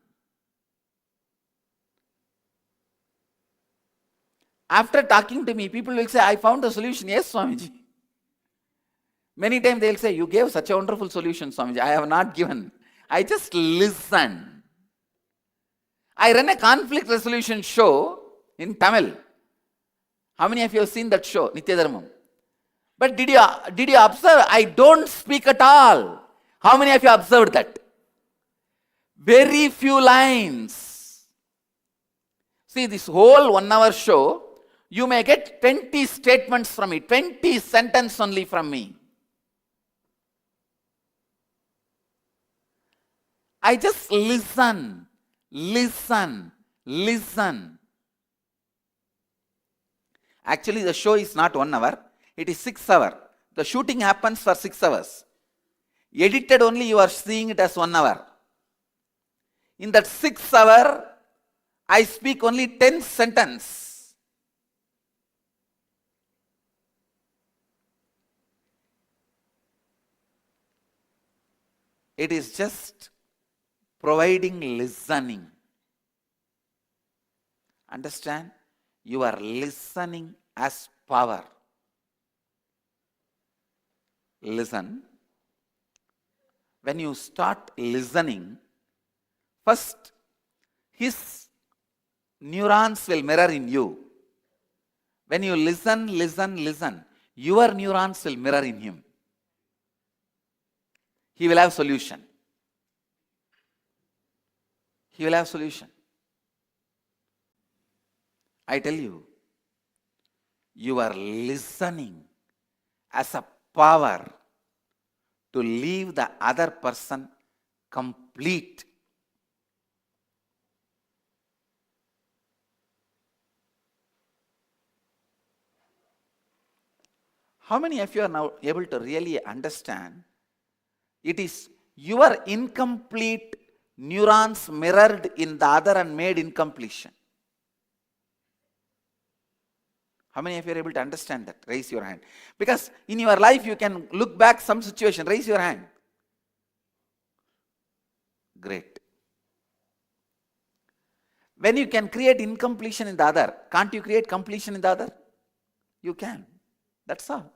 After talking to me, people will say, I found the solution. Yes, Swamiji. Many times they will say, you gave such a wonderful solution, Swamiji. I have not given. I just listen. I run a conflict resolution show in Camel. How many of you have seen that show, Nitya Dharmam? But did you observe? I don't speak at all. How many of you observed that? Very few lines. See, this whole 1 hour show, you may get 20 statements from me, 20 sentences only from me. I just listen, listen, listen. Actually, the show is not 1 hour, it is 6 hours. The shooting happens for 6 hours. Edited only, you are seeing it as 1 hour. In that 6 hours, I speak only 10 sentences. It is just providing listening. Understand? You are listening as power. Listen. When you start listening, first, his neurons will mirror in you. When you listen, your neurons will mirror in him. He will have solution. He will have solution. I tell you, you are listening as a power to leave the other person complete. How many of you are now able to really understand? It is your incomplete neurons mirrored in the other and made incompletion. How many of you are able to understand that? Raise your hand. Because in your life you can look back some situation. Raise your hand. Great. When you can create incompletion in the other, can't you create completion in the other? You can. That's all.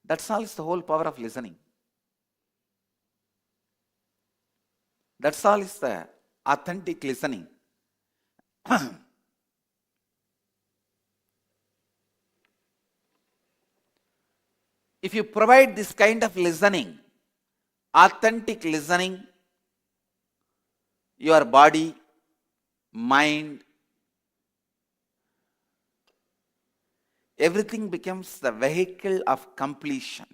That's all is the whole power of listening. That's all is the authentic listening. If you provide this kind of listening, authentic listening, your body, mind, everything becomes the vehicle of completion.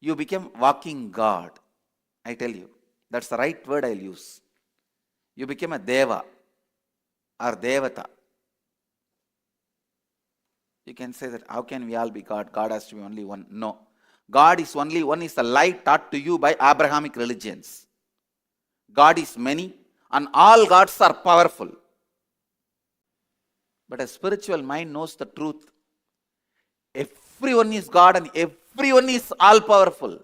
You become walking God. I tell you, that's the right word I'll use. You became a Deva or Devata. You can say that, how can we all be God? God has to be only one. No. God is only one is the lie taught to you by Abrahamic religions. God is many and all gods are powerful. But a spiritual mind knows the truth. Everyone is God and everyone is all powerful.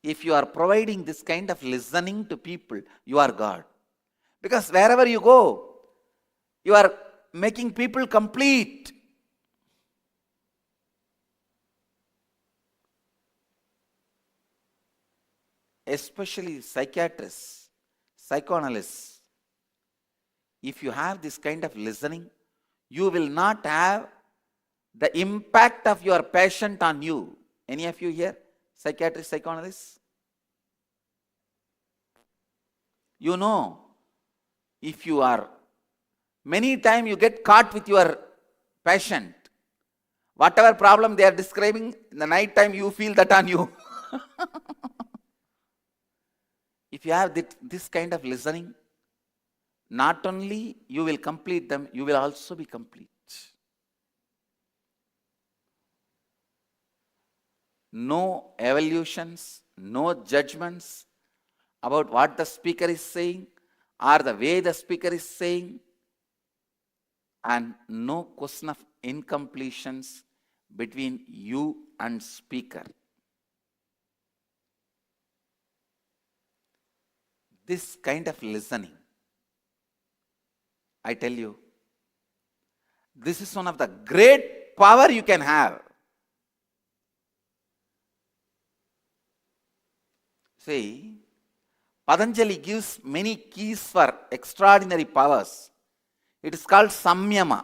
If you are providing this kind of listening to people, you are God. Because wherever you go, you are making people complete. Especially psychiatrists, psychoanalysts. If you have this kind of listening, you will not have the impact of your patient on you. Any of you here, psychiatrists, psychoanalysts? You know, if you are, many times you get caught with your patient. Whatever problem they are describing, in the night time you feel that on you. If you have this kind of listening, not only you will complete them, you will also be complete. No evaluations, no judgments about what the speaker is saying or the way the speaker is saying, and no question of incompletions between you and speaker. This kind of listening, I tell you, this is one of the great power you can have. See, Patanjali gives many keys for extraordinary powers. It is called samyama.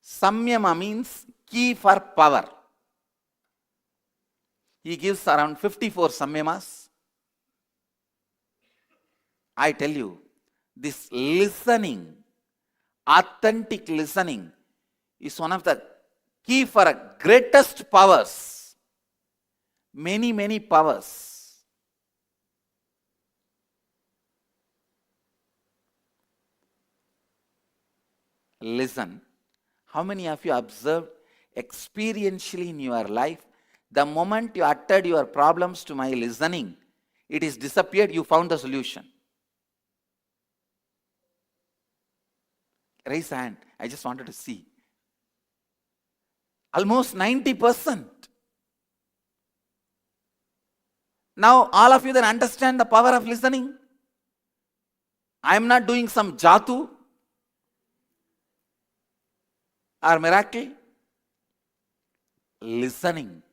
Samyama means key for power. He gives around 54 samyamas. I tell you, this listening, authentic listening, is one of the key for greatest powers. Many, many powers. Listen. How many of you observed experientially in your life, the moment you uttered your problems to my listening, it is disappeared, you found the solution? Raise a hand. I just wanted to see. Almost 90%. Now all of you then understand the power of listening. I am not doing some jatu or miracle. Listening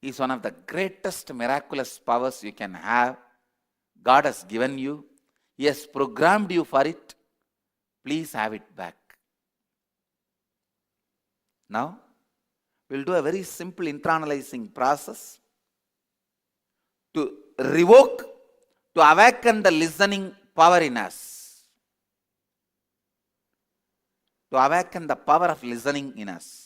is one of the greatest miraculous powers you can have. God has given you. He has programmed you for it. Please have it back. Now, we'll do a very simple internalizing process to revoke, to awaken the listening power in us. To awaken the power of listening in us.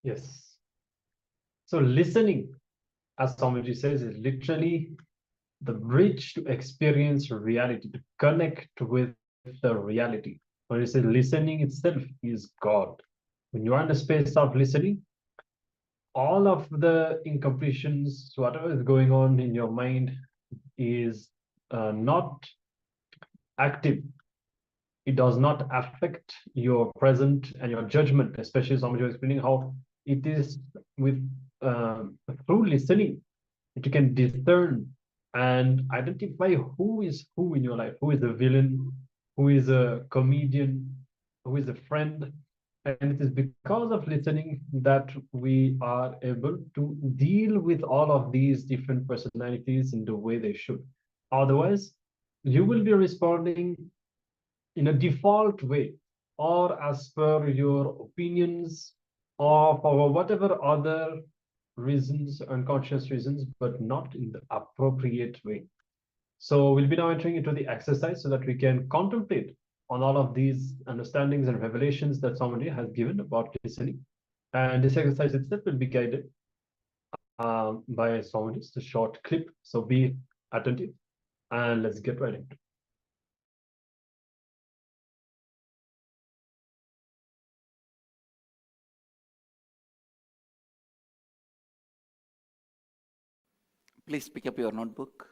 Yes. So listening, as Swamiji says, is literally the bridge to experience reality, to connect with the reality. When you say listening itself is God. When you are in a space of listening, all of the incompletions, whatever is going on in your mind, is not active. It does not affect your present and your judgment, especially Swamiji was explaining how it is with through listening that you can discern and identify who is who in your life, who is the villain, who is a comedian, who is a friend. And it is because of listening that we are able to deal with all of these different personalities in the way they should. Otherwise, you will be responding in a default way or as per your opinions or for whatever other reasons, unconscious reasons, but not in the appropriate way. So we'll be now entering into the exercise so that we can contemplate on all of these understandings and revelations that somebody has given about listening. And this exercise itself will be guided by somebody, just a short clip. So be attentive and let's get right into it. Please pick up your notebook.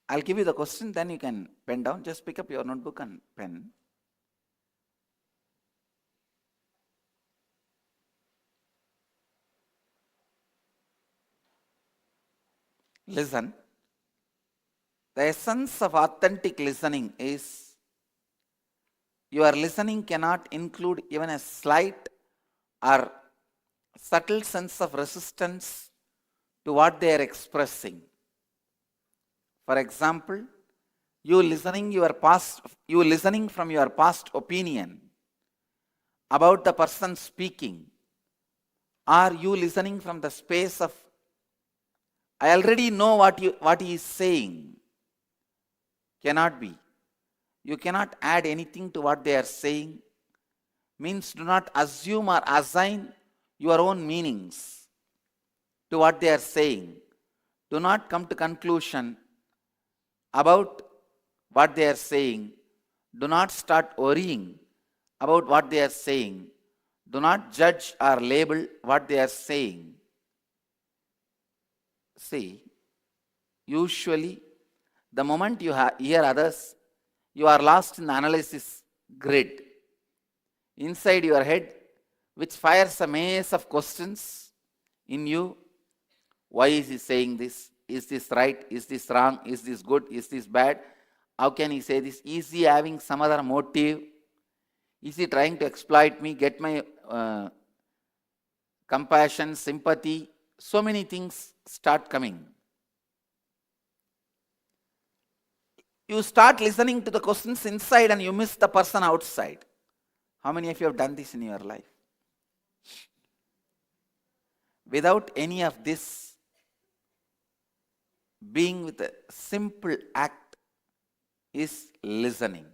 I'll give you the question, then you can pen down. Just pick up your notebook and pen. Listen. The essence of authentic listening is your listening cannot include even a slight or subtle sense of resistance to what they are expressing. For example, you listening from your past opinion about the person speaking, or you listening from the space of I already know what he is saying, cannot be. You cannot add anything to what they are saying. Means do not assume or assign your own meanings to what they are saying. Do not come to conclusion about what they are saying. Do not start worrying about what they are saying. Do not judge or label what they are saying. See, usually the moment you hear others, you are lost in the analysis grid inside your head, which fires a maze of questions in you. Why is he saying this? Is this right? Is this wrong? Is this good? Is this bad? How can he say this? Is he having some other motive? Is he trying to exploit me, get my compassion, sympathy? So many things start coming. You start listening to the questions inside and you miss the person outside. How many of you have done this in your life? Without any of this, being with a simple act is listening.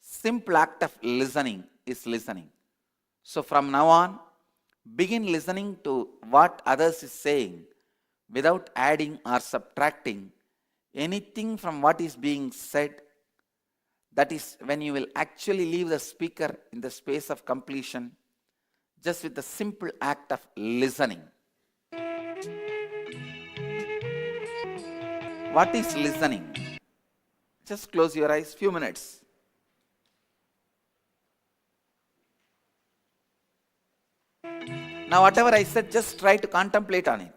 Simple act of listening is listening. So from now on, begin listening to what others is saying without adding or subtracting anything from what is being said. That is when you will actually leave the speaker in the space of completion, just with the simple act of listening. What is listening? Just close your eyes, few minutes. Now whatever I said, just try to contemplate on it.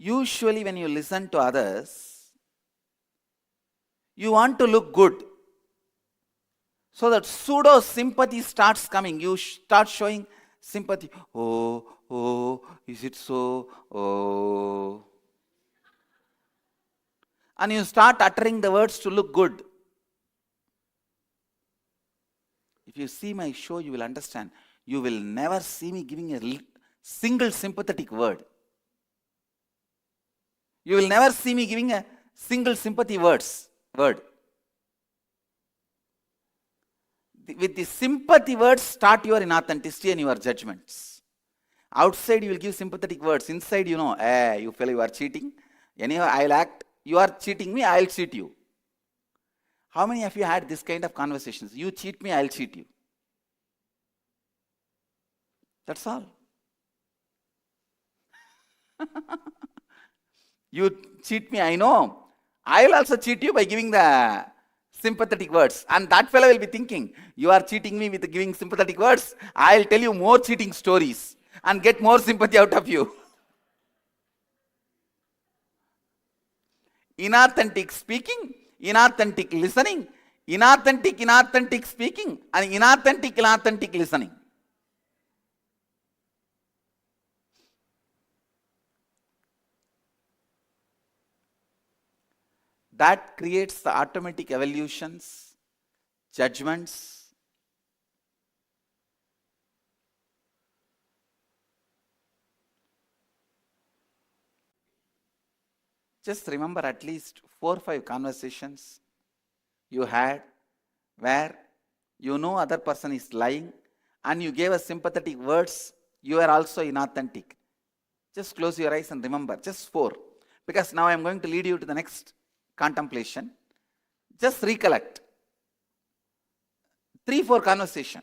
Usually when you listen to others, you want to look good. So that pseudo sympathy starts coming. You start showing sympathy. Oh, is it so? Oh. And you start uttering the words to look good. If you see my show, you will understand. You will never see me giving a single sympathetic word. You will never see me giving a single sympathy word. With the sympathy words, start your inauthenticity and your judgments. Outside, you will give sympathetic words. Inside, you know, you feel you are cheating. Anyhow, I'll act. You are cheating me, I'll cheat you. How many of you had this kind of conversations? You cheat me, I'll cheat you. That's all. You cheat me, I know. I will also cheat you by giving the sympathetic words. And that fellow will be thinking, you are cheating me with giving sympathetic words. I'll tell you more cheating stories and get more sympathy out of you. Inauthentic speaking, inauthentic listening, inauthentic speaking, and inauthentic listening. That creates the automatic evolutions, judgments. Just remember at least 4 or 5 conversations you had where you know other person is lying and you gave a sympathetic words, you are also inauthentic. Just close your eyes and remember, just 4. Because now I am going to lead you to the next contemplation. Just recollect 3 or 4 conversation.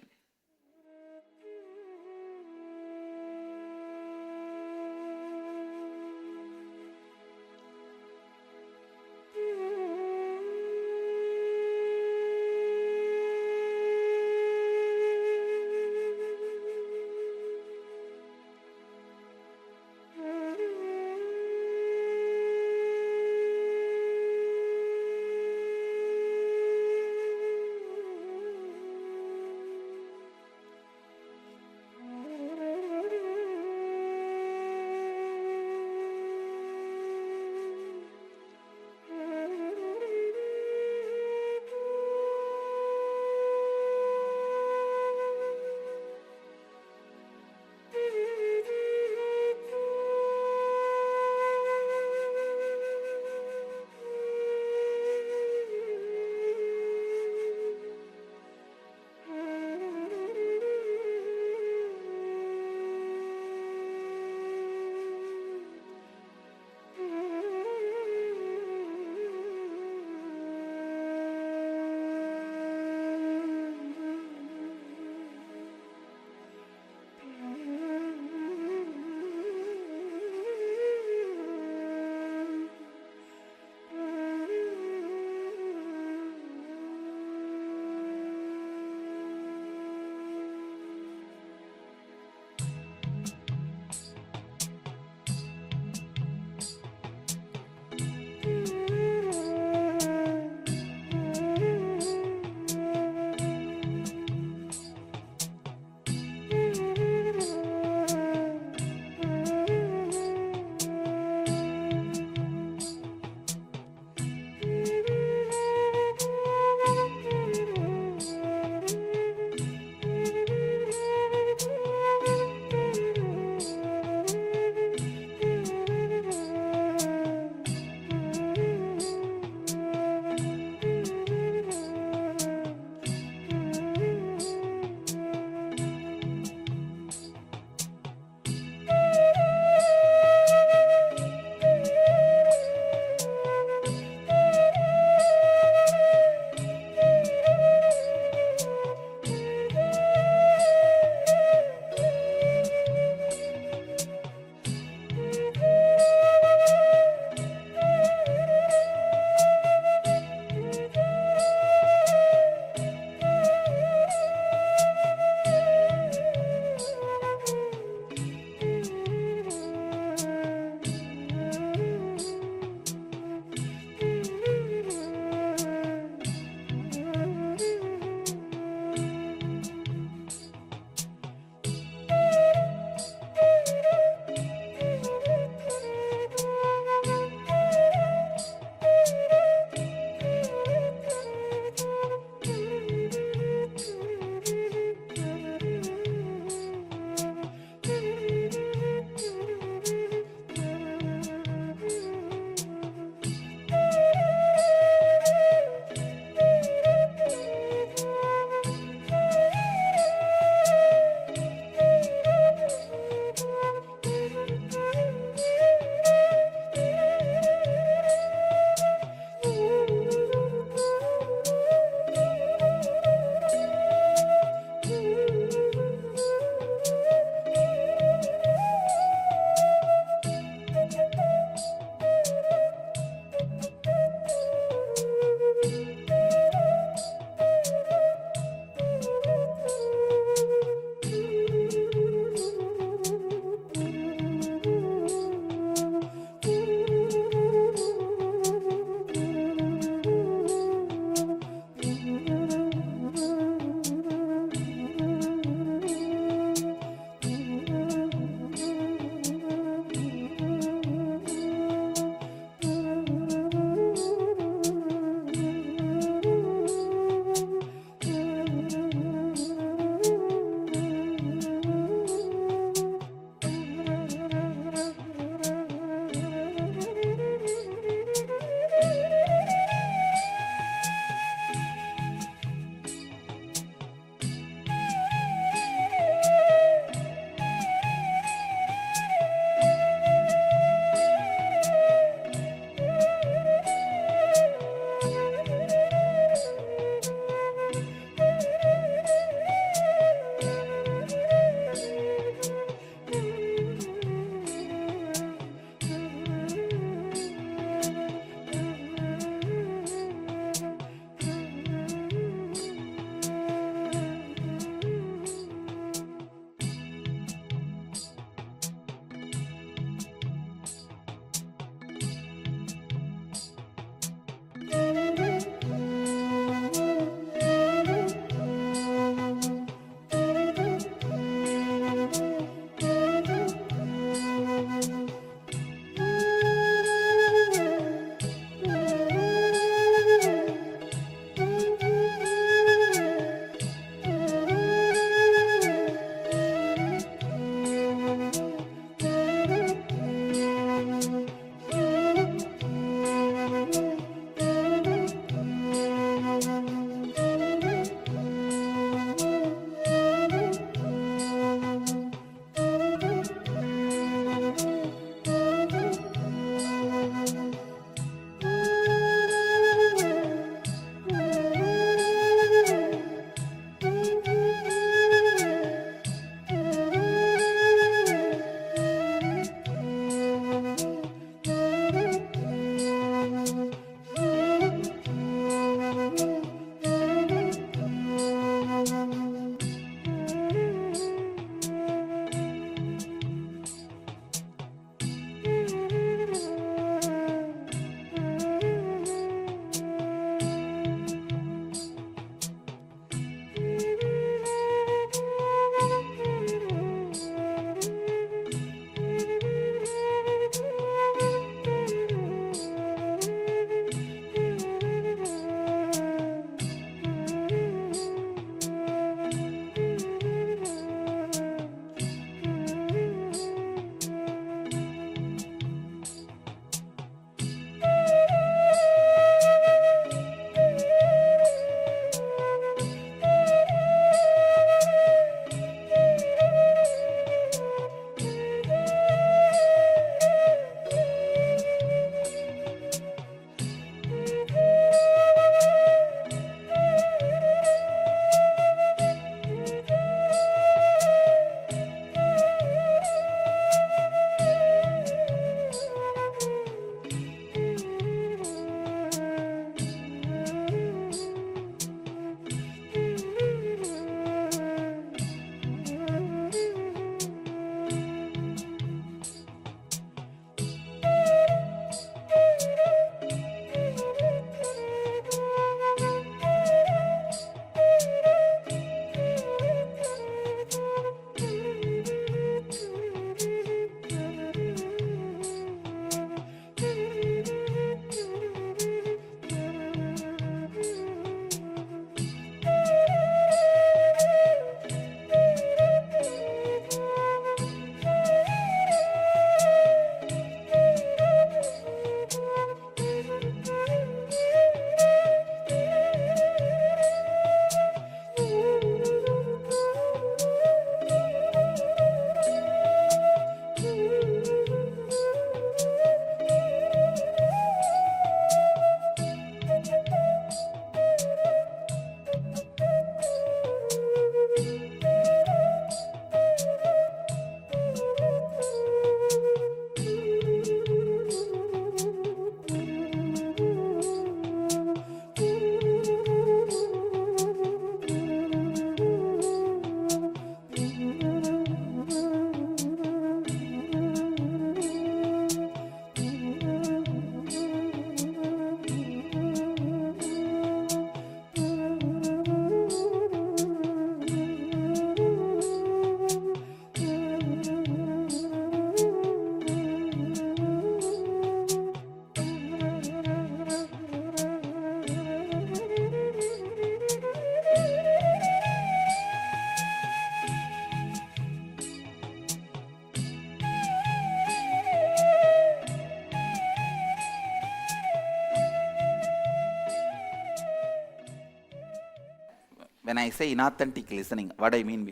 when I say inauthentic listening, what I mean,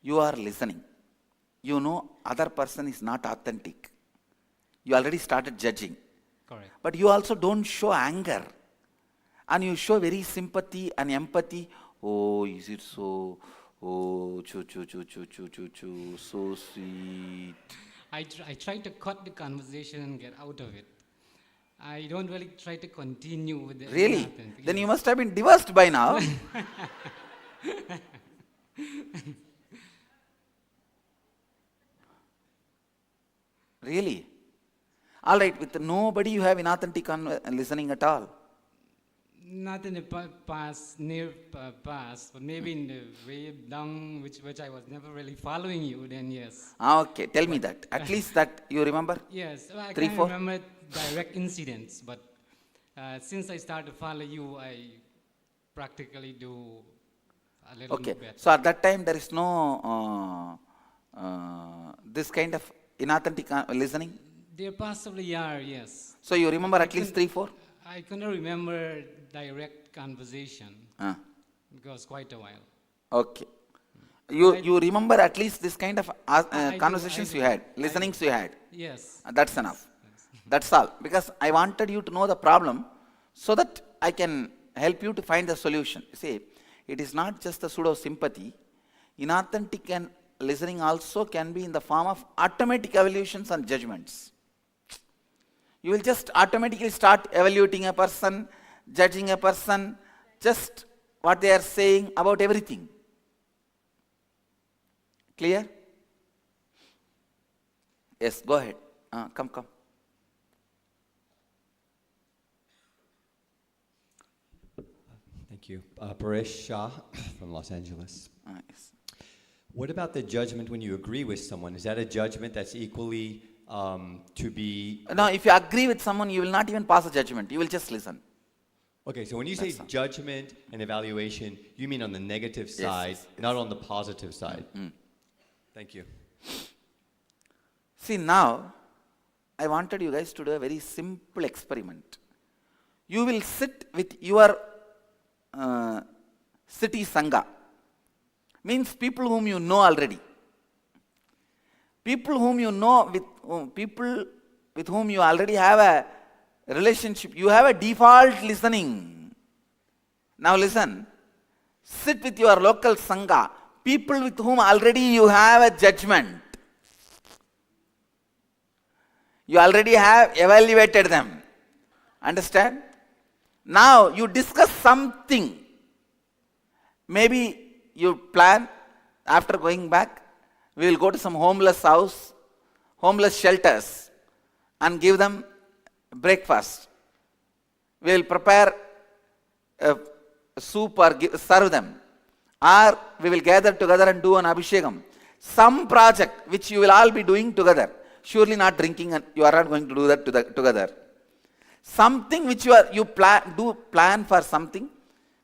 you are listening. You know other person is not authentic. You already started judging. Correct. But you also don't show anger. And you show very sympathy and empathy. Oh, is it so? Oh, so sweet. I try to cut the conversation and get out of it. I don't really try to continue with the Really? inauthentic. Then you Yes. must have been divorced by now. Really? All right, with nobody you have inauthentic listening at all. Not in the past, near past, but maybe in the way down, which I was never really following you, then yes. Okay, tell me that. At least that you remember? Yes, well, I 3, can't 4? remember direct incidents, but since I started to follow you, I practically do a little Okay, bit better. so at that time there is no this kind of inauthentic listening? There possibly are, yes. So you remember at least 3, 4? I couldn't remember direct conversation. Ah, It was quite a while. okay. You remember at least this kind of I conversations do. you had, listenings you had. Yes. That's enough. That's all. Because I wanted you to know the problem so that I can help you to find the solution. See, it is not just a pseudo sympathy. Inauthentic and listening also can be in the form of automatic evaluations and judgments. You will just automatically start evaluating a person, judging a person, just what they are saying about everything. Clear? Yes, go ahead. Come. Thank you. Paresh Shah from Los Angeles. Yes. What about the judgment when you agree with someone? Is that a judgment that's equally to be... Now, if you agree with someone, you will not even pass a judgment. You will just listen. Okay, so when you say That's all. judgment and evaluation, you mean on the negative Yes, side, yes. not on the positive side. Thank you. See, now, I wanted you guys to do a very simple experiment. You will sit with your city Sangha. Means people whom you know already. People whom you know, people with whom you already have a relationship. You have a default listening. Now listen. Sit with your local Sangha. People with whom already you have a judgment. You already have evaluated them. Understand? Now you discuss something. Maybe you plan after going back, we will go to some homeless house, homeless shelters, and give them breakfast. We will prepare a soup or serve them. Or we will gather together and do an abhishekam. Some project which you will all be doing together. Surely not drinking, and you are not going to do that together. Something which you plan for something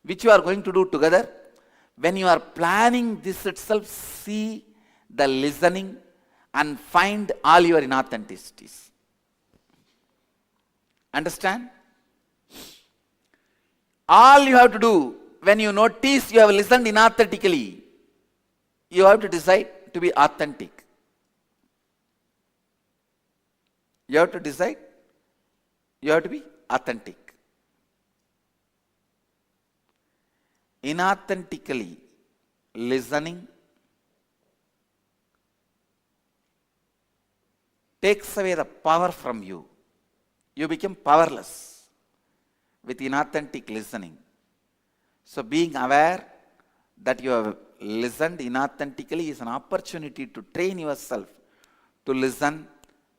which you are going to do together. When you are planning this itself, see the listening and find all your inauthenticities. Understand? All you have to do, when you notice you have listened inauthentically, you have to decide to be authentic. You have to decide, you have to be authentic. Inauthentically listening takes away the power from you. You become powerless with inauthentic listening. So being aware that you have listened inauthentically is an opportunity to train yourself to listen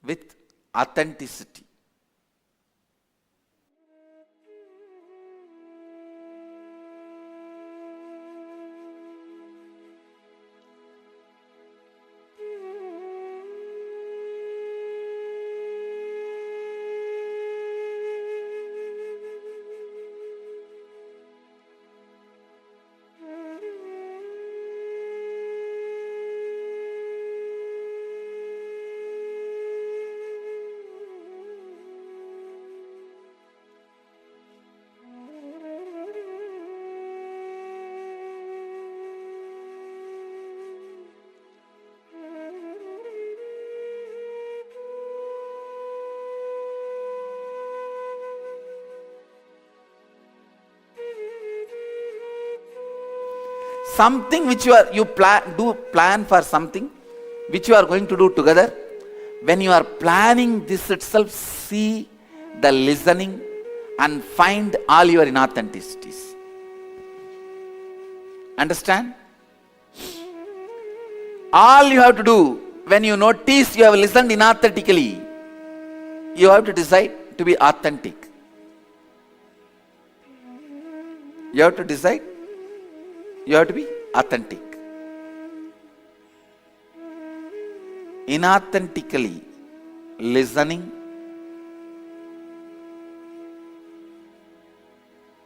with authenticity. something which you plan for something which you are going to do together. When you are planning this itself, see the listening and find all your inauthenticities. Understand? All you have to do, when you notice you have listened inauthentically, you have to decide to be authentic. You have to decide, you have to be authentic. Inauthentically listening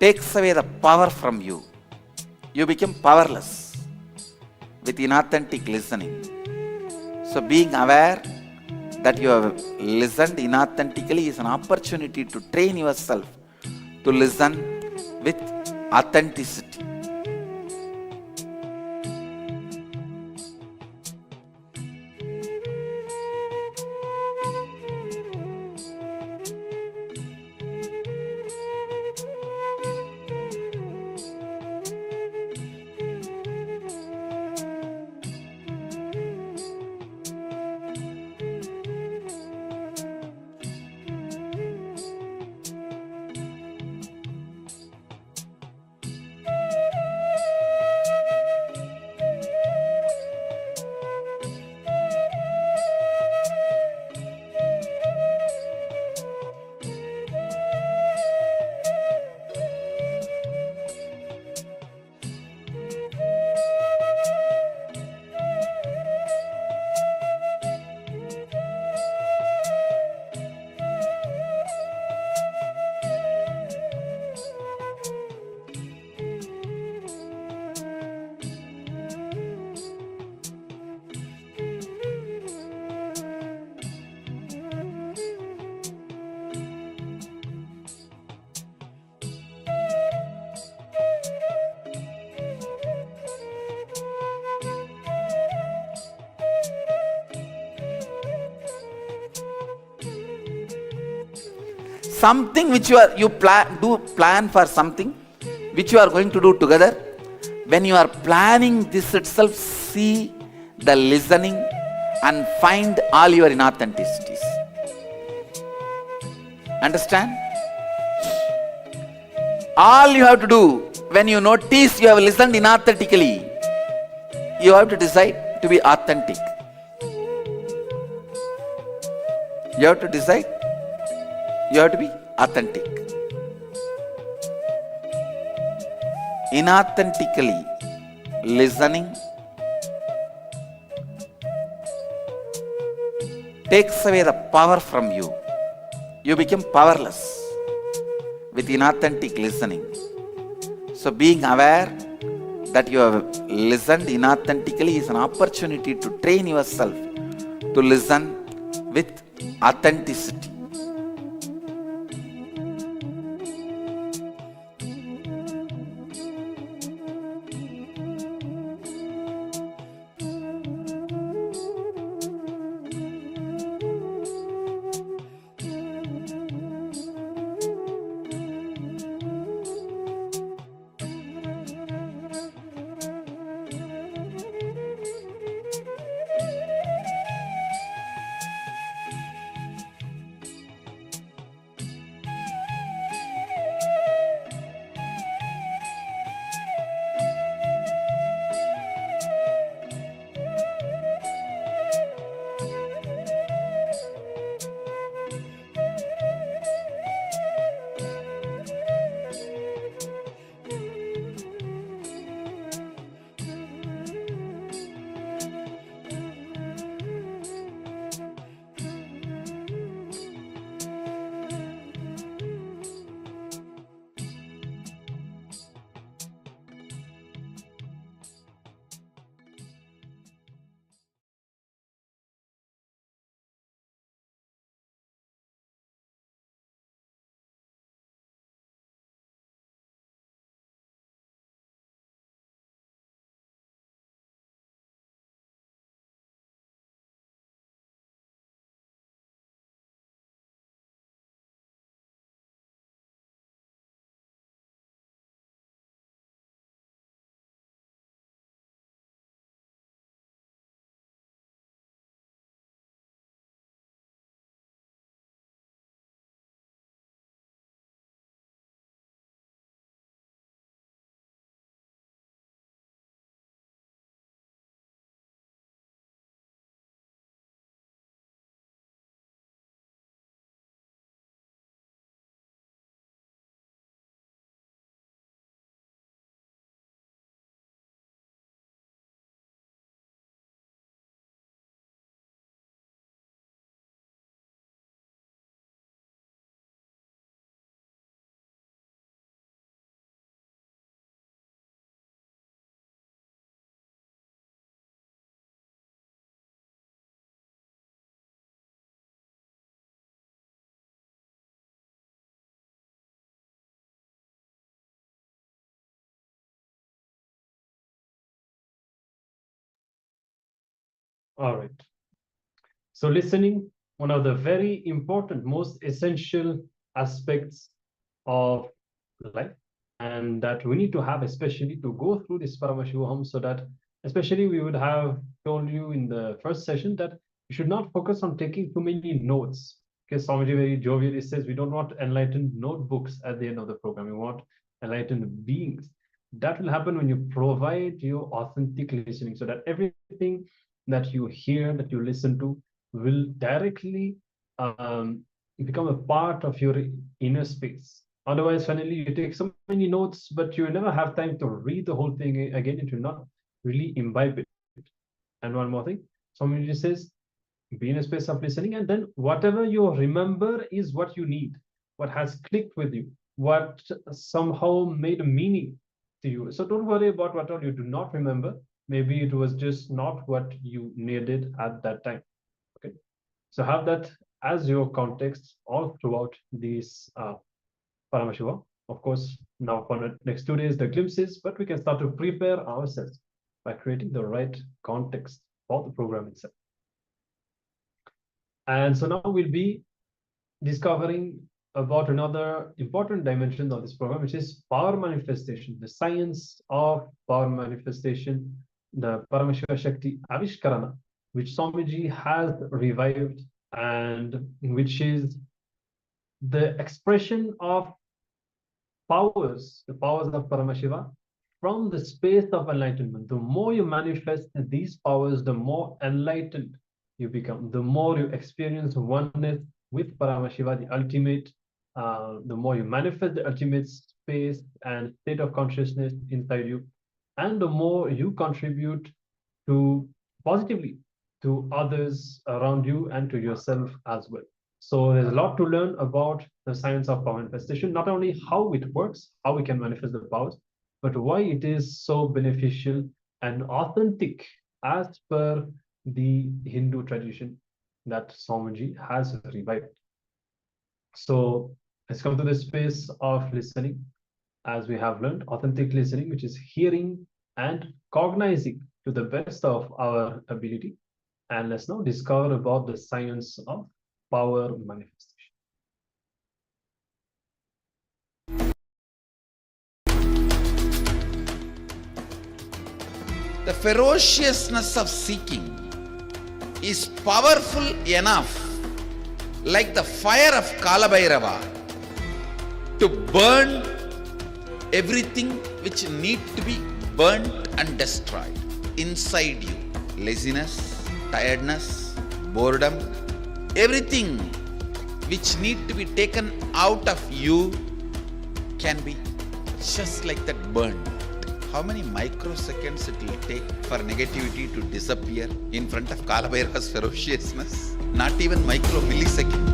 takes away the power from you. You become powerless with inauthentic listening. So being aware that you have listened inauthentically is an opportunity to train yourself to listen with authenticity. Something which you plan for something which you are going to do together. When you are planning this itself, see the listening and find all your inauthenticities. Understand? All you have to do, when you notice you have listened inauthentically, you have to decide to be authentic. You have to decide, you have to be authentic. Inauthentically listening takes away the power from you. You become powerless with inauthentic listening. So being aware that you have listened inauthentically is an opportunity to train yourself to listen with authenticity. All right. So listening, one of the very important, most essential aspects of life, and that we need to have, especially to go through this Paramashivoham, so that especially we would have told you in the first session that you should not focus on taking too many notes. Because Swamiji very jovially says we don't want enlightened notebooks at the end of the program. We want enlightened beings. That will happen when you provide your authentic listening, so that everything that you hear, that you listen to, will directly become a part of your inner space. Otherwise, finally, you take so many notes, but you never have time to read the whole thing again. It will not really imbibe it. And one more thing, somebody says, be in a space of listening, and then whatever you remember is what you need, what has clicked with you, what somehow made a meaning to you. So don't worry about what all you do not remember. Maybe it was just not what you needed at that time. Okay, so have that as your context all throughout these Paramashiva. Of course, now for the next 2 days, the glimpses, but we can start to prepare ourselves by creating the right context for the program itself. And so now we'll be discovering about another important dimension of this program, which is power manifestation, the science of power manifestation, the Paramashiva Shakti Avishkarana, which Swamiji has revived, and which is the expression of powers, the powers of Paramashiva from the space of enlightenment. The more you manifest these powers, the more enlightened you become, the more you experience oneness with Paramashiva, the ultimate, the more you manifest the ultimate space and state of consciousness inside you, and the more you contribute to positively to others around you and to yourself as well. So there's a lot to learn about the science of power manifestation, not only how it works, how we can manifest the powers, but why it is so beneficial and authentic as per the Hindu tradition that Swamiji has revived. So let's come to the space of listening, as we have learned, authentic listening, which is hearing and cognizing to the best of our ability. And let's now discover about the science of power manifestation. The ferociousness of seeking is powerful enough, like the fire of Kalabhairava, to burn everything which need to be burnt and destroyed inside you. Laziness, tiredness, boredom, everything which need to be taken out of you can be just like that burned. How many microseconds it will take for negativity to disappear in front of Kalabhairava's ferociousness? Not even micro millisecond.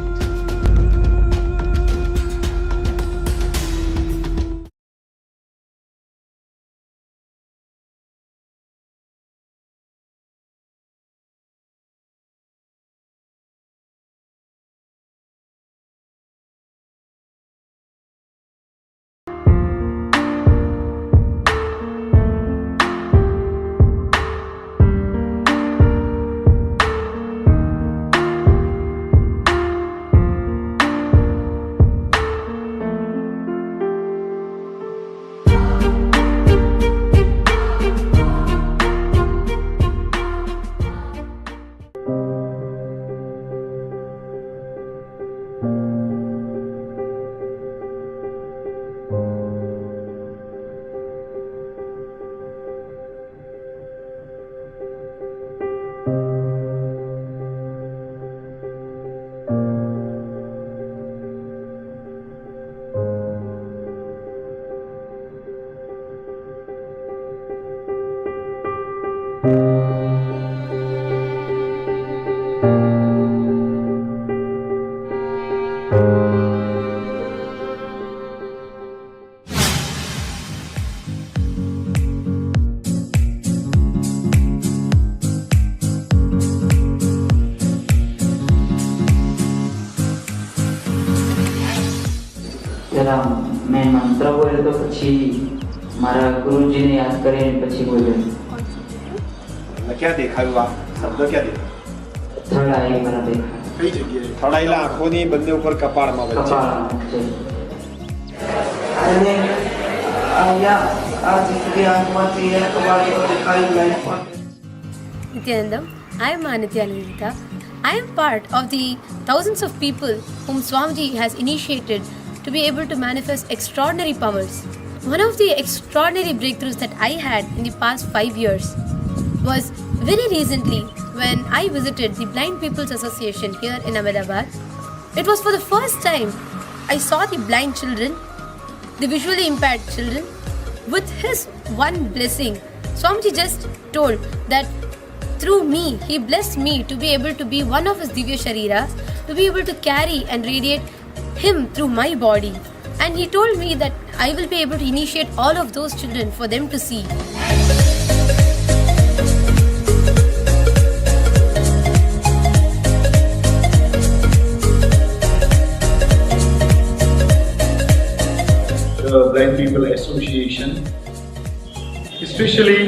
मैं मंत्र बोले तो પછી મારા ગુરુજીને યાદ કરીને પછી બોલ્યો. क्या देखाયું आप? શબ્દ ક્યાં દેખાય? થર્ડ આઈ મને દેખાય. કઈ જગ્યાએ? થડાયેલા આંખોની બંને ઉપર કપાળમાં વચ્ચે. કપાળમાં છે. અને અહીંયા આ ચીકરી આંખમાંથી એક વાળી દેખાય લાઈન પર. Nityanandam, I am Nityanandita. I am part of the thousands of people whom Swamiji has initiated to be able to manifest extraordinary powers. One of the extraordinary breakthroughs that I had in the past 5 years was very recently when I visited the Blind People's Association here in Ahmedabad. It was for the first time I saw the blind children, the visually impaired children. With his one blessing, Swamiji just told that through me, he blessed me to be able to be one of his Divya Shariras, to be able to carry and radiate him through my body. And he told me that I will be able to initiate all of those children for them to see. The Blind People Association, especially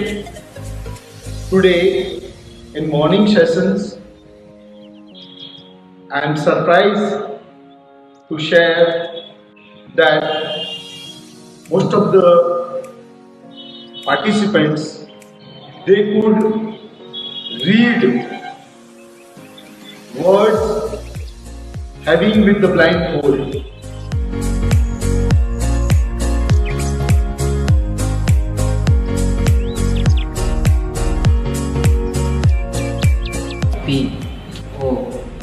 today in morning sessions, I am surprised to share that most of the participants, they could read words having with the blindfold. P-O-W-E-K.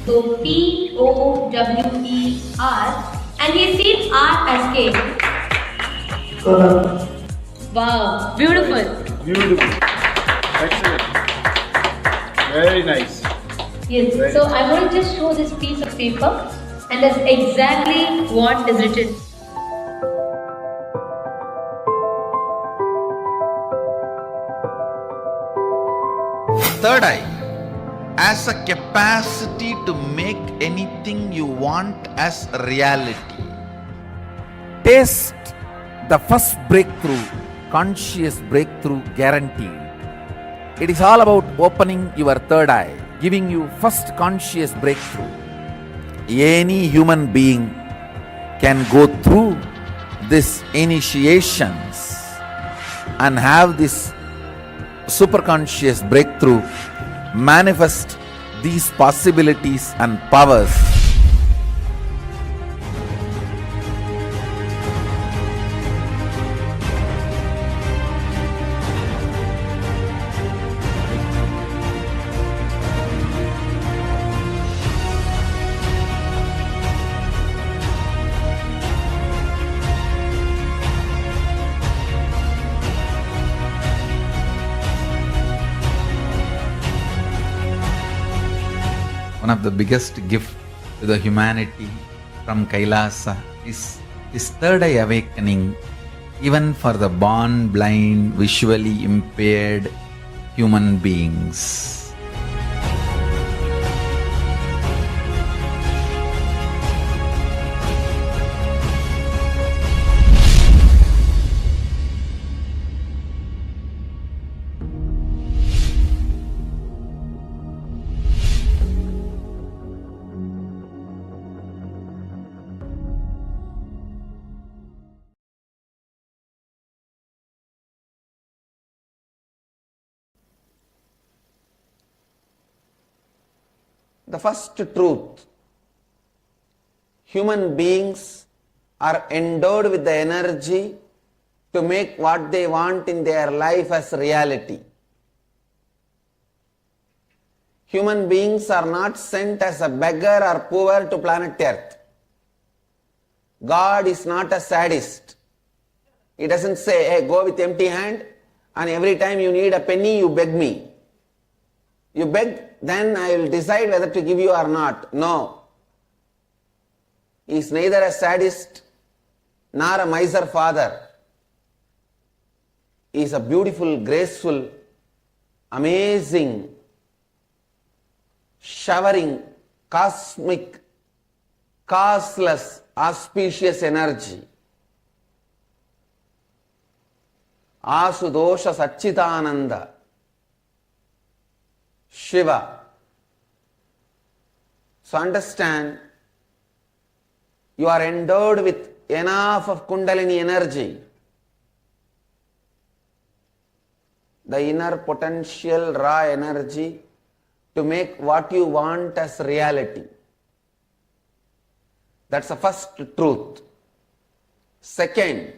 So P-O-W-E-R, and we see R as K. Wow, beautiful. Beautiful. Excellent. Very nice. Yes, so I want to just show this piece of paper, and that's exactly what is written. Third eye as a capacity to make anything you want as reality. Taste the first breakthrough, conscious breakthrough guaranteed. It is all about opening your third eye, giving you first conscious breakthrough. Any human being can go through these initiations and have this superconscious breakthrough, manifest these possibilities and powers. One of the biggest gift to the humanity from Kailasa is this third eye awakening, even for the born blind, visually impaired human beings. The first truth: human beings are endowed with the energy to make what they want in their life as reality. Human beings are not sent as a beggar or poor to planet Earth. God is not a sadist. He doesn't say, hey, go with empty hand and every time you need a penny you beg me. You beg, then I will decide whether to give you or not. No. He is neither a sadist nor a miser father. He is a beautiful, graceful, amazing, showering, cosmic, causeless, auspicious energy. Asudosha Satchitananda, Shiva. So understand, you are endowed with enough of Kundalini energy. The inner potential, raw energy to make what you want as reality. That's the first truth. Second,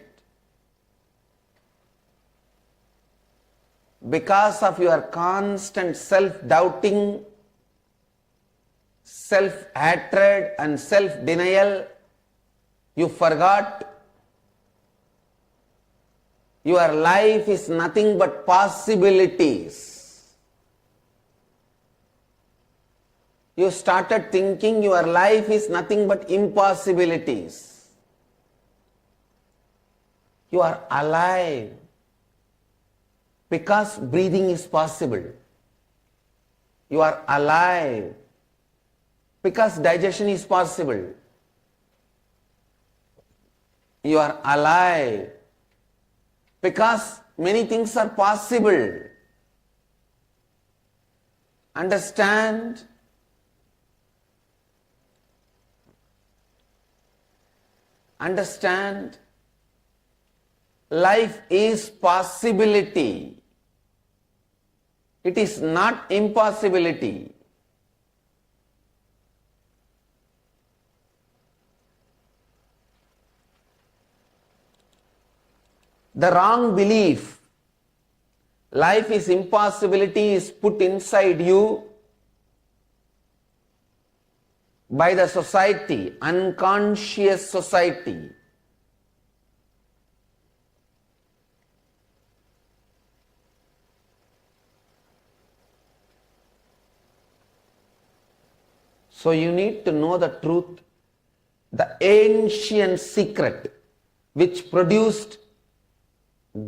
because of your constant self-doubting, self-hatred and self-denial, you forgot your life is nothing but possibilities. You started thinking your life is nothing but impossibilities. You are alive because breathing is possible. You are alive because digestion is possible. You are alive because many things are possible. Understand? Understand? Life is possibility. It is not impossibility. The wrong belief, life is impossibility, is put inside you by the society, unconscious society. So you need to know the truth, the ancient secret which produced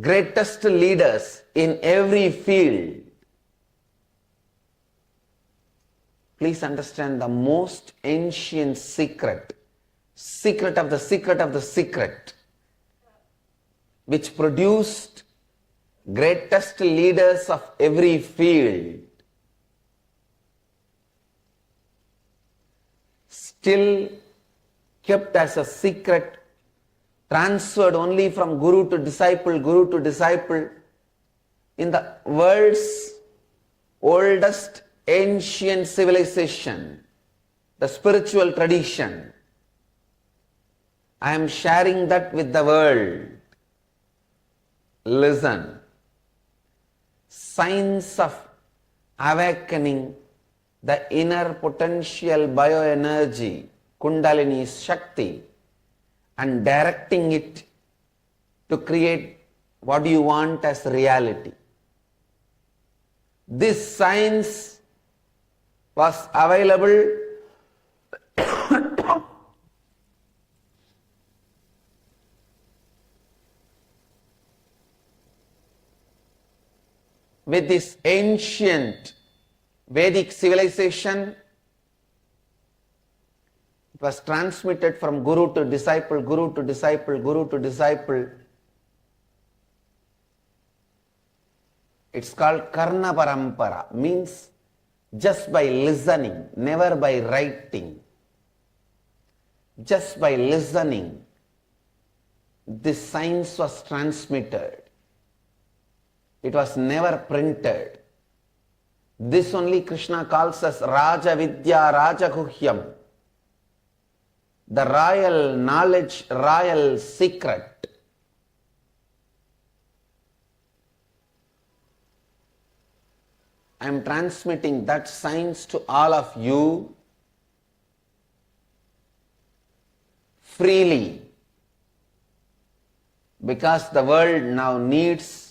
greatest leaders in every field. Please understand the most ancient secret, secret of the secret of the secret, which produced greatest leaders of every field. Still kept as a secret, transferred only from guru to disciple, in the world's oldest ancient civilization, the spiritual tradition. I am sharing that with the world. Listen. Signs of awakening the inner potential bioenergy, Kundalini Shakti, and directing it to create what you want as reality. This science was available with this ancient Vedic civilization. It was transmitted from guru to disciple, guru to disciple, guru to disciple. It's called Karna Parampara, means just by listening, never by writing. Just by listening, this science was transmitted. It was never printed. This only Krishna calls as Raja Vidya Raja Guhyam, the royal knowledge, royal secret. I am transmitting that science to all of you freely, because the world now needs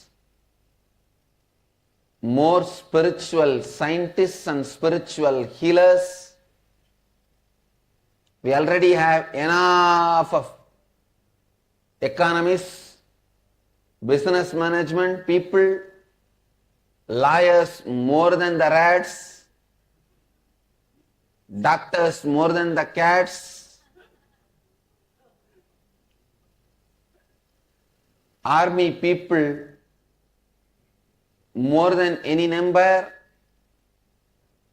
more spiritual scientists and spiritual healers. We already have enough of economists, business management people, lawyers more than the rats, doctors more than the cats, army people more than any number.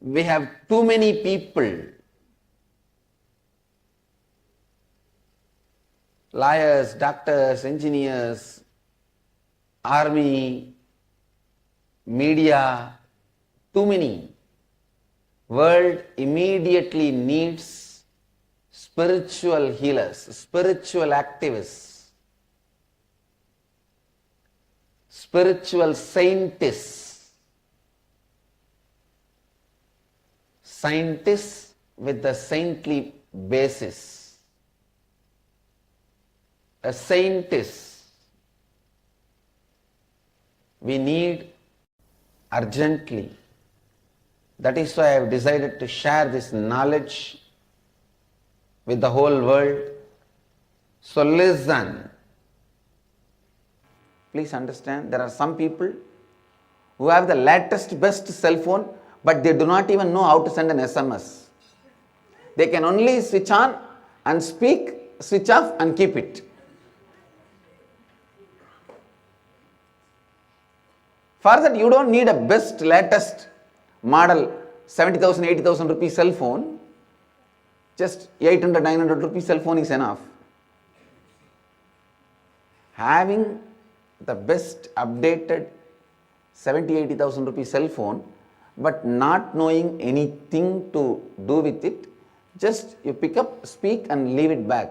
We have too many people, lawyers, doctors, engineers, army, media, too many. World immediately needs spiritual healers, spiritual activists, spiritual scientists, scientists with the saintly basis. A scientist we need urgently. That is why I have decided to share this knowledge with the whole world. So listen. Please understand, there are some people who have the latest best cell phone, but they do not even know how to send an SMS. They can only switch on and speak, switch off and keep it. For that you don't need a best latest model 70,000, 80,000 rupees cell phone. Just 800, 900 rupees cell phone is enough. Having the best updated 70, 80,000 rupees cell phone, but not knowing anything to do with it, just you pick up, speak and leave it back,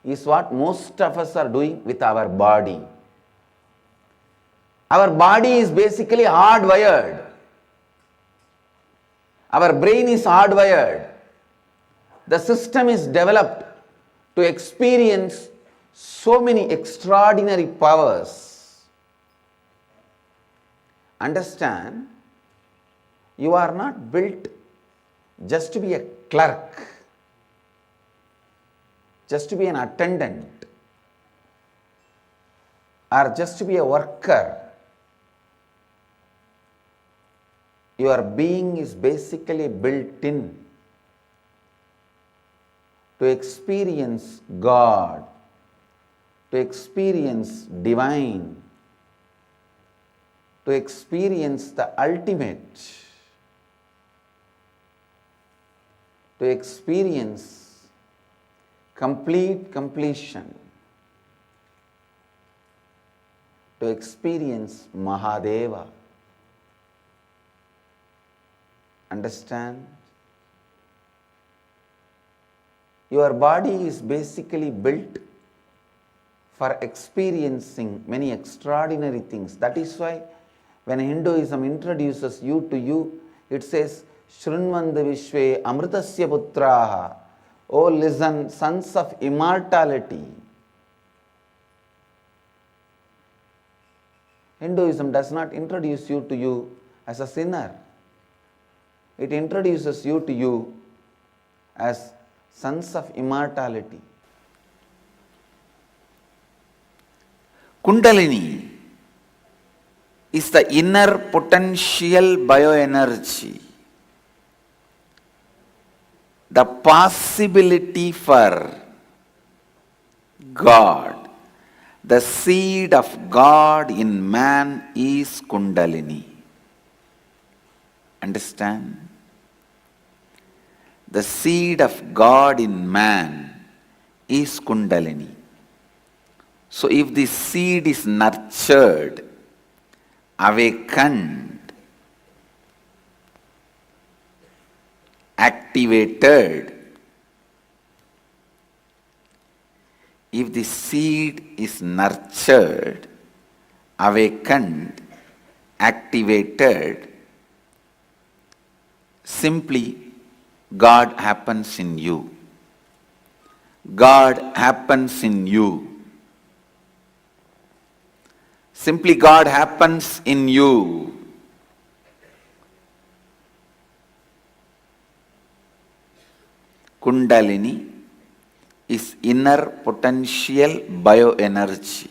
is what most of us are doing with our body. Our body is basically hardwired. Our brain is hardwired. The system is developed to experience so many extraordinary powers. Understand, you are not built just to be a clerk, just to be an attendant, or just to be a worker. Your being is basically built in to experience God, to experience divine, to experience the ultimate, to experience complete completion, to experience Mahadeva. Understand? Your body is basically built for experiencing many extraordinary things. That is why when Hinduism introduces you to you, it says, Shrunvanda Vishve Amritasya Putraha. Oh, listen, sons of immortality. Hinduism does not introduce you to you as a sinner. It introduces you to you as sons of immortality. Kundalini is the inner potential bioenergy, the possibility for God. The seed of God in man is Kundalini. Understand? The seed of God in man is Kundalini. So if this seed is nurtured, awakened, activated, if the seed is nurtured, awakened, activated, simply God happens in you. God happens in you. Simply God happens in you. Kundalini is inner potential bioenergy.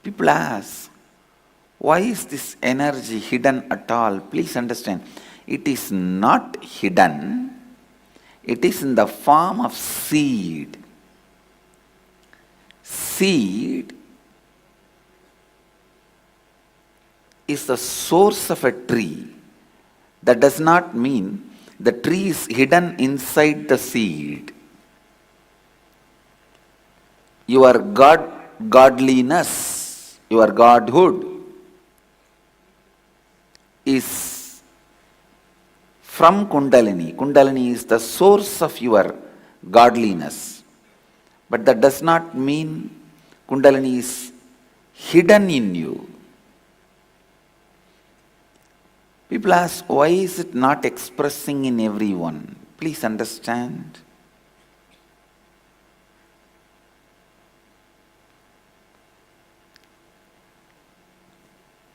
People ask, why is this energy hidden at all? Please understand, it is not hidden. It is in the form of seed. Seed is the source of a tree, that does not mean the tree is hidden inside the seed. Your godliness, your godhood is from Kundalini. Kundalini is the source of your godliness. But that does not mean Kundalini is hidden in you. People ask, why is it not expressing in everyone? Please understand.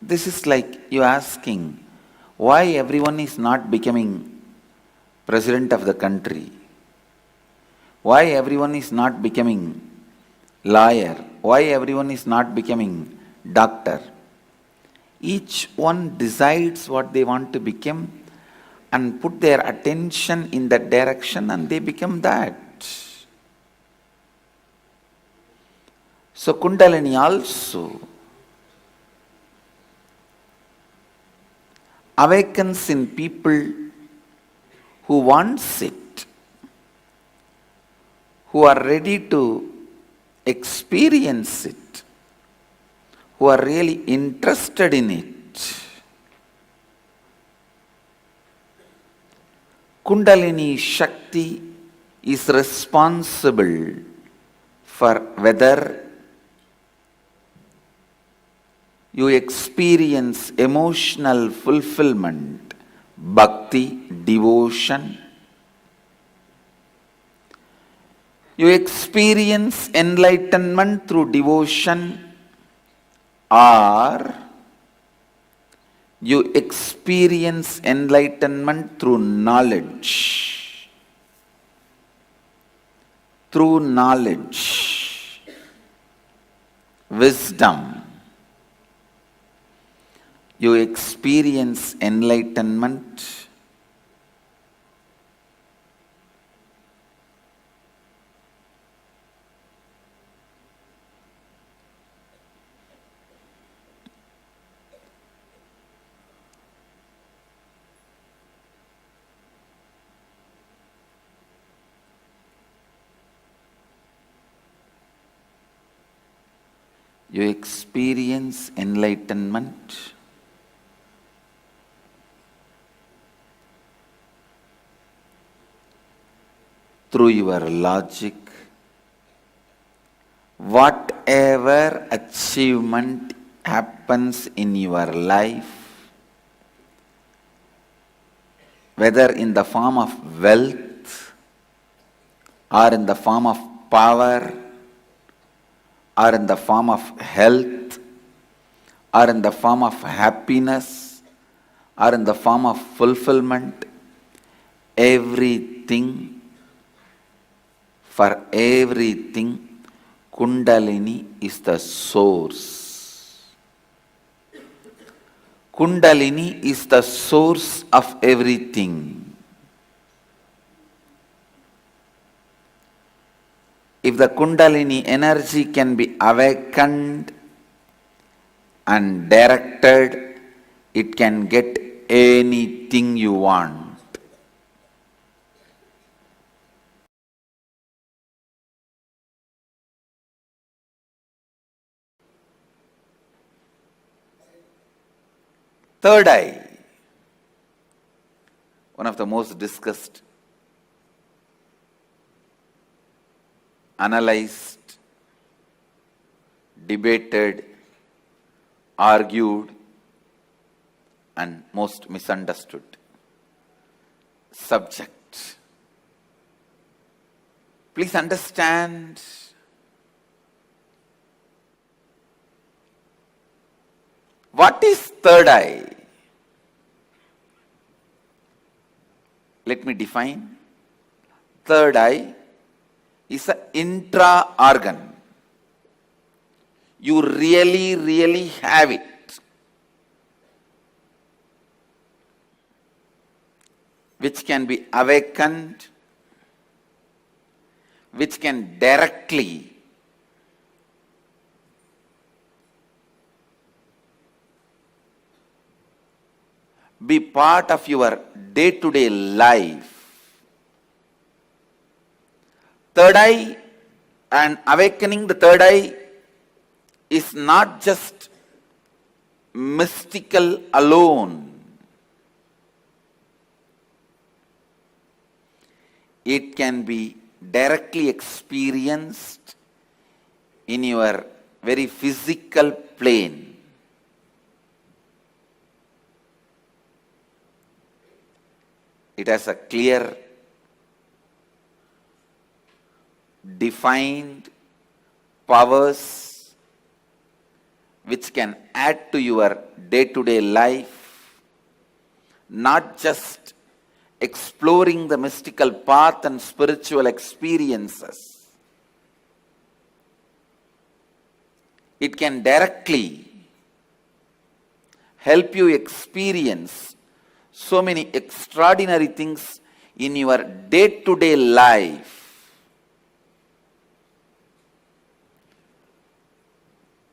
This is like you asking, why everyone is not becoming president of the country? Why everyone is not becoming lawyer? Why everyone is not becoming doctor? Each one decides what they want to become and put their attention in that direction and they become that. So Kundalini also awakens in people who wants it, who are ready to experience it, who are really interested in it. Kundalini Shakti is responsible for whether you experience emotional fulfillment, bhakti, devotion. You experience enlightenment through devotion, or you experience enlightenment through knowledge. Through knowledge, wisdom. You experience enlightenment. You experience enlightenment through your logic. Whatever achievement happens in your life, whether in the form of wealth, or in the form of power, or in the form of health, or in the form of happiness, or in the form of fulfillment, everything, for everything, Kundalini is the source. Kundalini is the source of everything. If the Kundalini energy can be awakened and directed, it can get anything you want. Third eye, one of the most discussed, analyzed, debated, argued, and most misunderstood subject. Please understand, what is third eye? Let me define. Third eye is an intra-organ. You really have it. Which can be awakened, which can directly be part of your day-to-day life. Third eye and awakening the third eye is not just mystical alone. It can be directly experienced in your very physical plane. It has a clear, defined powers which can add to your day-to-day life, not just exploring the mystical path and spiritual experiences. It can directly help you experience so many extraordinary things in your day-to-day life.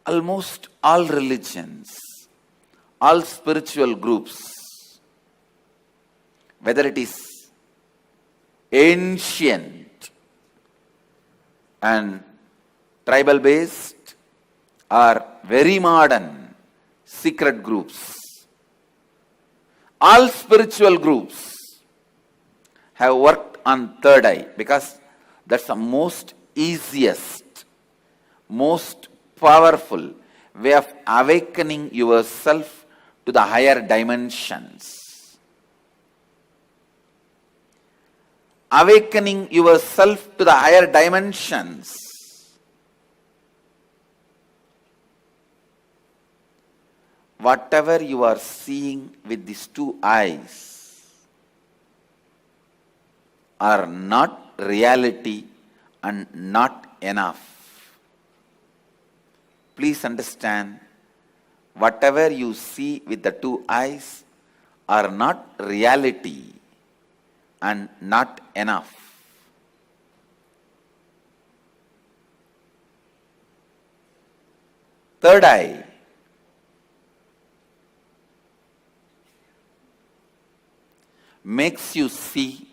Almost all religions, all spiritual groups, whether it is ancient and tribal based or very modern secret groups, all spiritual groups have worked on third eye because that's the most easiest, most powerful way of awakening yourself to the higher dimensions. Awakening yourself to the higher dimensions whatever you are seeing with these two eyes are not reality and not enough. Please understand, whatever you see with the two eyes are not reality and not enough. Third eye makes you see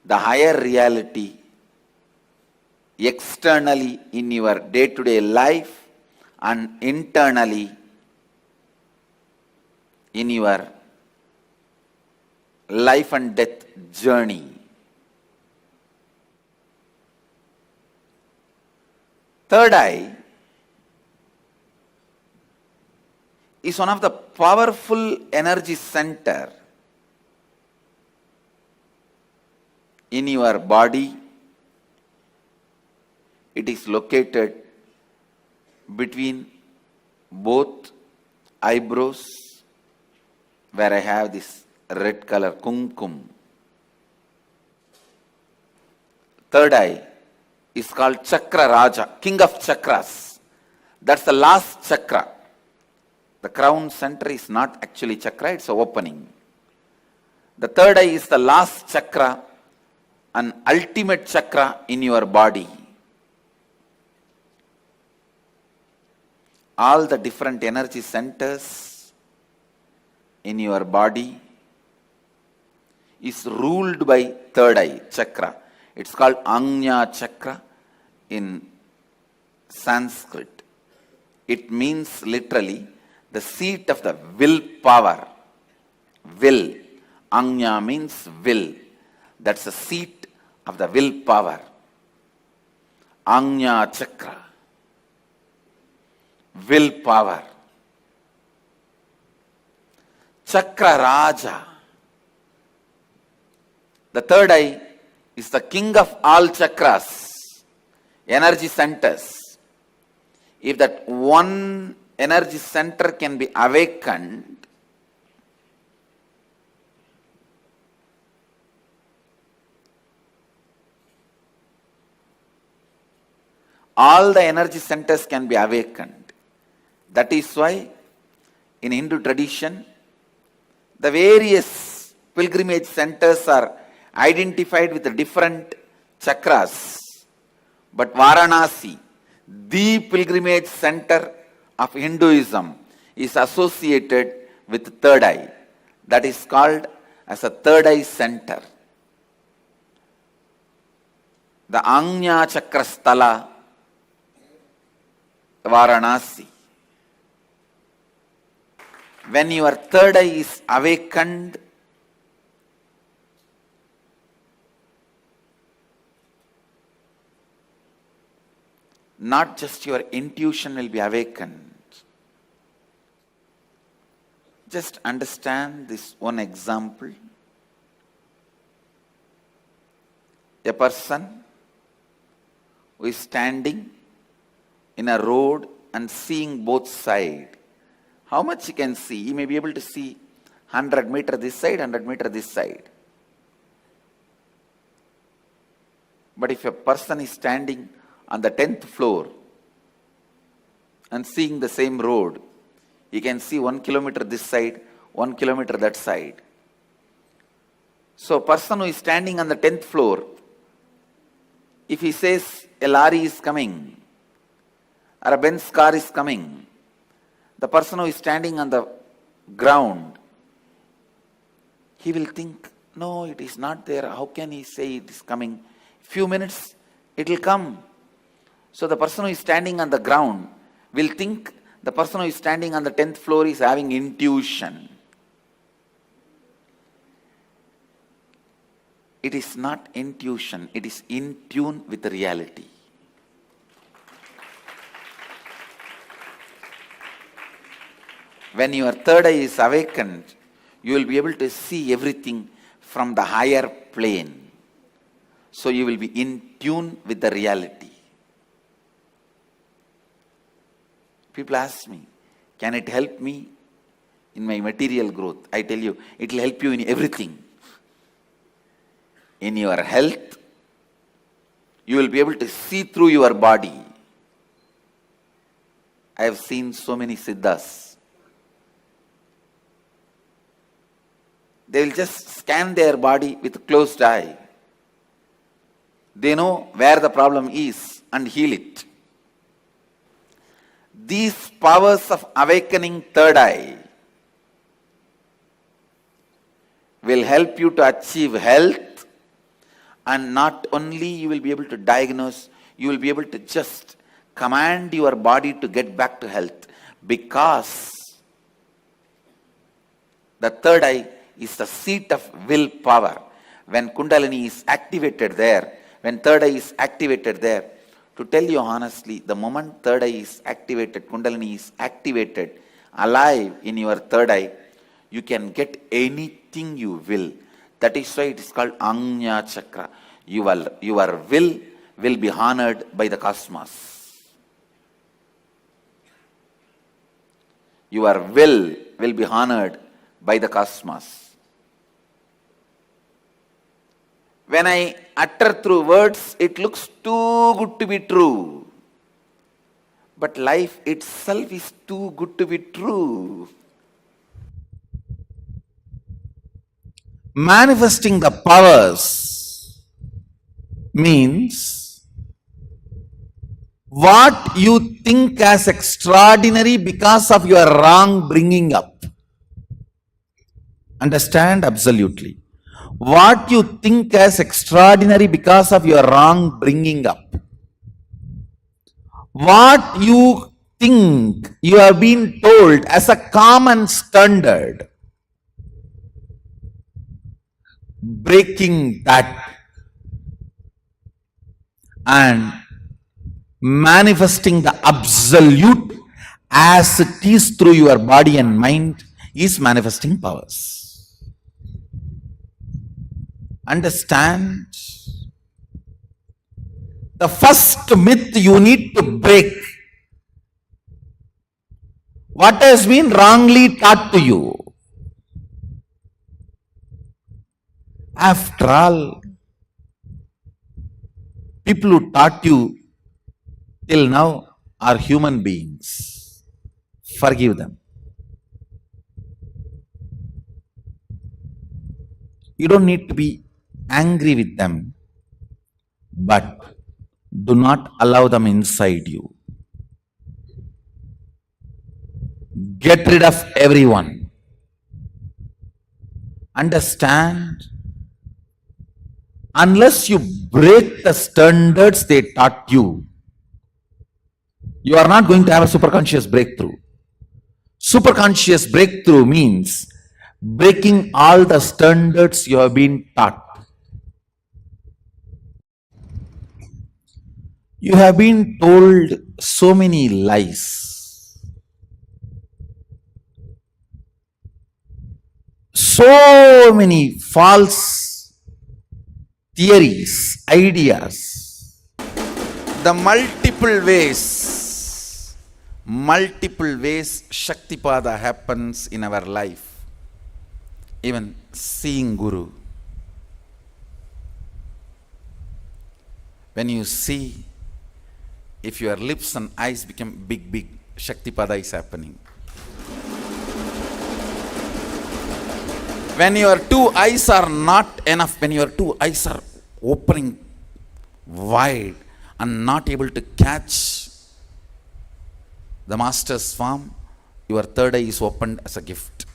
the higher reality externally in your day-to-day life and internally in your life and death journey. Third eye is one of the powerful energy center in your body. It is located between both eyebrows, where I have this red color kumkum. Third eye is called Chakra Raja, king of chakras. That's the last chakra. The crown center is not actually chakra, it's an opening. The third eye is the last chakra, an ultimate chakra in your body. All the different energy centers in your body is ruled by third eye chakra. It's called Ajna chakra in Sanskrit. It means literally the seat of the will power. Will. Ajna means will. That's the seat of the will power. Ajna chakra. Will power. Chakra Raja. The third eye is the king of all chakras, energy centers. If that one energy center can be awakened, all the energy centers can be awakened. That is why in Hindu tradition, the various pilgrimage centers are identified with the different chakras. But Varanasi, the pilgrimage center of Hinduism, is associated with third eye. that is called as a third eye center. The Anya Chakrasthala, Varanasi. When your third eye is awakened, not just your intuition will be awakened. Just understand this one example. A person who is standing in a road and seeing both sides. How much he can see? He may be able to see 100 meter this side, 100 meter this side. But if a person is standing on the 10th floor and seeing the same road, he can see 1 kilometer this side, 1 kilometer that side. So a person who is standing on the 10th floor, if he says a lorry is coming or a Benz car is coming, the person who is standing on the ground, he will think, no, it is not there. How can he say it is coming? Few minutes, it will come. So the person who is standing on the ground will think the person who is standing on the 10th floor is having intuition. It is not intuition, it is in tune with the reality. When your third eye is awakened, you will be able to see everything from the higher plane. So you will be in tune with the reality. People ask me, can it help me in my material growth? I tell you, it will help you in everything. In your health, you will be able to see through your body. I have seen so many siddhas. They will just scan their body with closed eye. They know where the problem is and heal it. These powers of awakening third eye will help you to achieve health, and not only you will be able to diagnose, you will be able to just command your body to get back to health, because the third eye is the seat of willpower. When Kundalini is activated there, when third eye is activated there, to tell you honestly, the moment third eye is activated, Kundalini is activated, alive in your third eye, you can get anything you will. That is why it is called Anya Chakra. Your will be honored by the cosmos. Your will be honored by the cosmos. When I utter through words, it looks too good to be true. But life itself is too good to be true. Manifesting the powers means what you think as extraordinary because of your wrong bringing up. Understand absolutely. What you think as extraordinary because of your wrong bringing up. What you think you have been told as a common standard. Breaking that and manifesting the absolute as it is through your body and mind is manifesting powers. Understand? The first myth you need to break. What has been wrongly taught to you? After all, people who taught you till now are human beings. Forgive them. You don't need to be angry with them, but do not allow them inside you. Get rid of everyone. Understand? Unless you break the standards they taught you, you are not going to have a superconscious breakthrough. Superconscious breakthrough means breaking all the standards you have been taught. You have been told so many lies, so many false theories, ideas. The multiple ways Shaktipada happens in our life. Even seeing Guru. When you see, if your lips and eyes become big, Shaktipada is happening. When your two eyes are not enough, when your two eyes are opening wide and not able to catch the master's form, your third eye is opened as a gift.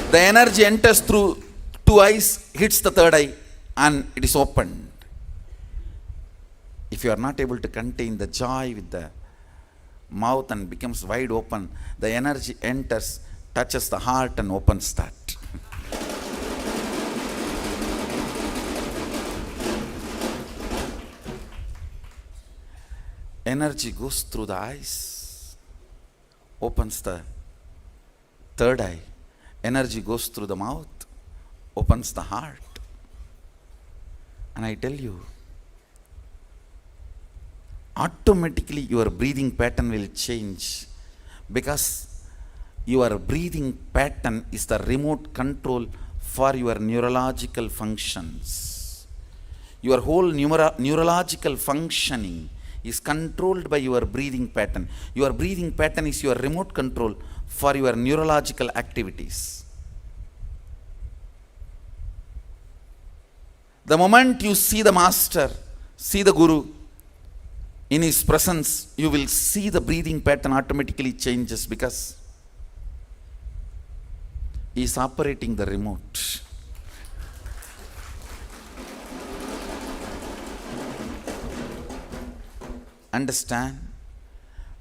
The energy enters through two eyes, hits the third eye, and it is opened. If you are not able to contain the joy with the mouth and becomes wide open, the energy enters, touches the heart and opens that. Energy goes through the eyes, opens the third eye. Energy goes through the mouth, opens the heart. And I tell you, automatically your breathing pattern will change, because your breathing pattern is the remote control for your neurological functions. Your whole neurological functioning is controlled by your breathing pattern. Your breathing pattern is your remote control for your neurological activities. The moment you see the master, see the Guru, in his presence, you will see the breathing pattern automatically changes, because he is operating the remote. Understand?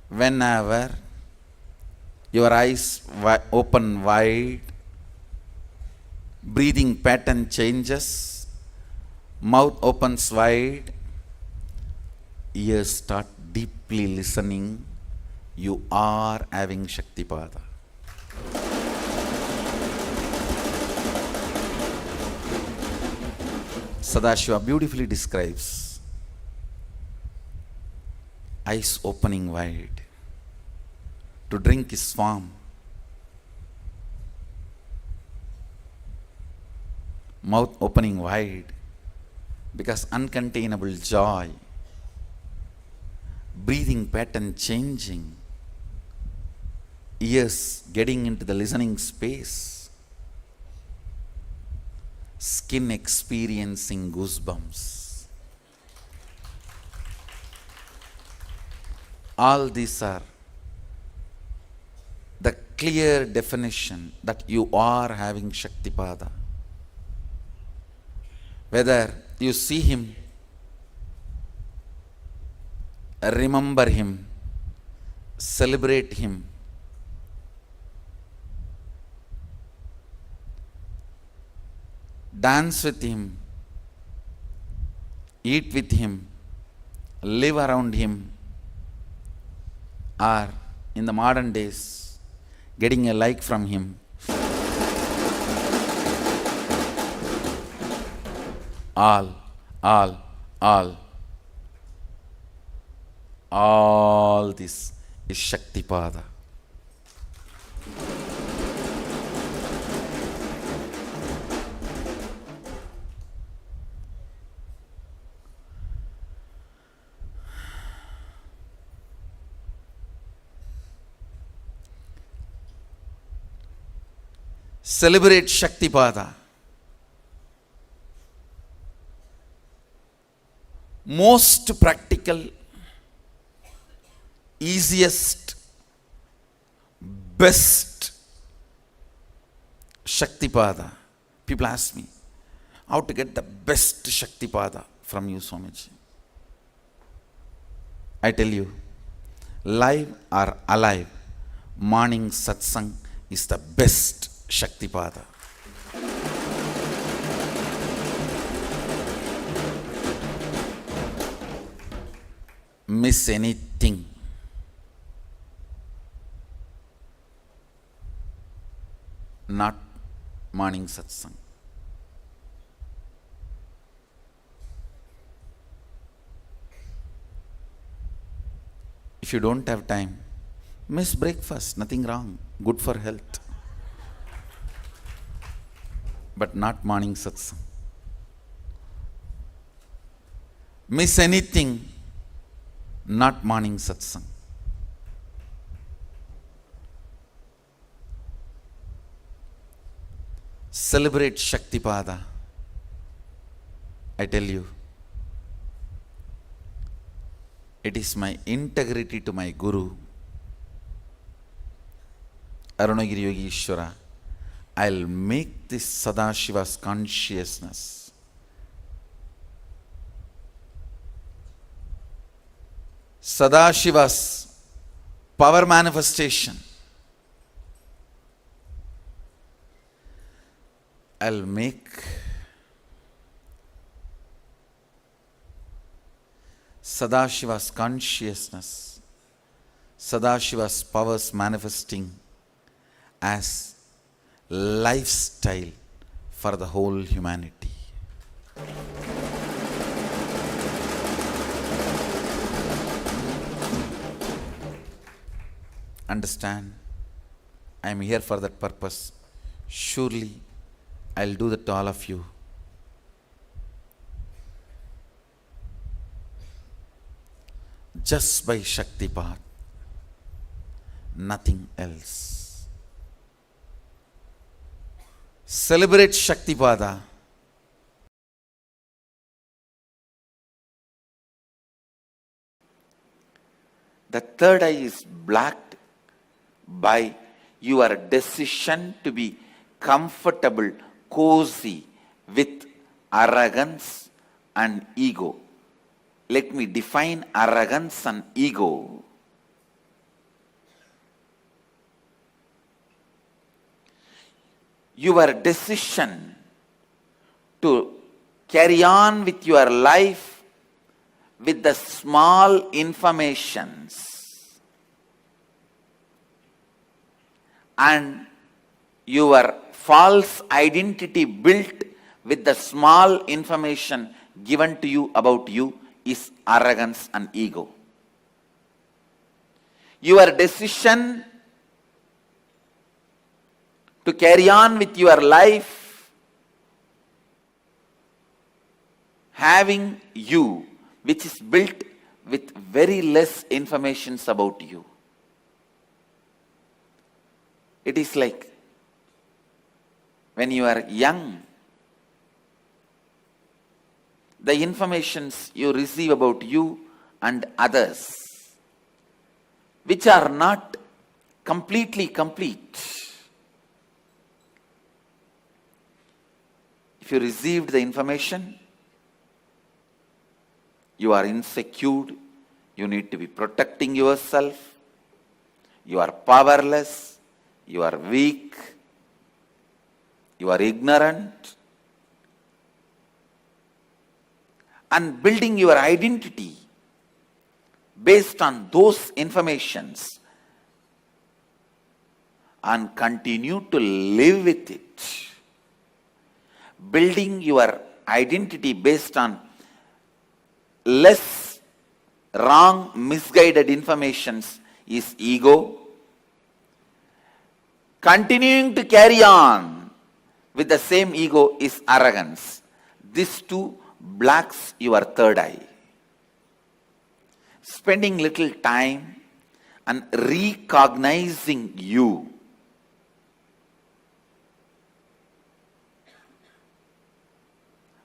Whenever your eyes open wide, breathing pattern changes, mouth opens wide, ears start deeply listening, you are having Shaktipada. Sadashiva beautifully describes eyes opening wide to drink his form, mouth opening wide because uncontainable joy, breathing pattern changing, ears getting into the listening space, skin experiencing goosebumps. All these are the clear definition that you are having Shaktipada. Whether you see him, remember him, celebrate him, dance with him, eat with him, live around him, or in the modern days, getting a like from him. All this is Shaktipada. Celebrate Shaktipada. Most practical, easiest, best Shaktipada. People ask me, how to get the best Shaktipada from you, Swamiji? I tell you, live or alive, morning satsang is the best Shaktipada. Miss anything, not morning satsang. If you don't have time, miss breakfast, nothing wrong, good for health. But not morning satsang. Miss anything, not morning satsang. Celebrate Shaktipada. I tell you, it is my integrity to my Guru, Arunagiri Yogi Ishvara. I'll make this Sadashiva's consciousness Sadashiva's power manifestation. I'll make Sadashiva's consciousness, Sadashiva's powers manifesting as lifestyle for the whole humanity. Understand? I am here for that purpose. Surely I'll do that to all of you. Just by Shaktipat, nothing else. Celebrate Shaktipada. The third eye is blocked by your decision to be comfortable, cozy with arrogance and ego. Let me define arrogance and ego. Your decision to carry on with your life with the small informations and your false identity built with the small information given to you about you is arrogance and ego. Your decision to carry on with your life having you, which is built with very less informations about you. It is like when you are young, the informations you receive about you and others, which are not completely complete. If you received the information, you are insecure, you need to be protecting yourself, you are powerless, you are weak, you are ignorant, and building your identity based on those informations and continue to live with it. Building your identity based on less wrong, misguided informations is ego. Continuing to carry on with the same ego is arrogance. These two blocks your third eye. Spending little time and recognizing you.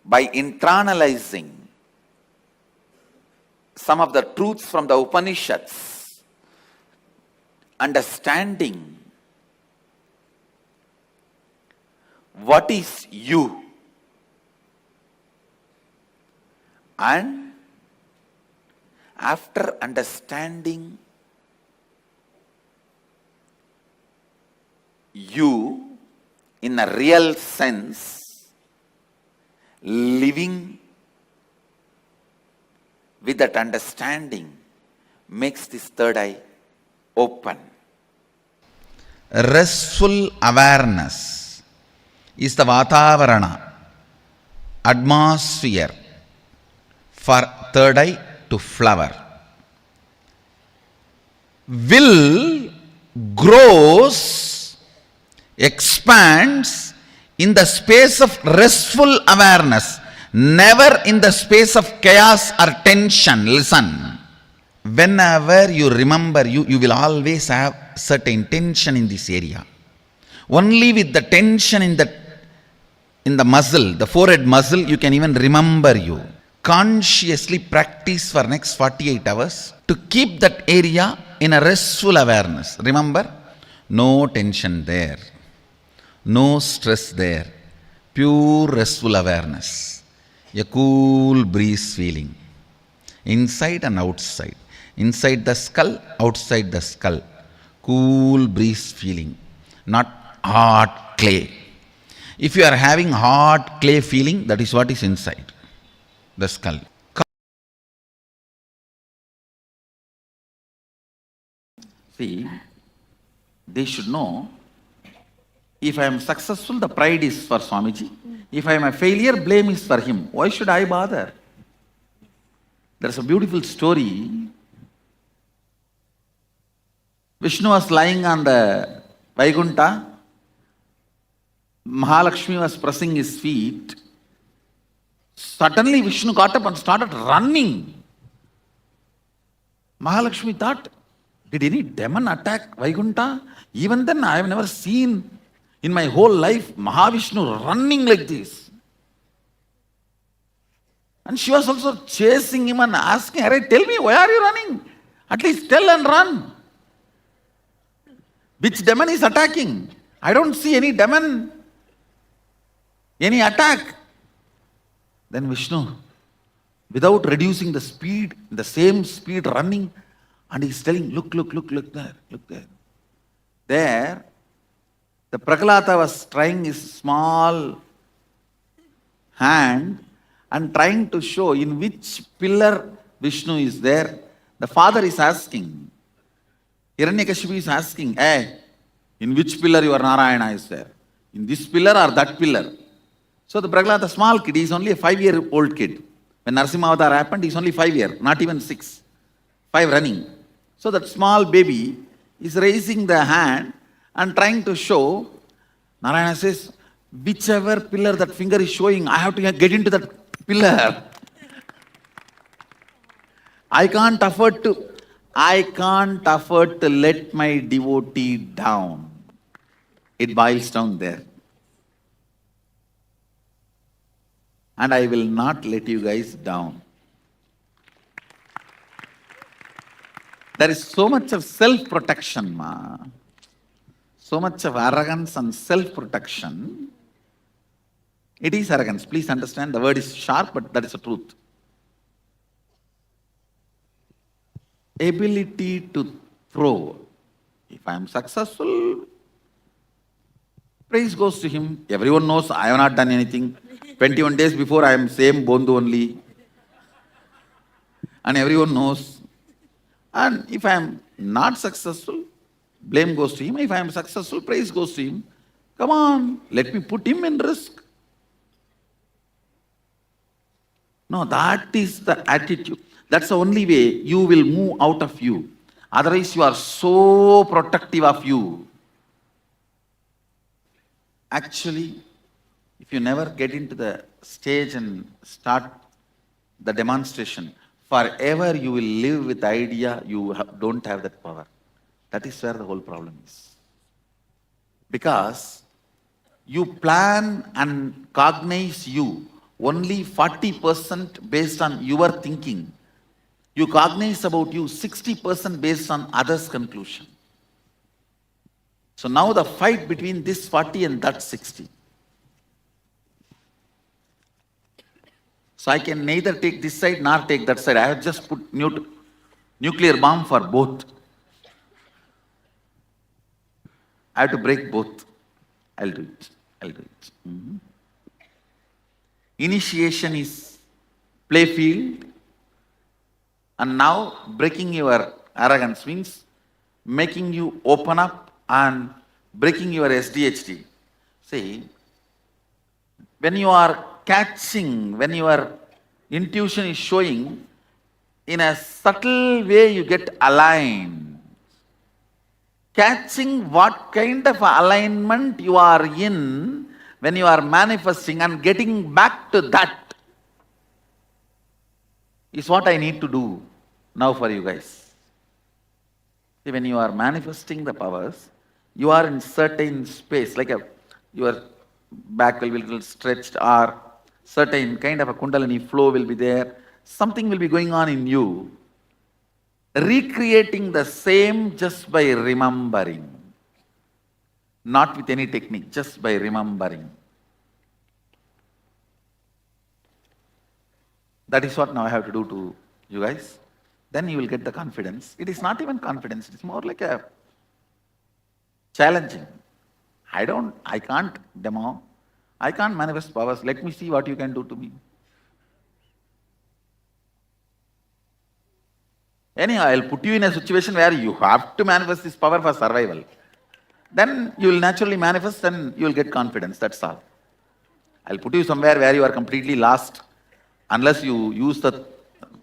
By internalizing some of the truths from the Upanishads, understanding what is you, and after understanding you in a real sense, living with that understanding makes this third eye open. Restful awareness is the Vatavarana, atmosphere for third eye to flower. Will grows, expands in the space of restful awareness, never in the space of chaos or tension. Listen. Whenever you remember, you will always have certain tension in this area. Only with the tension in the muscle, the forehead muscle, you can even remember you. Consciously practice for next 48 hours to keep that area in a restful awareness. Remember, no tension there, no stress there, pure restful awareness, a cool breeze feeling, inside and outside. Inside the skull, outside the skull. Cool breeze feeling, not hot clay. If you are having hot clay feeling, that is what is inside the skull. See, they should know, if I am successful, the pride is for Swamiji. If I am a failure, blame is for him. Why should I bother? There's a beautiful story. Vishnu was lying on the Vaikuntha. Mahalakshmi was pressing his feet. Suddenly Vishnu got up and started running. Mahalakshmi thought, did any demon attack Vaikuntha? Even then I have never seen in my whole life Mahavishnu running like this. And she was also chasing him and asking, "Arey, tell me, why are you running? At least tell and run. Which demon is attacking? I don't see any demon, any attack." Then Vishnu, without reducing the speed, the same speed running, and he's telling, look there, look there. There, the Prahlada was trying his small hand and trying to show in which pillar Vishnu is there. The father is asking, Hiranyakashipu is asking, hey, in which pillar your Narayana is there? In this pillar or that pillar? So the Prahlada, small kid, he is only a 5-year-old kid. When Narasimha Avatar happened, he is only 5 years, not even 6. 5 running. So that small baby is raising the hand and trying to show. Narayana says, whichever pillar that finger is showing, I have to get into that pillar. I can't afford to let my devotee down. It boils down there. And I will not let you guys down. There is so much of self-protection, ma. So much of arrogance and self-protection. It is arrogance. Please understand, the word is sharp, but that is the truth. Ability to throw. If I am successful, praise goes to him. Everyone knows I have not done anything. 21 days before I am same Bondu only. And everyone knows. And if I am not successful, blame goes to him. If I am successful, praise goes to him. Come on, let me put him in risk. No, that is the attitude. That's the only way you will move out of you. Otherwise, you are so protective of you. Actually, if you never get into the stage and start the demonstration, forever you will live with the idea you don't have that power. That is where the whole problem is. Because you plan and cognize you only 40% based on your thinking. You cognize about you 60% based on others' conclusion. So now the fight between this 40 and that 60. So I can neither take this side nor take that side. I have just put nuclear bomb for both. I have to break both. I'll do it. Initiation is playfield, and now breaking your arrogance means making you open up and breaking your SDHD. See, when you are catching, when your intuition is showing, in a subtle way you get aligned. Catching what kind of alignment you are in when you are manifesting and getting back to that is what I need to do now for you guys. See, when you are manifesting the powers, you are in certain space, like your back will be a little stretched, or certain kind of a kundalini flow will be there. Something will be going on in you. Recreating the same just by remembering. Not with any technique, just by remembering. That is what now I have to do to you guys. Then you will get the confidence. It is not even confidence, it is more like a challenging. I can't demo, I can't manifest powers. Let me see what you can do to me. Anyhow, I'll put you in a situation where you have to manifest this power for survival. Then you will naturally manifest and you will get confidence, that's all. I'll put you somewhere where you are completely lost. Unless you use the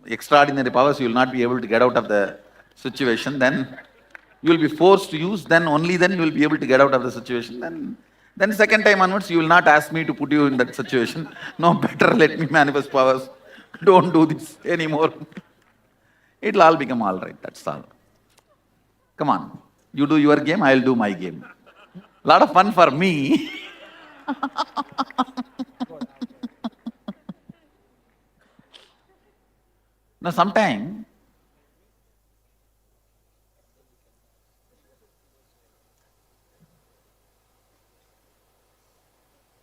extraordinary powers, you will not be able to get out of the situation. Then you will be forced to use, only then you will be able to get out of the situation. Then second time onwards, you will not ask me to put you in that situation. No, better let me manifest powers. Don't do this anymore. It'll all become all right, that's all. Come on, you do your game, I'll do my game. Lot of fun for me. Now sometime,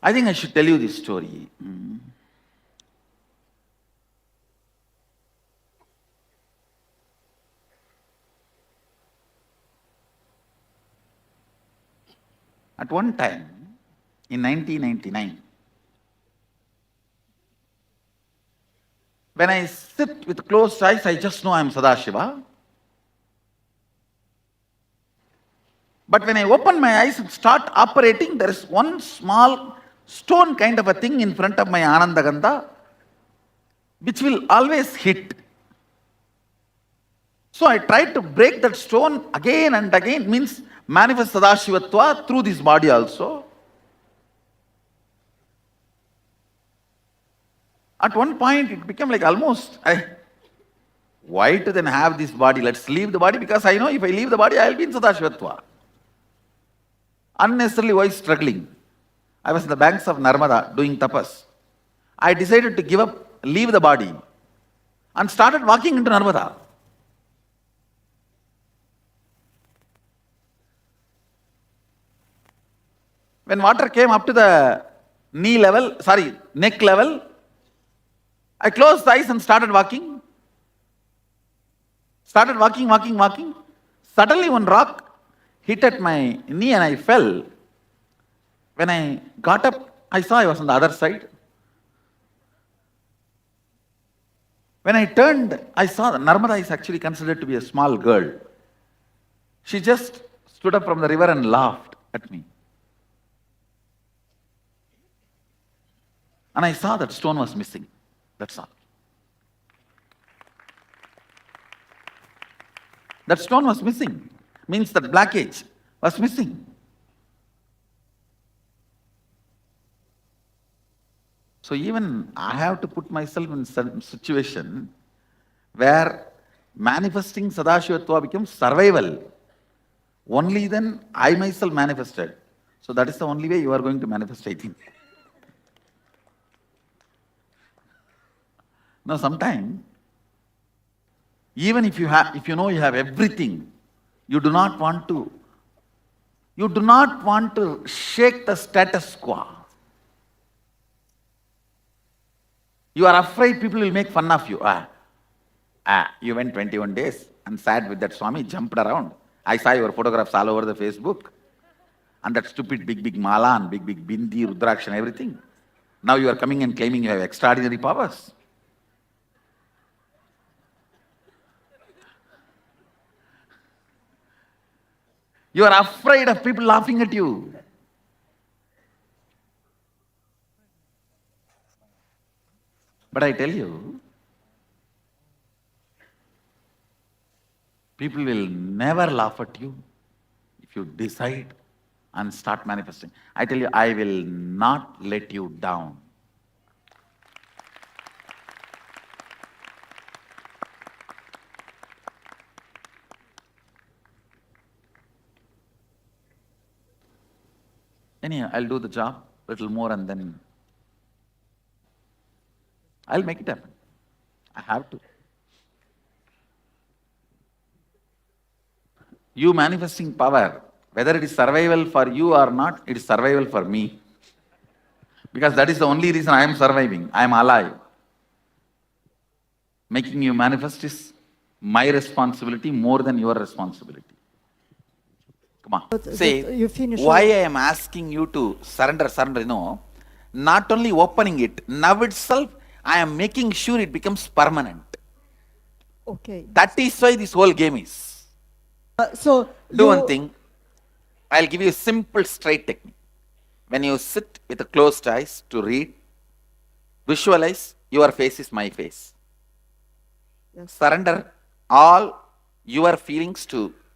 I think I should tell you this story. At one time, in 1999, when I sit with closed eyes, I just know I am Sadashiva. But when I open my eyes and start operating, there is one small stone kind of a thing in front of my Anandagandha, which will always hit. So I tried to break that stone again and again, means manifest Sadashivatva through this body also. At one point, it became like almost, why to then have this body? Let's leave the body, because I know if I leave the body, I will be in Sadashivatva. Unnecessarily, why struggling? I was in the banks of Narmada doing tapas. I decided to leave the body, and started walking into Narmada. When water came up to the neck level, I closed the eyes and started walking. Walking. Suddenly one rock hit at my knee and I fell. When I got up, I saw I was on the other side. When I turned, I saw that Narmada is actually considered to be a small girl. She just stood up from the river and laughed at me. And I saw that stone was missing. That's all. That stone was missing. Means that blockage was missing. So even I have to put myself in some situation where manifesting Sadashivatva becomes survival. Only then I myself manifested. So that is the only way you are going to manifest, I think. Now sometime, even if you know you have everything, you do not want to shake the status quo. You are afraid people will make fun of you. You went 21 days and sat with that Swami, jumped around. I saw your photographs all over the Facebook. And that stupid big mala and big bindi, rudraksh and everything. Now you are coming and claiming you have extraordinary powers. You are afraid of people laughing at you. But I tell you, people will never laugh at you if you decide and start manifesting. I tell you, I will not let you down. Anyhow, I'll do the job a little more and then I'll make it happen. I have to. You manifesting power, whether it is survival for you or not, it is survival for me. Because that is the only reason I am surviving. I am alive. Making you manifest is my responsibility more than your responsibility. Come on. Say, why I am asking you to surrender, not only opening it, now itself I am making sure it becomes permanent. Okay. That is why this whole game is. Do one thing. I'll give you a simple, straight technique. When you sit with the closed eyes to read, visualize your face is my face. Yes. Surrender all your feelings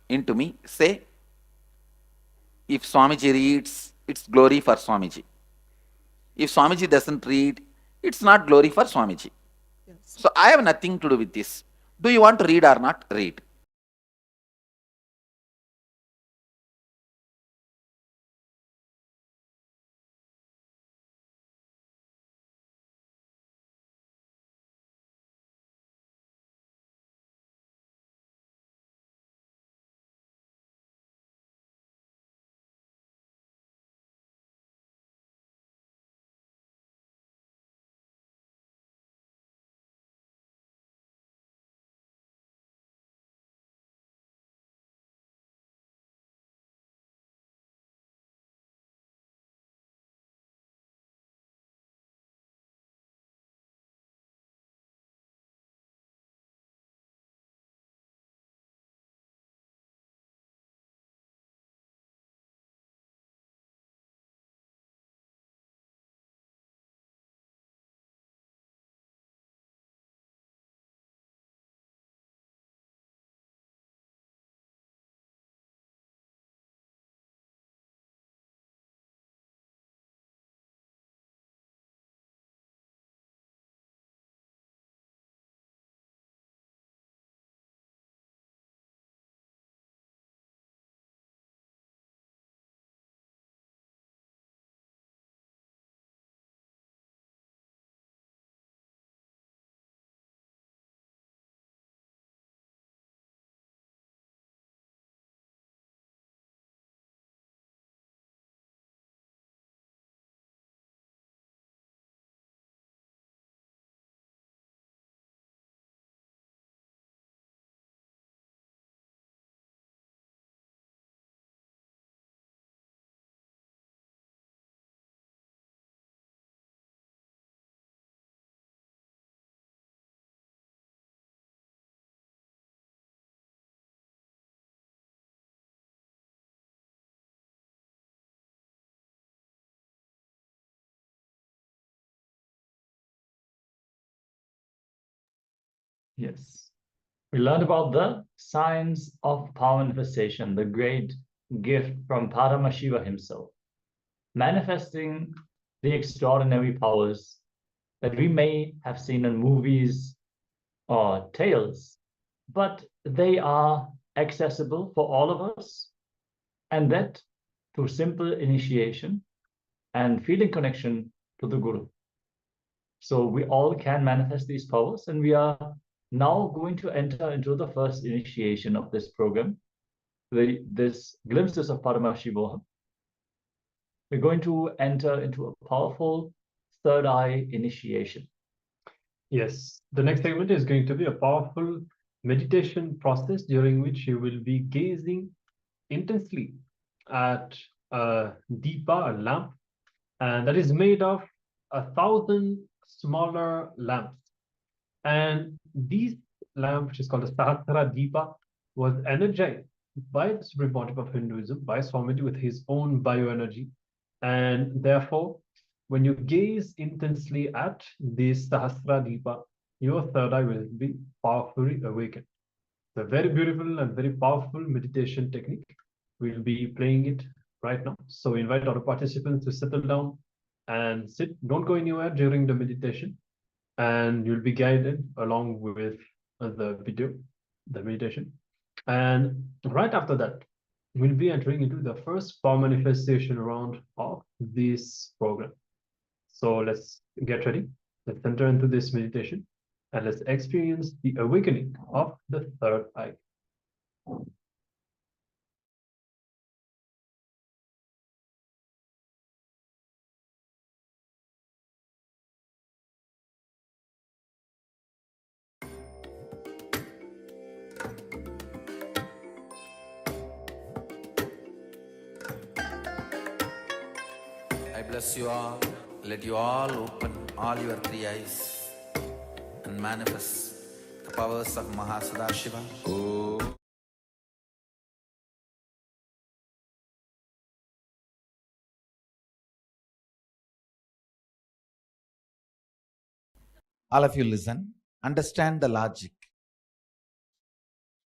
into me. Say, if Swamiji reads, it's glory for Swamiji. If Swamiji doesn't read, it's not glory for Swamiji. Yes. So I have nothing to do with this. Do you want to read or not? Read. Yes. We learned about the science of power manifestation, the great gift from Paramashiva himself, manifesting the extraordinary powers that we may have seen in movies or tales, but they are accessible for all of us, and that through simple initiation and feeling connection to the Guru. So we all can manifest these powers, and we are now going to enter into the first initiation of this program, this Glimpses of Paramashivoham. We're going to enter into a powerful third eye initiation. Yes, the next segment is going to be a powerful meditation process during which you will be gazing intensely at a deepa, a lamp, and that is made of 1,000 smaller lamps. And these lamp, which is called the Sahasrara Deepa, was energized by the Supreme Pontiff of Hinduism, by Swamiji, with his own bioenergy. And therefore, when you gaze intensely at this Sahasrara Deepa, your third eye will be powerfully awakened. It's a very beautiful and very powerful meditation technique. We'll be playing it right now. So we invite our participants to settle down and sit. Don't go anywhere during the meditation, and you'll be guided along with the video, the meditation. And right after that, we'll be entering into the first power manifestation round of this program. So let's get ready. Let's enter into this meditation and let's experience the awakening of the third eye. I bless you all. Let you all open all your three eyes and manifest the powers of Mahasadashiva. Oh. All of you listen, understand the logic.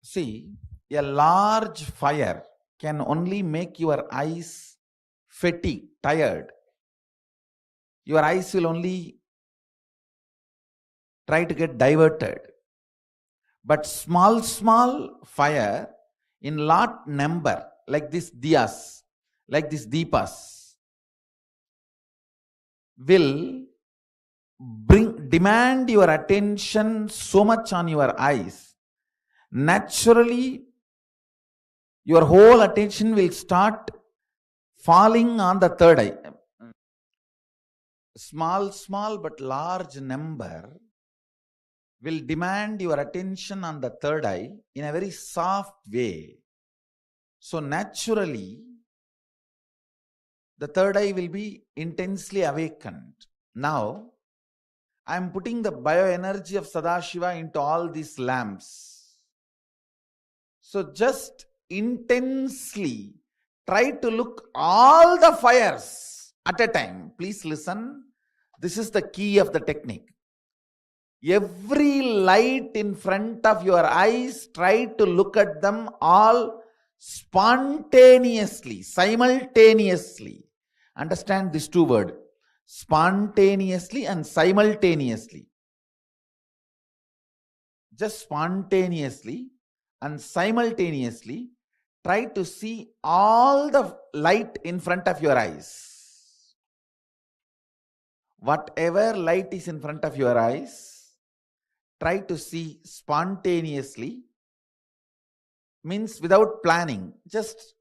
See, a large fire can only make your eyes fatigued, tired. Your eyes will only try to get diverted. But small fire in lot number, like this diyas, like this deepas, will demand your attention so much on your eyes. Naturally, your whole attention will start falling on the third eye. Small but large number will demand your attention on the third eye in a very soft way. So naturally, the third eye will be intensely awakened. Now, I am putting the bioenergy of Sadashiva into all these lamps. So just intensely try to look all the fires at a time. Please listen. This is the key of the technique. Every light in front of your eyes, try to look at them all spontaneously, simultaneously. Understand these two words, spontaneously and simultaneously. Just spontaneously and simultaneously try to see all the light in front of your eyes. Whatever light is in front of your eyes, try to see spontaneously, means without planning, just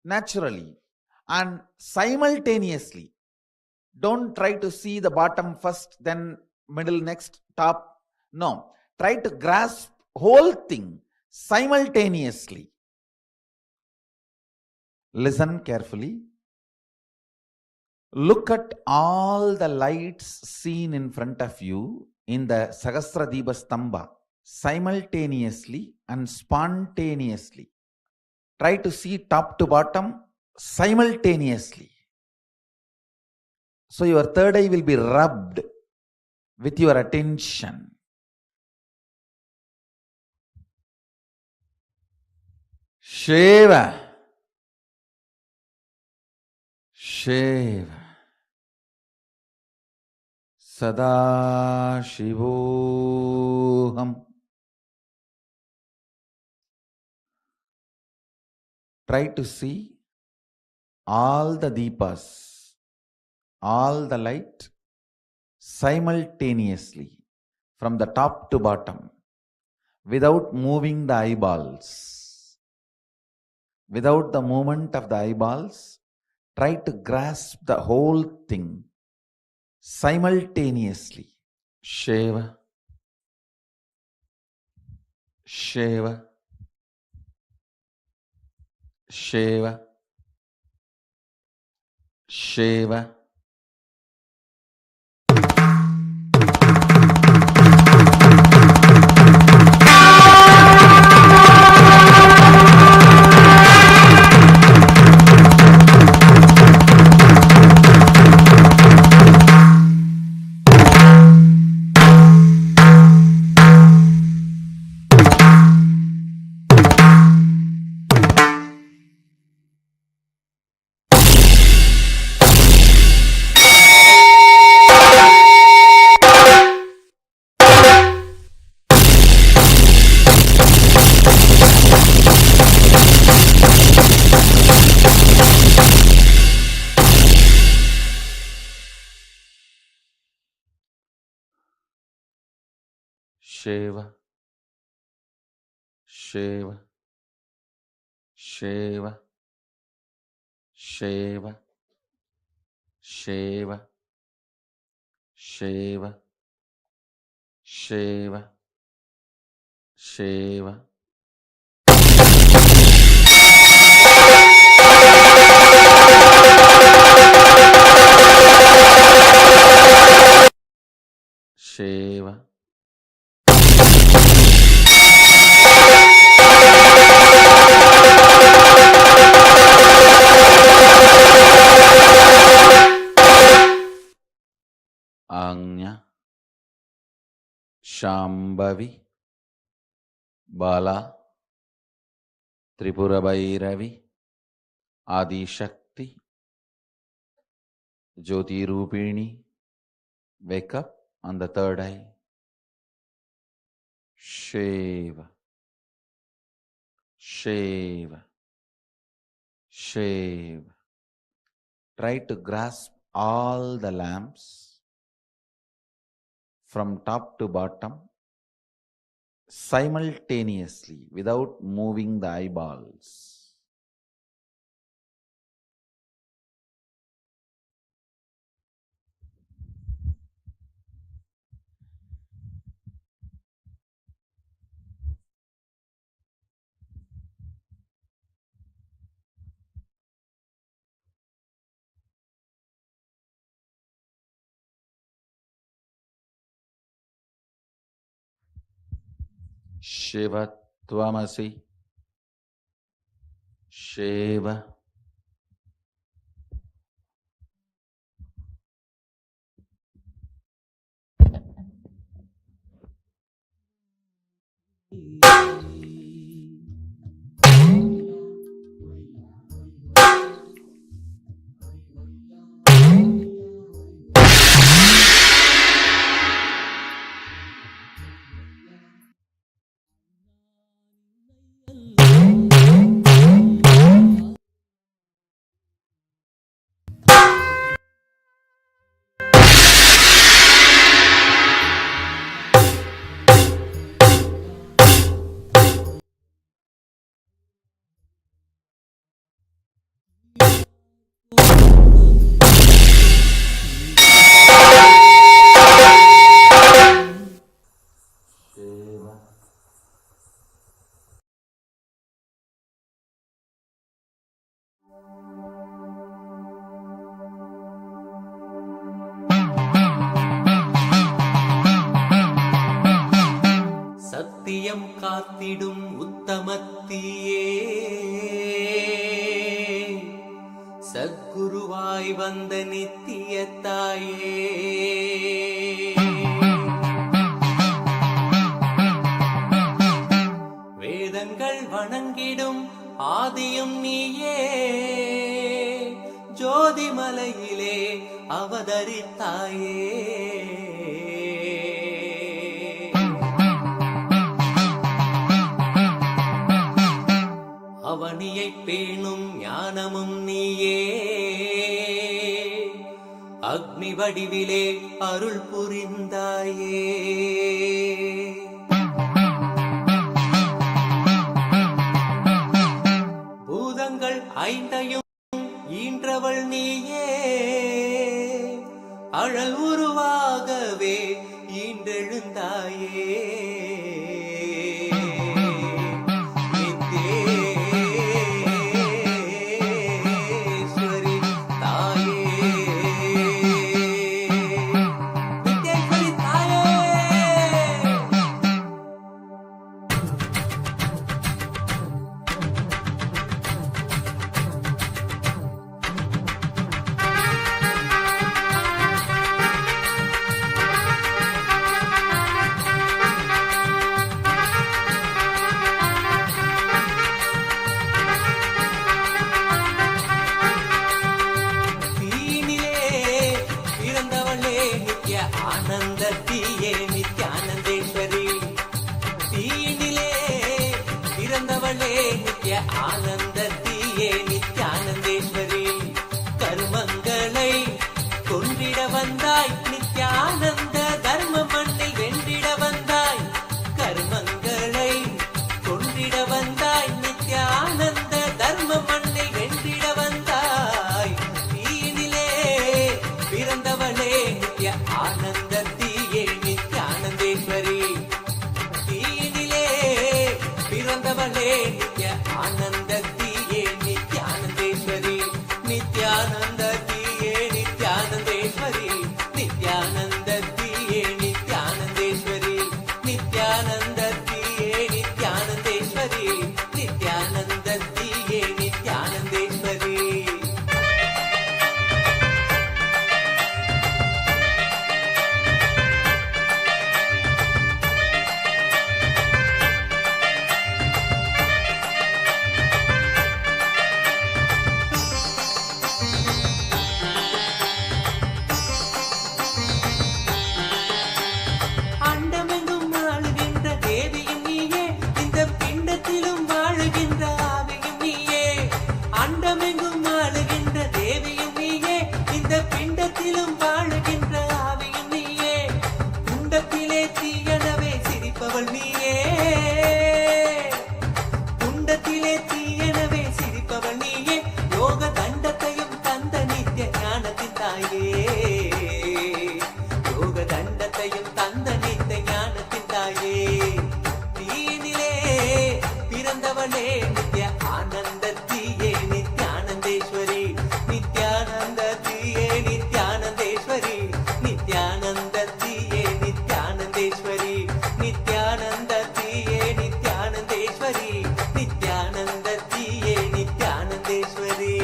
naturally and simultaneously. Don't try to see the bottom first, then middle, next, top. No, try to grasp whole thing simultaneously. Listen carefully. Look at all the lights seen in front of you in the Sahasradipa Stamba simultaneously and spontaneously. Try to see top to bottom simultaneously. So your third eye will be rubbed with your attention. Shiva. Shiva. Sadashivoham. Try to see all the deepas, all the light simultaneously from the top to bottom without moving the eyeballs. Without the movement of the eyeballs, try to grasp the whole thing simultaneously. Shiva, Shiva, Shiva, Shiva. Shiva, Shiva, Shiva, Shiva, Shiva, Shiva, Shiva, Shiva. Shiva. Anya, Shambhavi, Bala, Tripura Bhairavi, Adi Shakti, Jyoti Rupini, wake up on the third eye. Shiva, Shiva, Shiva. Try to grasp all the lamps from top to bottom simultaneously without moving the eyeballs. Shiva Tvamasi, Shiva, சத்தியம் காத்திடும் உத்தமத்தியே சத்குருவாய் வந்த நித்திய தாயே வேதங்கள் வணங்கிடும் ஆதியும் நீயே ஜோதிமலையிலே அவதரித்தாயே அவனியை பேணும் ஞானமும் நீயே அக்னி வடிவிலே அருள் புரிந்தாயே பூதங்கள் ஐந்தையும் ஈன்றவள் நீயே அழல் உருவாகவே ஈண்டெழுந்தாயே ஆனந்தத்தியே நித்யானந்தேஸ்வரி தீயினிலே பிறந்தவளே நித்ய ஆனந்தத்தியே நித்யானந்தேஸ்வரி கர்மங்களை கொன்றிட வந்தாய் நித்யானந்த தர்ம மண்ணில் வென்றிட வந்தாய் கர்மங்களை கொன்றிட வந்தாய் நித்யானந்த தர்ம மண்ணில் வென்றிட வந்தாய் தீயினிலே பிறந்தவளே நித்ய ஆனந்தத்தியே நித்யானந்தேஸ்வரி தீயினிலே பிறந்தவளே நித்ய ஆனந்தத்தியே நித்யானந்தேஸ்வரி நித்யானந்தத்தியே நித்யானந்தேஸ்வரி நித்யானந்தத்தியே நித்யானந்தேஸ்வரி நித்யானந்தத்தியே நித்யானந்தேஸ்வரி நித்யானந்தத்தியே நித்யானந்தேஸ்வரி அண்டமெங்கும் ஆளுகின்ற தேவியும் நீயே இந்த பிண்டத்திலும் வாழுகின்ற ஆவியும் நீயே அண்டமெங்கும் ஆளுகின்ற தேவியும் நீயே இந்த பிண்டத்திலும் வாழுகின்ற ஆவியும் நீயே குண்டத்திலே தீயனவே சிரிப்பவள் நீயே குண்டத்திலே தீயனவே சிரிப்பவள் நீயே யோக தண்டத்தையும் தந்த நித்திய ஞானத்தின் தாயே யோக தண்டத்தையும் தந்த நித்திய ஞானத்தின் தாயே தீயினிலே பிறந்தவளே நித்ய ஆனந்தத்தியே நித்யானந்தேஸ்வரி நித்யானந்தத்தியே நித்யானந்தேஸ்வரி நித்யானந்தத்தியே நித்யானந்தேஸ்வரி நித்யானந்தத்தியே நித்யானந்தேஸ்வரி நித்யானந்தத்தியே நித்யானந்தேஸ்வரி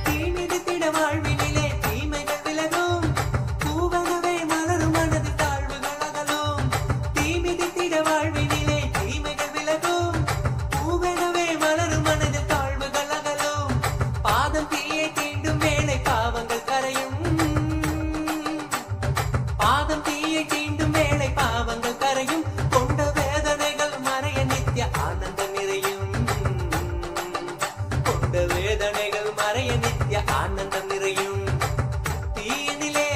தீமிதித்திட வாழ்வினிலே தீமைகள் விலகும் பூவனவே மலரும் மனது தாழ்வுகள் அகலும் தீமிதித்திட வாழ்வினிலே தீமைகள் விலகும் பூவனவே மலரும் மனது தாழ்வுகள் அகலும் பாதம் தீயை தீண்டும் வேளை பாவங்கள் கரையும் பாதம் தீயை தீண்டும் வேளை பாவங்கள் கரையும் கொண்ட வேதனைகள் மறைய நித்ய ஆனந்தம் நிறையும் கொண்ட வேதனைகள் மறைய நித்ய ஆனந்தம் நிறையும் தீயினிலே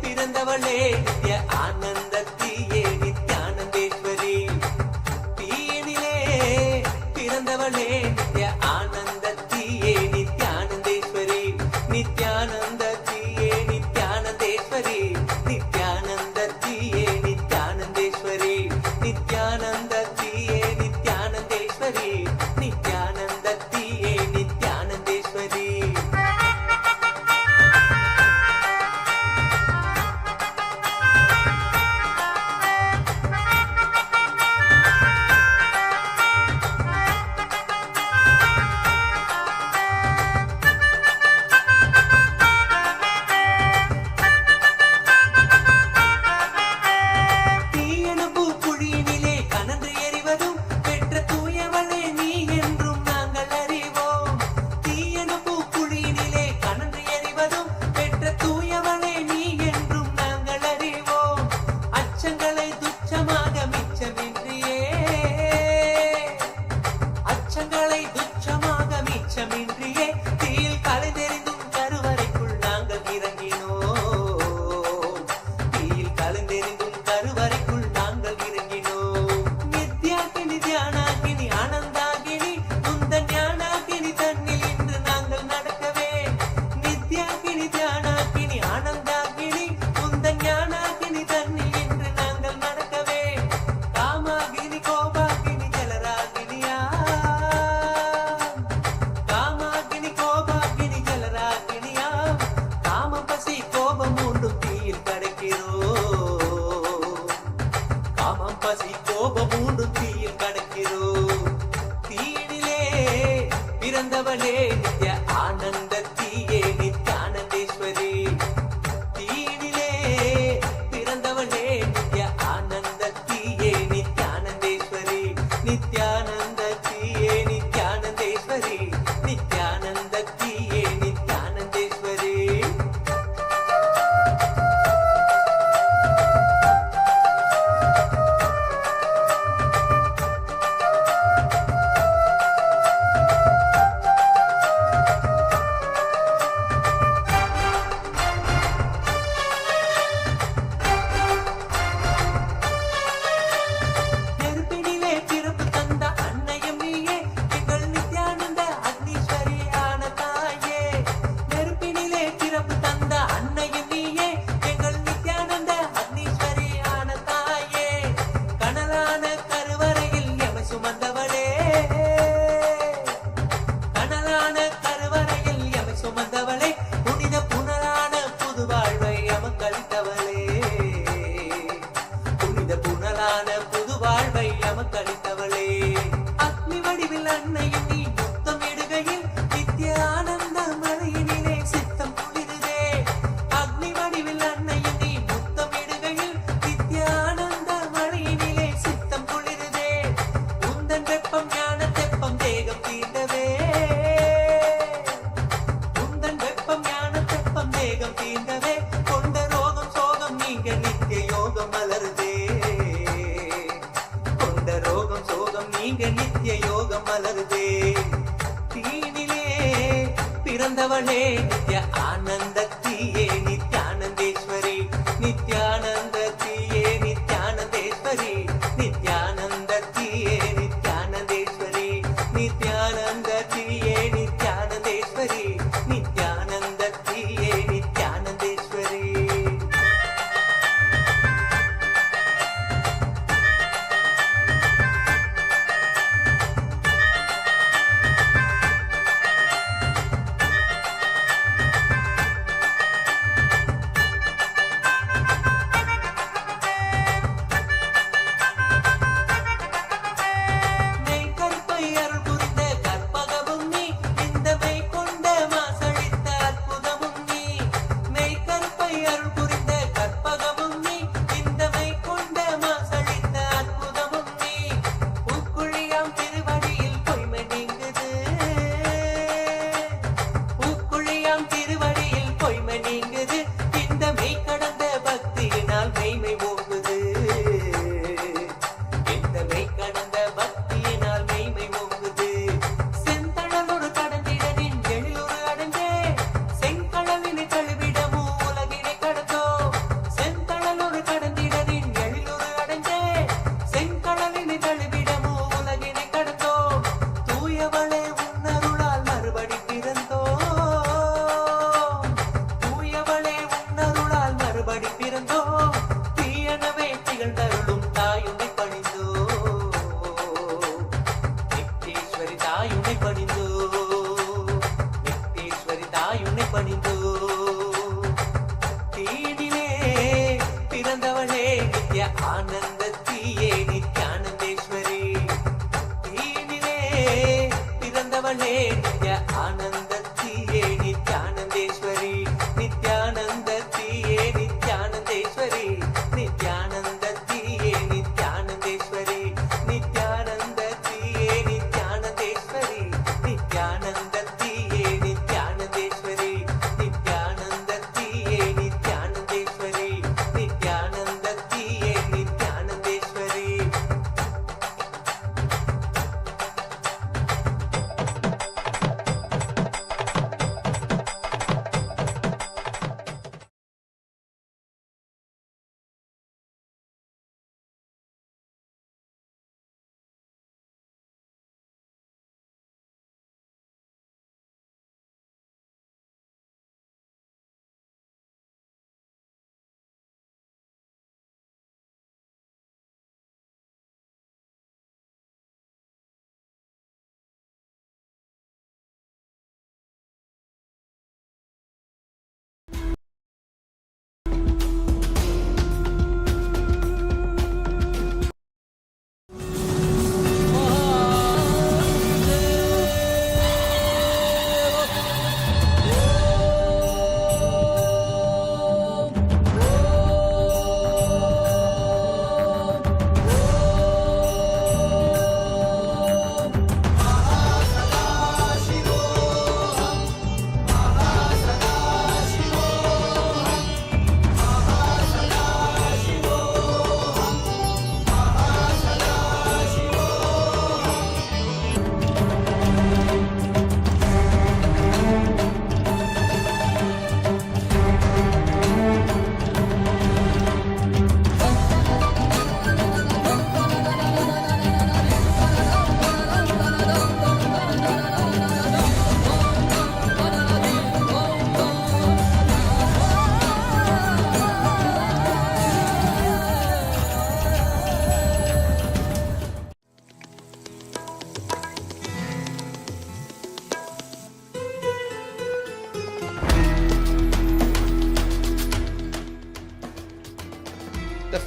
பிறந்தவளே நித்ய ஆனந்தத்தியே நித்யானந்தேஸ்வரி தீயினிலே பிறந்தவளே நித்ய ஆனந்தத்தியே நித்யானந்தேஸ்வரி நித்யானந்தத்தியே நித்யானந்தேஸ்வரி நித்யானந்தத்தியே நித்யானந்தேஸ்வரி நித்யானந்தத்தியே நித்யானந்தேஸ்வரி நித்யானந்தத்தியே நித்யானந்தேஸ்வரி தீயன பூக்குழியினிலே கனன்று எறிவதும் பெற்ற தூயவளே நீ என்றும் நாங்கள் அறிவோம் தீயன பூக்குழியினிலே கனன்று எறிவதும் பெற்ற தூயவளே நீ என்றும் நாங்கள் அறிவோம் அச்சங்களை துச்சமாக மிச்சமின்றியே அச்சங்களை துச்சமாக பசி கோபம் மூன்று தீயில் கடக்கிறோம். தீயினிலே பிறந்தவளே நித்ய ஆனந்த தீயே நித்யானந்தேஸ்வரி. தீயினிலே பிறந்தவளே நித்ய ஆனந்த தீயே நித்யானந்தேஸ்வரி. நித்யானந்த தீயே நித்யானந்தேஸ்வரி. நித்யானந்த தீயே நித்யானந்தேஸ்வரி. நெருப்பினிலே பிறப்பு தந்த அன்னையும் நீயே எங்கள் நித்யானந்த அக்னீஸ்வரியான தாயே. நெருப்பினிலே பிறப்பு தந்த அன்னையும் நீயே எங்கள் நித்யானந்த அக்னீஸ்வரியான தாயே. கனலான கருவறையில் எமை சுமந்தவளே. கனலான கருவறையில் எமை சுமந்தவளே. புனித புனலான புது வாழ்வை எமக்களித்தவளே. புனித புனலான புது வாழ்வை எமக்களித்தவளே. அக்னி வடிவில் அன்னையும் நீ முத்தமிடுகையில் நித்ய ஆனந்த மழையினிலே சித்தம் குளிருதே. அக்னி வடிவில் அன்னையும் நீ முத்தமிடுகையில் நித்ய ஆனந்த மழையினிலே சித்தம் குளிருதே. உந்தன் வெப்பம் ஞான தெப்பம் தேகம் தீண்டவே. உந்தன் வெப்பம் ஞான தெப்பம் தேகம் தீண்டவே. கொண்ட ரோகம் சோகம் நீங்க நித்ய யோகம் மலருதே. கொண்ட ரோகம் சோகம் நீங்க நித்ய யோகம் மலருதே. தீனிலே பிறந்தவளே நித்ய ஆனந்த தீயே நித்யானந்தேஸ்வரி. Nityananda தீயே நித்யானந்தேஸ்வரி. Nityananda தீயே நித்யானந்தேஸ்வரி. Nityananda தீயே நித்யானந்தேஸ்வரி. Nityananda தீயே நித்யானந்தேஸ்வரி.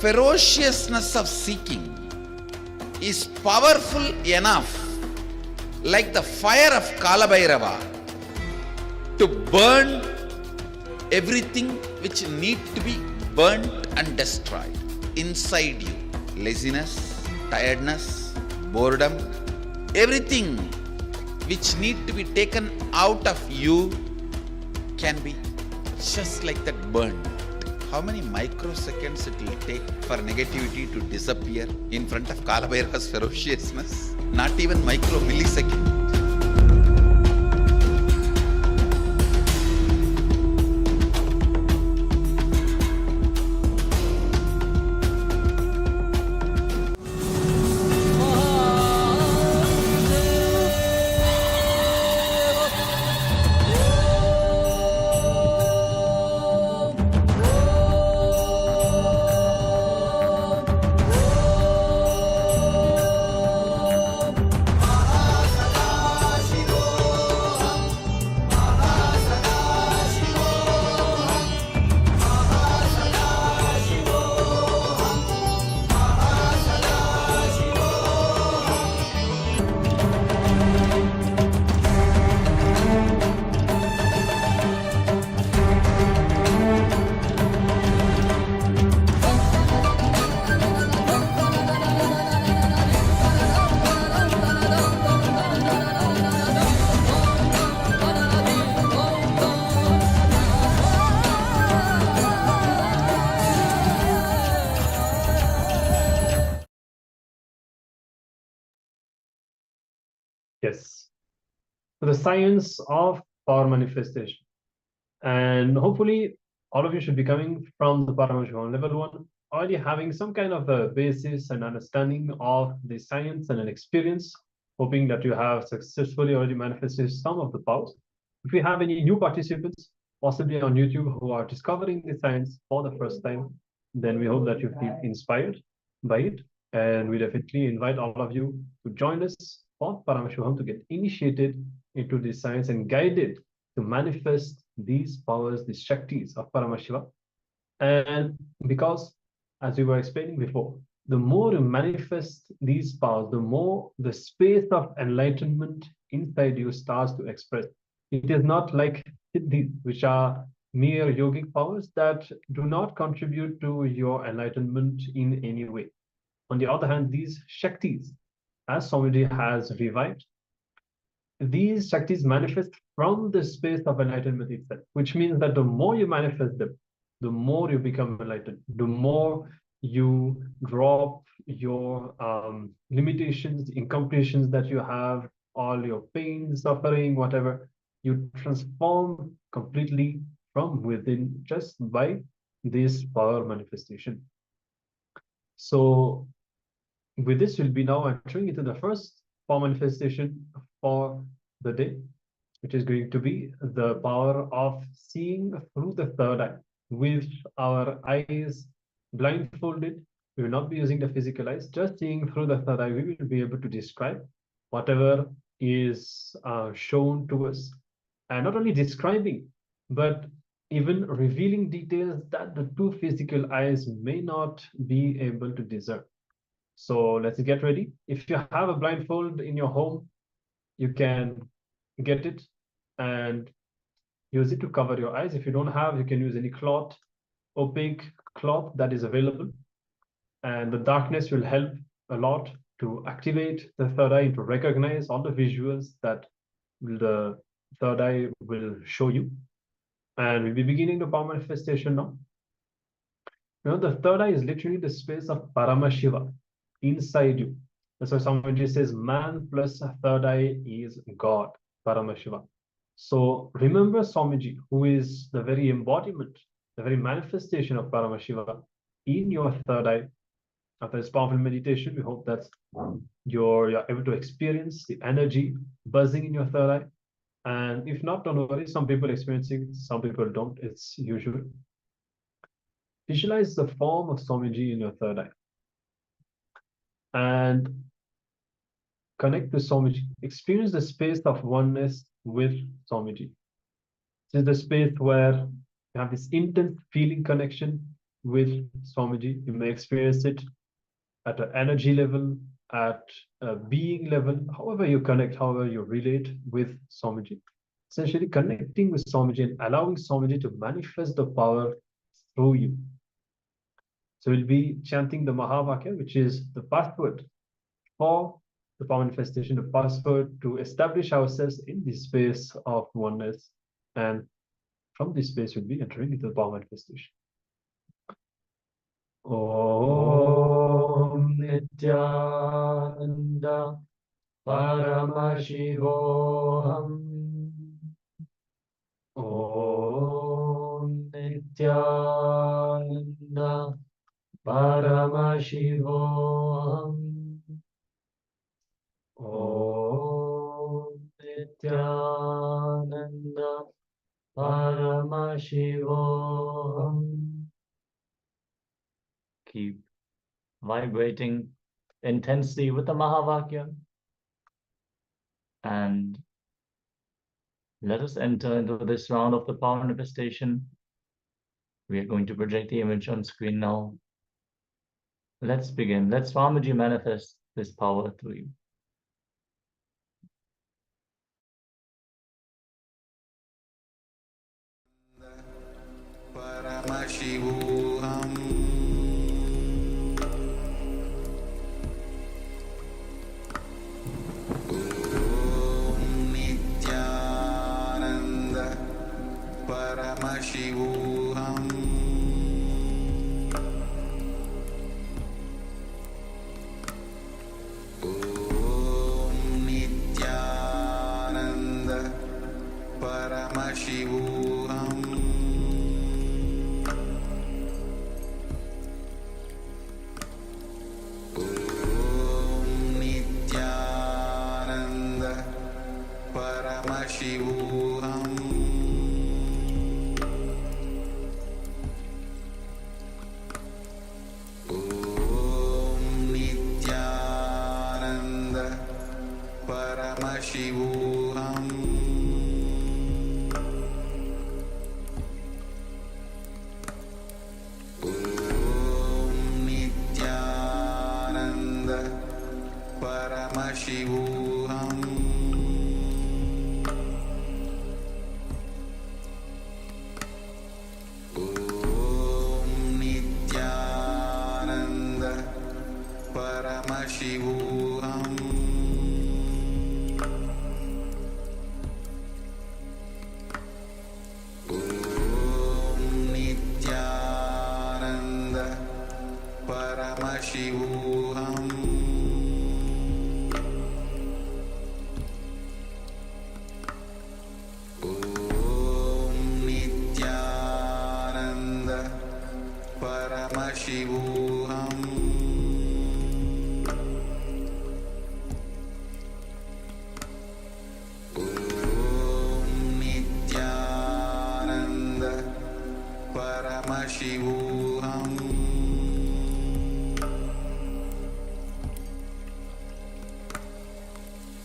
ferociousness of seeking is powerful enough, like the fire of Kalabhairava, to burn everything which need to be burnt and destroyed inside you. Laziness, tiredness, boredom, everything which need to be taken out of you can be just like that burned. How many microseconds it will take for negativity to disappear in front of Kalabhairava's ferociousness? Not even micro millisecond. Yes. So the science of power manifestation. And hopefully all of you should be coming from the Paramashivoham Level 1, already having some kind of a basis and understanding of the science and an experience, hoping that you have successfully already manifested some of the powers. If we have any new participants, possibly on YouTube, who are discovering the science for the first time, then we hope that you feel inspired by it. And we definitely invite all of you to join us for Paramashivoham to get initiated into this science and guided to manifest these powers, these Shaktis of Paramashiva. And because, as we were explaining before, the more you manifest these powers, the more the space of enlightenment inside you starts to express. It is not like siddhis, which are mere yogic powers that do not contribute to your enlightenment in any way. On the other hand, these Shaktis, as Swamiji has revived, these Shaktis manifest from the space of enlightenment itself, which means that the more you manifest them, the more you become enlightened, the more you drop your limitations, incompletions that you have, all your pain, suffering, whatever, you transform completely from within just by this power manifestation. So with this, we'll be now entering into the first power manifestation for the day, which is going to be the power of seeing through the third eye. With our eyes blindfolded, we will not be using the physical eyes, just seeing through the third eye, we will be able to describe whatever is shown to us. And not only describing, but even revealing details that the two physical eyes may not be able to discern. So let's get ready. If you have a blindfold in your home, you can get it and use it to cover your eyes. If you don't have, you can use any cloth, opaque cloth that is available. And the darkness will help a lot to activate the third eye, to recognize all the visuals that the third eye will show you. And we'll be beginning the power manifestation now. You know, the third eye is literally the space of Paramashiva inside you. That's why somebody says man plus a third eye is God, Paramashiva. So remember Swamiji, who is the very embodiment, the very manifestation of Paramashiva in your third eye. After this powerful meditation, we hope that you're able to experience the energy buzzing in your third eye. And if not, don't worry, some people experience it, some people don't, it's usual. Visualize the form of Swamiji in your third eye. And connect to Swamiji. Experience the space of oneness with Swamiji. This is the space where you have this intense feeling connection with Swamiji. You may experience it at an energy level, at a being level, however you connect, however you relate with Swamiji. Essentially connecting with Swamiji and allowing Swamiji to manifest the power through you. So we'll be chanting the Mahavakya, which is the password for the power manifestation, the password to establish ourselves in this space of oneness. And from this space, we'll be entering into the power manifestation. Om Nityananda Paramashivoham. Om Nityananda Paramashivoham. Om Nityananda Paramashivoham. Keep vibrating intensely with the Mahavakya. And let us enter into this round of the power manifestation. We are going to project the image on screen now. Let's begin. Let Swamiji manifest this power through you. Paramashivoham. Om Nityananda Paramashivoham. Om Nityananda Paramashivoham. Paramashivoham. Om Nityananda Paramashivoham. Om Nityananda Paramashivoham. Paramashivoham. Om Nityananda Paramashivoham. Om Nityananda Paramashivoham. Paramashivoham. Om Nityananda Paramashivoham.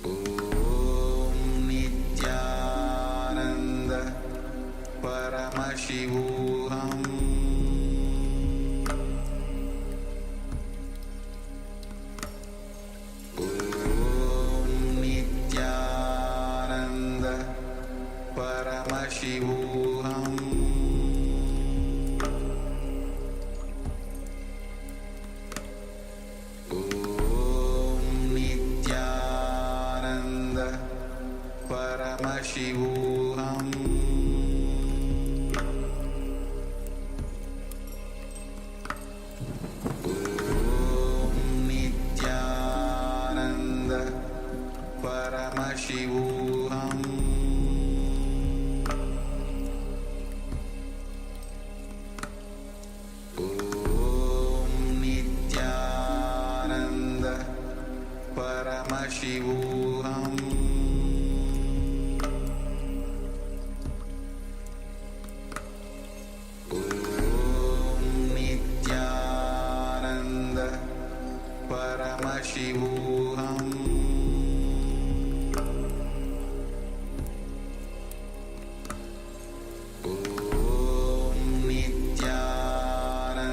Om Nityananda Paramashivoham. Paramashivoham. Om Nityananda Paramashivoham. Om Nityananda Paramashivoham. Paramashivoham. Om Nityananda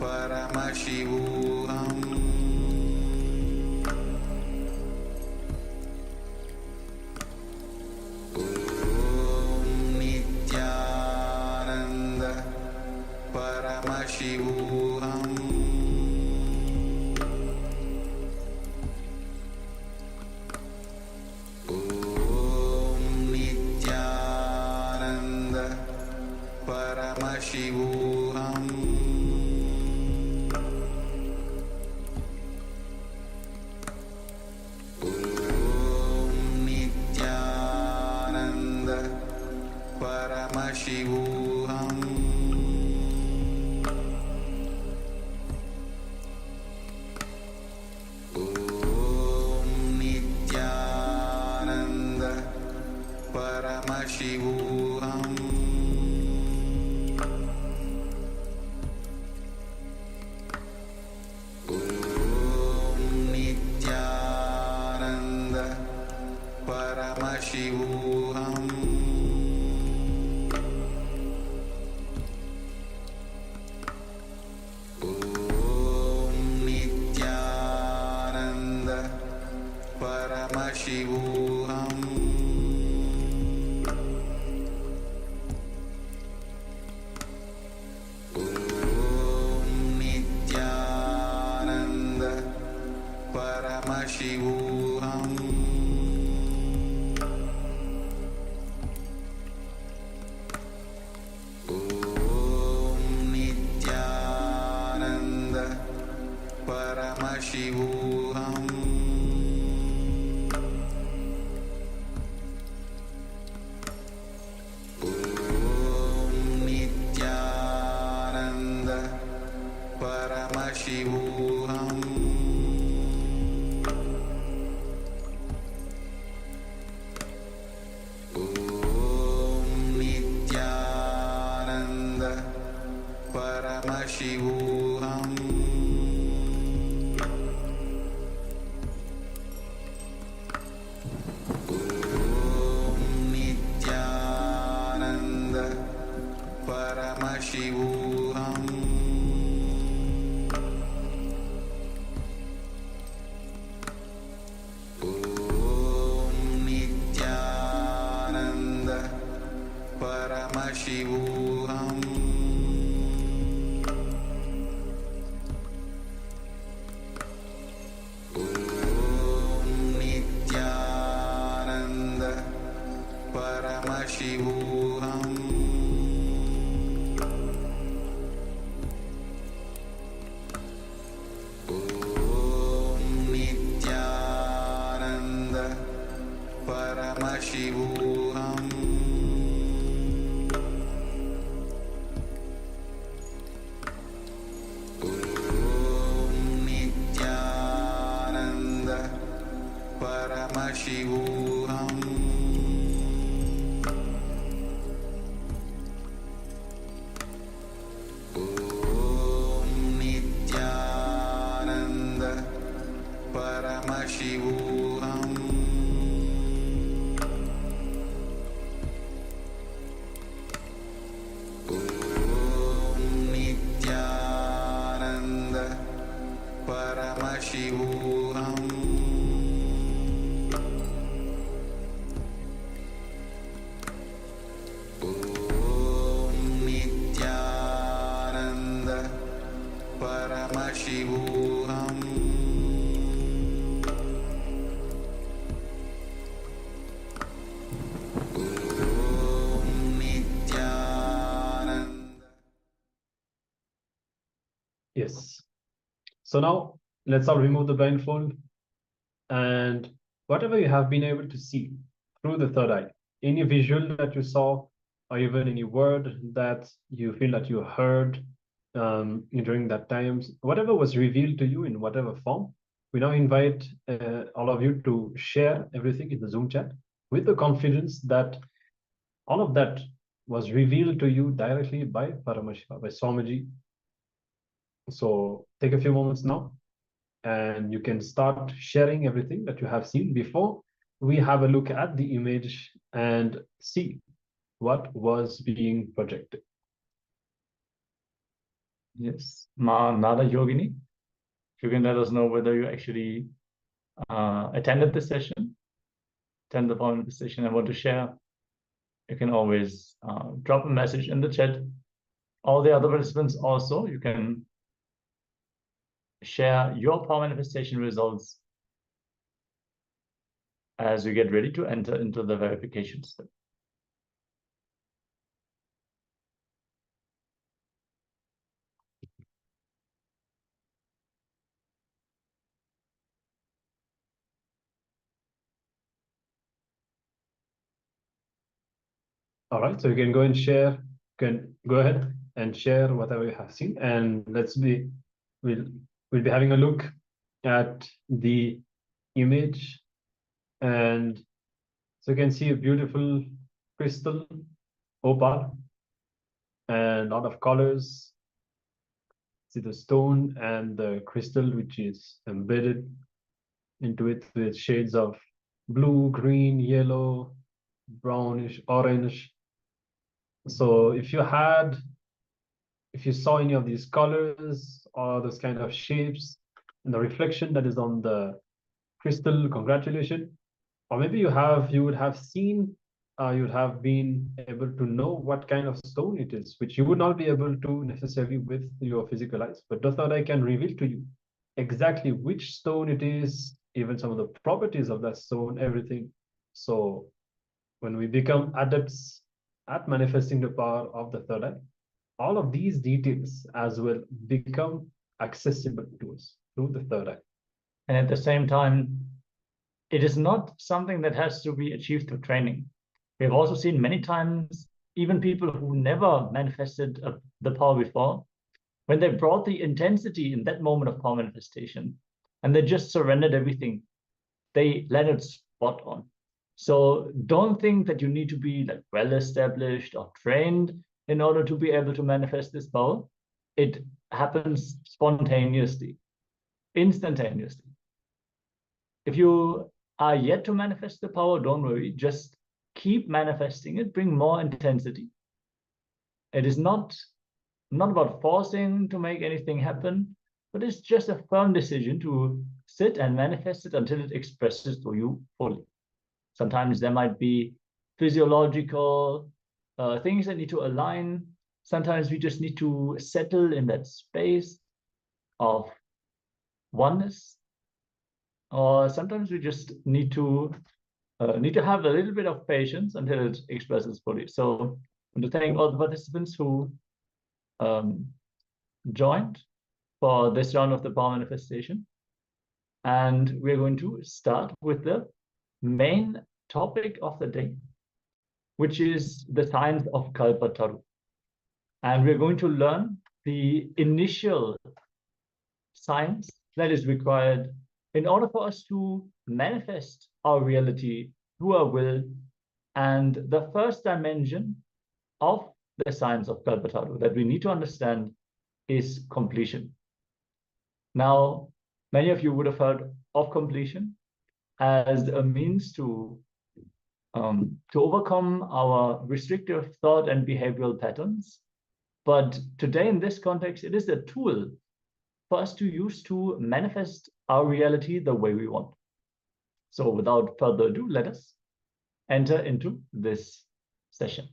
Paramashivoham. Om Nityananda Paramashivoham. Om Nityananda Paramashivoham. Om Nityananda Paramashivoham. Om Nityananda Paramashivoham. Om Nityananda Paramashivoham. Om Nityananda Paramashivoham. Om Nityananda Paramashivoham. Om Nityananda Paramashivoham. Om Nityananda Paramashivoham. Om Nityananda Paramashivoham. Om Nityananda Paramashivoham. Om Nityananda Paramashivoham. Om Nityananda Paramashivoham. Om Nityananda Paramashivoham. Om Nityananda Paramashivoham. Om Nityananda Paramashivoham. Om Nityananda Paramashivoham. Om Nityananda Paramashivoham. Om Nityananda. Yes. So now let's all remove the blindfold, and whatever you have been able to see through the third eye, any visual that you saw, or even any word that you feel that you heard during that time, whatever was revealed to you in whatever form, we now invite all of you to share everything in the Zoom chat with the confidence that all of that was revealed to you directly by Paramashiva, by Swamiji. So take a few moments now, and you can start sharing everything that you have seen before we have a look at the image and see what was being projected. Yes, Nada Yogini, you can let us know whether you actually attended the session, attend the point of the session and want to share. You can always drop a message in the chat. All the other participants also, you can share your power manifestation results as we get ready to enter into the verification step. All right, so you can go and share. You can go ahead and share whatever you have seen, and we'll be having a look at the image, and so you can see a beautiful crystal opal and a lot of colors. See the stone and the crystal which is embedded into it with shades of blue, green, yellow, brownish, orange. So if you saw any of these colors or those kind of shapes and the reflection that is on the crystal, congratulations. Or maybe you would have seen, you would have been able to know what kind of stone it is, which you would not be able to necessarily with your physical eyes. But the third eye can reveal to you exactly which stone it is, even some of the properties of that stone, everything. So when we become adepts at manifesting the power of the third eye, all of these details as well become accessible to us through the third eye. And at the same time, it is not something that has to be achieved through training. We have also seen many times, even people who never manifested the power before, when they brought the intensity in that moment of power manifestation, and they just surrendered everything, they landed spot on. So don't think that you need to be like well established or trained in order to be able to manifest this power. It happens spontaneously, instantaneously. If you are yet to manifest the power, don't worry, just keep manifesting it, bring more intensity. It is not about forcing to make anything happen, but it's just a firm decision to sit and manifest it until it expresses to you fully. Sometimes there might be physiological things that need to align. Sometimes we just need to settle in that space of oneness. Or sometimes we just need to have a little bit of patience until it expresses fully. So I want to thank all the participants who joined for this round of the power manifestation. And we're going to start with the main topic of the day, which is the science of Kalpataru. And we're going to learn the initial science that is required in order for us to manifest our reality through our will. And the first dimension of the science of Kalpataru that we need to understand is completion. Now, many of you would have heard of completion as a means to overcome our restrictive thought and behavioral patterns. But today in this context, it is a tool for us to use to manifest our reality the way we want. So without further ado, let us enter into this session.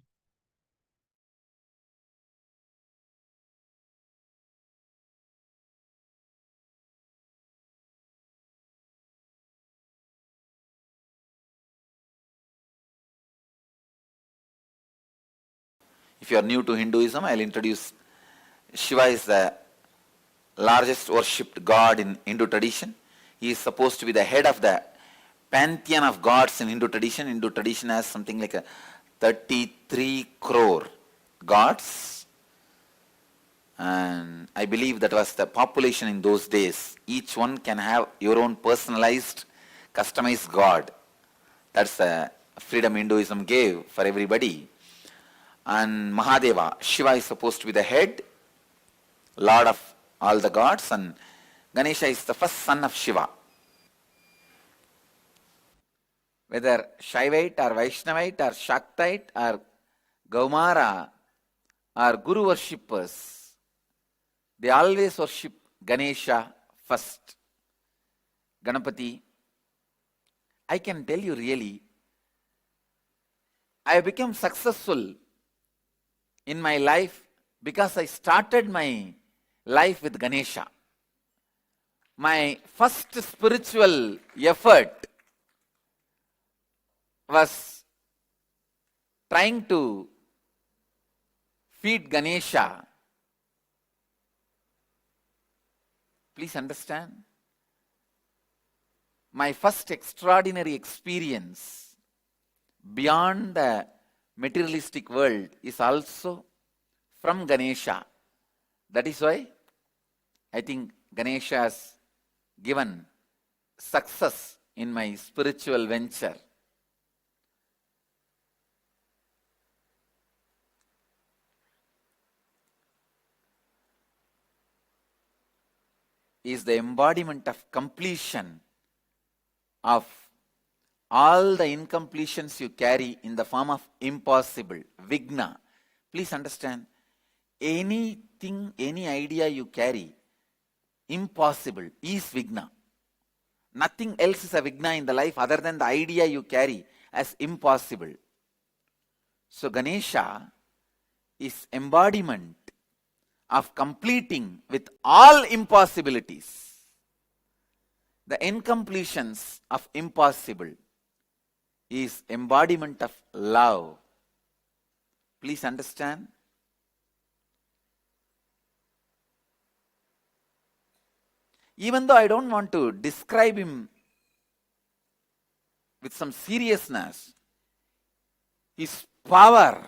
If you are new to Hinduism, I'll introduce Shiva is the largest worshipped god in Hindu tradition. He is supposed to be the head of the pantheon of gods in Hindu tradition. Hindu tradition has something like a 33 crore gods. And I believe that was the population in those days. Each one can have your own personalized, customized god. That's the freedom Hinduism gave for everybody. And Mahadeva, Shiva is supposed to be the head, lord of all the gods, and Ganesha is the first son of Shiva. Whether Shaivite or Vaishnavite or Shaktite or Gaumara or Guru worshippers, they always worship Ganesha first. Ganapati. I can tell you really, I have become successful in my life because I started my life with Ganesha. My first spiritual effort was trying to feed Ganesha. Please understand. My first extraordinary experience beyond the materialistic world is also from Ganesha. That is why I think Ganesha has given success in my spiritual venture. Is the embodiment of completion of all the incompletions you carry in the form of impossible, vigna. Please understand, anything, any idea you carry, impossible is vigna. Nothing else is a vigna in the life other than the idea you carry as impossible. So Ganesha is embodiment of completing with all impossibilities. The incompletions of impossible is embodiment of love. Please understand. Even though I don't want to describe him with some seriousness, his power,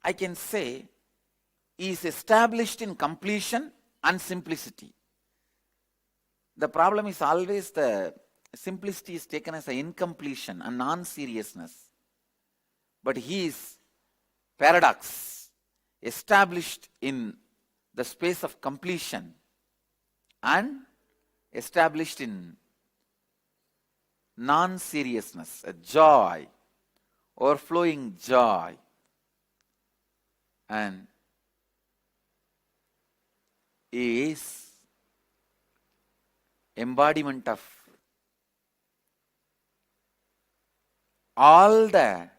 I can say, is established in completion and simplicity. The problem is always the simplicity is taken as an incompletion and non-seriousness. But he is paradox, established in the space of completion and established in non-seriousness, a joy, overflowing joy. And he is embodiment of all the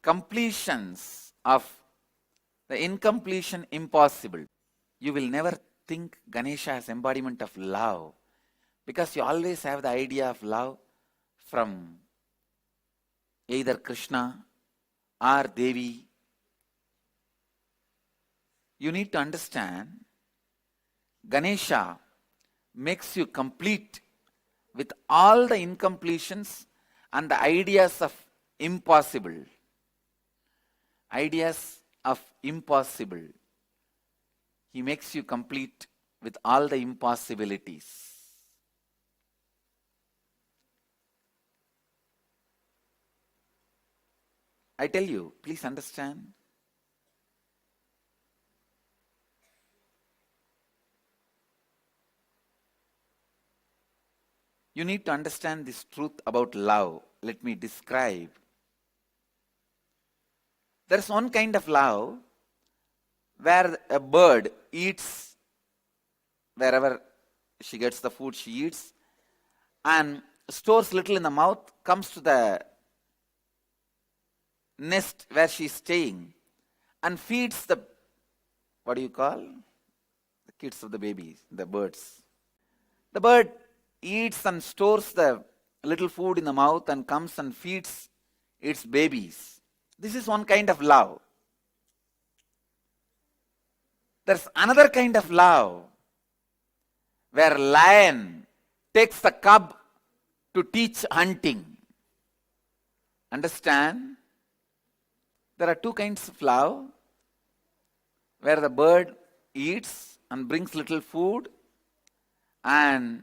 completions of the incompletion impossible. You will never think Ganesha as embodiment of love, because you always have the idea of love from either Krishna or Devi. You need to understand, Ganesha makes you complete with all the incompletions and the ideas of impossible. Ideas of impossible. He makes you complete with all the impossibilities. I tell you, please understand. You need to understand this truth about love. Let me describe. There is one kind of love where a bird eats wherever she gets the food she eats and stores little in the mouth, comes to the nest where she is staying and feeds the, what do you call? The kids of the babies, the birds. The bird eats and stores the little food in the mouth and comes and feeds its babies. This is one kind of love. There's another kind of love where lion takes the cub to teach hunting. Understand? There are two kinds of love where the bird eats and brings little food and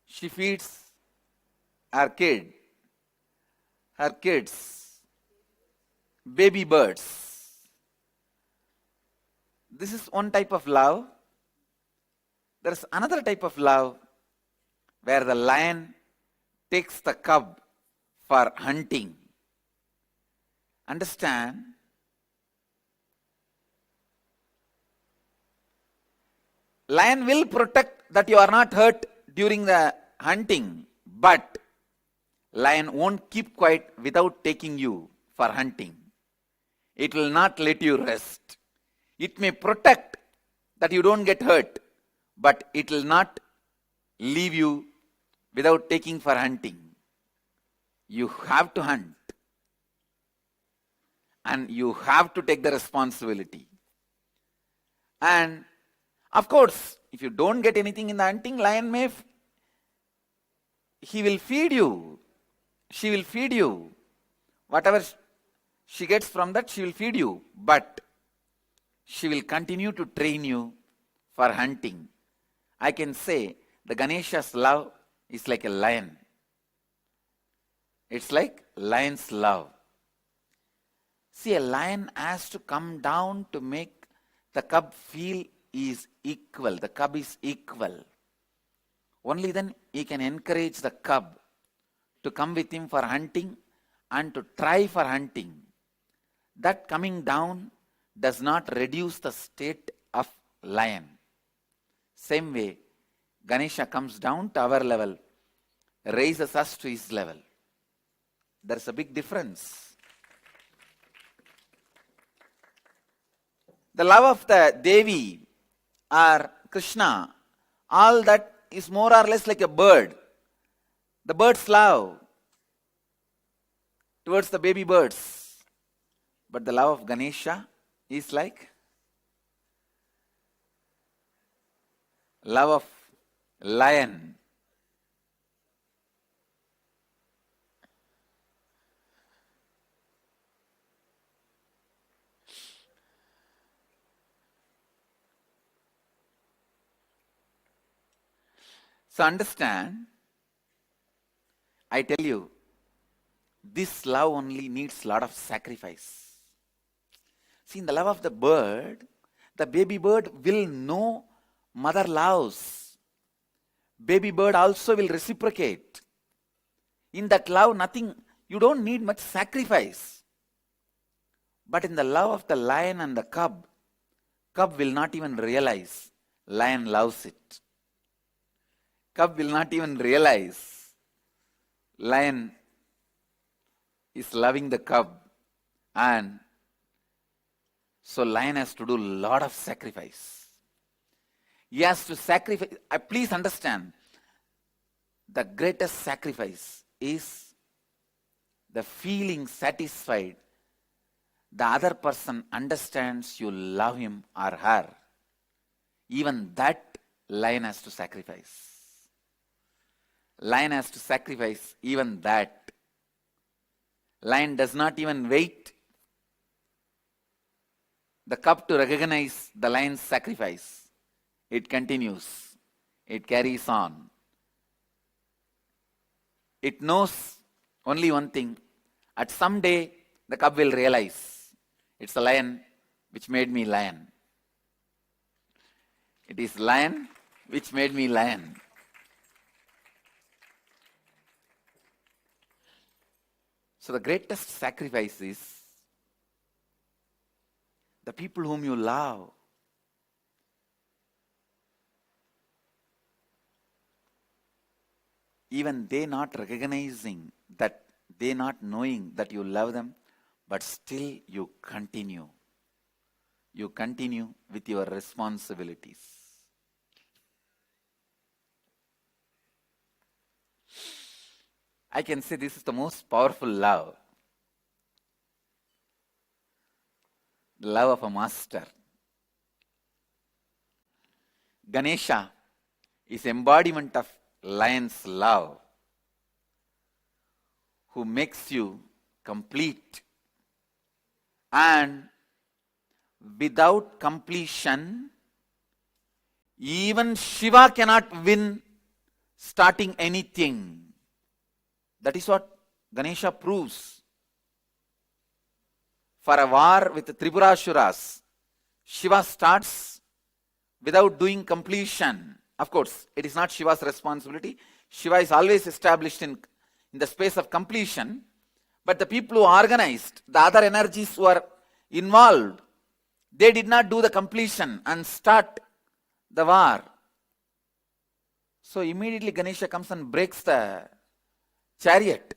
she feeds her kids, baby birds. This is one type of love. There is another type of love where the lion takes the cub for hunting. understand lion will protect that you are not hurt during the hunting, but lion won't keep quiet without taking you for hunting. It will not let you rest. It may protect that you don't get hurt, but it will not leave you without taking for hunting. You have to hunt. And you have to take the responsibility. And of course, if you don't get anything in the hunting, lion may, he will feed you. She will feed you. Whatever she gets from that, she will feed you. But she will continue to train you for hunting. I can say the Ganesha's love is like a lion. It's like lion's love. See, a lion has to come down to make the cub feel he is equal. The cub is equal. Only then he can encourage the cub to come with him for hunting and to try for hunting. That coming down does not reduce the state of lion. Same way, Ganesha comes down to our level, raises us to his level. There's a big difference. The love of the Devi or Krishna, all that is more or less like a bird. The bird's love towards the baby birds. But the love of Ganesha is like love of lion. So understand, I tell you, this love only needs a lot of sacrifice. See, in the love of the bird, the baby bird will know mother loves. Baby bird also will reciprocate. In that love, nothing, you don't need much sacrifice. But in the love of the lion and the cub will not even realize lion loves it. Cub will not even realize lion is loving the cub, and so lion has to do a lot of sacrifice. He has to sacrifice. Please understand, the greatest sacrifice is the feeling satisfied. The other person understands you love him or her. Even that lion has to sacrifice. Lion has to sacrifice even that. Lion does not even wait the cub to recognize the lion's sacrifice. It continues. It carries on. It knows only one thing. At some day, the cub will realize it's the lion which made me lion. It is lion which made me lion. So the greatest sacrifice is the people whom you love. Even they not recognizing that, they not knowing that you love them, but still you continue. You continue with your responsibilities. I can say this is the most powerful love. The love of a master. Ganesha is embodiment of lion's love, who makes you complete. And without completion, even Shiva cannot win starting anything. That is what Ganesha proves. For a war with the Tripurasuras, Shiva starts without doing completion. Of course, it is not Shiva's responsibility. Shiva is always established in the space of completion. But the people who organized, the other energies who are involved, they did not do the completion and start the war. So immediately Ganesha comes and breaks the chariot.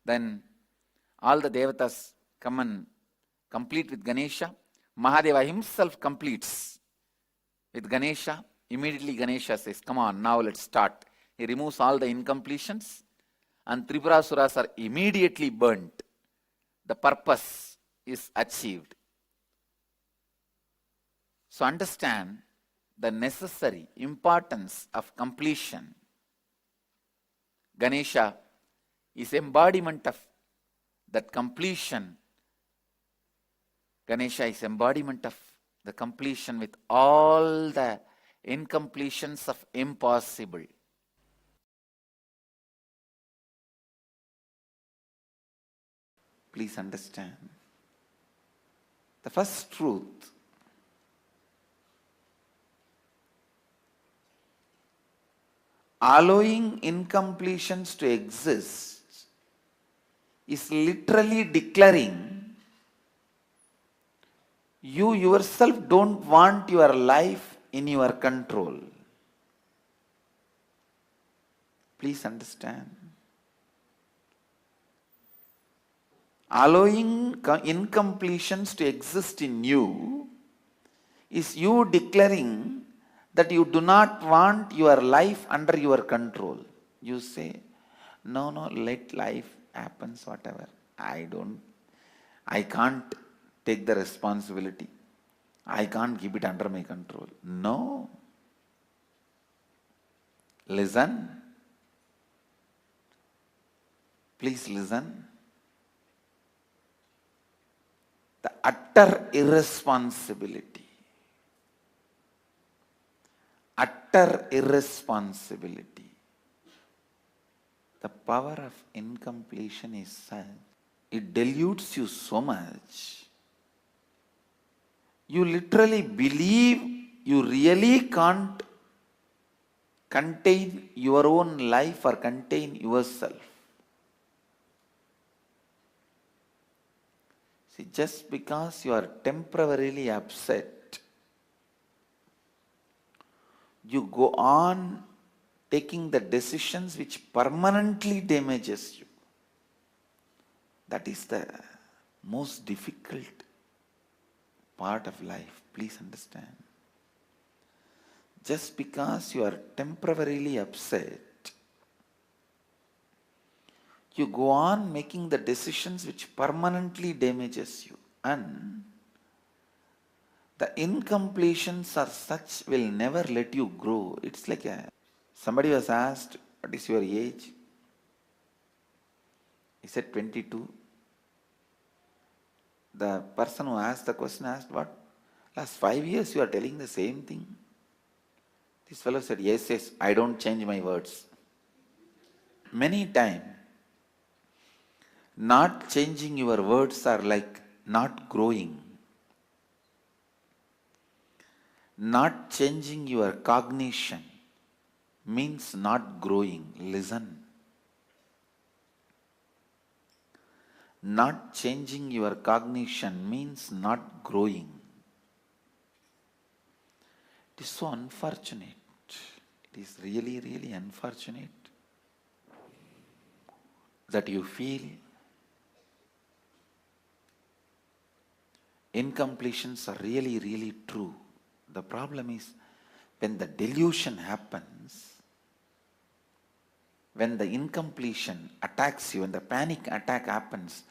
Then all the devatas come and complete with Ganesha. Mahadeva himself completes with Ganesha. Immediately Ganesha says, come on, now let's start. He removes all the incompletions and Tripurasuras are immediately burnt. The purpose is achieved. So understand the necessary importance of completion. Ganesha is embodiment of that completion. Ganesha is embodiment of the completion with all the incompletions of impossible. Please understand. The first truth, allowing incompletions to exist is literally declaring you yourself don't want your life in your control. Please understand. Allowing incompletions to exist in you is you declaring that you do not want your life under your control. You say, no, let life happen, whatever. I can't take the responsibility. I can't keep it under my control. No. Listen. Please listen. The utter irresponsibility. Utter irresponsibility. The power of incompletion is such, it dilutes you so much. You literally believe you really can't contain your own life or contain yourself. See, just because you are temporarily upset, you go on taking the decisions which permanently damages you. That is the most difficult part of life. Please understand. Just because you are temporarily upset, you go on making the decisions which permanently damages you. And the incompletions are such will never let you grow. It's like somebody was asked, what is your age? He said 22. The person who asked the question asked, what? Last 5 years you are telling the same thing? This fellow said, yes, I don't change my words. Many times, not changing your words are like not growing. Not changing your cognition means not growing. Listen. Not changing your cognition means not growing. It is so unfortunate. It is really, really unfortunate that you feel incompletions are really, really true. The problem is when the delusion happens, when the incompletion attacks you, when the panic attack happens,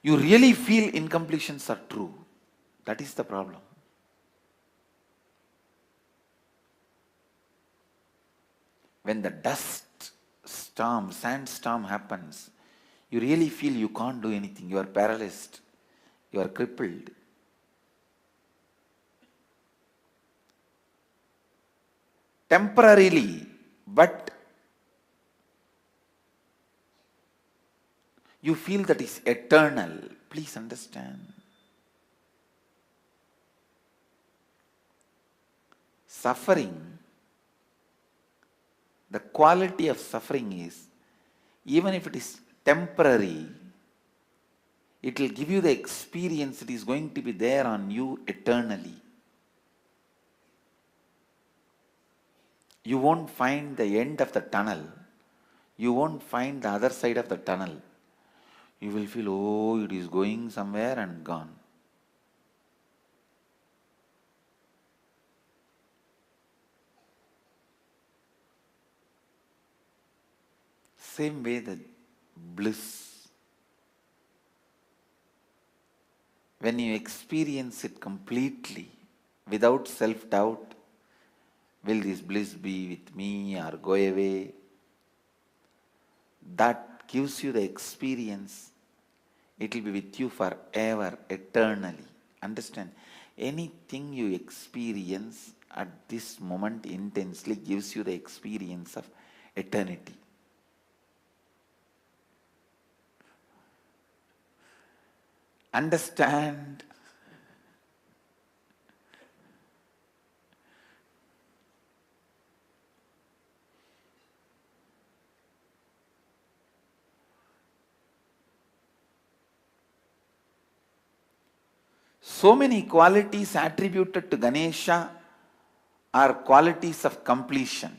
you really feel incompletions are true. That is the problem. When the dust storm, sandstorm happens, you really feel you can't do anything. You are paralyzed. You are crippled. Temporarily, but you feel that is eternal. Please understand. Suffering, the quality of suffering is, even if it is temporary. It will give you the experience. It is going to be there on you eternally. You won't find the end of the tunnel. You won't find the other side of the tunnel. You will feel, oh, it is going somewhere and gone. Same way the bliss. When you experience it completely, without self-doubt, will this bliss be with me or go away? That gives you the experience. It will be with you forever, eternally. Understand? Anything you experience at this moment intensely gives you the experience of eternity. Understand? So many qualities attributed to Ganesha are qualities of completion.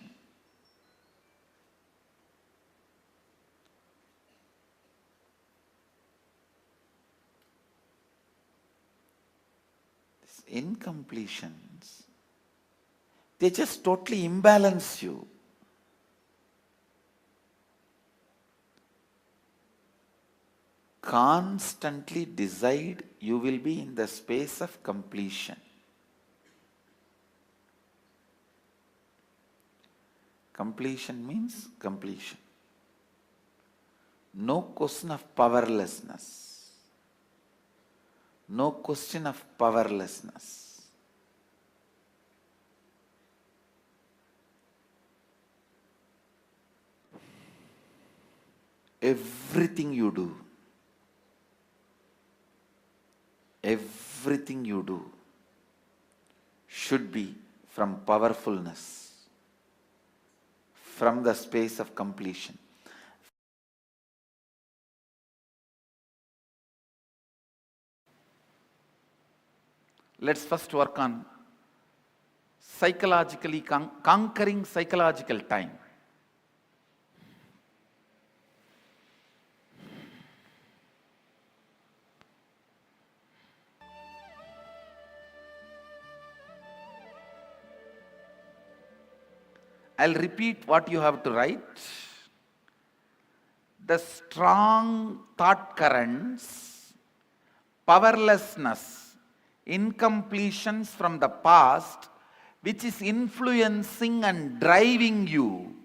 These incompletions, they just totally imbalance you. Constantly decide you will be in the space of completion. Completion means completion. No question of powerlessness. No question of powerlessness. Everything you do, everything you do should be from powerfulness, from the space of completion. Let's first work on psychologically conquering psychological time. I'll repeat what you have to write. The strong thought currents, powerlessness, incompletions from the past, which is influencing and driving you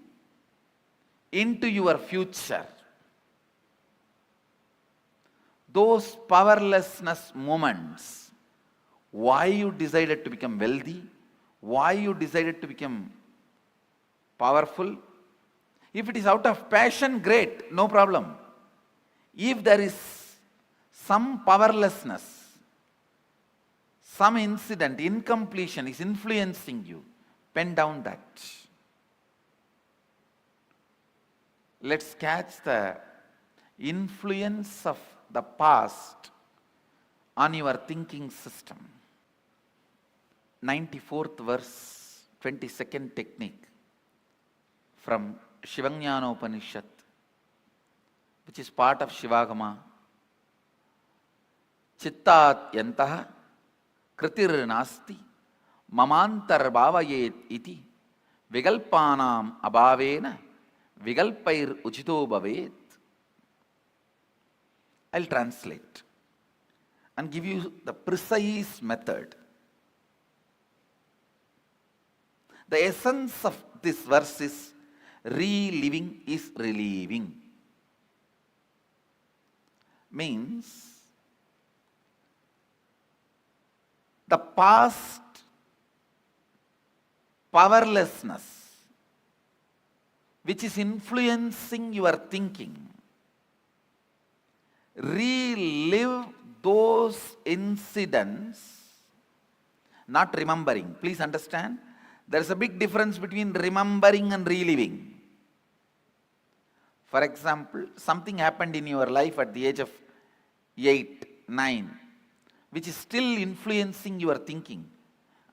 into your future. Those powerlessness moments, why you decided to become wealthy, why you decided to become powerful. If it is out of passion, great, no problem. If there is some powerlessness, some incident, incompletion is influencing you, pen down that. Let's catch the influence of the past on your thinking system. 94th verse, 22nd technique from Shivanyana Upanishad, which is part of Shivagama. Chittat yantaha kritir nasti mamantar bhavayet iti vigalpanam abhavena vigalpair uchito bhavet. I'll translate and give you the precise method. The essence of this verse is reliving is relieving. Means the past powerlessness which is influencing your thinking, relive those incidents, not remembering. Please understand, there is a big difference between remembering and reliving. For example, something happened in your life at the age of 8, 9, which is still influencing your thinking.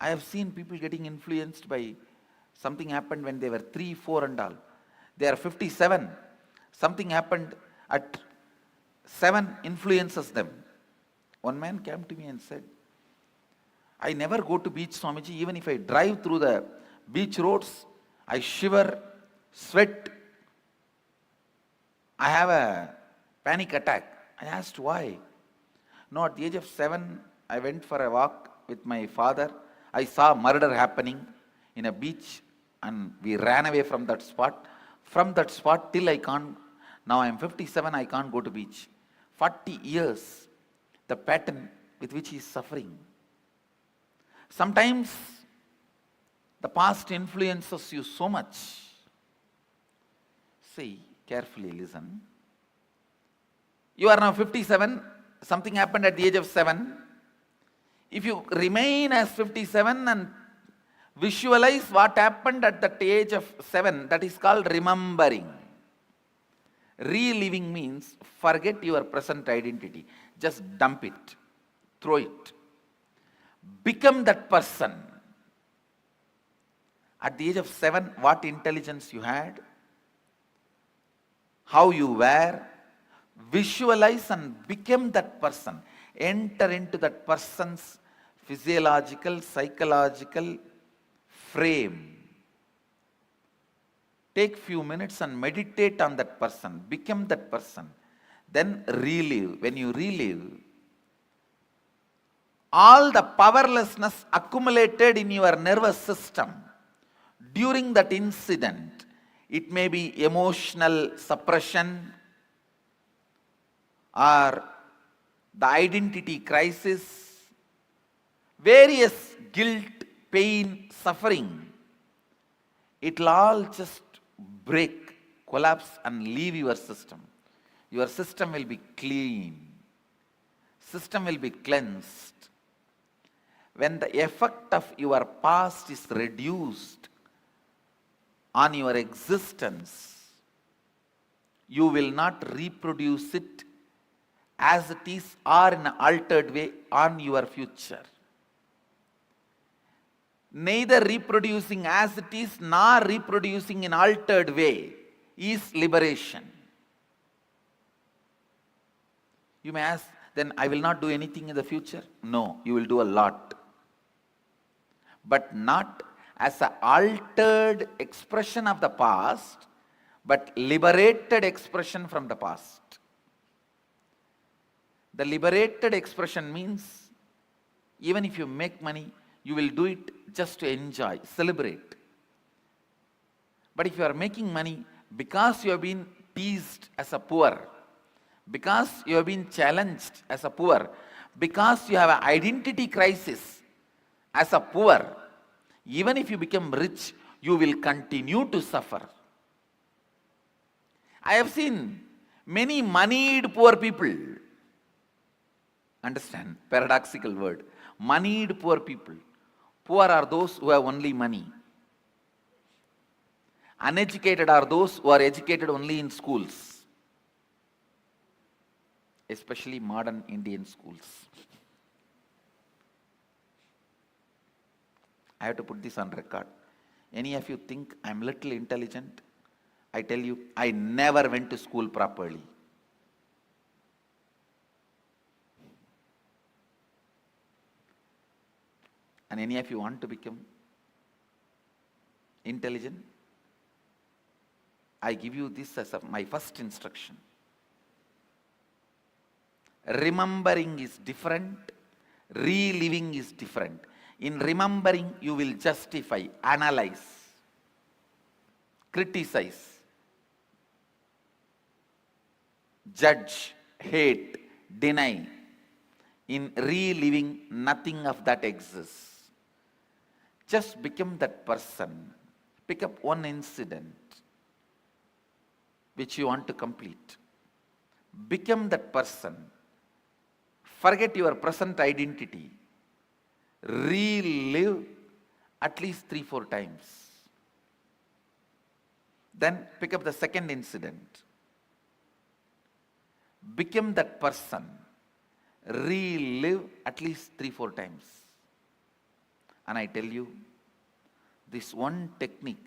I have seen people getting influenced by something happened when they were 3, 4 and all. They are 57. Something happened at 7 influences them. One man came to me and said, I never go to beach, Swamiji. Even if I drive through the beach roads, I shiver, sweat. I have a panic attack. I asked why. No, at the age of 7, I went for a walk with my father. I saw murder happening in a beach and we ran away from that spot. From that spot till I can't, now I am 57, I can't go to beach. 40 years, the pattern with which he is suffering. Sometimes the past influences you so much. See, carefully listen. You are now 57, something happened at the age of 7. If you remain as 57 and visualize what happened at that age of 7, that is called remembering. Reliving means forget your present identity. Just dump it, throw it. Become that person. At the age of 7, what intelligence you had, how you were, visualize and become that person. Enter into that person's physiological, psychological frame. Take few minutes and meditate on that person. Become that person. Then relive. When you relive, all the powerlessness accumulated in your nervous system during that incident, it may be emotional suppression or the identity crisis, various guilt, pain, suffering, it will all just break, collapse and leave your system. Your system will be clean. System will be cleansed. When the effect of your past is reduced on your existence, you will not reproduce it as it is or in an altered way on your future. Neither reproducing as it is nor reproducing in altered way is liberation. You may ask, then I will not do anything in the future? No, you will do a lot. But not as an altered expression of the past, but liberated expression from the past. The liberated expression means even if you make money, you will do it just to enjoy, celebrate. But if you are making money because you have been teased as a poor, because you have been challenged as a poor, because you have an identity crisis as a poor, even if you become rich, you will continue to suffer. I have seen many moneyed poor people. Understand, paradoxical word. Moneyed poor people. Poor are those who have only money. Uneducated are those who are educated only in schools, especially modern Indian schools. I have to put this on record. Any of you think I'm little intelligent? I tell you, I never went to school properly. And any of you want to become intelligent? I give you this as my first instruction. Remembering is different. Reliving is different. In remembering, you will justify, analyze, criticize, judge, hate, deny. In reliving, nothing of that exists. Just become that person. Pick up one incident which you want to complete. Become that person. Forget your present identity. Relive at least 3-4 times. Then pick up the second incident. become that person, relive at least 3-4 times. And I tell you, this one technique,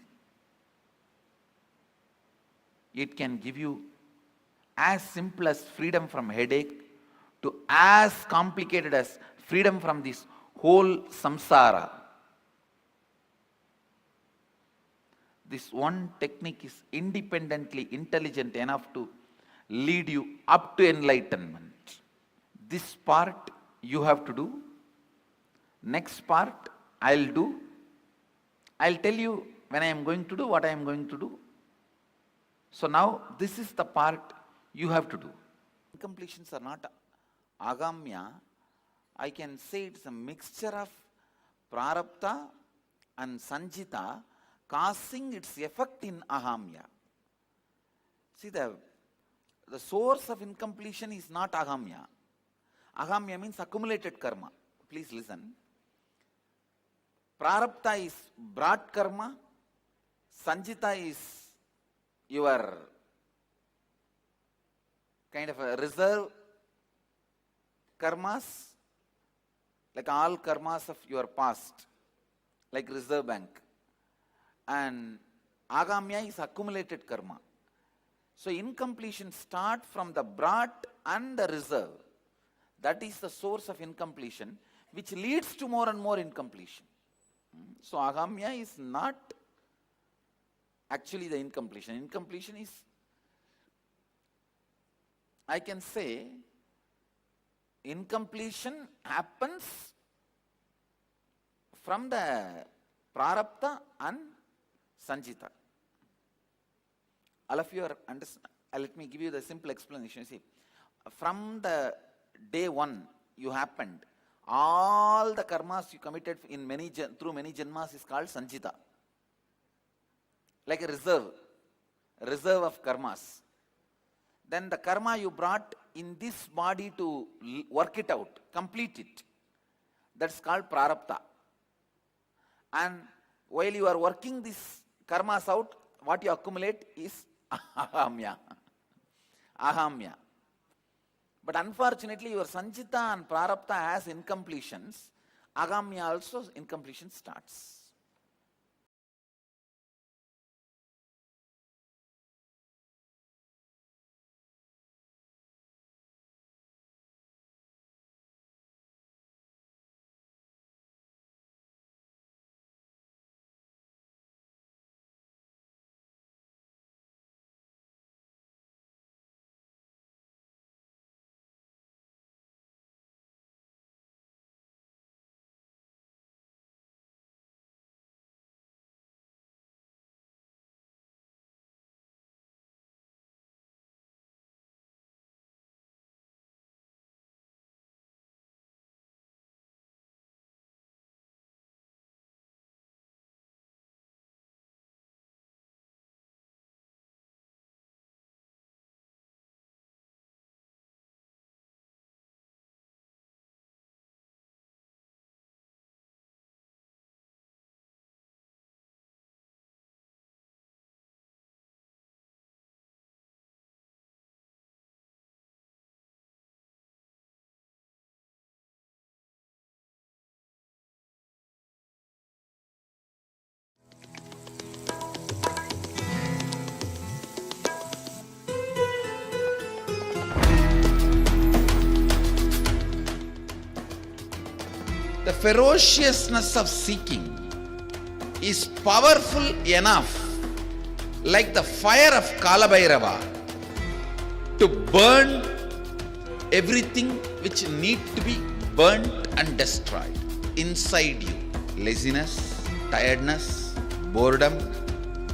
it can give you as simple as freedom from headache to as complicated as freedom from this whole samsara. This one technique is independently intelligent enough to lead you up to enlightenment. This part you have to do. Next part I'll do. I'll tell you when I am going to do what I am going to do. So now this is the part you have to do. Incompletions are not agamya. I can say it's a mixture of prarabdha and sanjita causing its effect in ahamya. See, the source of incompletion is not ahamya. Ahamya means accumulated karma. Please listen. Prarabdha is brought karma. Sanjita is your kind of a reserve karmas, like all karmas of your past, like reserve bank. And agamya is accumulated karma. So incompletion starts from the brought and the reserve. That is the source of incompletion, which leads to more and more incompletion. So agamya is not actually the incompletion. Incompletion is, I can say, incompletion happens from the prarabdha and sanjita. All of you are understand. Let me give you the simple explanation. See, from the day one you happened, all the karmas you committed in through many janmas is called sanjita. Like a reserve of karmas. Then the karma you brought in this body to work it out, complete it. That's called prarabdha. And while you are working these karmas out, what you accumulate is ahamya. Ahamya. But unfortunately, your sanjita and prarabdha has incompletions. Agamya also incompletion starts. The ferociousness of seeking is powerful enough, like the fire of Kalabhairava, to burn everything which need to be burnt and destroyed inside you. Laziness, tiredness, boredom,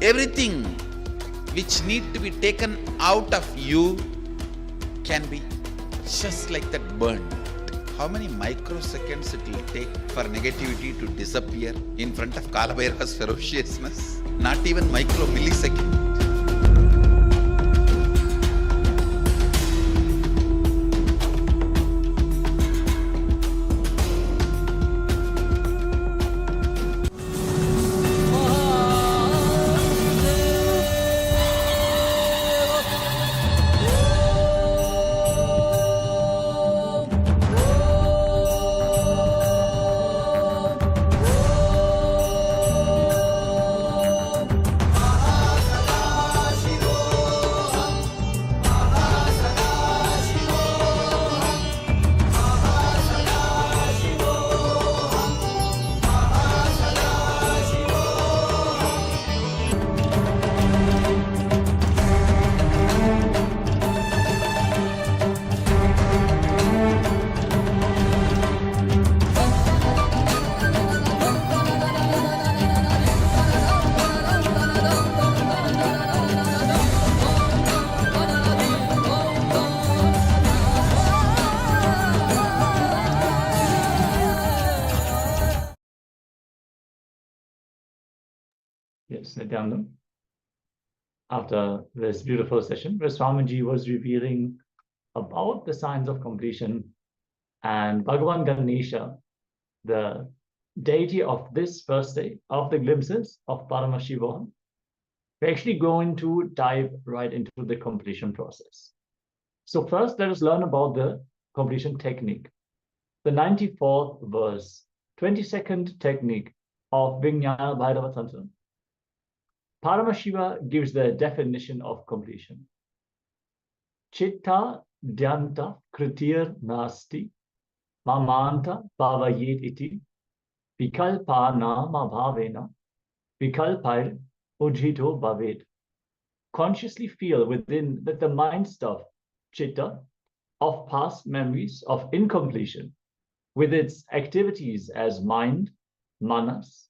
everything which need to be taken out of you can be just like that burned. How many microseconds it will take for negativity to disappear in front of Kalabhairava's ferociousness? Not even micro millisecond. Yes, Nityananda. After this beautiful session, where Swamiji was revealing about the signs of completion, and Bhagavan Ganesha, the deity of this first day of the glimpses of Paramashivoham, we're actually going to dive right into the completion process. So first, let us learn about the completion technique. The 94th verse, 22nd technique of Vijnana Bhairava Tantra. Paramashiva gives the definition of completion. Chitta dhyanta kritir nasti mamanta bhavayet iti vikalpa nama bhavena vikalpair ujhito bhavet. Consciously feel within that the mind stuff, chitta, of past memories of incompletion, with its activities as mind, manas,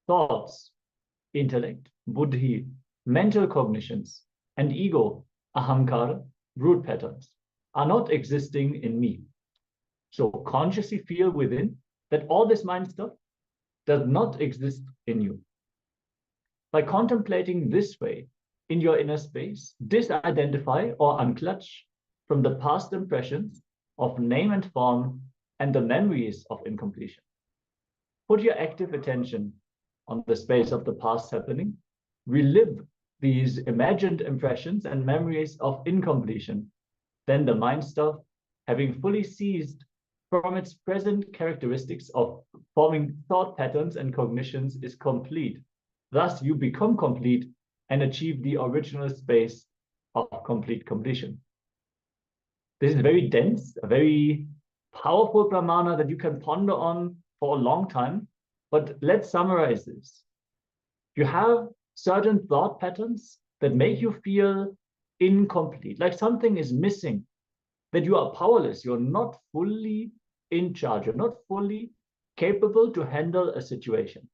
thoughts, intellect, buddhi, mental cognitions, and ego, ahamkara, root patterns, are not existing in me. So consciously feel within that all this mind stuff does not exist in you. By contemplating this way in your inner space, disidentify or unclutch from the past impressions of name and form and the memories of incompletion. Put your active attention on the space of the past happening. Relive these imagined impressions and memories of incompletion. Then the mind stuff, having fully ceased from its present characteristics of forming thought patterns and cognitions, is complete. Thus, you become complete and achieve the original space of complete completion. This is very dense, a very powerful pramana that you can ponder on for a long time. But let's summarize this. You have certain thought patterns that make you feel incomplete, like something is missing, that you are powerless, you're not fully in charge, you're not fully capable to handle a situation.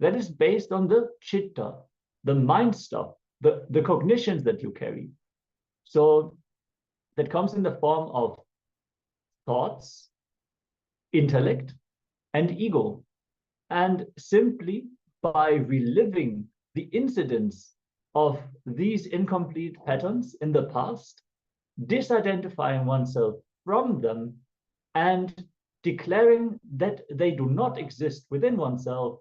That is based on the chitta, the mind stuff, the cognitions that you carry. So that comes in the form of thoughts, intellect, and ego. And simply by reliving the incidents of these incomplete patterns in the past, disidentifying oneself from them, and declaring that they do not exist within oneself,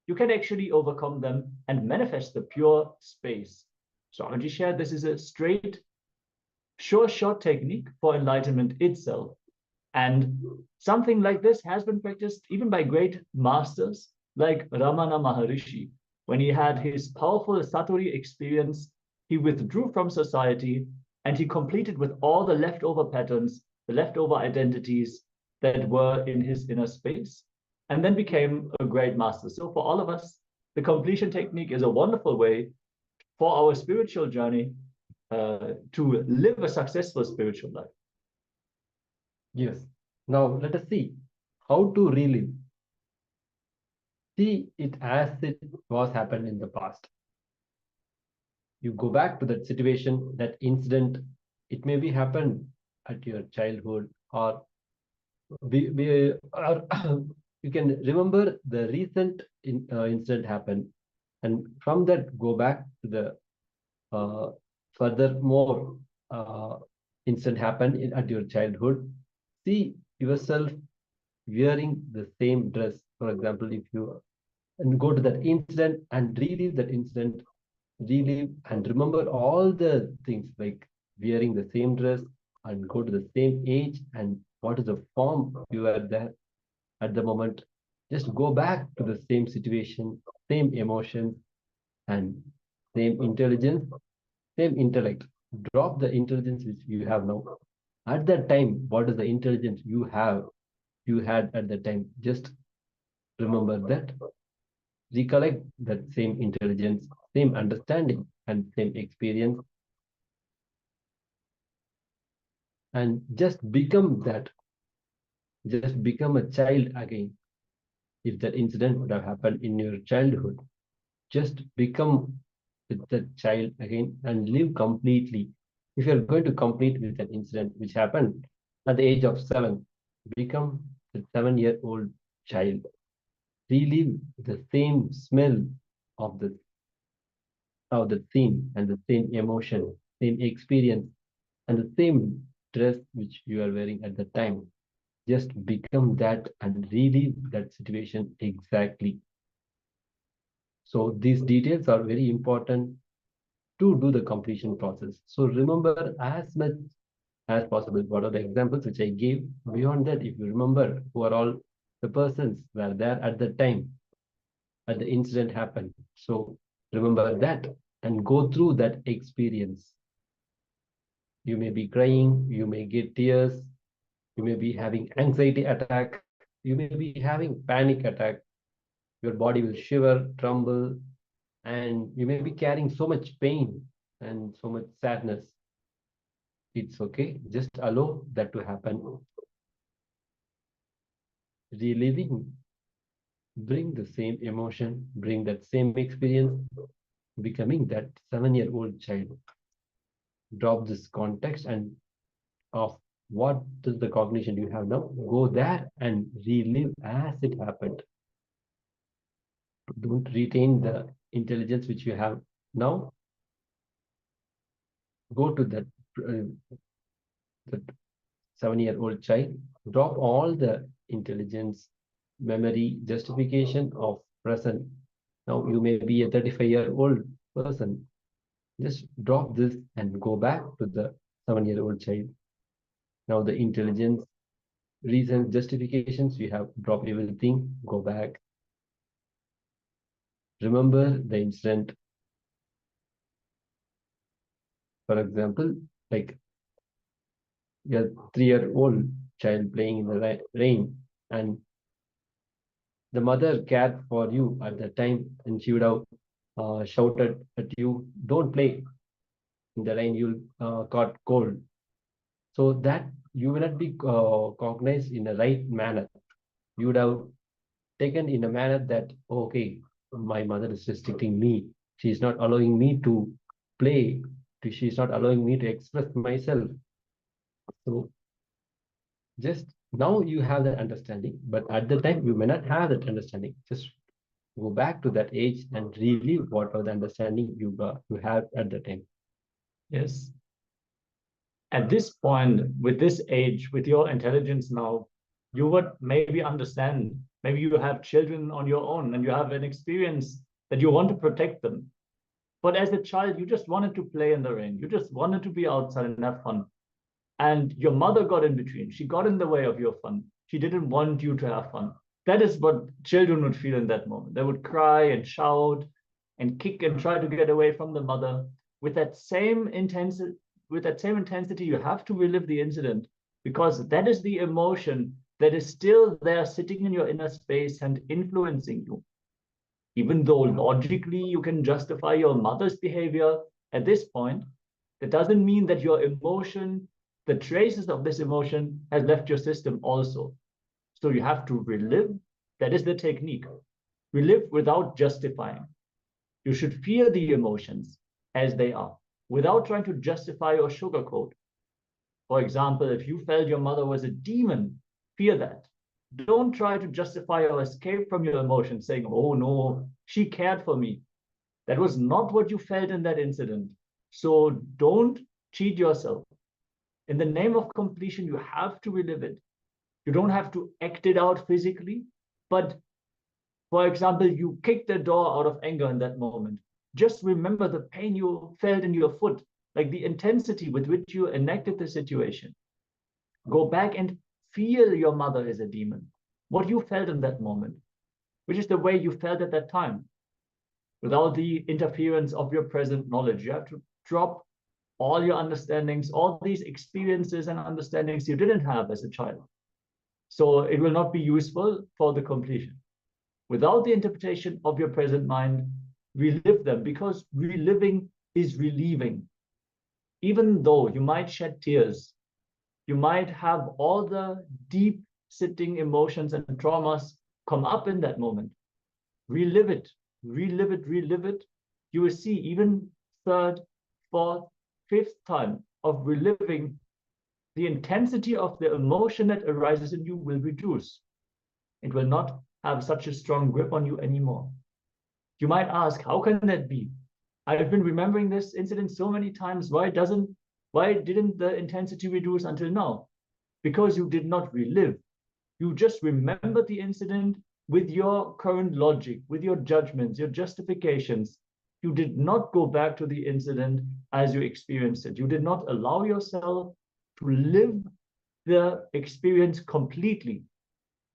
you can actually overcome them and manifest the pure space. Swamiji shared this is a straight, sure shot technique for enlightenment itself. And something like this has been practiced even by great masters like Ramana Maharishi. When he had his powerful Satori experience, he withdrew from society and he completed with all the leftover patterns, the leftover identities that were in his inner space, and then became a great master. So for all of us, the completion technique is a wonderful way for our spiritual journey to live a successful spiritual life. Yes. Now let us see how to relive. See it as it was happened in the past. You go back to that situation, that incident. It may be happened at your childhood, or you can remember the recent incident happened, and from that go back to the furthermore incident happened at your childhood. See yourself wearing the same dress. For example, if you and go to that incident and relive that incident, relive and remember all the things like wearing the same dress and go to the same age and what is the form you were there at the moment. Just go back to the same situation, same emotions, and same intelligence, same intellect. Drop the intelligence which you have now. At that time, what is the intelligence you had at that time? Just remember that. Recollect that same intelligence, same understanding, and same experience. And just become that. Just become a child again. If that incident would have happened in your childhood, just become with that child again and live completely. If you're going to complete with that incident which happened at the age of 7, become the 7-year-old child. Relive the same smell of the how the theme and the same emotion, same experience, and the same dress which you are wearing at the time. Just become that and relive that situation exactly. So these details are very important to do the completion process. So remember as much as possible what are the examples which I gave. Beyond that, if you remember who are all the persons were there at the time at the incident happened. So remember that and go through that experience. You may be crying, you may get tears, you may be having anxiety attack, you may be having panic attack. Your body will shiver, tremble, and you may be carrying so much pain and so much sadness. It's okay. Just allow that to happen. Reliving, bring the same emotion, bring that same experience, becoming that 7-year-old child. Drop this context and of what is the cognition you have now. Go there and relive as it happened. Don't retain the intelligence which you have now. Go to that 7-year-old child, drop all the intelligence, memory, justification of present. Now you may be a 35-year-old person. Just drop this and go back to the 7-year-old child. Now the intelligence, reasons, justifications, you have dropped everything, go back. Remember the incident. For example, like your 3-year-old child playing in the rain, and the mother cared for you at the time, and she would have shouted at you, don't play in the rain, you'll caught cold. So that you will not be cognized in the right manner. You would have taken in a manner that, okay, my mother is restricting me. She's not allowing me to play. She's not allowing me to express myself. So just now you have that understanding, but at the time you may not have that understanding. Just go back to that age and relive what was the understanding you had at the time. Yes. At this point, with this age, with your intelligence now, you would maybe understand, maybe you have children on your own and you have an experience that you want to protect them. But as a child, you just wanted to play in the rain. You just wanted to be outside and have fun. And your mother got in between. She got in the way of your fun. She didn't want you to have fun. That is what children would feel in that moment. They would cry and shout and kick and try to get away from the mother. With that same intensity, you have to relive the incident, because that is the emotion that is still there sitting in your inner space and influencing you. Even though logically you can justify your mother's behavior at this point, that doesn't mean that your emotion, the traces of this emotion, has left your system also. So you have to relive. That is the technique. Relive without justifying. You should feel the emotions as they are, without trying to justify or sugarcoat. For example, if you felt your mother was a demon, fear that. Don't try to justify or escape from your emotions, saying, oh no, she cared for me. That was not what you felt in that incident. So don't cheat yourself. In the name of completion, you have to relive it. You don't have to act it out physically, but for example, you kicked the door out of anger in that moment. Just remember the pain you felt in your foot, like the intensity with which you enacted the situation. Go back and feel your mother as a demon, what you felt in that moment, which is the way you felt at that time, without the interference of your present knowledge. You have to drop all your understandings, all these experiences and understandings you didn't have as a child. So it will not be useful for the completion. Without the interpretation of your present mind, relive them, because reliving is relieving. Even though you might shed tears, you might have all the deep sitting emotions and traumas come up in that moment. Relive it, relive it, relive it. You will see even third, fourth, fifth time of reliving, the intensity of the emotion that arises in you will reduce. It will not have such a strong grip on you anymore. You might ask, how can that be? I've been remembering this incident so many times. Why didn't the intensity reduce until now? Because you did not relive. You just remembered the incident with your current logic, with your judgments, your justifications. You did not go back to the incident as you experienced it. You did not allow yourself to live the experience completely.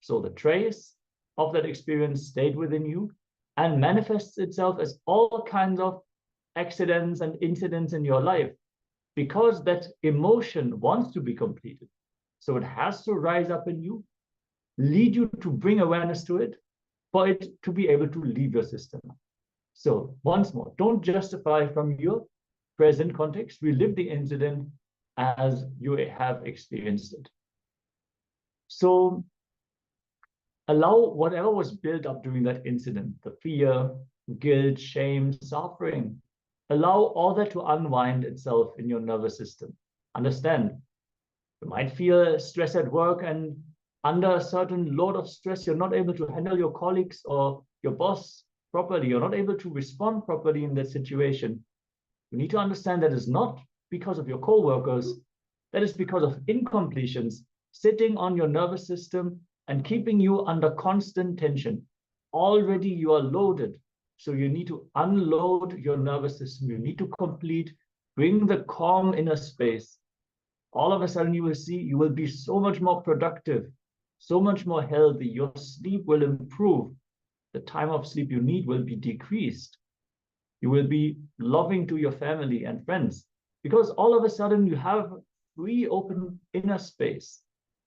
So the trace of that experience stayed within you and manifests itself as all kinds of accidents and incidents in your life, because that emotion wants to be completed. So it has to rise up in you, lead you to bring awareness to it, for it to be able to leave your system. So once more, don't justify from your present context, relive the incident as you have experienced it. So allow whatever was built up during that incident, the fear, guilt, shame, suffering, allow all that to unwind itself in your nervous system. Understand, you might feel stress at work, and under a certain load of stress, you're not able to handle your colleagues or your boss properly. You're not able to respond properly in that situation. You need to understand that it's not because of your co-workers, that is because of incompletions sitting on your nervous system and keeping you under constant tension. Already you are loaded. So you need to unload your nervous system. You need to complete, bring the calm inner space. All of a sudden you will see you will be so much more productive, so much more healthy. Your sleep will improve. The time of sleep you need will be decreased. You will be loving to your family and friends, because all of a sudden you have free, open inner space.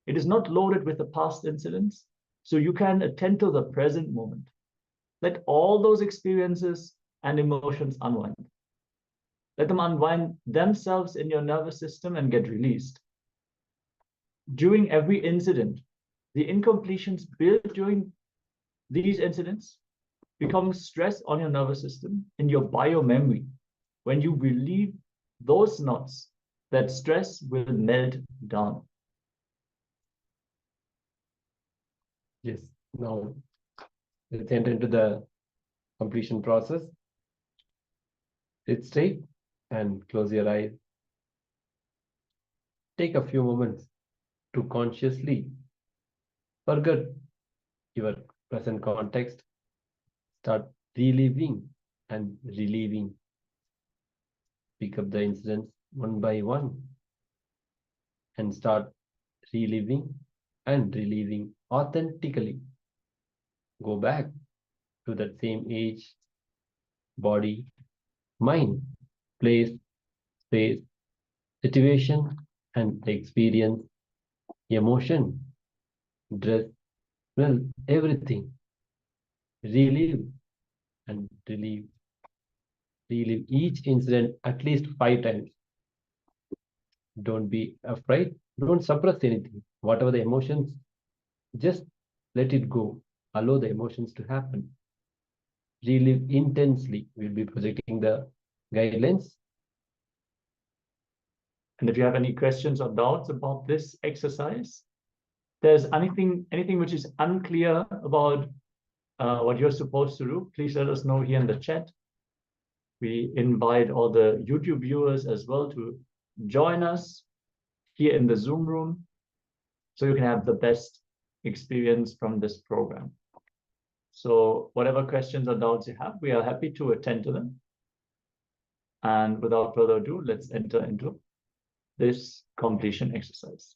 It is not loaded with the past incidents, so you can attend to the present moment. Let all those experiences and emotions unwind. Let them unwind themselves in your nervous system and get released. During every incident, the incompletions built during these incidents become stress on your nervous system in your biomemory. When you relieve those knots, that stress will melt down. Yes, now let's enter into the completion process. Sit straight and close your eyes. Take a few moments to consciously forget your present context. Start reliving and relieving. Pick up the incidents one by one and start reliving and relieving authentically. Go back to that same age, body, mind, place, space, situation, and experience, emotion, dress, smell, everything. Relive and relieve. Relive each incident at least 5 times. Don't be afraid. Don't suppress anything. Whatever the emotions, just let it go. Allow the emotions to happen. Relive intensely. We'll be projecting the guidelines. And if you have any questions or doubts about this exercise, there's anything which is unclear about what you're supposed to do, please let us know here in the chat. We invite all the YouTube viewers as well to join us here in the Zoom room, so you can have the best experience from this program. So whatever questions or doubts you have, we are happy to attend to them. And without further ado, let's enter into this completion exercise.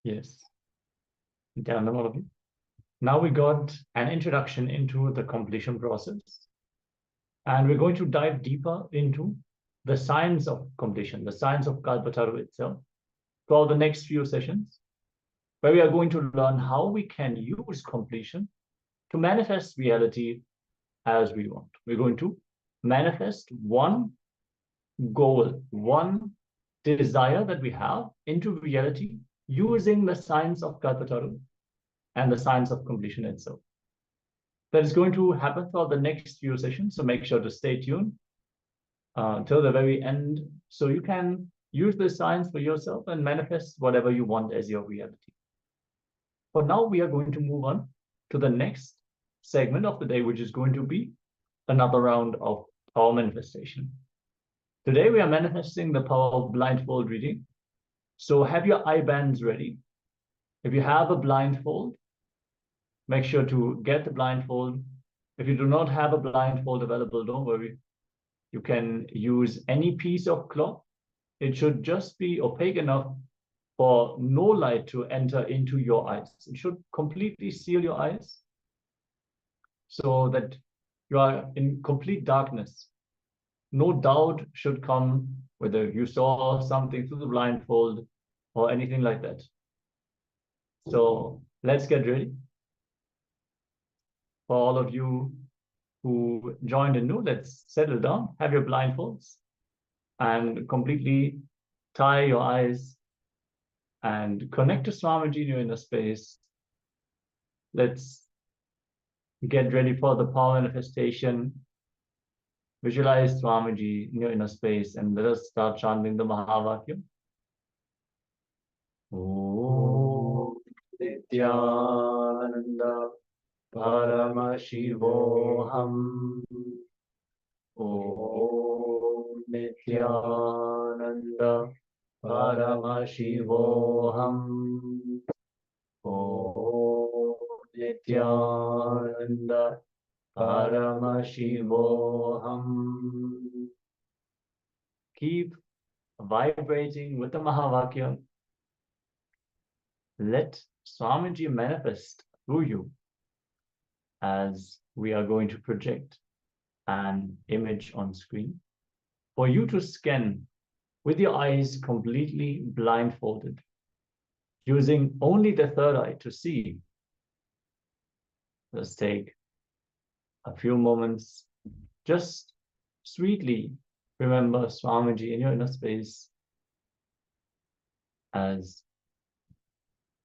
Yes. Nityanandam, all of you. Now we got an introduction into the completion process. And we're going to dive deeper into the science of completion, the science of Kalpataru itself, for the next few sessions, where we are going to learn how we can use completion to manifest reality as we want. We're going to manifest one goal, one desire that we have into reality using the science of Kalpataru and the science of completion itself. That is going to happen for the next few sessions, so make sure to stay tuned till the very end, so you can use this science for yourself and manifest whatever you want as your reality. For now, we are going to move on to the next segment of the day, which is going to be another round of power manifestation. Today, we are manifesting the power of blindfold reading. So have your eye bands ready. If you have a blindfold, make sure to get the blindfold. If you do not have a blindfold available, don't worry. You can use any piece of cloth. It should just be opaque enough for no light to enter into your eyes. It should completely seal your eyes so that you are in complete darkness. No doubt should come whether you saw something through the blindfold or anything like that. So let's get ready. For all of you who joined in new, let's settle down, have your blindfolds, and completely tie your eyes and connect to Swamiji in your inner space. Let's get ready for the power manifestation. Visualize Swamiji in your inner space and let us start chanting the Mahavakya. Om Nityananda Paramashivoham. Om Nityananda Paramashivoham. Om Nityananda Paramashivoham. Keep vibrating with the Mahavakya. Let Swamiji manifest through you as we are going to project an image on screen for you to scan with your eyes completely blindfolded, using only the third eye to see. Let's take a few moments. Just sweetly remember Swamiji in your inner space as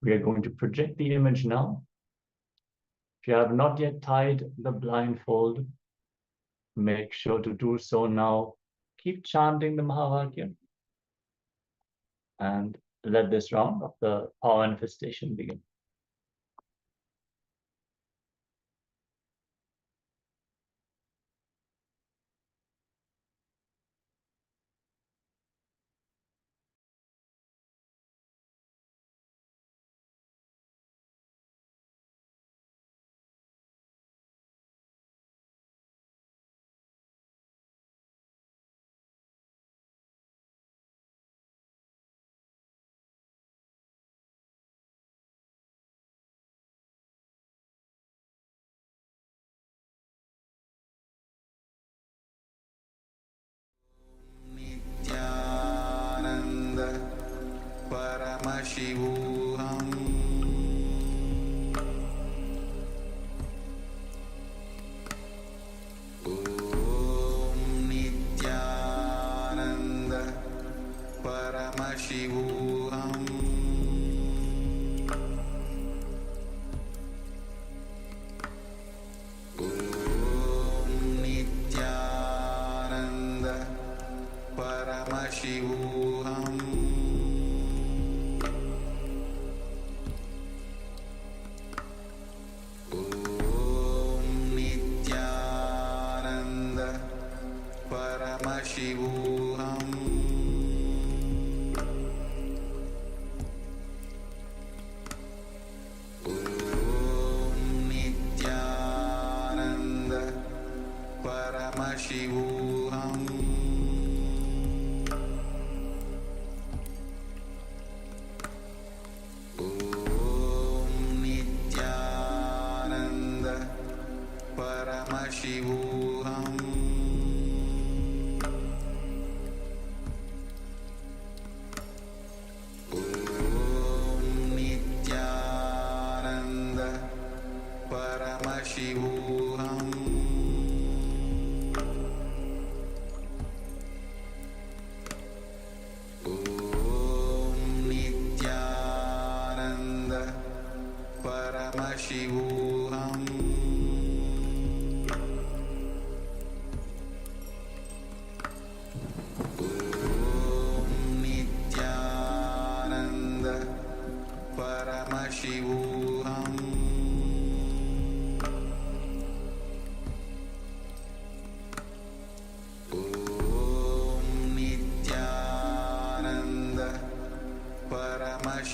we are going to project the image now. If you have not yet tied the blindfold, make sure to do so now. Keep chanting the Mahavakya and let this round of the power manifestation begin. Paramashivoham. Om Nityananda Paramashivoham. Om Nityananda Paramashivoham. Paramashivoham. Om Nityananda Paramashivoham.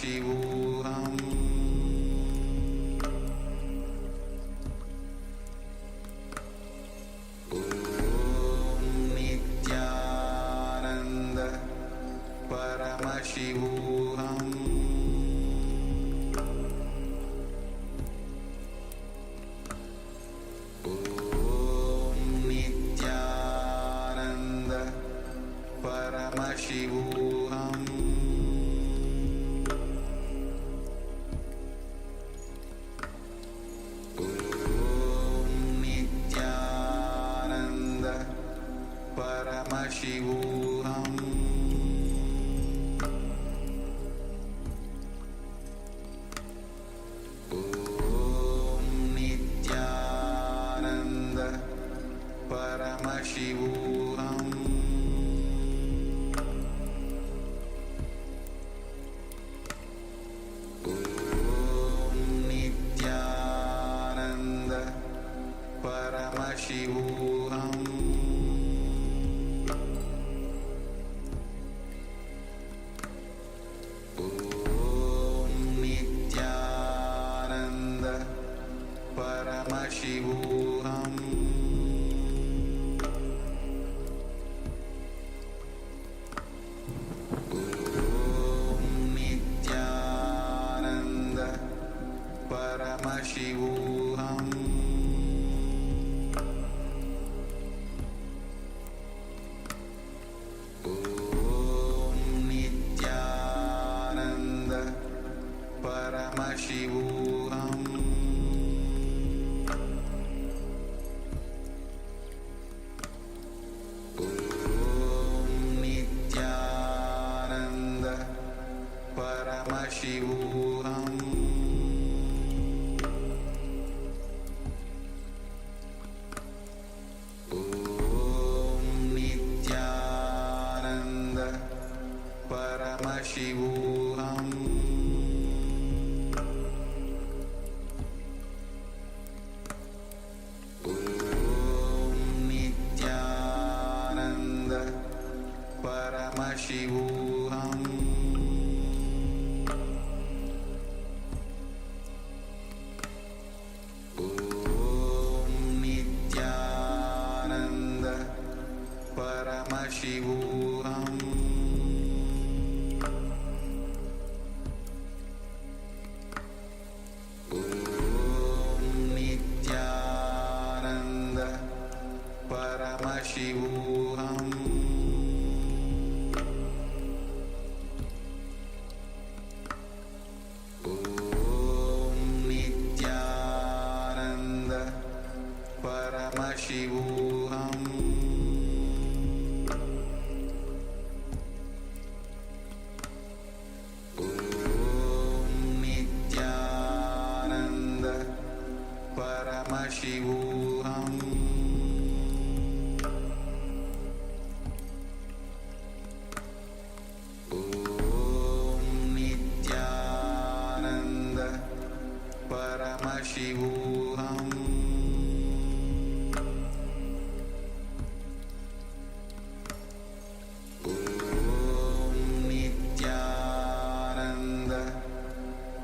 Paramashivoham. Om Nityananda Paramashivoham. Om Nityananda Paramashivoham. Paramashivoham. Om Nityananda Paramashivoham. Om Nityananda Paramashivoham. Paramashivoham. Om Nityananda Paramashivoham. Om Nityananda Paramashivoham. Paramashivoham. Om Nityananda Paramashivoham. Om Nityananda Paramashivoham. Paramashivoham. Om Nityananda Paramashivoham. Om Nityananda Paramashivoham. Paramashivoham. Om Nityananda Paramashivoham. Om Nityananda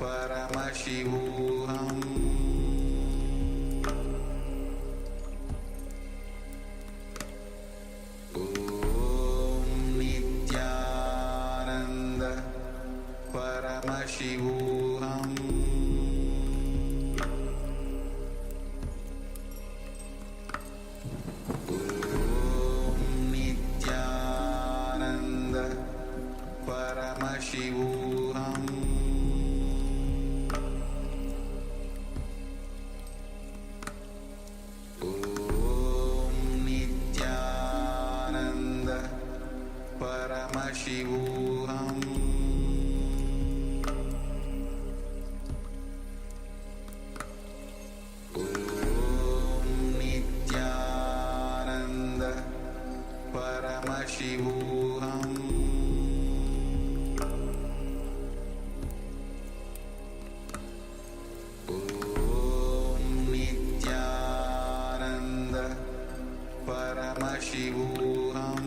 Paramashivoham. Paramashivoham. Om Nityananda Paramashivoham. Om Nityananda Paramashivoham. Paramashivoham. Om Nityananda Paramashivoham.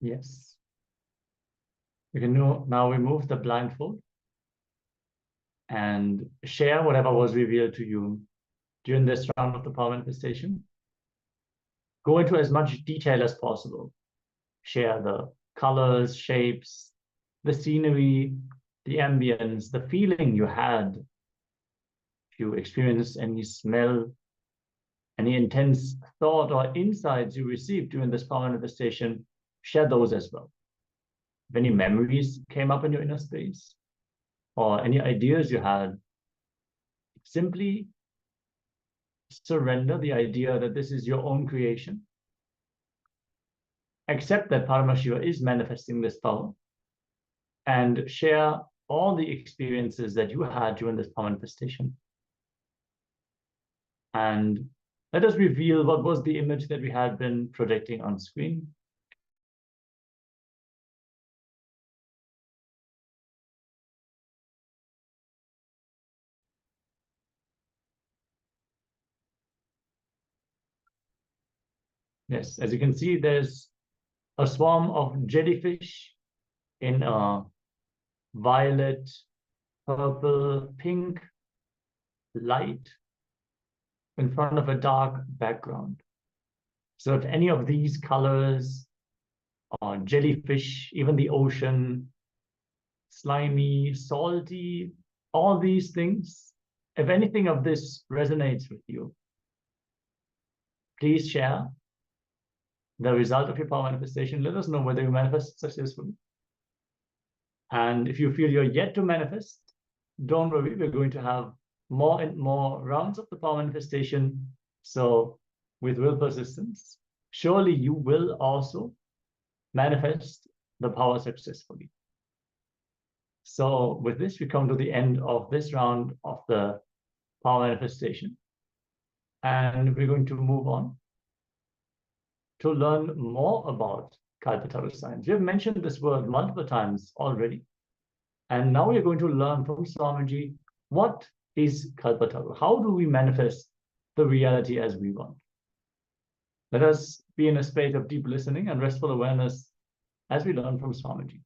Yes. You can now remove the blindfold and share whatever was revealed to you during this round of the power manifestation. Go into as much detail as possible. Share the colors, shapes, the scenery, the ambience, the feeling you had. If you experienced any smell, any intense thought or insights you received during this power manifestation, share those as well. If any memories came up in your inner space, or any ideas you had, simply surrender the idea that this is your own creation. Accept that Paramashiva is manifesting this power, and share all the experiences that you had during this power manifestation. And let us reveal what was the image that we had been projecting on screen. Yes, as you can see, there's a swarm of jellyfish in a violet, purple, pink light in front of a dark background. So if any of these colors, or jellyfish, even the ocean, slimy, salty, all these things, if anything of this resonates with you, please share the result of your power manifestation. Let us know whether you manifest successfully. And if you feel you're yet to manifest, don't worry, we're going to have more and more rounds of the power manifestation. So with will persistence, surely you will also manifest the power successfully. So with this, we come to the end of this round of the power manifestation. And we're going to move on to learn more about Kalpataru science. We have mentioned this word multiple times already. And now we're going to learn from Swamiji, what is Kalpataru? How do we manifest the reality as we want? Let us be in a state of deep listening and restful awareness as we learn from Swamiji.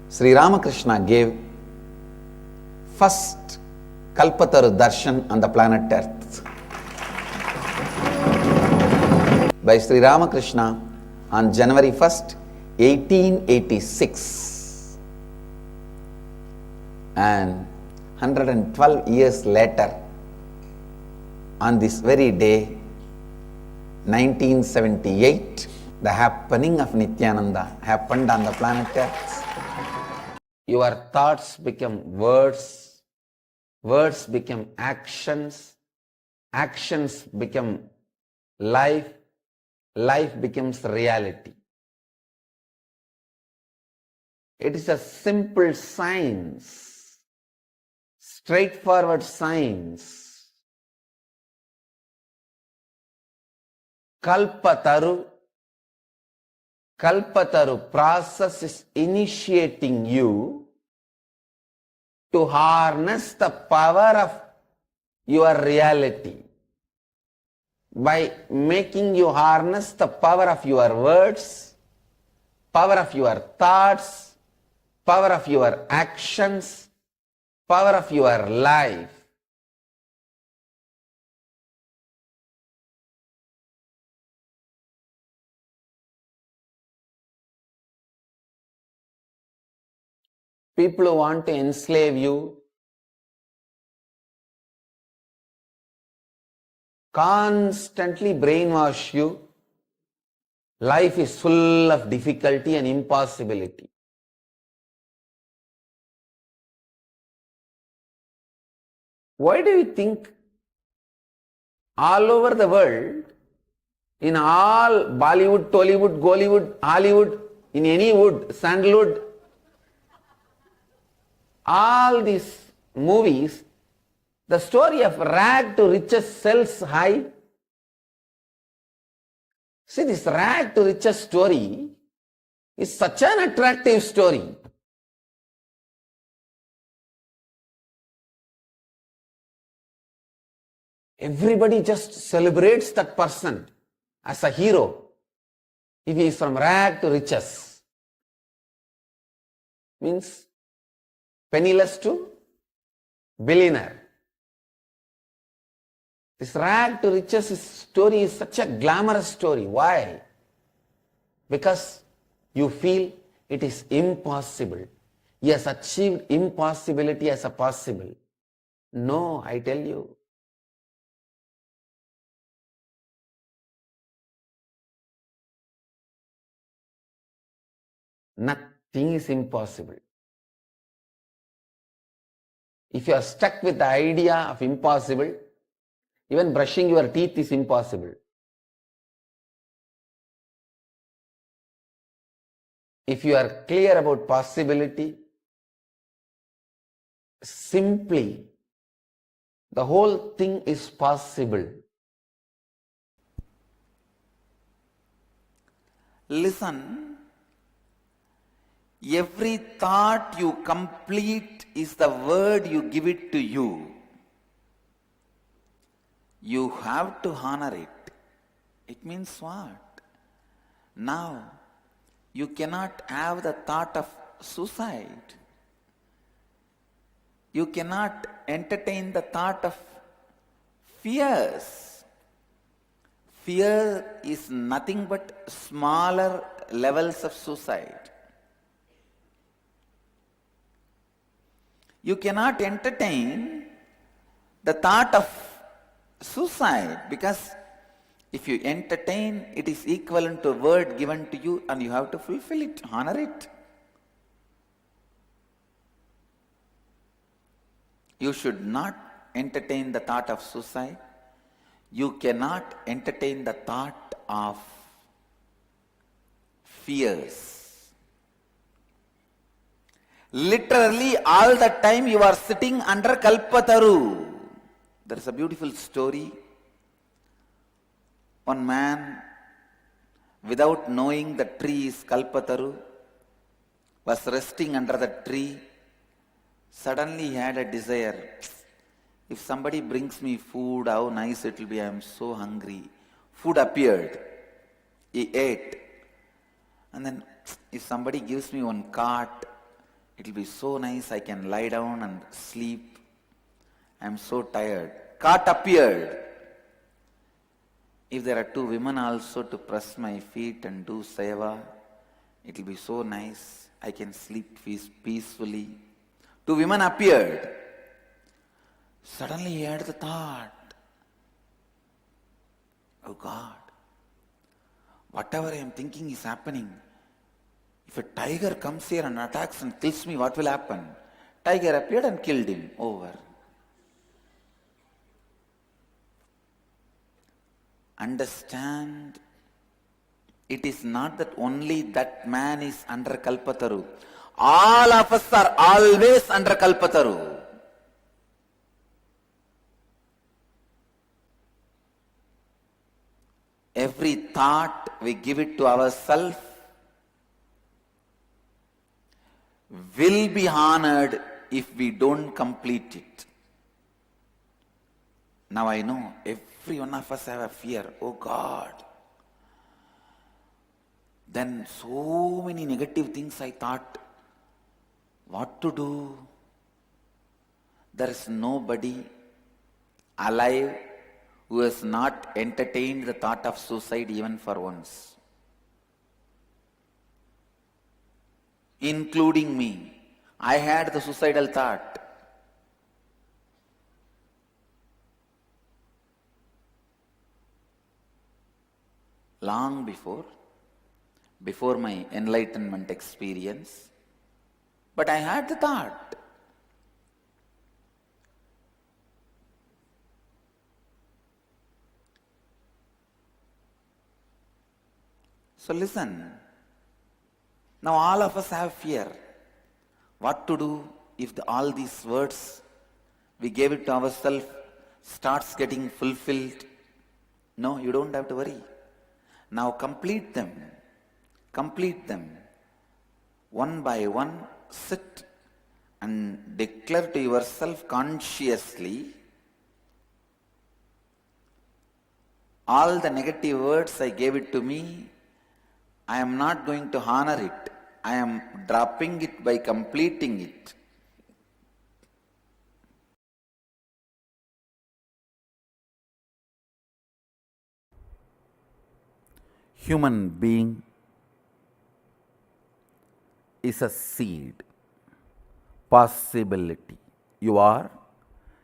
Sri Ramakrishna gave first Kalpataru darshan on the planet Earth by Sri Ramakrishna on January 1st, 1886. And 112 years later, on this very day, 1978, the happening of Nityananda happened on the planet Earth. Your thoughts become words, words become actions, actions become life, life becomes reality. It is a simple science, straightforward science. Kalpataru process is initiating you to harness the power of your reality by making you harness the power of your words, power of your thoughts, power of your actions, power of your life. People who want to enslave you, constantly brainwash you. Life is full of difficulty and impossibility. Why do you think all over the world, in all Bollywood, Tollywood, Gollywood, Hollywood, in any wood, sandalwood, all these movies, the story of rag to riches sells high? See, this rag to riches story is such an attractive story. Everybody just celebrates that person as a hero if he is from rag to riches. Means penniless to billionaire. This rag to riches story is such a glamorous story. Why? Because you feel it is impossible. He has achieved impossibility as a possible. No, I tell you. Nothing is impossible. If you are stuck with the idea of impossible, even brushing your teeth is impossible. If you are clear about possibility, simply the whole thing is possible. Listen, every thought you complete is the word you give it to you. You have to honor it. It means what? Now, you cannot have the thought of suicide. You cannot entertain the thought of fears. Fear is nothing but smaller levels of suicide. You cannot entertain the thought of suicide, because if you entertain, it is equivalent to a word given to you and you have to fulfill it, honor it. You should not entertain the thought of suicide. You cannot entertain the thought of fears. Literally all the time you are sitting under Kalpataru. There is a beautiful story. One man, without knowing the tree is Kalpataru, was resting under the tree. Suddenly he had a desire. If somebody brings me food, how nice it will be. I am so hungry. Food appeared. He ate. And then if somebody gives me one cot, it will be so nice. I can lie down and sleep. I am so tired. Cot appeared. If there are two women also to press my feet and do seva, it will be so nice. I can sleep peacefully. Two women appeared. Suddenly he had the thought, oh God, whatever I am thinking is happening. If a tiger comes here and attacks and kills me, what will happen? Tiger appeared and killed him. Over. Understand, it is not that only that man is under Kalpataru. All of us are always under Kalpataru. Every thought we give it to ourselves will be honored if we don't complete it. Now I know every one of us have a fear. Oh God. Then so many negative things I thought. What to do? There is nobody alive who has not entertained the thought of suicide even for once, including me. I had the suicidal thought. Long before my enlightenment experience, but I had the thought. So listen, now all of us have fear. What to do if all these words we gave it to ourselves starts getting fulfilled? No, you don't have to worry. Now complete them. Complete them. One by one, sit and declare to yourself consciously, all the negative words I gave it to me, I am not going to honor it. I am dropping it by completing it. Human being is a seed, possibility. You are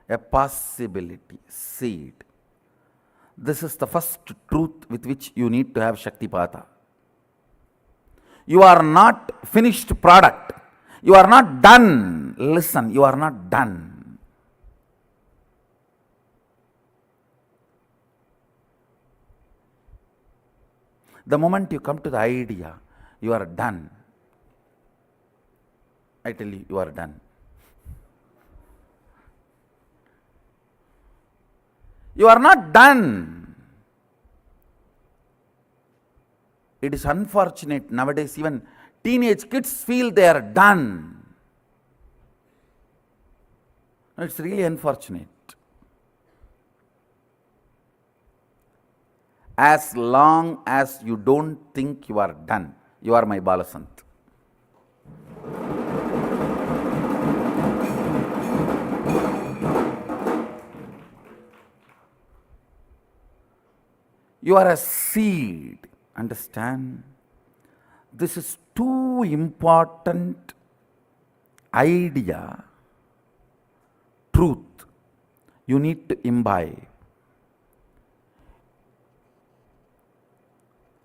a possibility, seed. This is the first truth with which you need to have Shaktipata. You are not finished product. You are not done. Listen, you are not done. The moment you come to the idea, you are done. I tell you, you are done. You are not done. It is unfortunate nowadays, even teenage kids feel they are done. It's really unfortunate. As long as you don't think you are done, you are my Balasant. You are a seed. Understand? This is too important idea, truth. You need to imbibe.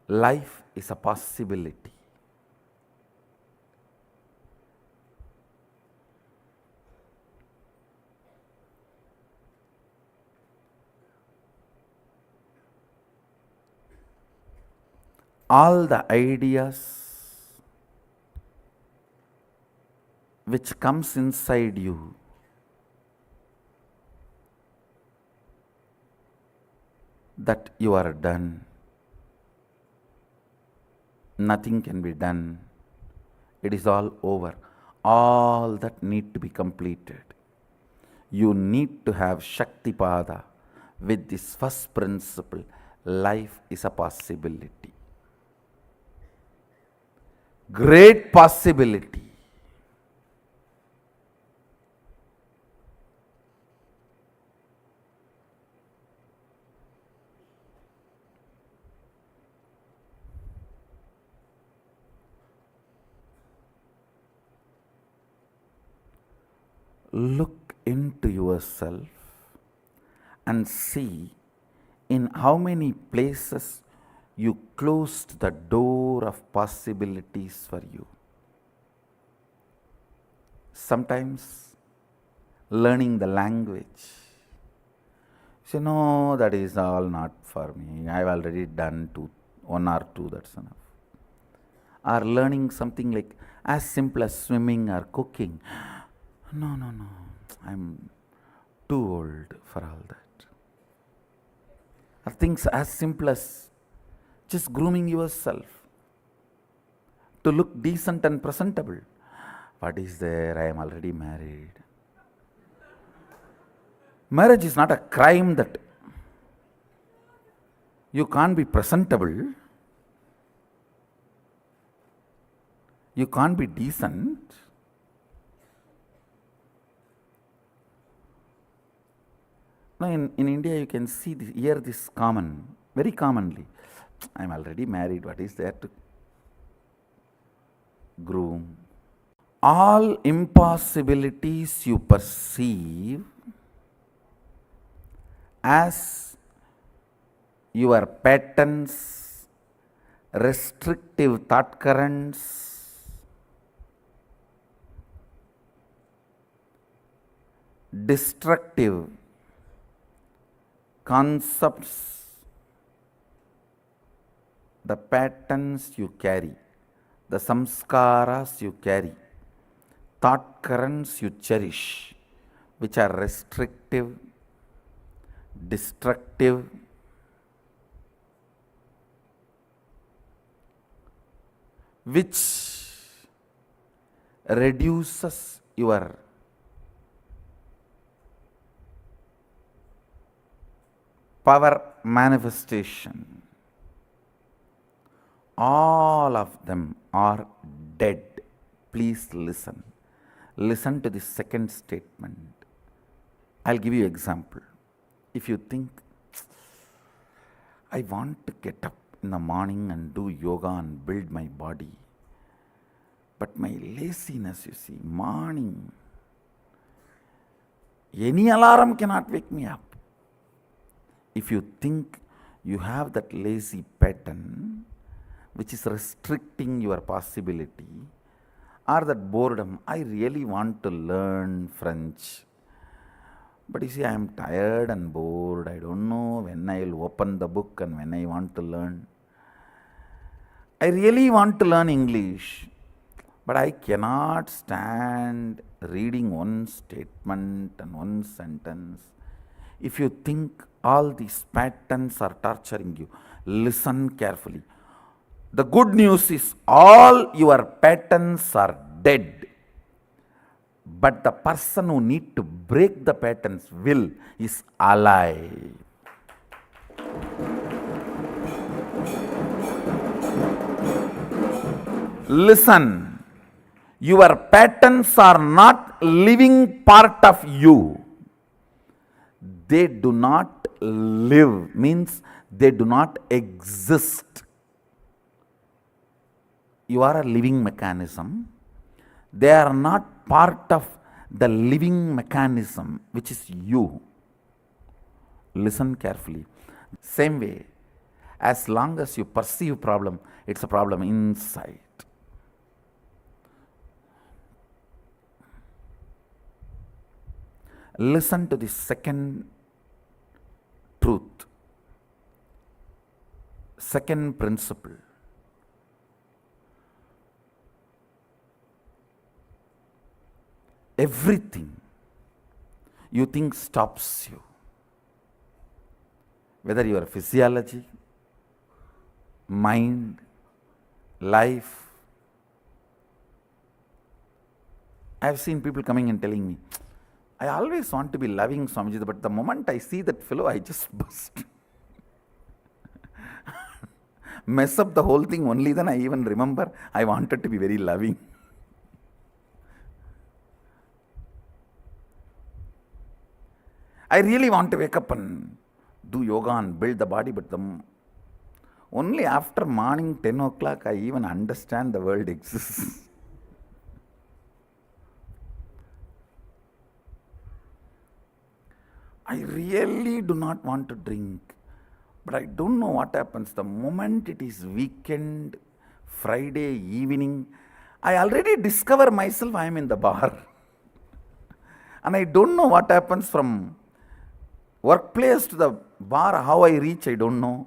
Life is a possibility. All the ideas which comes inside you that you are done, nothing can be done, it is all over, all that need to be completed. You need to have Shaktipada with this first principle, life is a possibility. Great possibility. Look into yourself and see in how many places you closed the door of possibilities for you. Sometimes learning the language. You know, that is all not for me. I have already done one or two, that's enough. Or learning something like as simple as swimming or cooking. No, I'm too old for all that. Or things as simple as just grooming yourself to look decent and presentable. What is there? I am already married. Marriage is not a crime that you can't be presentable, you can't be decent. No, in India, you can see this, hear this common, very commonly. I'm already married. What is there to groom? All impossibilities you perceive as your patterns, restrictive thought currents, destructive concepts, the patterns you carry, the samskaras you carry, thought currents you cherish, which are restrictive, destructive, which reduces your power manifestation. All of them are dead. Please listen. Listen to the second statement. I'll give you an example. If you think, I want to get up in the morning and do yoga and build my body, but my laziness, you see, morning, any alarm cannot wake me up. If you think you have that lazy pattern which is restricting your possibility, or that boredom, I really want to learn French, but you see, I am tired and bored. I don't know when I will open the book and when I want to learn. I really want to learn English, but I cannot stand reading one statement and one sentence. If you think all these patterns are torturing you, listen carefully. The good news is all your patterns are dead. But the person who needs to break the patterns will is alive. Listen, your patterns are not living part of you. They do not live, means they do not exist. You are a living mechanism. They are not part of the living mechanism, which is you. Listen carefully. Same way, as long as you perceive problem, it's a problem inside. Listen to the second truth, second principle. Everything you think stops you, whether your physiology, mind, life. I have seen people coming and telling me, I always want to be loving Swamiji, but the moment I see that fellow, I just burst. Mess up the whole thing, only then I even remember I wanted to be very loving. I really want to wake up and do yoga and build the body, but only after morning 10 o'clock I even understand the world exists. I really do not want to drink, but I don't know what happens. The moment it is weekend, Friday evening, I already discover myself I am in the bar. And I don't know what happens from workplace to the bar, how I reach, I don't know.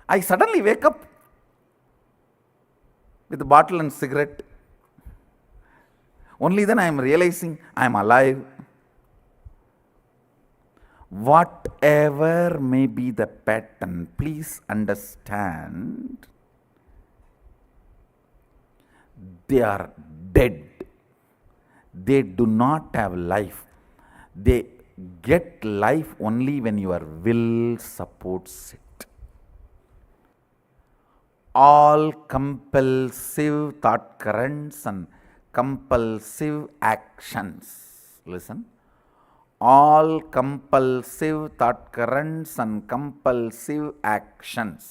I suddenly wake up with a bottle and cigarette. Only then I am realizing I am alive. Whatever may be the pattern, please understand, they are dead. They do not have life. They get life only when your will supports it. All compulsive thought currents and compulsive actions, listen, all compulsive thought currents and compulsive actions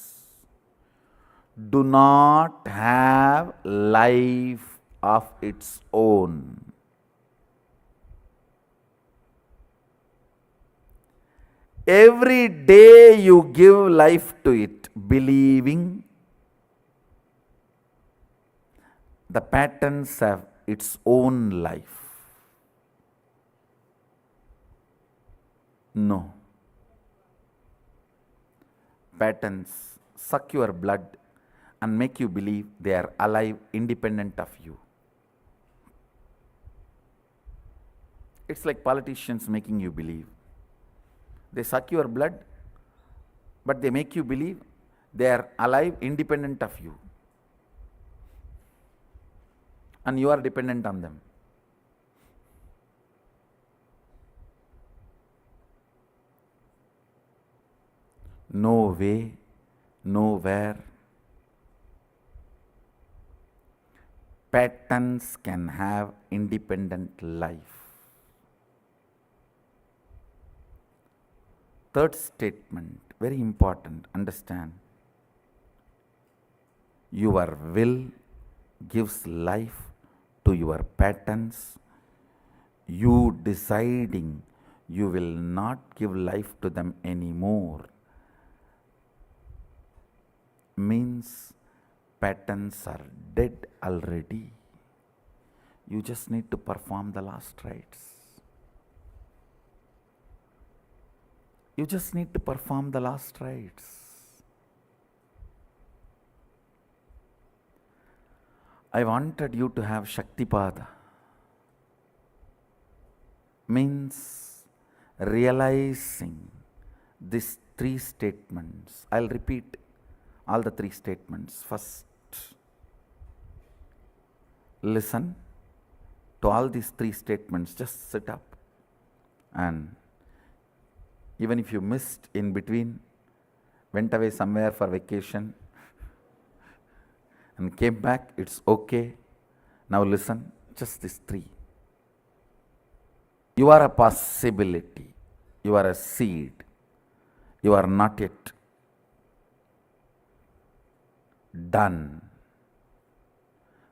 do not have life of its own. Every day you give life to it, believing the patterns have its own life. No. Patterns suck your blood and make you believe they are alive, independent of you. It's like politicians making you believe. They suck your blood, but they make you believe they are alive, independent of you. And you are dependent on them. No way, nowhere. Patterns can have independent life. Third statement, very important, understand. Your will gives life to your patterns. You deciding you will not give life to them anymore means patterns are dead already. You just need to perform the last rites. You just need to perform the last rites. I wanted you to have Shaktipada. Means realizing these three statements. I'll repeat all the three statements. First, listen to all these three statements. Just sit up, and even if you missed in between, went away somewhere for vacation and came back, it's okay. Now listen, just these three. You are a possibility. You are a seed. You are not yet done.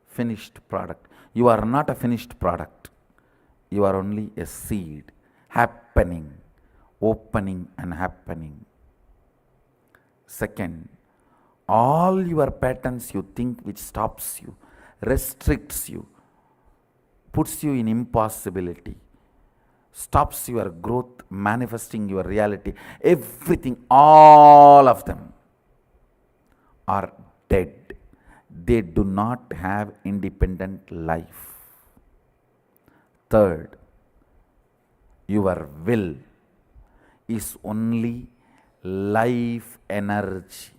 Finished product. You are not a finished product. You are only a seed happening, opening and happening. Second, all your patterns you think which stops you, restricts you, puts you in impossibility, stops your growth, manifesting your reality, everything, all of them are dead. They do not have independent life. Third, your will is only life energy,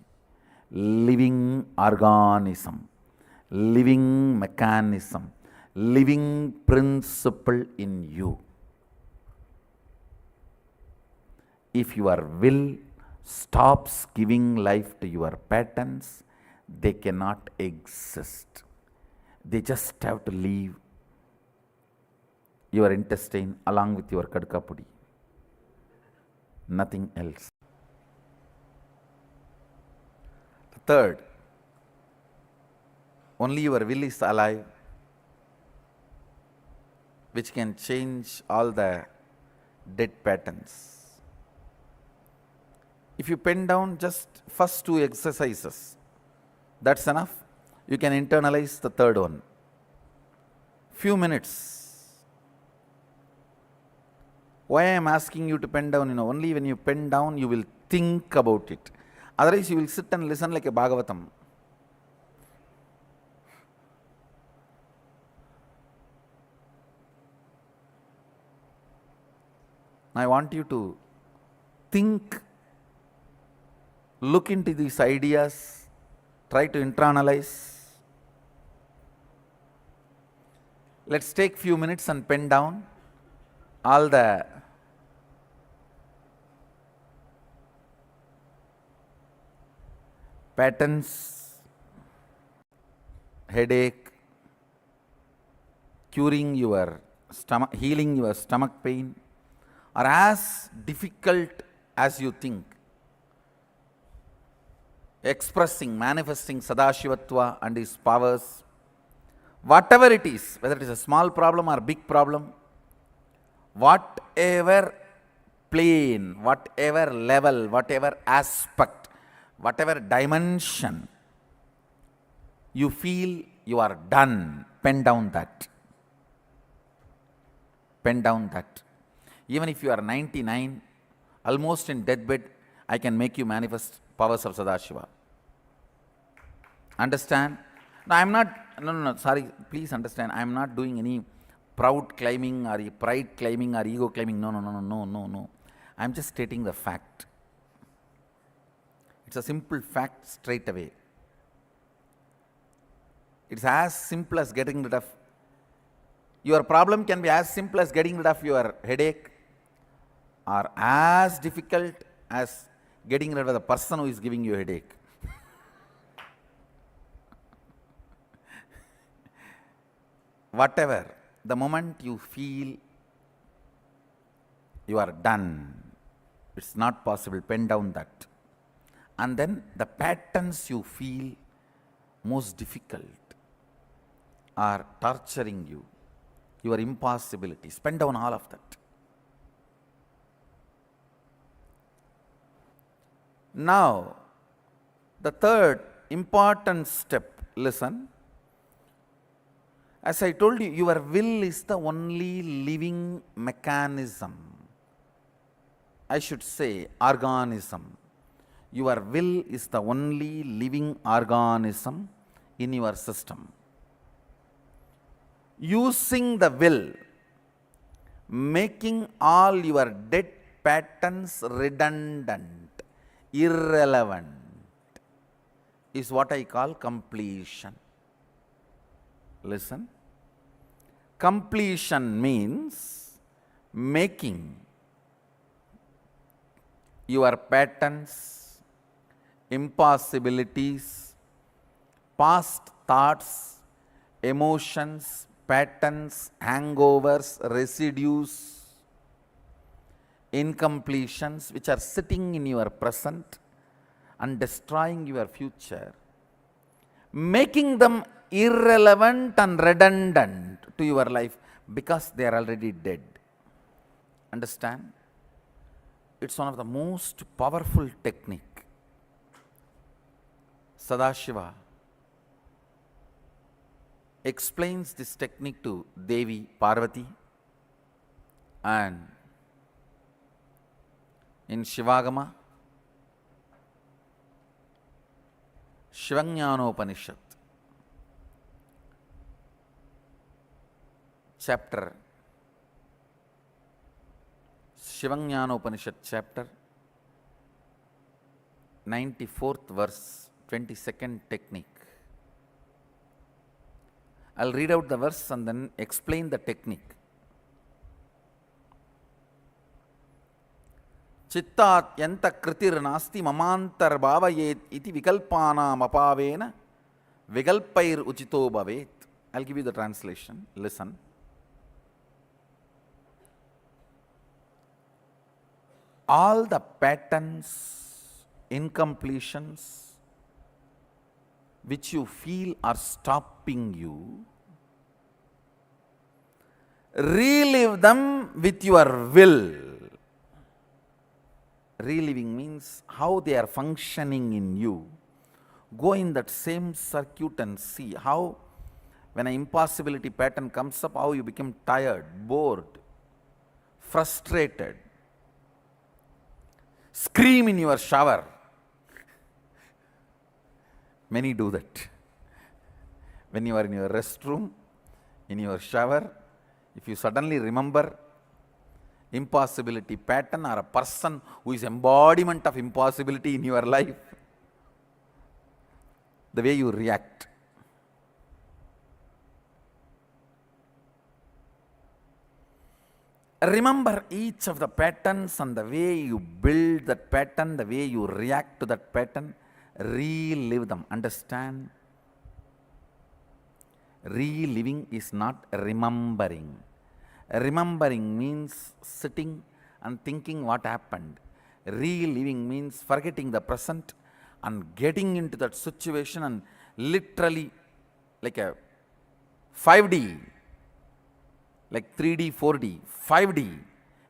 living organism, living mechanism, living principle in you. If your will stops giving life to your patterns, they cannot exist. They just have to leave your intestine along with your kadkapudi. Nothing else. Third, only your will is alive, which can change all the dead patterns. If you pen down just first two exercises, that's enough. You can internalize the third one. Few minutes. Why I am asking you to pen down? Only when you pen down, you will think about it. Otherwise, you will sit and listen like a Bhagavatam. I want you to think, look into these ideas, try to internalize. Let's take few minutes and pen down all the patterns, headache, curing your stomach, healing your stomach pain, are as difficult as you think. Expressing, manifesting Sadashivatva and his powers, whatever it is, whether it is a small problem or big problem, whatever plane, whatever level, whatever aspect, whatever dimension you feel you are done, pen down that. Pen down that. Even if you are 99, almost in deathbed, I can make you manifest powers of Sadashiva. Understand? No, I am not, no, sorry, please understand, I am not doing any proud claiming or pride claiming or ego claiming. No. I am just stating the fact. It's a simple fact straight away. It's as simple as getting rid of, your problem can be as simple as getting rid of your headache, or as difficult as getting rid of the person who is giving you a headache. Whatever, the moment you feel you are done, it's not possible, pen down that. And then the patterns you feel most difficult are torturing you, your impossibilities, pen down all of that. Now, the third important step, listen. As I told you, your will is the only living mechanism. I should say organism. Your will is the only living organism in your system. Using the will, making all your dead patterns redundant, irrelevant, is what I call completion. Listen. Completion means making your patterns, impossibilities, past thoughts, emotions, patterns, hangovers, residues, incompletions which are sitting in your present and destroying your future, making them irrelevant and redundant to your life because they are already dead. Understand? It's one of the most powerful technique. Sadashiva explains this technique to Devi Parvati, and in Shivagama, Shivajnanopanishad, chapter, Shivajnanopanishad chapter, 94th verse, 22nd technique. I'll read out the verse and then explain the technique. Chittat yanta kritir nasti mamantar bhavayet iti vikalpanam apavena vikalpair uchito bhavet. I'll give you the translation. Listen. All the patterns, incompletions which you feel are stopping you, relive them with your will. Reliving means how they are functioning in you. Go in that same circuit and see how, when an impossibility pattern comes up, how you become tired, bored, frustrated. Scream in your shower. Many do that. When you are in your restroom, in your shower, if you suddenly remember impossibility pattern or a person who is embodiment of impossibility in your life, the way you react. Remember each of the patterns and the way you build that pattern, the way you react to that pattern, relive them. Understand? Reliving is not remembering. Remembering means sitting and thinking what happened. Reliving means forgetting the present and getting into that situation and literally like a 5D, like 3D, 4D, 5D,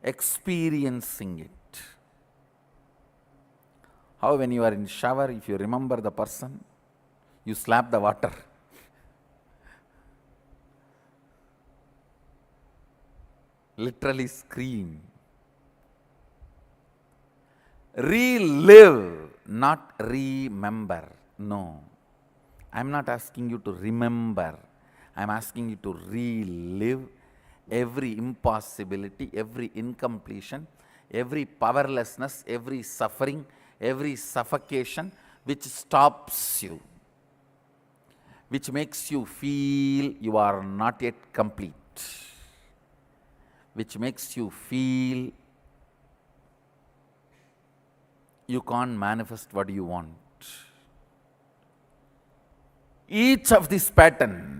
experiencing it. How when you are in shower, if you remember the person, you slap the water. Literally scream. Relive, not remember. No. I'm not asking you to remember. I'm asking you to relive every impossibility, every incompletion, every powerlessness, every suffering, every suffocation which stops you, which makes you feel you are not yet complete, which makes you feel you can't manifest what you want. Each of this pattern,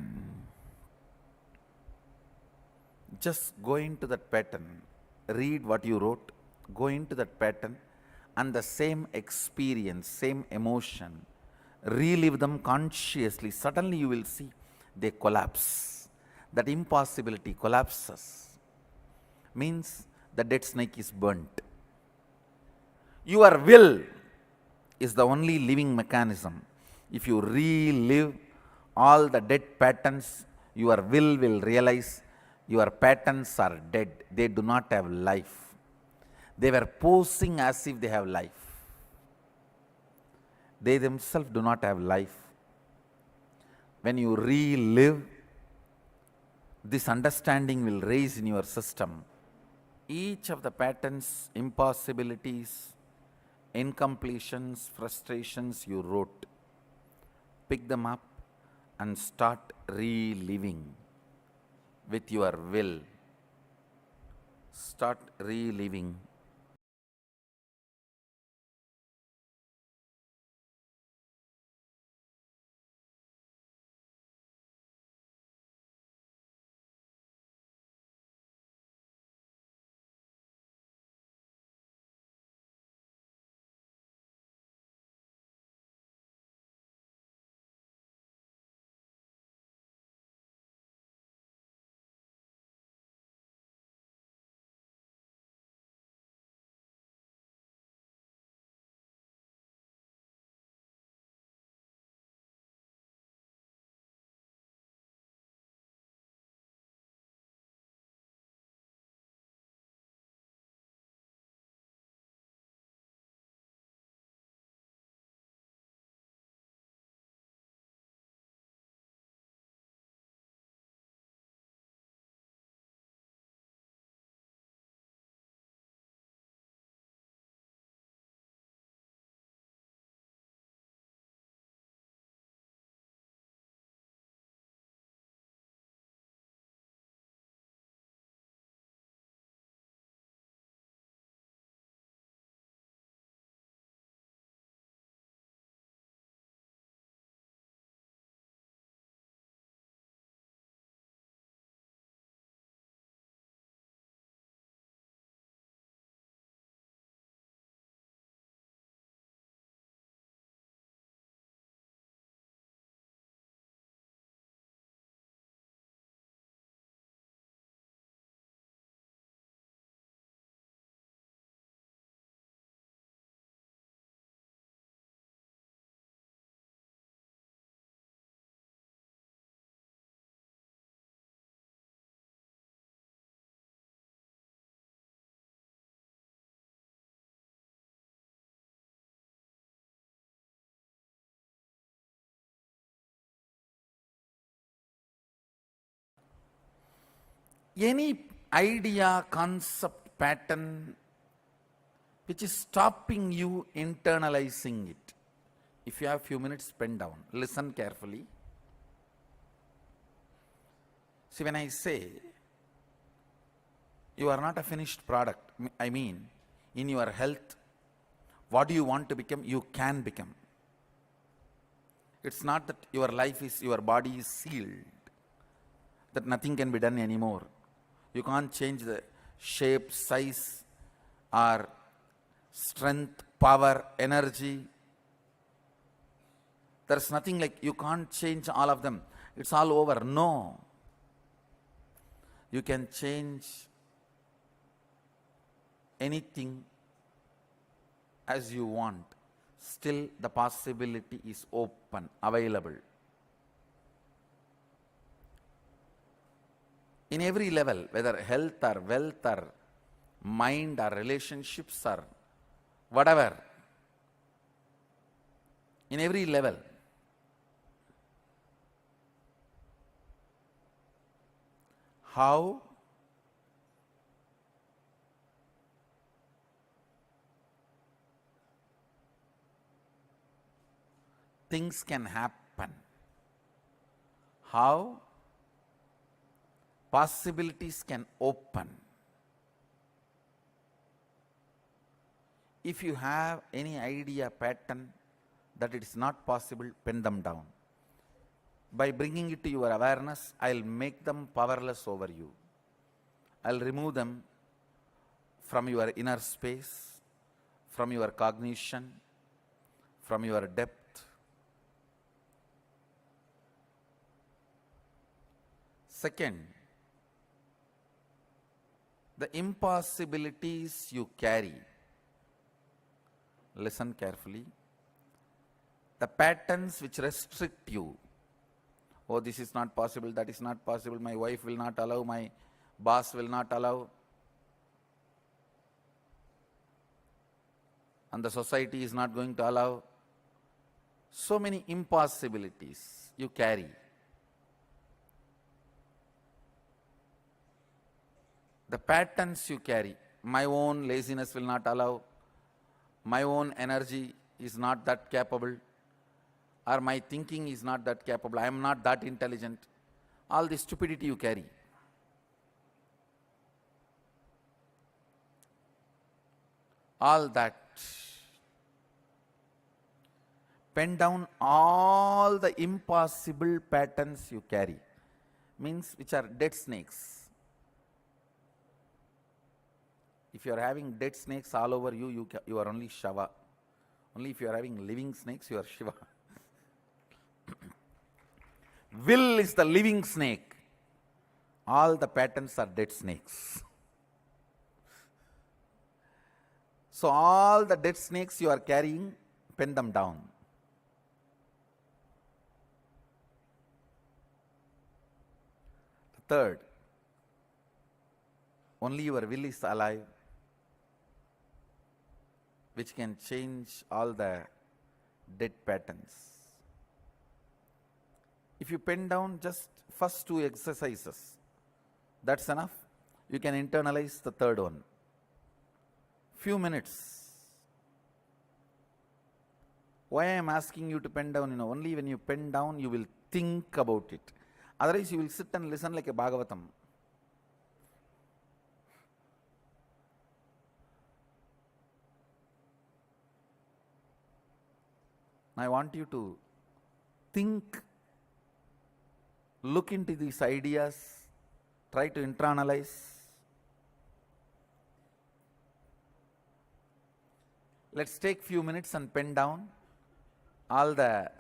just go into that pattern, read what you wrote, go into that pattern, and the same experience, same emotion, relive them consciously. Suddenly you will see they collapse. That impossibility collapses. Means the dead snake is burnt. Your will is the only living mechanism. If you relive all the dead patterns, your will realize your patterns are dead. They do not have life. They were posing as if they have life. They themselves do not have life. When you relive, this understanding will raise in your system. Each of the patterns, impossibilities, incompletions, frustrations you wrote, pick them up and start reliving with your will. Start reliving. Any idea, concept, pattern which is stopping you internalizing it. If you have few minutes, pen down. Listen carefully. See, when I say you are not a finished product, I mean, in your health, what do you want to become? You can become. It's not that your life is, your body is sealed, that nothing can be done anymore. You can't change the shape, size, or strength, power, energy. There's nothing like you can't change all of them. It's all over. No. You can change anything as you want. Still the possibility is open, available. In every level, whether health or wealth or mind or relationships or whatever, in every level, how things can happen, how possibilities can open. If you have any idea, pattern that it is not possible, pen them down. By bringing it to your awareness, I'll make them powerless over you. I'll remove them from your inner space, from your cognition, from your depth. Second, the impossibilities you carry. Listen carefully. The patterns which restrict you. Oh, this is not possible, that is not possible, my wife will not allow, my boss will not allow, and the society is not going to allow. So many impossibilities you carry. The patterns you carry. My own laziness will not allow, my own energy is not that capable, or my thinking is not that capable, I am not that intelligent. All the stupidity you carry. All that. Pen down all the impossible patterns you carry. Means which are dead snakes. If you are having dead snakes all over you, you are only Shiva. Only if you are having living snakes, you are Shiva. Will is the living snake. All the patterns are dead snakes. So all the dead snakes you are carrying, pen them down. Third, only your will is alive, which can change all the dead patterns. If you pen down just first two exercises, that's enough. You can internalize the third one. Few minutes. Why I am asking you to pen down? Only when you pen down, you will think about it. Otherwise, you will sit and listen like a Bhagavatam. I want you to think, look into these ideas, try to internalize. Let's take few minutes and pen down all the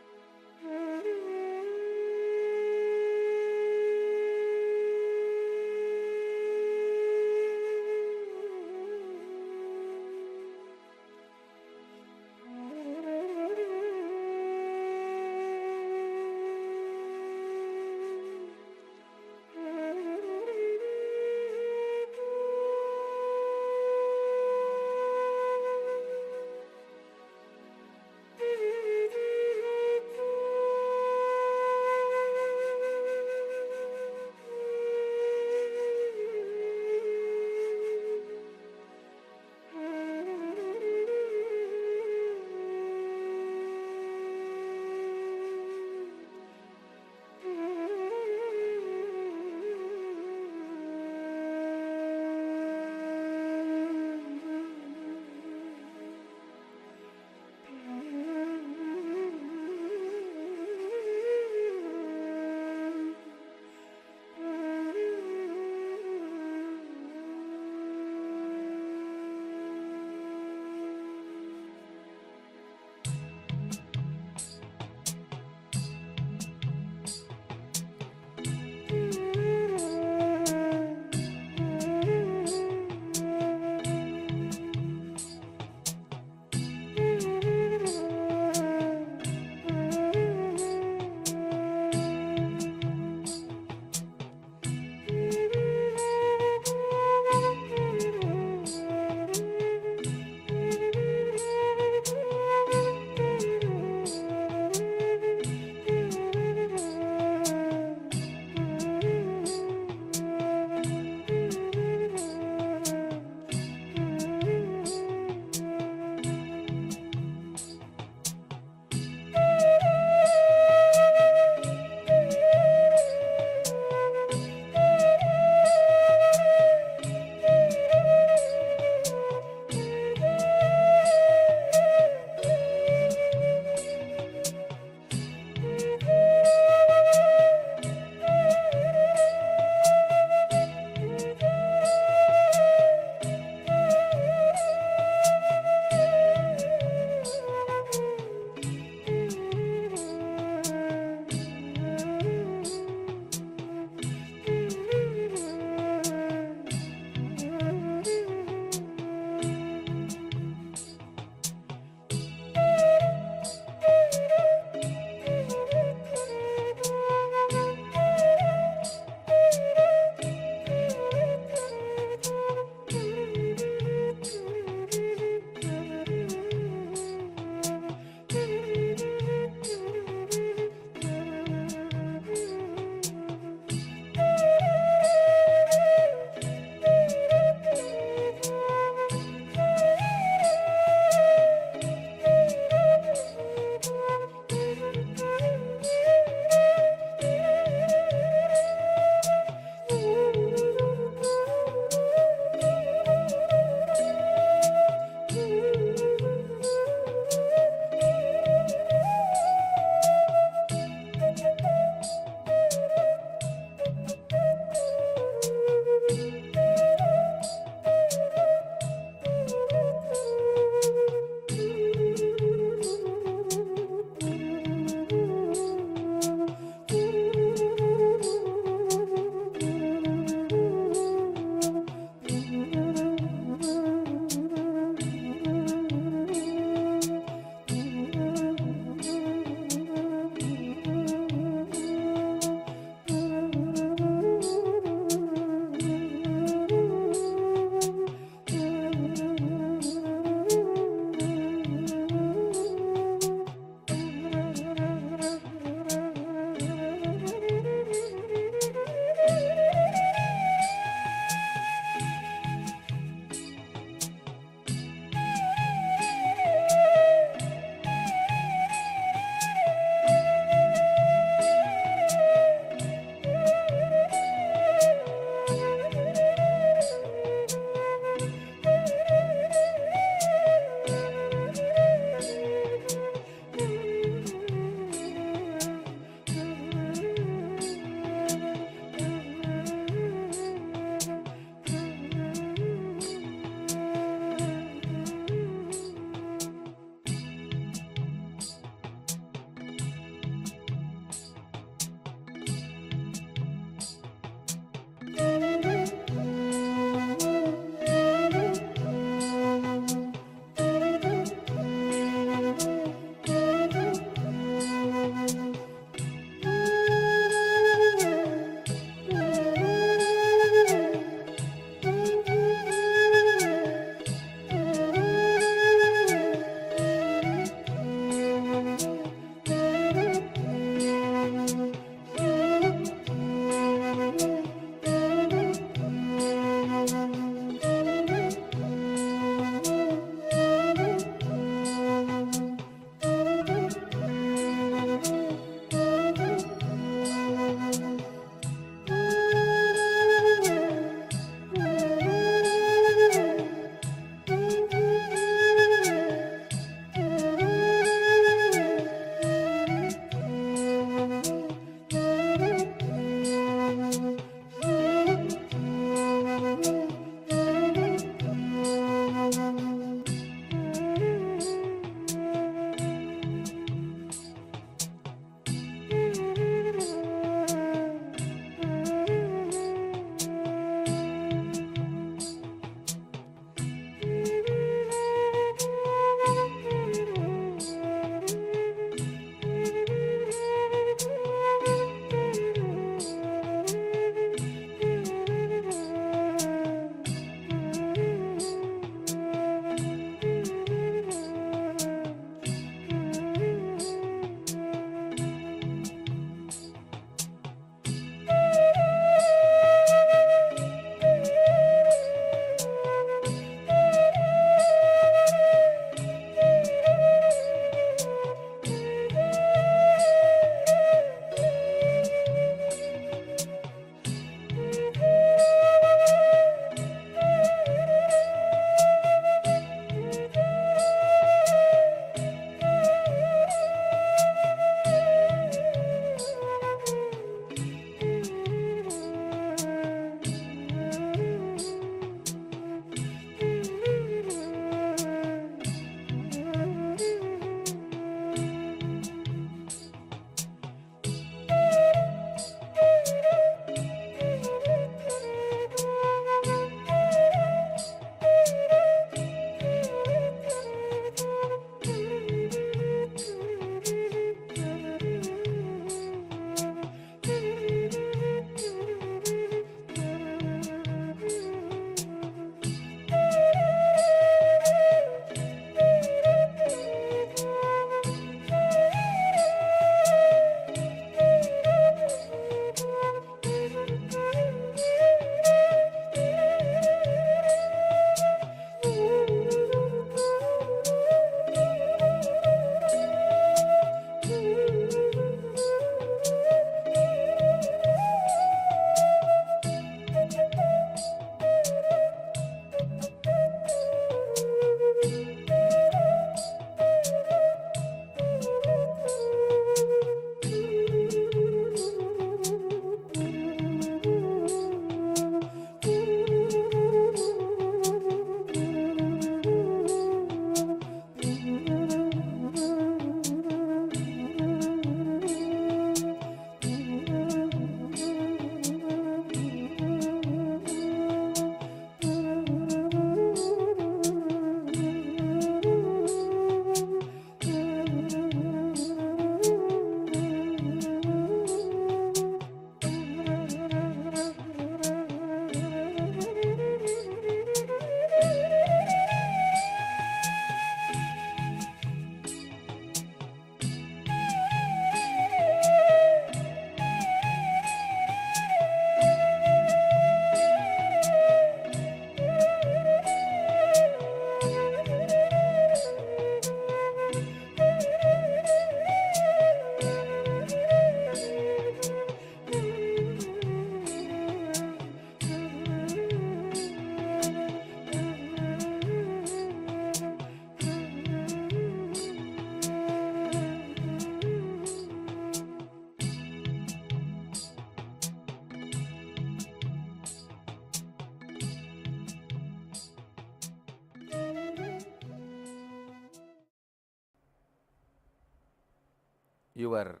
your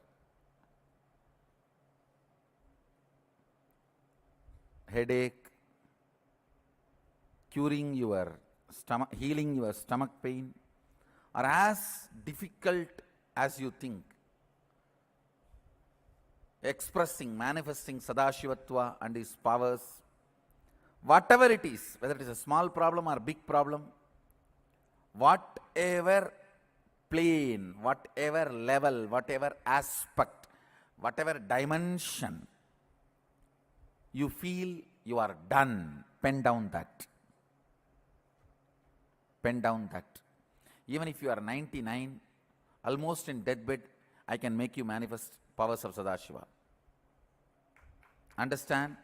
headache, curing your stomach, healing your stomach pain, are as difficult as you think. Expressing, manifesting Sadashivatva and his powers, whatever it is, whether it is a small problem or big problem, whatever plane, whatever level, whatever aspect, whatever dimension you feel you are done, pen down that. Pen down that. Even if you are 99, almost in deathbed, I can make you manifest powers of Sadashiva. Understand?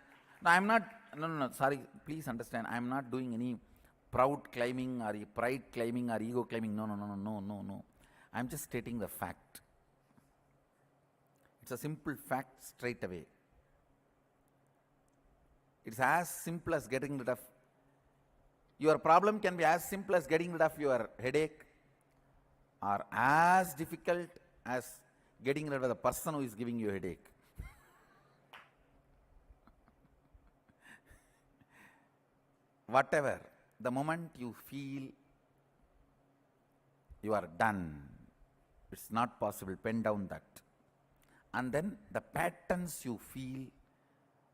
No, I am not, no, sorry, please understand, I am not doing any proud claiming or pride claiming or ego claiming. No. I am just stating the fact. It's a simple fact straight away. It's as simple as getting rid of, your problem can be as simple as getting rid of your headache, or as difficult as getting rid of the person who is giving you a headache. Whatever, the moment you feel you are done, it's not possible, pen down that. And then the patterns you feel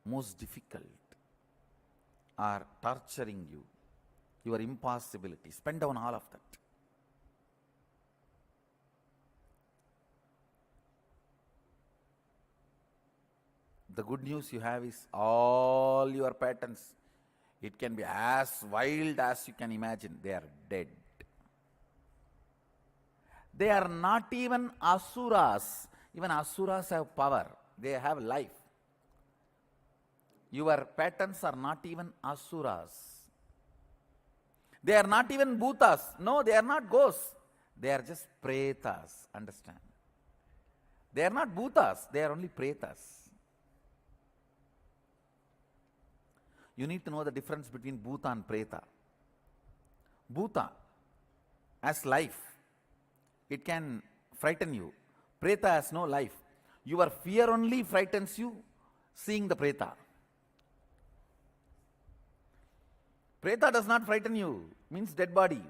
most difficult are torturing you, your impossibilities, pen down all of that. The good news you have is all your patterns, it can be as wild as you can imagine, they are dead. They are not even asuras. Even asuras have power, they have life. Your patterns are not even asuras. They are not even bhutas. No, they are not ghosts. They are just pretas. Understand? They are not bhutas, they are only pretas. You need to know the difference between bhuta and preta. Bhuta has life. It can frighten you. Preta has no life. Your fear only frightens you seeing the preta. Preta does not frighten you, means dead body.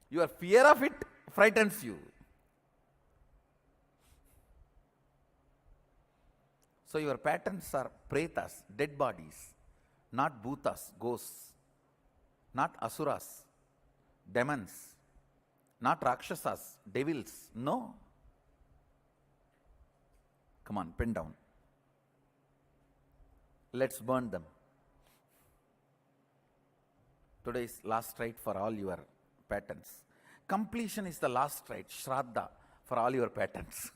Your fear of it frightens you. So your patterns are pretas, dead bodies, not bhutas, ghosts, not asuras, demons, not rakshasas, devils. No. Come on, pen down. Let's burn them. Today is last rite for all your patterns. Completion is the last rite, Shraddha, for all your patterns.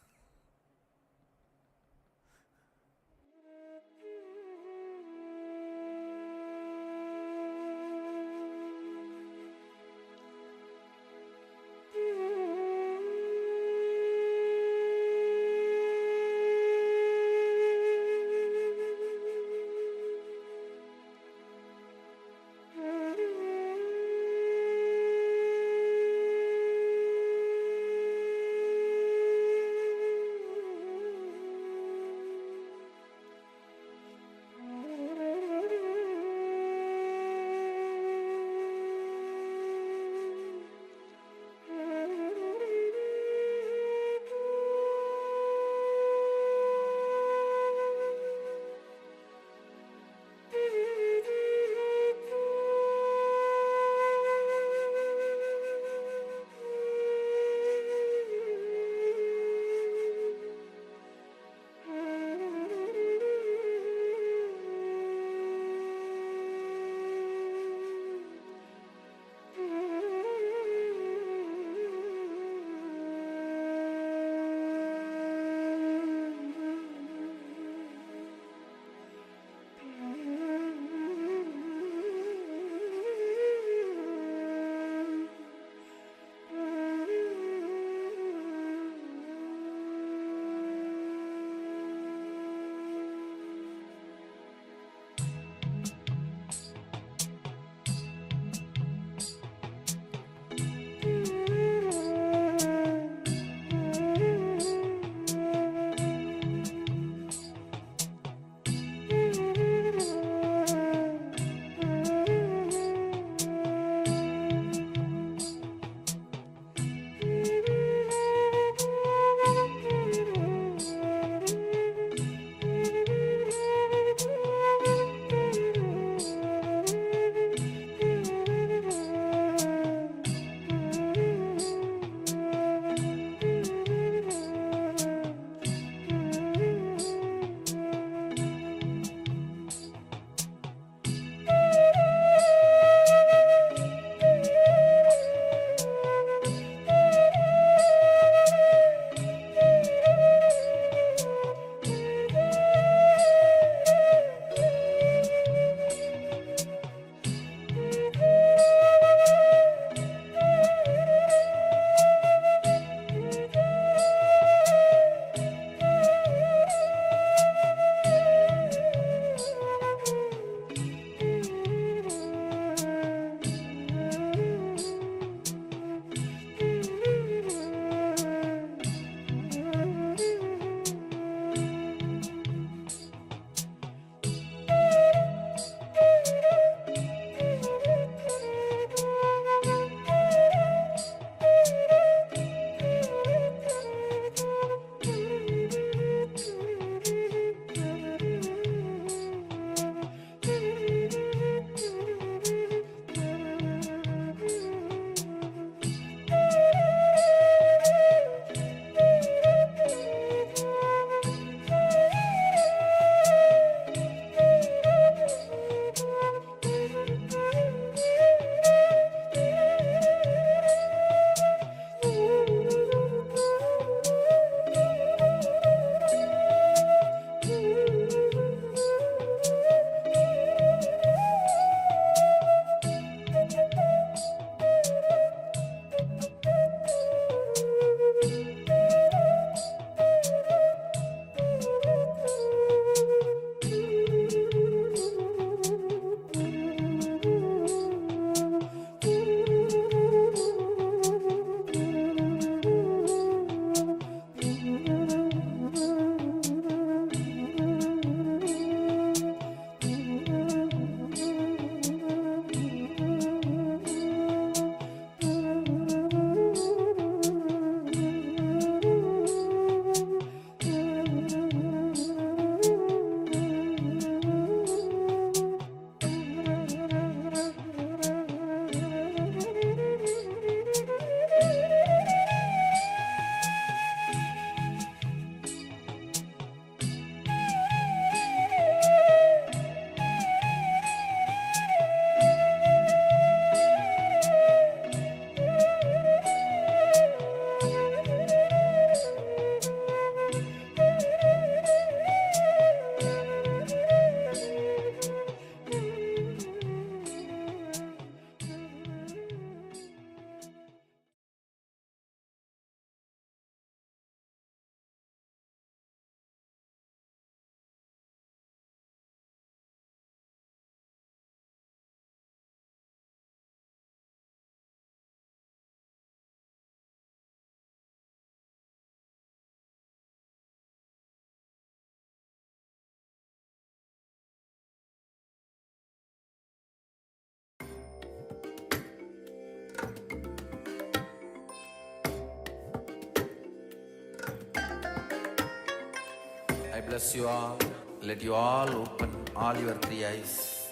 I bless you all. Let you all open all your three eyes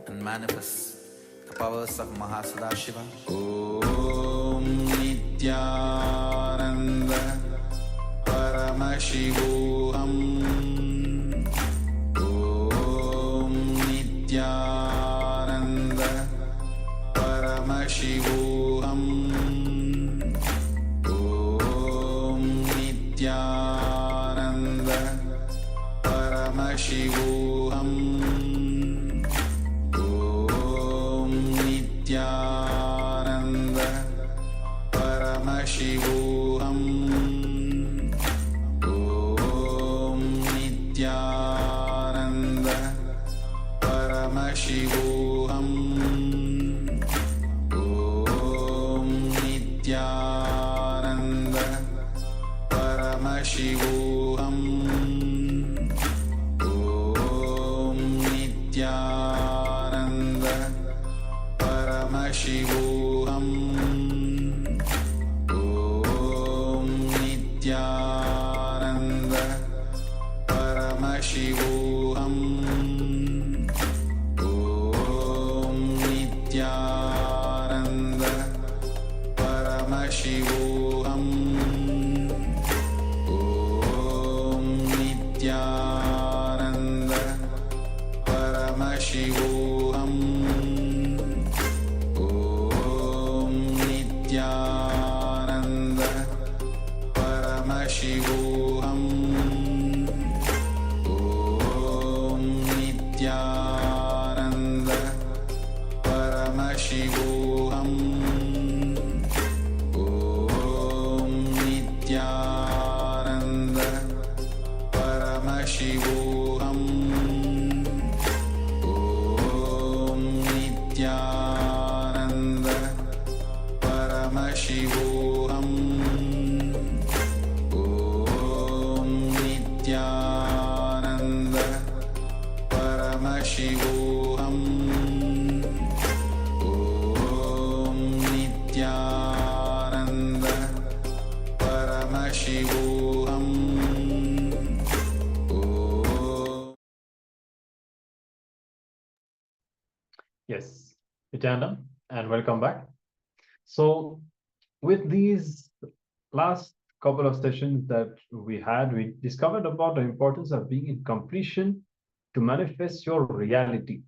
and manifest the powers of Mahasudashiva. Om Nityananda Paramashivoham. Om Nityananda Paramashivoham. Om Nityananda Paramashivoham. Om Nityananda Paramashivoham. Om Nityananda Paramashivoham. Om Nityananda Paramashivoham. Om Nityananda Paramashivoham. Om Nityananda Paramashivoham. Om Nityananda Paramashivoham. Om Nityananda Paramashivoham. Om Nityananda Paramashivoham. Om Nityananda Paramashivoham. Om Nityananda Paramashivoham. Om Nityananda Paramashivoham. Om Nityananda Paramashivoham. Om Nityananda Paramashivoham. Yes, Nityananda, and welcome back. So, with these last couple of sessions that we had, we discovered about the importance of being in completion to manifest your reality.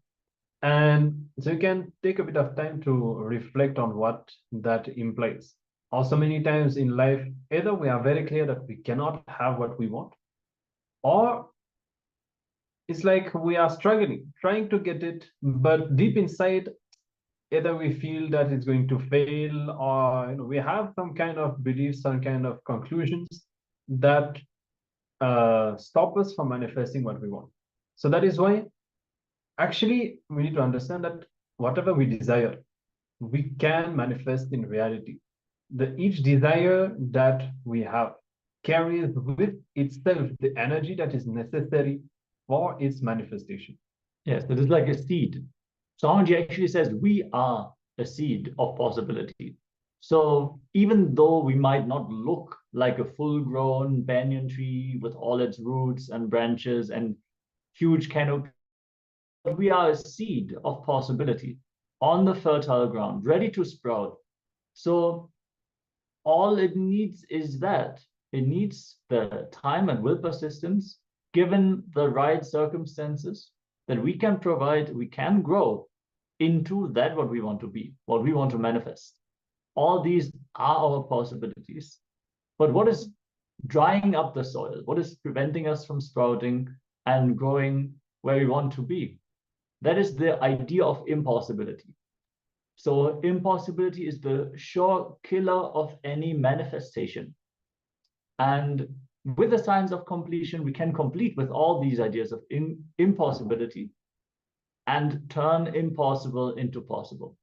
And so you can take a bit of time to reflect on what that implies. Also, many times in life, either we are very clear that we cannot have what we want, or it's like we are struggling, trying to get it, but deep inside, either we feel that it's going to fail, or we have some kind of beliefs, some kind of conclusions that stop us from manifesting what we want. So that is why actually we need to understand that whatever we desire, we can manifest in reality. Each desire that we have carries with itself the energy that is necessary for its manifestation. Yes, it is like a seed. Swamiji actually says we are a seed of possibility. So even though we might not look like a full-grown banyan tree with all its roots and branches and huge canopy, we are a seed of possibility on the fertile ground, ready to sprout. So all it needs is that. It needs the time and will persistence, given the right circumstances, that we can provide, we can grow into that what we want to be, what we want to manifest. All these are our possibilities. But what is drying up the soil? What is preventing us from sprouting and growing where we want to be? That is the idea of impossibility. So impossibility is the sure killer of any manifestation. And with the science of completion, we can complete with all these ideas of impossibility and turn impossible into possible.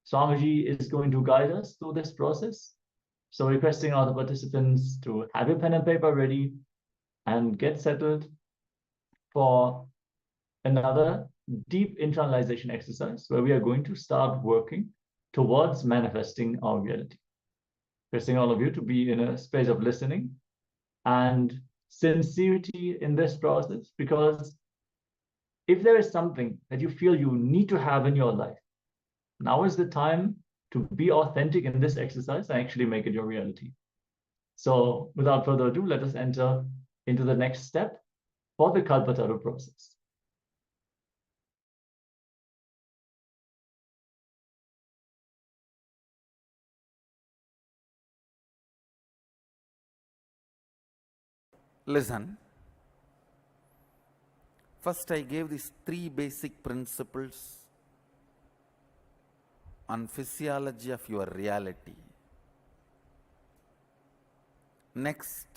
Swamiji is going to guide us through this process. So requesting all the participants to have your pen and paper ready and get settled for another deep internalization exercise where we are going to start working towards manifesting our reality. Requesting all of you to be in a space of listening and sincerity in this process, because if there is something that you feel you need to have in your life, now is the time to be authentic in this exercise and actually make it your reality. So without further ado, let us enter into the next step for the Kalpataru process. Listen. First, I gave these 3 basic principles on physiology of your reality. Next,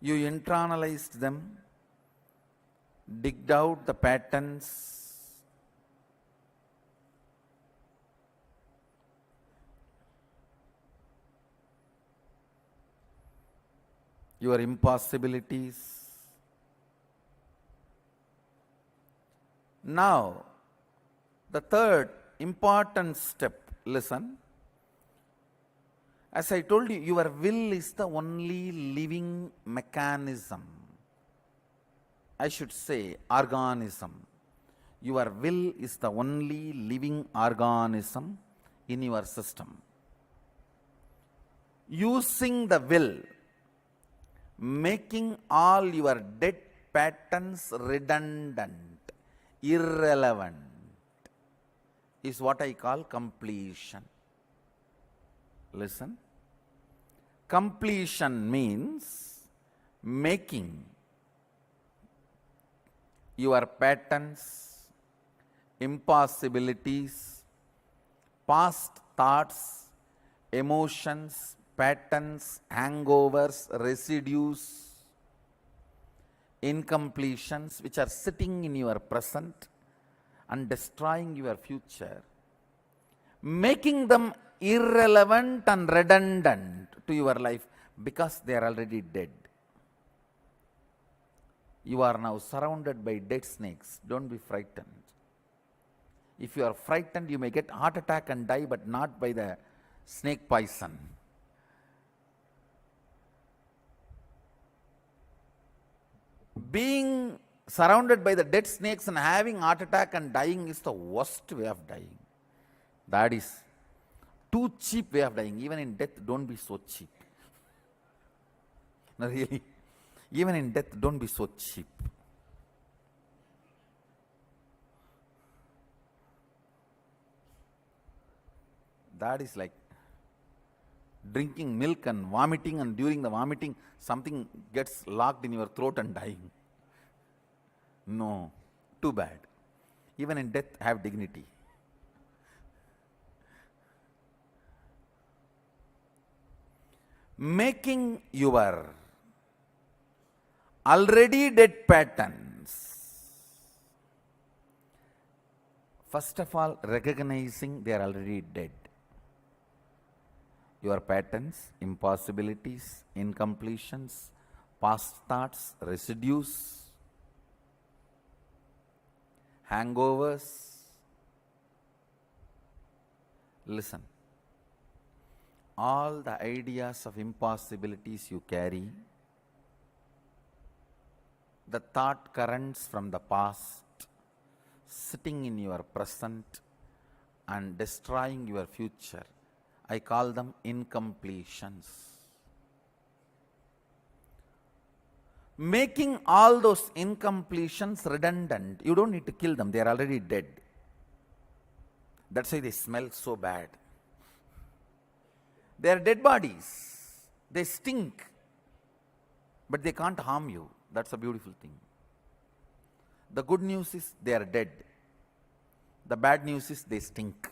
you internalized them, digged out the patterns, your impossibilities. Now, the third important step, listen. As I told you, your will is the only living mechanism. I should say organism. Your will is the only living organism in your system. Using the will, making all your dead patterns redundant, irrelevant, is what I call completion. Listen. Completion means making your patterns, impossibilities, past thoughts, emotions, patterns, hangovers, residues, incompletions which are sitting in your present and destroying your future, making them irrelevant and redundant to your life because they are already dead. You are now surrounded by dead snakes. Don't be frightened. If you are frightened, you may get heart attack and die, but not by the snake poison. Being surrounded by the dead snakes and having heart attack and dying is the worst way of dying. That is too cheap way of dying. Even in death, don't be so cheap. No, really. Even in death, don't be so cheap. That is like drinking milk and vomiting, and during the vomiting, something gets locked in your throat and dying. No, too bad. Even in death, have dignity. Making your already dead patterns. First of all, recognizing they are already dead. Your patterns, impossibilities, incompletions, past thoughts, residues, hangovers. Listen. All the ideas of impossibilities you carry, the thought currents from the past, sitting in your present and destroying your future, I call them incompletions. Making all those incompletions redundant, you don't need to kill them, they are already dead. That's why they smell so bad. They are dead bodies. They stink. But they can't harm you. That's a beautiful thing. The good news is they are dead. The bad news is they stink.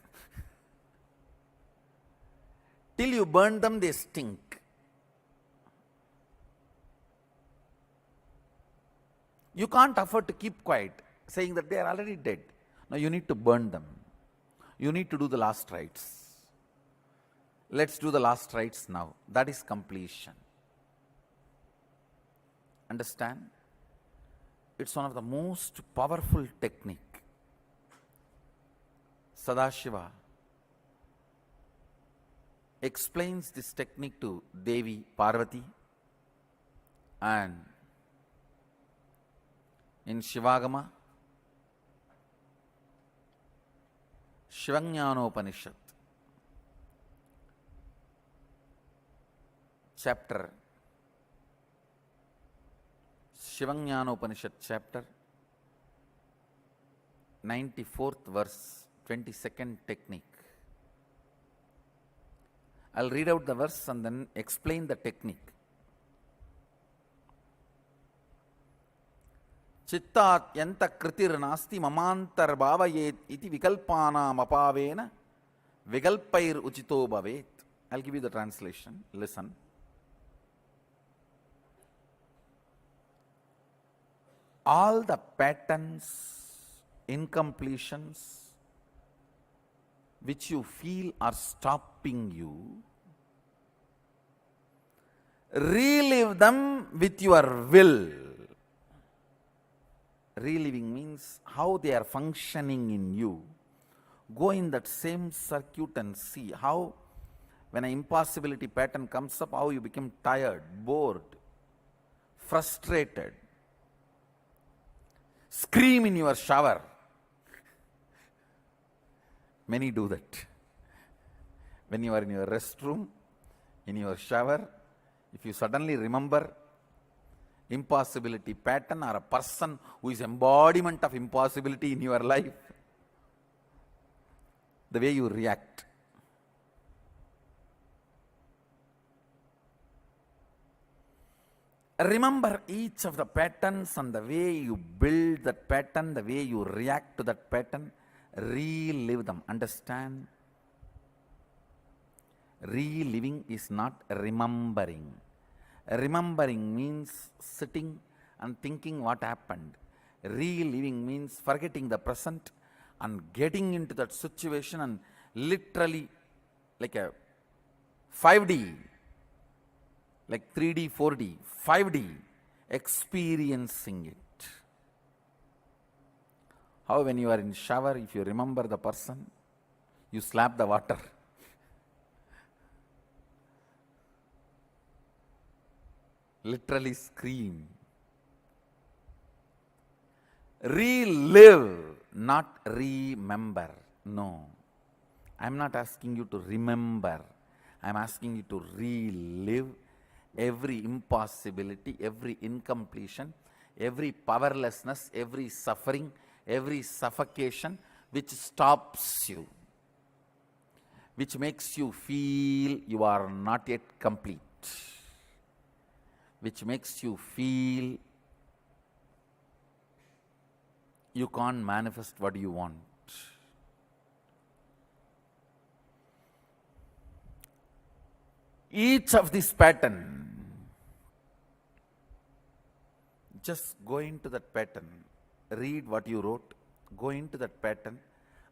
Till you burn them, they stink. You can't afford to keep quiet, saying that they are already dead. No, you need to burn them. You need to do the last rites. Let's do the last rites now. That is completion. Understand? It's one of the most powerful technique. Sadashiva explains this technique to Devi Parvati. And in Shivagama, Shivajnanopanishad, chapter, Shivajnanopanishad chapter, 94th verse, 22nd technique. I'll read out the verse and then explain the technique. Chittat yanta kritir nasti mamantar bhavayet iti vikalpanam apavena vikalpair uchito bhavet. I'll give you the translation. Listen. All the patterns, incompletions, which you feel are stopping you, relive them with your will. Reliving means how they are functioning in you. Go in that same circuit and see how, when an impossibility pattern comes up, how you become tired, bored, frustrated. Scream in your shower. Many do that. When you are in your restroom, in your shower, if you suddenly remember impossibility pattern or a person who is embodiment of impossibility in your life, the way you react. Remember each of the patterns and the way you build that pattern, the way you react to that pattern. Relive them. Understand? Reliving is not remembering. Remembering means sitting and thinking what happened. Reliving means forgetting the present and getting into that situation and literally like a 5D, like 3D, 4D, 5D, experiencing it. How when you are in shower, if you remember the person, you slap the water. Literally scream. Relive, not remember. No. I am not asking you to remember. I am asking you to relive every impossibility, every incompletion, every powerlessness, every suffering, every suffocation which stops you, which makes you feel you are not yet complete, which makes you feel you can't manifest what you want. Each of this pattern, just go into that pattern, read what you wrote, go into that pattern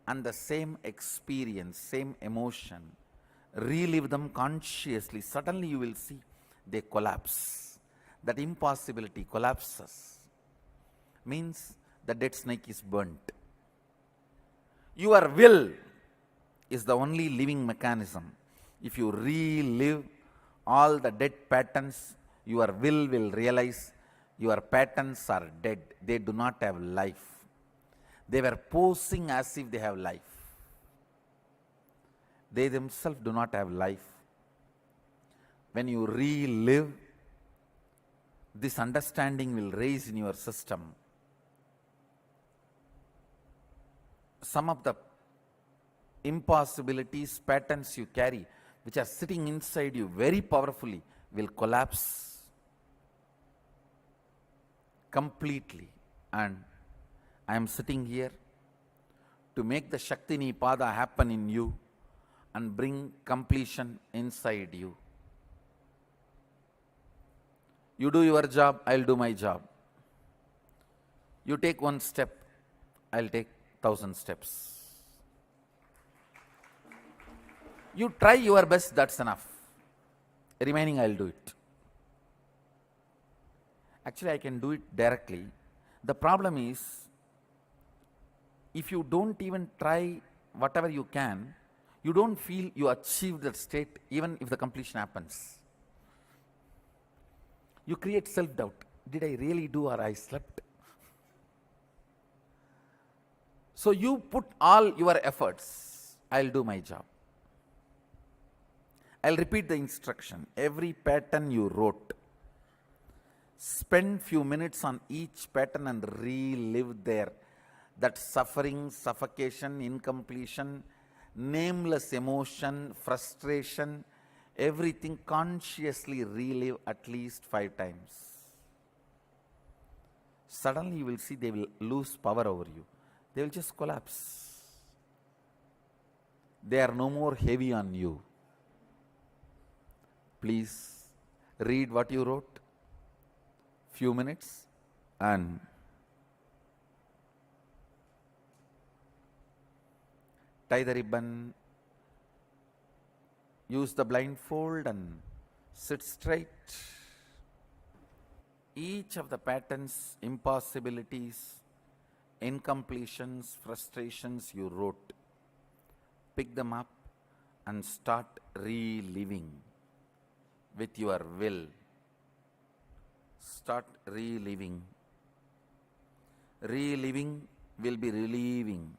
and the same experience, same emotion, relive them consciously. Suddenly you will see they collapse. That impossibility collapses. Means the dead snake is burnt. Your will is the only living mechanism. If you relive all the dead patterns, your will realize your patterns are dead. They do not have life. They were posing as if they have life. They themselves do not have life. When you relive, this understanding will raise in your system. Some of the impossibilities, patterns you carry, which are sitting inside you very powerfully, will collapse completely. And I am sitting here to make the Shakti Nipada happen in you and bring completion inside you. You do your job, I'll do my job. You take one step, I'll take 1,000 steps. You try your best, that's enough. Remaining, I'll do it. Actually, I can do it directly. The problem is, if you don't even try whatever you can, you don't feel you achieved that state even if the completion happens. You create self-doubt. Did I really do or I slept? So you put all your efforts. I'll do my job. I'll repeat the instruction. Every pattern you wrote, spend few minutes on each pattern and relive there. That suffering, suffocation, incompletion, nameless emotion, frustration, everything consciously relive at least 5 times. Suddenly you will see they will lose power over you. They will just collapse. They are no more heavy on you. Please read what you wrote, few minutes, and tie the ribbon, use the blindfold and sit straight. Each of the patterns, impossibilities, incompletions, frustrations you wrote, pick them up and start reliving with your will. Start reliving. Reliving will be relieving.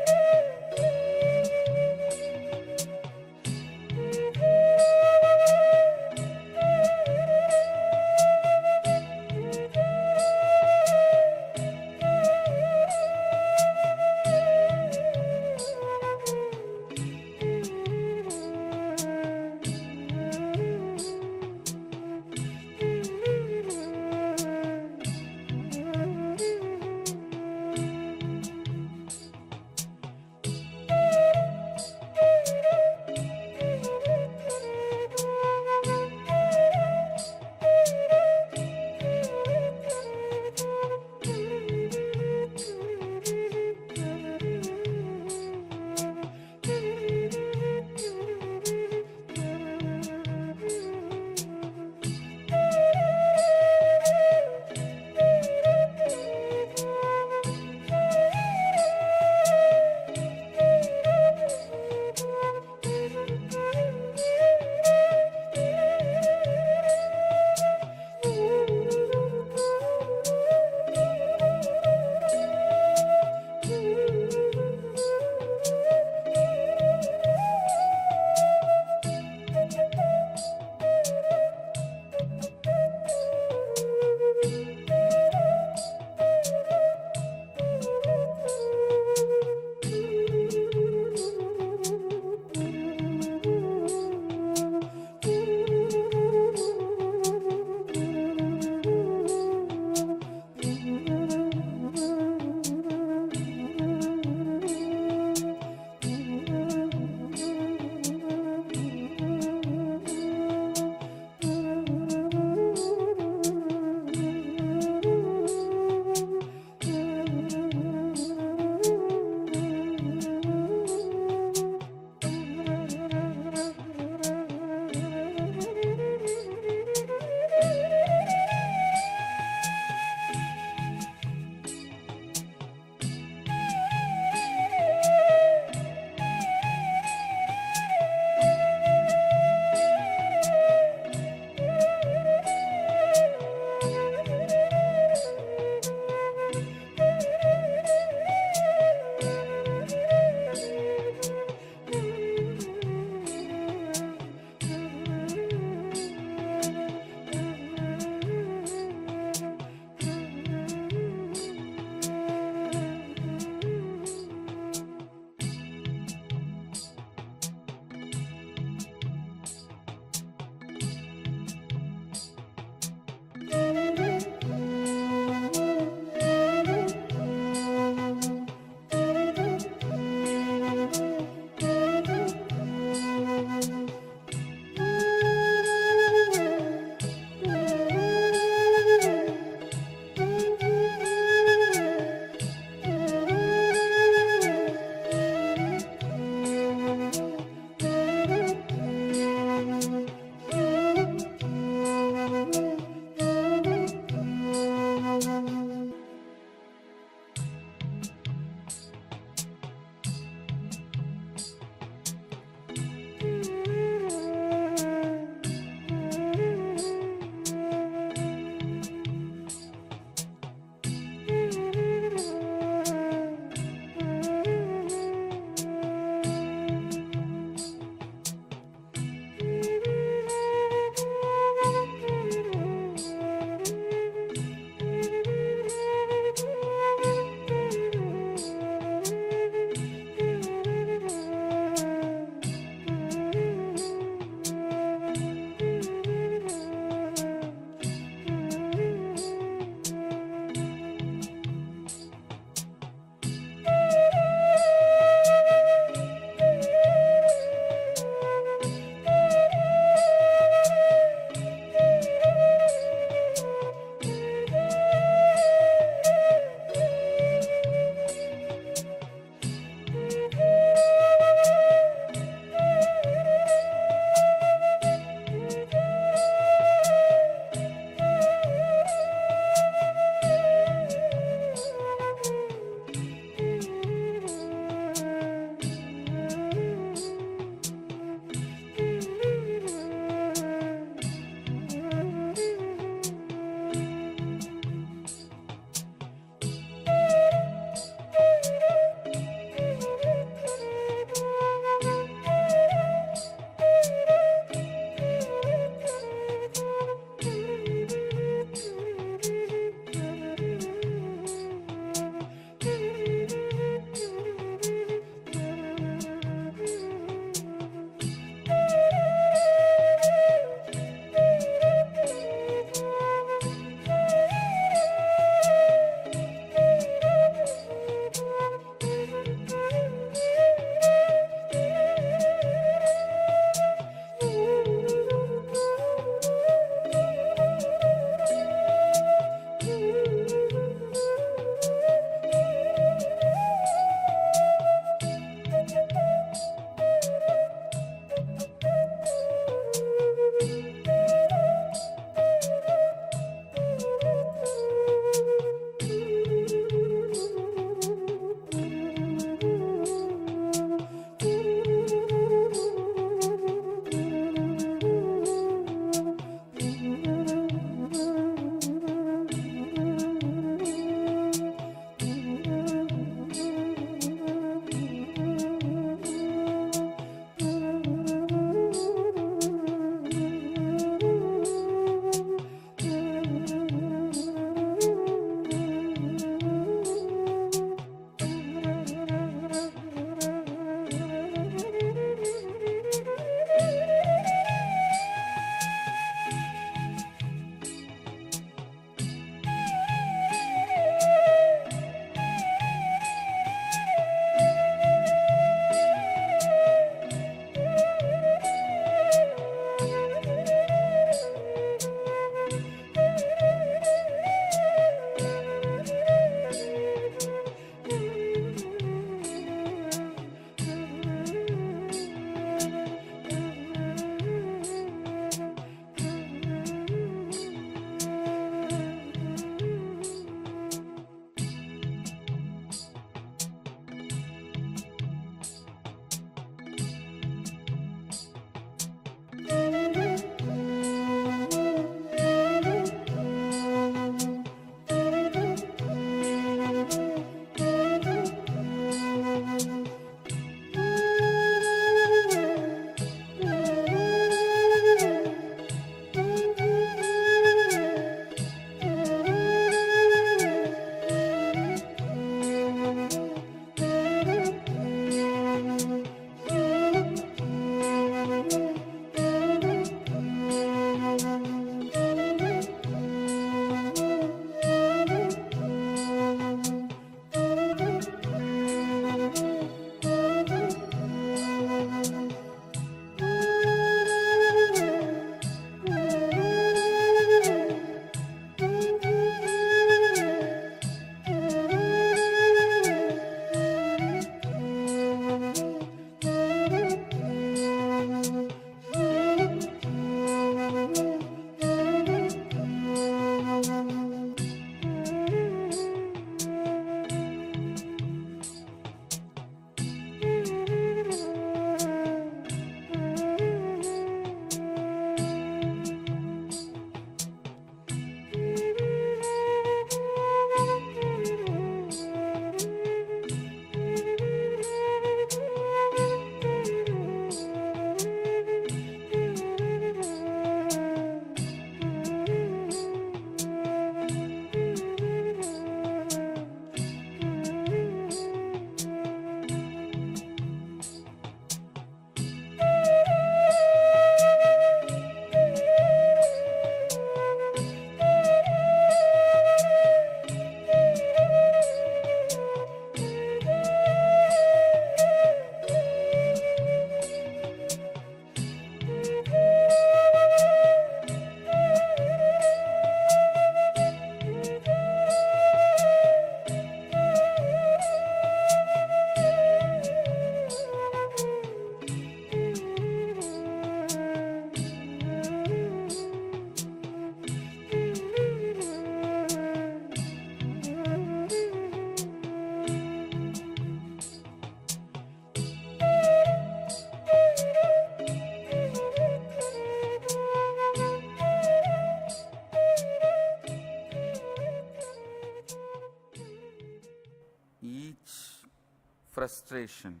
frustration,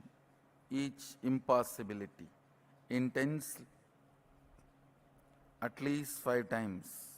each impossibility intensely at least 5 times.